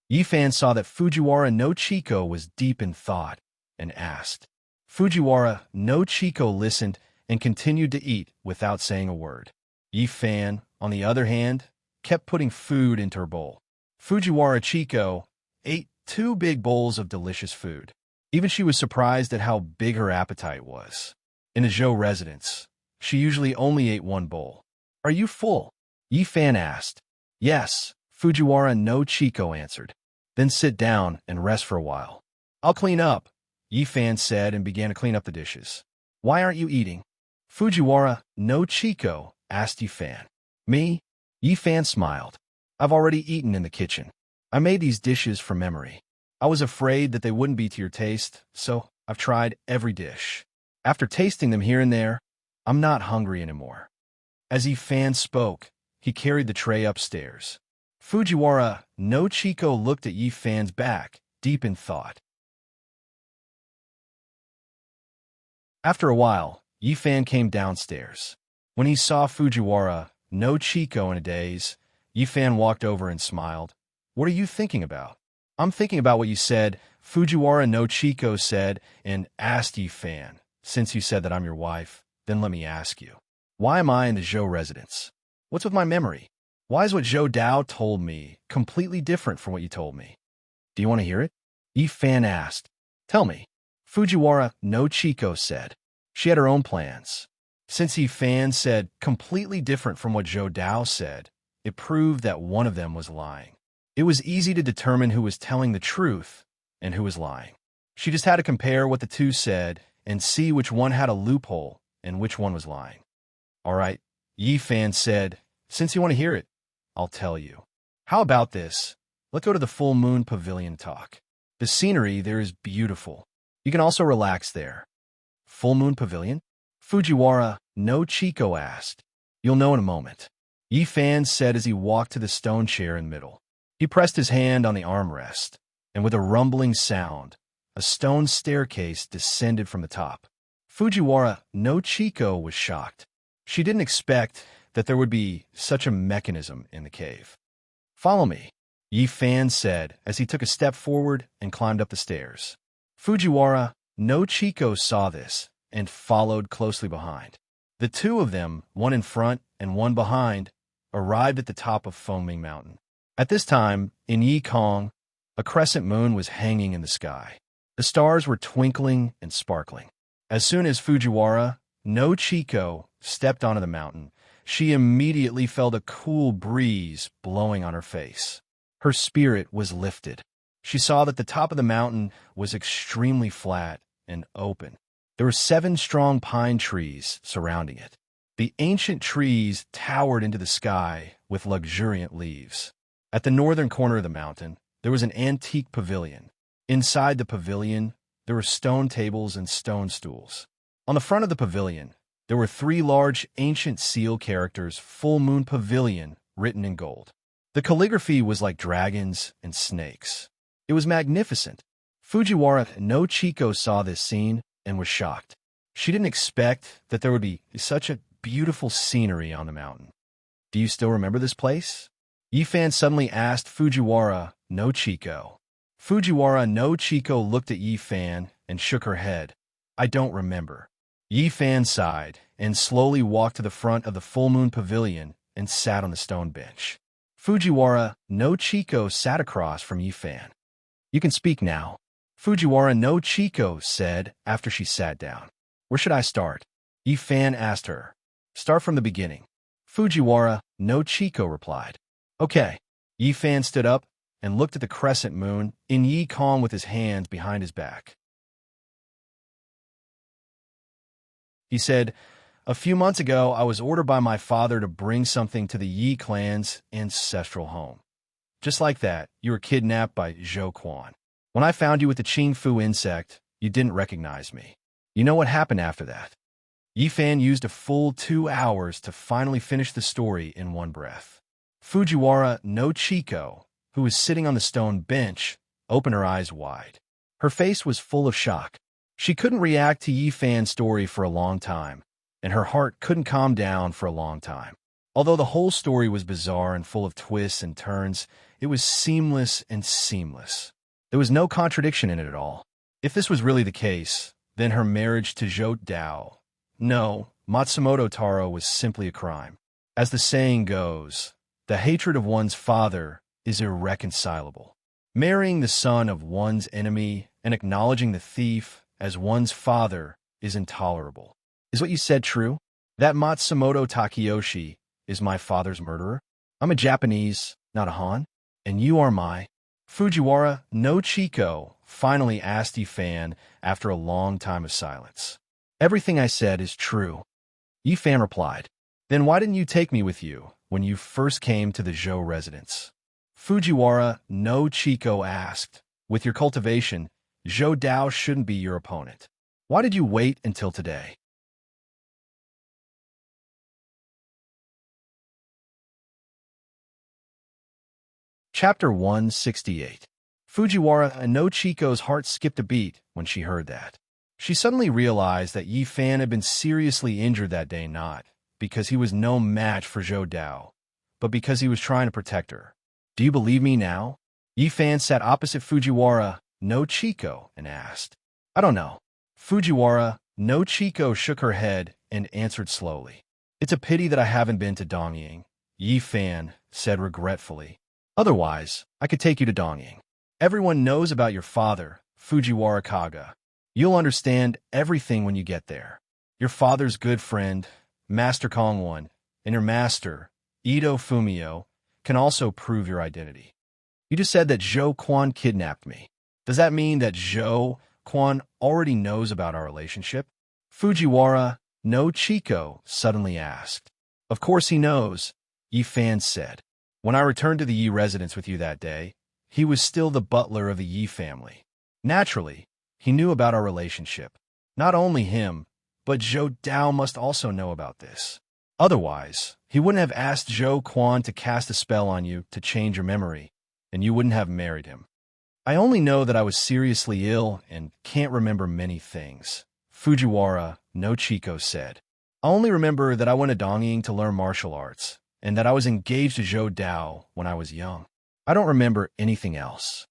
Yi Fan saw that Fujiwara no Chiko was deep in thought and asked. Fujiwara no Chiko listened and continued to eat without saying a word. Yi Fan, on the other hand, kept putting food into her bowl. Fujiwara Chiko ate 2 big bowls of delicious food. Even she was surprised at how big her appetite was. In the Zhou residence, she usually only ate 1 bowl. Are you full? Yi Fan asked. Yes, Fujiwara no Chiko answered. Then sit down and rest for a while. I'll clean up, Yi Fan said and began to clean up the dishes. Why aren't you eating? Fujiwara no Chiko asked Yi Fan. Me? Yi Fan smiled. I've already eaten in the kitchen. I made these dishes from memory. I was afraid that they wouldn't be to your taste, so I've tried every dish. After tasting them here and there, I'm not hungry anymore. As Yi Fan spoke, he carried the tray upstairs. Fujiwara no Chiko looked at Yi Fan's back, deep in thought. After a while, Yi Fan came downstairs. When he saw Fujiwara no Chiko in a daze, Yi Fan walked over and smiled. What are you thinking about? I'm thinking about what you said, Fujiwara no Chiko said and asked Yi Fan, since you said that I'm your wife, then let me ask you. Why am I in the Zhou residence? What's with my memory? Why is what Zhou Dao told me completely different from what you told me? Do you want to hear it? Yi Fan asked. Tell me. Fujiwara no Chiko said. She had her own plans. Since Yi Fan said completely different from what Zhou Dao said, it proved that one of them was lying. It was easy to determine who was telling the truth and who was lying. She just had to compare what the two said and see which one had a loophole and which one was lying. All right, Yi Fan said, since you want to hear it, I'll tell you. How about this? Let's go to the Full Moon Pavilion talk. The scenery there is beautiful. You can also relax there. Full Moon Pavilion? Fujiwara no Chiko asked. You'll know in a moment. Yi Fan said as he walked to the stone chair in the middle. He pressed his hand on the armrest, and with a rumbling sound, a stone staircase descended from the top. Fujiwara no Chiko was shocked. She didn't expect that there would be such a mechanism in the cave. Follow me, Yi Fan said as he took a step forward and climbed up the stairs. Fujiwara no Chiko saw this and followed closely behind. The two of them, one in front and one behind, arrived at the top of Foaming Mountain. At this time, in Yikong, a crescent moon was hanging in the sky. The stars were twinkling and sparkling. As soon as Fujiwara no Chiko stepped onto the mountain, she immediately felt a cool breeze blowing on her face. Her spirit was lifted. She saw that the top of the mountain was extremely flat and open. There were 7 strong pine trees surrounding it. The ancient trees towered into the sky with luxuriant leaves. At the northern corner of the mountain, there was an antique pavilion. Inside the pavilion, there were stone tables and stone stools. On the front of the pavilion, there were 3 large ancient seal characters, Full Moon Pavilion, written in gold. The calligraphy was like dragons and snakes. It was magnificent. Fujiwara no Chiko saw this scene and was shocked. She didn't expect that there would be such a beautiful scenery on the mountain. Do you still remember this place? Yi Fan suddenly asked Fujiwara no Chiko. Fujiwara no Chiko looked at Yi Fan and shook her head. I don't remember. Yi Fan sighed and slowly walked to the front of the Full Moon Pavilion and sat on the stone bench. Fujiwara no Chiko sat across from Yi Fan. You can speak now, Fujiwara no Chiko said after she sat down. Where should I start? Yi Fan asked her. Start from the beginning. Fujiwara no Chiko replied. Okay. Yi Fan stood up and looked at the crescent moon in Yikong with his hands behind his back. He said, a few months ago, I was ordered by my father to bring something to the Yi clan's ancestral home. Just like that, you were kidnapped by Zhou Quan. When I found you with the Qing Fu insect, you didn't recognize me. You know what happened after that? Yi Fan used a full 2 hours to finally finish the story in one breath. Fujiwara no Chiko, who was sitting on the stone bench, opened her eyes wide. Her face was full of shock. She couldn't react to Yi Fan's story for a long time, and her heart couldn't calm down for a long time. Although the whole story was bizarre and full of twists and turns, it was seamless and seamless. There was no contradiction in it at all. If this was really the case, then her marriage to Zhou Dao, no, Matsumoto Taro, was simply a crime. As the saying goes, the hatred of one's father is irreconcilable. Marrying the son of one's enemy and acknowledging the thief as one's father is intolerable. Is what you said true? That Matsumoto Takeyoshi is my father's murderer? I'm a Japanese, not a Han, and you are my... Fujiwara no Chiko finally asked Yi Fan after a long time of silence. Everything I said is true. Yi Fan replied. Then why didn't you take me with you when you first came to the Zhou residence? Fujiwara no Chiko asked. With your cultivation, Zhou Dao shouldn't be your opponent. Why did you wait until today? Chapter 168. Fujiwara no Chiko's heart skipped a beat when she heard that. She suddenly realized that Yi Fan had been seriously injured that day, not because he was no match for Zhou Dao, but because he was trying to protect her. Do you believe me now? Yi Fan sat opposite Fujiwara no Chiko and asked. I don't know. Fujiwara no Chico shook her head and answered slowly. It's a pity that I haven't been to Dongying, Yi Fan said regretfully. Otherwise, I could take you to Dongying. Everyone knows about your father, Fujiwara Kaga. You'll understand everything when you get there. Your father's good friend, Master Kongwon, and your master, Ito Fumio, can also prove your identity. You just said that Zhou Quan kidnapped me. Does that mean that Zhou Quan already knows about our relationship? Fujiwara no Chico suddenly asked. Of course he knows, Yi Fan said. When I returned to the Yi residence with you that day, he was still the butler of the Yi family. Naturally, he knew about our relationship. Not only him, but Zhou Dao must also know about this. Otherwise, he wouldn't have asked Zhou Quan to cast a spell on you to change your memory, and you wouldn't have married him. I only know that I was seriously ill and can't remember many things, Fujiwara no Chico said. I only remember that I went to Dongying to learn martial arts, and that I was engaged to Zhou Dao when I was young. I don't remember anything else.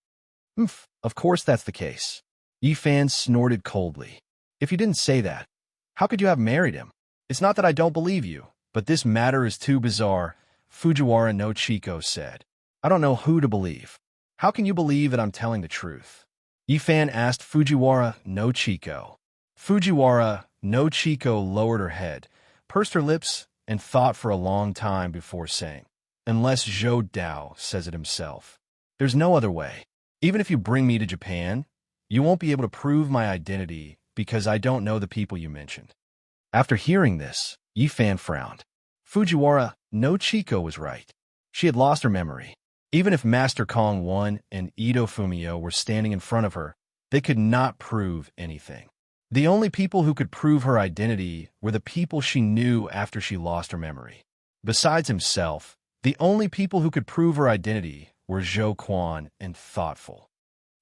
Of course that's the case. Yi Fan snorted coldly. If you didn't say that, how could you have married him? It's not that I don't believe you, but this matter is too bizarre, Fujiwara no Chico said. I don't know who to believe. How can you believe that I'm telling the truth? Yi Fan asked Fujiwara no Chico. Fujiwara no Chico lowered her head, pursed her lips, and thought for a long time before saying, Unless Zhou Dao says it himself. There's no other way. Even if you bring me to Japan, you won't be able to prove my identity because I don't know the people you mentioned. After hearing this, Yi Fan frowned. Fujiwara no Chico was right. She had lost her memory. Even if Master Kongwon and Ito Fumio were standing in front of her, they could not prove anything. The only people who could prove her identity were the people she knew after she lost her memory. Besides himself, the only people who could prove her identity were Zhou Quan and Thoughtful.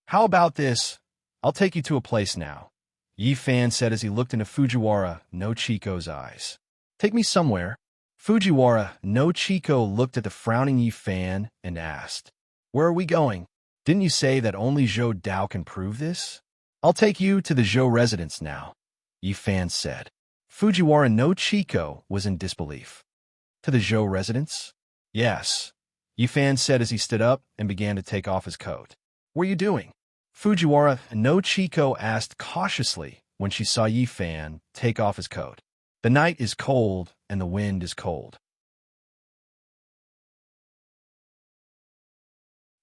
How about this? I'll take you to a place now, Yi Fan said as he looked into Fujiwara no Chico's eyes. Take me somewhere. Fujiwara no Chico looked at the frowning Yi Fan and asked, Where are we going? Didn't you say that only Zhou Dao can prove this? I'll take you to the Zhou residence now, Yi Fan said. Fujiwara no Chico was in disbelief. To the Zhou residence? Yes, Yi Fan said as he stood up and began to take off his coat. What are you doing? Fujiwara no Chico asked cautiously when she saw Yi Fan take off his coat. The night is cold and the wind is cold.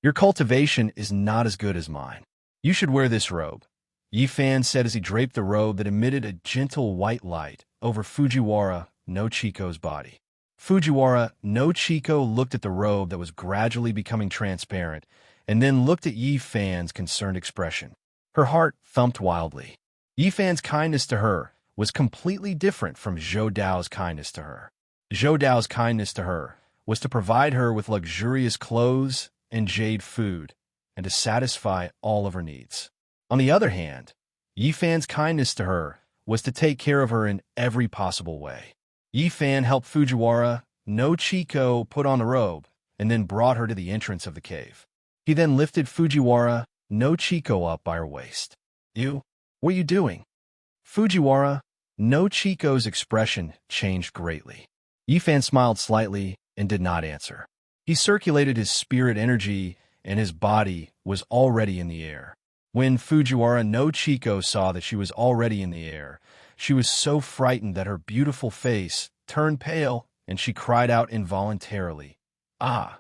Your cultivation is not as good as mine. You should wear this robe, Yi Fan said as he draped the robe that emitted a gentle white light over Fujiwara no Chico's body. Fujiwara no Chico looked at the robe that was gradually becoming transparent and then looked at Yi Fan's concerned expression. Her heart thumped wildly. Yi Fan's kindness to her was completely different from Zhou Dao's kindness to her. Zhou Dao's kindness to her was to provide her with luxurious clothes and jade food and to satisfy all of her needs. On the other hand, Yi Fan's kindness to her was to take care of her in every possible way. Yi Fan helped Fujiwara no Chico put on the robe and then brought her to the entrance of the cave. He then lifted Fujiwara no Chico up by her waist. What are you doing? Fujiwara no Chico's expression changed greatly. Yi Fan smiled slightly and did not answer. He circulated his spirit energy and his body was already in the air. When Fujiwara no Chico saw that she was already in the air, she was so frightened that her beautiful face turned pale and she cried out involuntarily, Ah!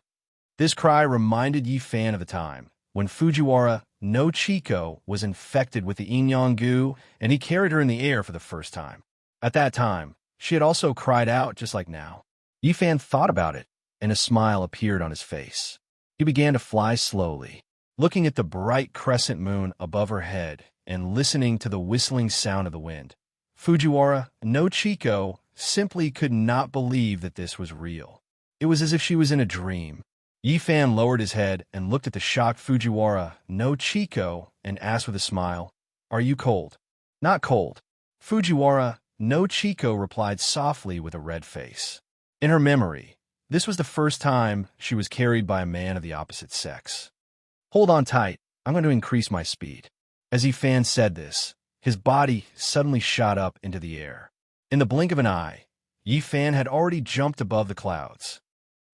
This cry reminded Yi Fan of the time when Fujiwara no Chico was infected with the Yin Goo and he carried her in the air for the first time. At that time, she had also cried out just like now. Yi Fan thought about it and a smile appeared on his face. He began to fly slowly, looking at the bright crescent moon above her head and listening to the whistling sound of the wind. Fujiwara no Chico simply could not believe that this was real. It was as if she was in a dream. Yi Fan lowered his head and looked at the shocked Fujiwara no Chico and asked with a smile, Are you cold? Not cold. Fujiwara no Chico replied softly with a red face. In her memory, this was the first time she was carried by a man of the opposite sex. Hold on tight, I'm going to increase my speed. As Yi Fan said this, His body suddenly shot up into the air. In the blink of an eye, Yi Fan had already jumped above the clouds.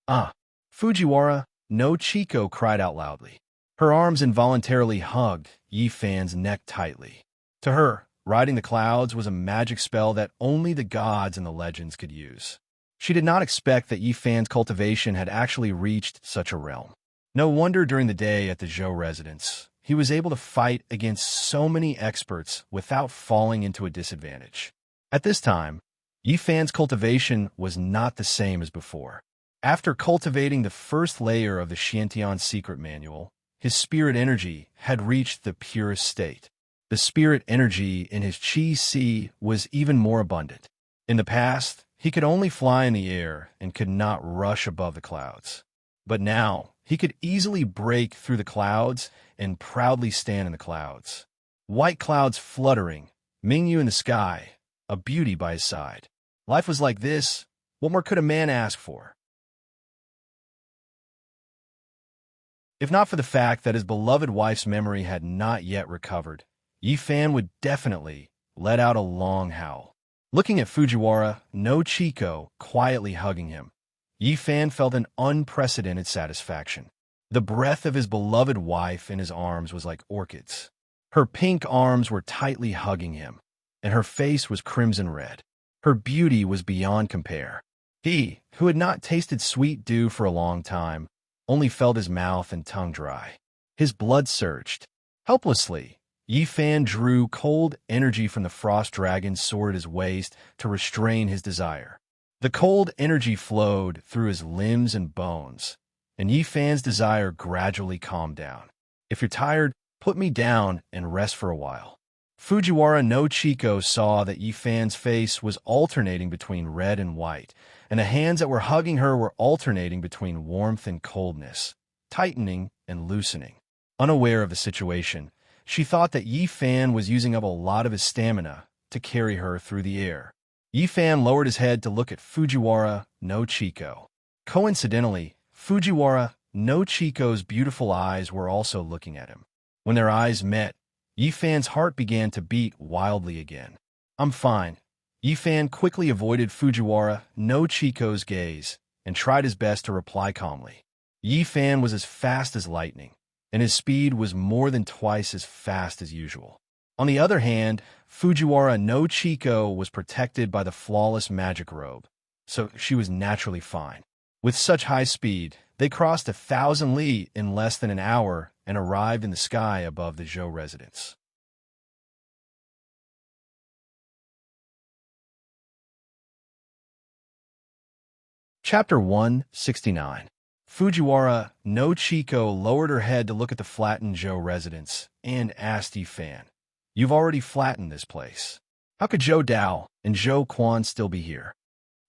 "Ah!" Fujiwara no Chiko cried out loudly. Her arms involuntarily hugged Yi Fan's neck tightly. To her, riding the clouds was a magic spell that only the gods and the legends could use. She did not expect that Yi Fan's cultivation had actually reached such a realm. No wonder during the day at the Zhou residence, he was able to fight against so many experts without falling into a disadvantage. At this time, Yi Fan's cultivation was not the same as before. After cultivating the first layer of the Xiantian secret manual, his spirit energy had reached the purest state. The spirit energy in his Qi Si was even more abundant. In the past, he could only fly in the air and could not rush above the clouds. But now, he could easily break through the clouds and proudly stand in the clouds. White clouds fluttering, Mingyu in the sky, a beauty by his side. Life was like this. What more could a man ask for? If not for the fact that his beloved wife's memory had not yet recovered, Yi Fan would definitely let out a long howl. Looking at Fujiwara no Chiko quietly hugging him, Yi Fan felt an unprecedented satisfaction. The breath of his beloved wife in his arms was like orchids. Her pink arms were tightly hugging him, and her face was crimson red. Her beauty was beyond compare. He, who had not tasted sweet dew for a long time, only felt his mouth and tongue dry. His blood surged. Helplessly, Yi Fan drew cold energy from the frost dragon's sword at his waist to restrain his desire. The cold energy flowed through his limbs and bones, and Yi Fan's desire gradually calmed down. "If you're tired, put me down and rest for a while." Fujiwara no Chiko saw that Yi Fan's face was alternating between red and white, and the hands that were hugging her were alternating between warmth and coldness, tightening and loosening. Unaware of the situation, she thought that Yi Fan was using up a lot of his stamina to carry her through the air. Yi Fan lowered his head to look at Fujiwara no Chiko. Coincidentally, Fujiwara no Chiko's beautiful eyes were also looking at him. When their eyes met, Yi Fan's heart began to beat wildly again. "I'm fine." Yi Fan quickly avoided Fujiwara no Chiko's gaze and tried his best to reply calmly. Yi Fan was as fast as lightning, and his speed was more than twice as fast as usual. On the other hand, Fujiwara no Chiko was protected by the flawless magic robe, so she was naturally fine. With such high speed, they crossed 1,000 li in less than an hour and arrived in the sky above the Zhou residence. Chapter 169. Fujiwara no Chiko lowered her head to look at the flattened Zhou residence and asked Yi Fan, "You've already flattened this place. How could Zhou Dao and Zhou Quan still be here?"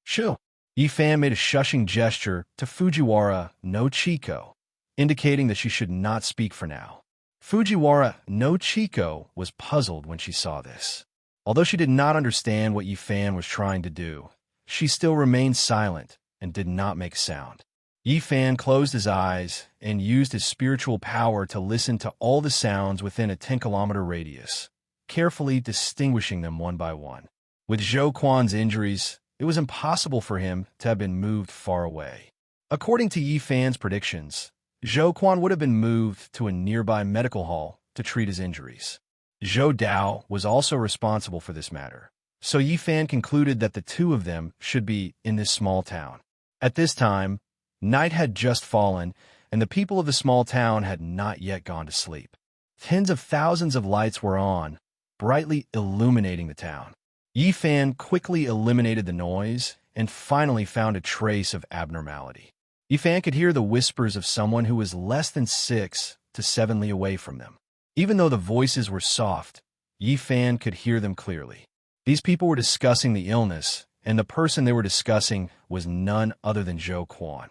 "Shoo." Yi Fan made a shushing gesture to Fujiwara no Chiko, indicating that she should not speak for now. Fujiwara no Chiko was puzzled when she saw this. Although she did not understand what Yi Fan was trying to do, she still remained silent and did not make sound. Yi Fan closed his eyes and used his spiritual power to listen to all the sounds within a 10-kilometer radius, carefully distinguishing them one by one. With Zhou Quan's injuries, it was impossible for him to have been moved far away. According to Yi Fan's predictions, Zhou Quan would have been moved to a nearby medical hall to treat his injuries. Zhou Dao was also responsible for this matter, so Yi Fan concluded that the two of them should be in this small town. At this time, night had just fallen, and the people of the small town had not yet gone to sleep. Tens of thousands of lights were on, brightly illuminating the town. Yi Fan quickly eliminated the noise and finally found a trace of abnormality. Yi Fan could hear the whispers of someone who was less than 6 to 7 li away from them. Even though the voices were soft, Yi Fan could hear them clearly. These people were discussing the illness, and the person they were discussing was none other than Zhou Quan.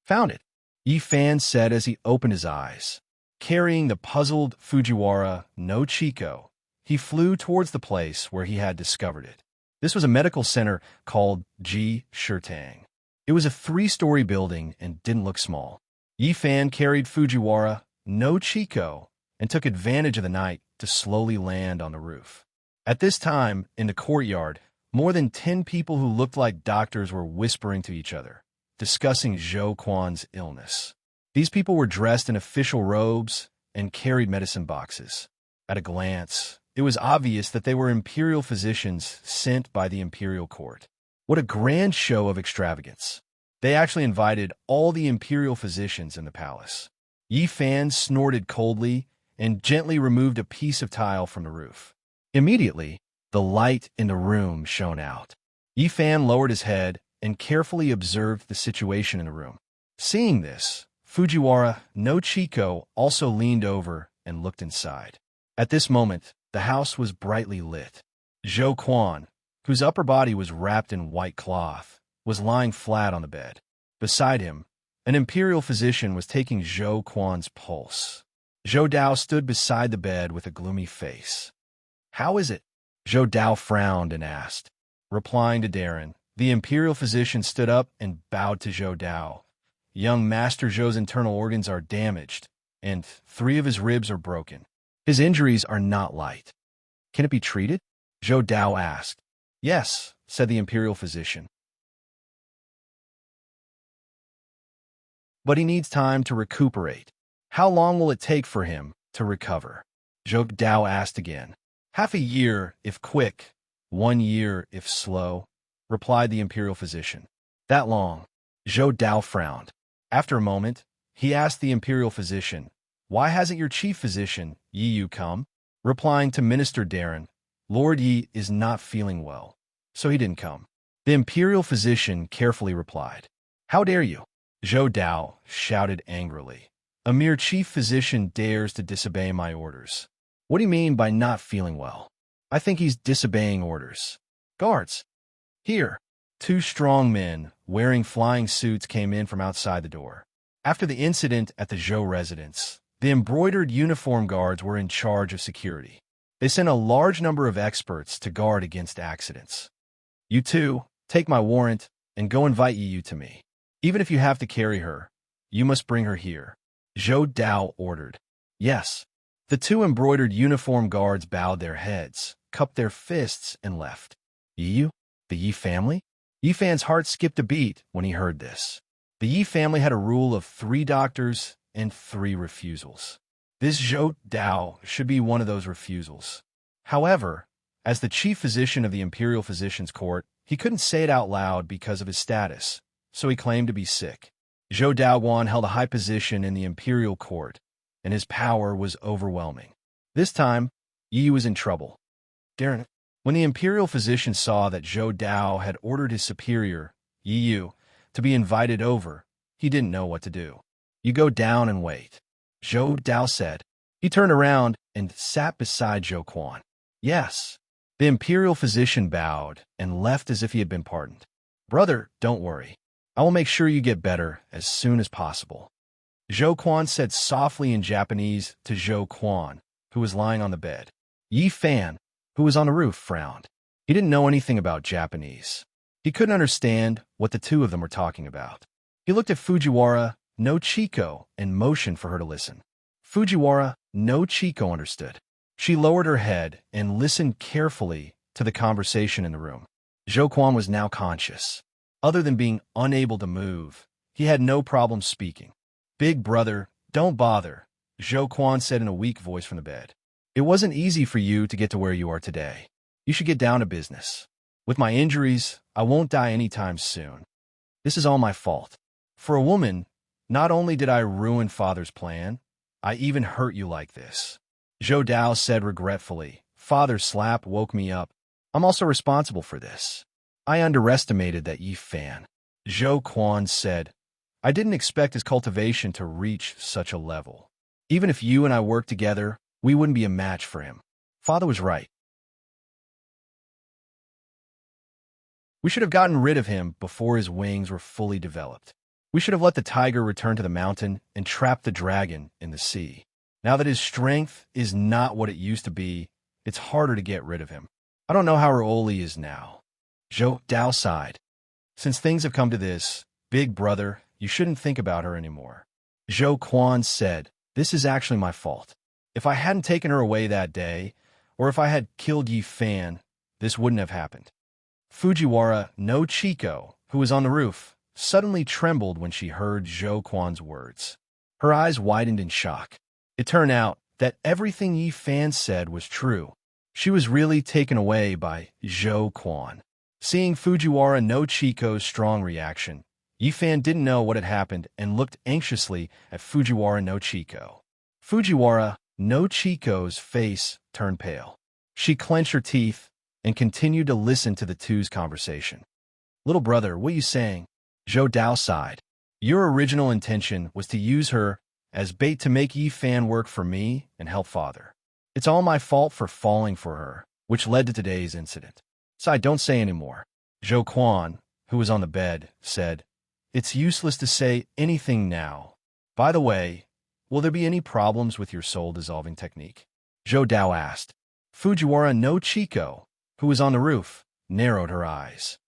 "Found it," Yi Fan said as he opened his eyes. Carrying the puzzled Fujiwara no Chiko, he flew towards the place where he had discovered it. This was a medical center called Ji Shirtang. It was a 3-story building and didn't look small. Yi Fan carried Fujiwara no Chiko and took advantage of the night to slowly land on the roof. At this time, in the courtyard, more than 10 people who looked like doctors were whispering to each other, discussing Zhou Quan's illness. These people were dressed in official robes and carried medicine boxes. At a glance, it was obvious that they were imperial physicians sent by the imperial court. What a grand show of extravagance! They actually invited all the imperial physicians in the palace. Yi Fan snorted coldly and gently removed a piece of tile from the roof. Immediately, the light in the room shone out. Yi Fan lowered his head and carefully observed the situation in the room. Seeing this, Fujiwara no Chiko also leaned over and looked inside. At this moment, the house was brightly lit. Zhou Quan, whose upper body was wrapped in white cloth, was lying flat on the bed. Beside him, an imperial physician was taking Zhou Quan's pulse. Zhou Dao stood beside the bed with a gloomy face. "How is it?" Zhou Dao frowned and asked. Replying to Darren, the imperial physician stood up and bowed to Zhou Dao. "Young Master Zhou's internal organs are damaged, and 3 of his ribs are broken. His injuries are not light. Can it be treated?" Zhou Dao asked. "Yes," said the imperial physician. "But he needs time to recuperate. How long will it take for him to recover?" Zhou Dao asked again. "Half a year if quick, 1 year if slow," replied the imperial physician. "That long?" Zhou Dao frowned. After a moment, he asked the imperial physician, "Why hasn't your chief physician, Yi Yu, come?" Replying to Minister Darren, "Lord Yi is not feeling well, so he didn't come." The imperial physician carefully replied, "How dare you?" Zhou Dao shouted angrily. "A mere chief physician dares to disobey my orders. What do you mean by not feeling well? I think he's disobeying orders. Guards, here." 2 strong men, wearing flying suits, came in from outside the door. After the incident at the Zhou residence, the embroidered uniform guards were in charge of security. They sent a large number of experts to guard against accidents. "You two, take my warrant and go invite Yi Yu to me. Even if you have to carry her, you must bring her here," Zhou Dao ordered. "Yes." The 2 embroidered uniform guards bowed their heads, cupped their fists, and left. Yi Yu? The Yi family? Yi Fan's heart skipped a beat when he heard this. The Yi family had a rule of 3 doctors and 3 refusals. This Zhou Dao should be one of those refusals. However, as the chief physician of the Imperial Physicians' Court, he couldn't say it out loud because of his status, so he claimed to be sick. Zhou Daoguan held a high position in the Imperial Court, and his power was overwhelming. This time, Yi was in trouble. Darren, when the Imperial Physician saw that Zhou Dao had ordered his superior, Yi Yu, to be invited over, he didn't know what to do. "You go down and wait," Zhou Dao said. He turned around and sat beside Zhou Quan. "Yes." The Imperial Physician bowed and left as if he had been pardoned. "Brother, don't worry. I will make sure you get better as soon as possible," Zhou Quan said softly in Japanese to Zhou Quan, who was lying on the bed. Yi Fan, who was on the roof, frowned. He didn't know anything about Japanese. He couldn't understand what the 2 of them were talking about. He looked at Fujiwara no Chiko and motioned for her to listen. Fujiwara no Chiko understood. She lowered her head and listened carefully to the conversation in the room. Zhou Quan was now conscious. Other than being unable to move, he had no problem speaking. "Big brother, don't bother," Zhou Quan said in a weak voice from the bed. "It wasn't easy for you to get to where you are today. You should get down to business. With my injuries, I won't die anytime soon. This is all my fault. For a woman, not only did I ruin Father's plan, I even hurt you like this." Zhou Dao said regretfully, "Father's slap woke me up. I'm also responsible for this. I underestimated that Yi Fan." Zhou Quan said, "I didn't expect his cultivation to reach such a level. Even if you and I worked together, we wouldn't be a match for him. Father was right. We should have gotten rid of him before his wings were fully developed. We should have let the tiger return to the mountain and trapped the dragon in the sea. Now that his strength is not what it used to be, it's harder to get rid of him. I don't know how her Oli is now." Zhou Dao sighed. "Since things have come to this, big brother, you shouldn't think about her anymore." Zhou Quan said, "This is actually my fault. If I hadn't taken her away that day, Or if I had killed Yi Fan, this wouldn't have happened. Fujiwara no Chiko, who was on the roof, suddenly trembled when she heard Zhou Quan's words. Her eyes widened in shock. It turned out that everything Yi Fan said was true. She was really taken away by Zhou Quan. Seeing Fujiwara no Chiko's strong reaction, Yi Fan didn't know what had happened and looked anxiously at Fujiwara no Chiko. Fujiwara no Chiko's face turned pale. She clenched her teeth and continued to listen to the two's conversation. "Little brother, what are you saying?" Zhou Dao sighed. "Your original intention was to use her as bait to make Yi Fan work for me and help father. It's all my fault for falling for her, which led to today's incident. So don't say any more." Zhou Quan, who was on the bed, said, "It's useless to say anything now. By the way, will there be any problems with your soul-dissolving technique?" Zhou Dao asked. Fujiwara no Chiko, who was on the roof, narrowed her eyes.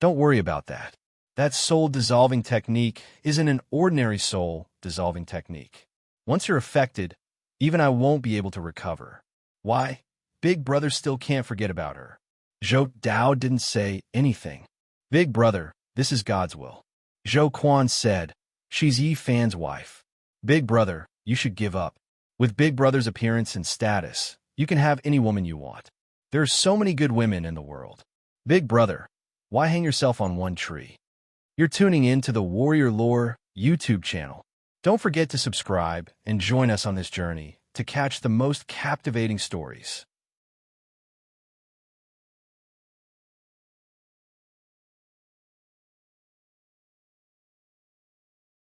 "Don't worry about that. That soul-dissolving technique isn't an ordinary soul-dissolving technique. Once you're affected, even I won't be able to recover. Why? Big brother still can't forget about her." Zhou Dao didn't say anything. "Big brother, this is God's will." Zhou Quan said, "She's Yi Fan's wife. Big brother, you should give up. With Big brother's appearance and status, you can have any woman you want. There are so many good women in the world. Big brother, why hang yourself on one tree?" You're tuning in to the Warrior Lore YouTube channel. Don't forget to subscribe and join us on this journey to catch the most captivating stories.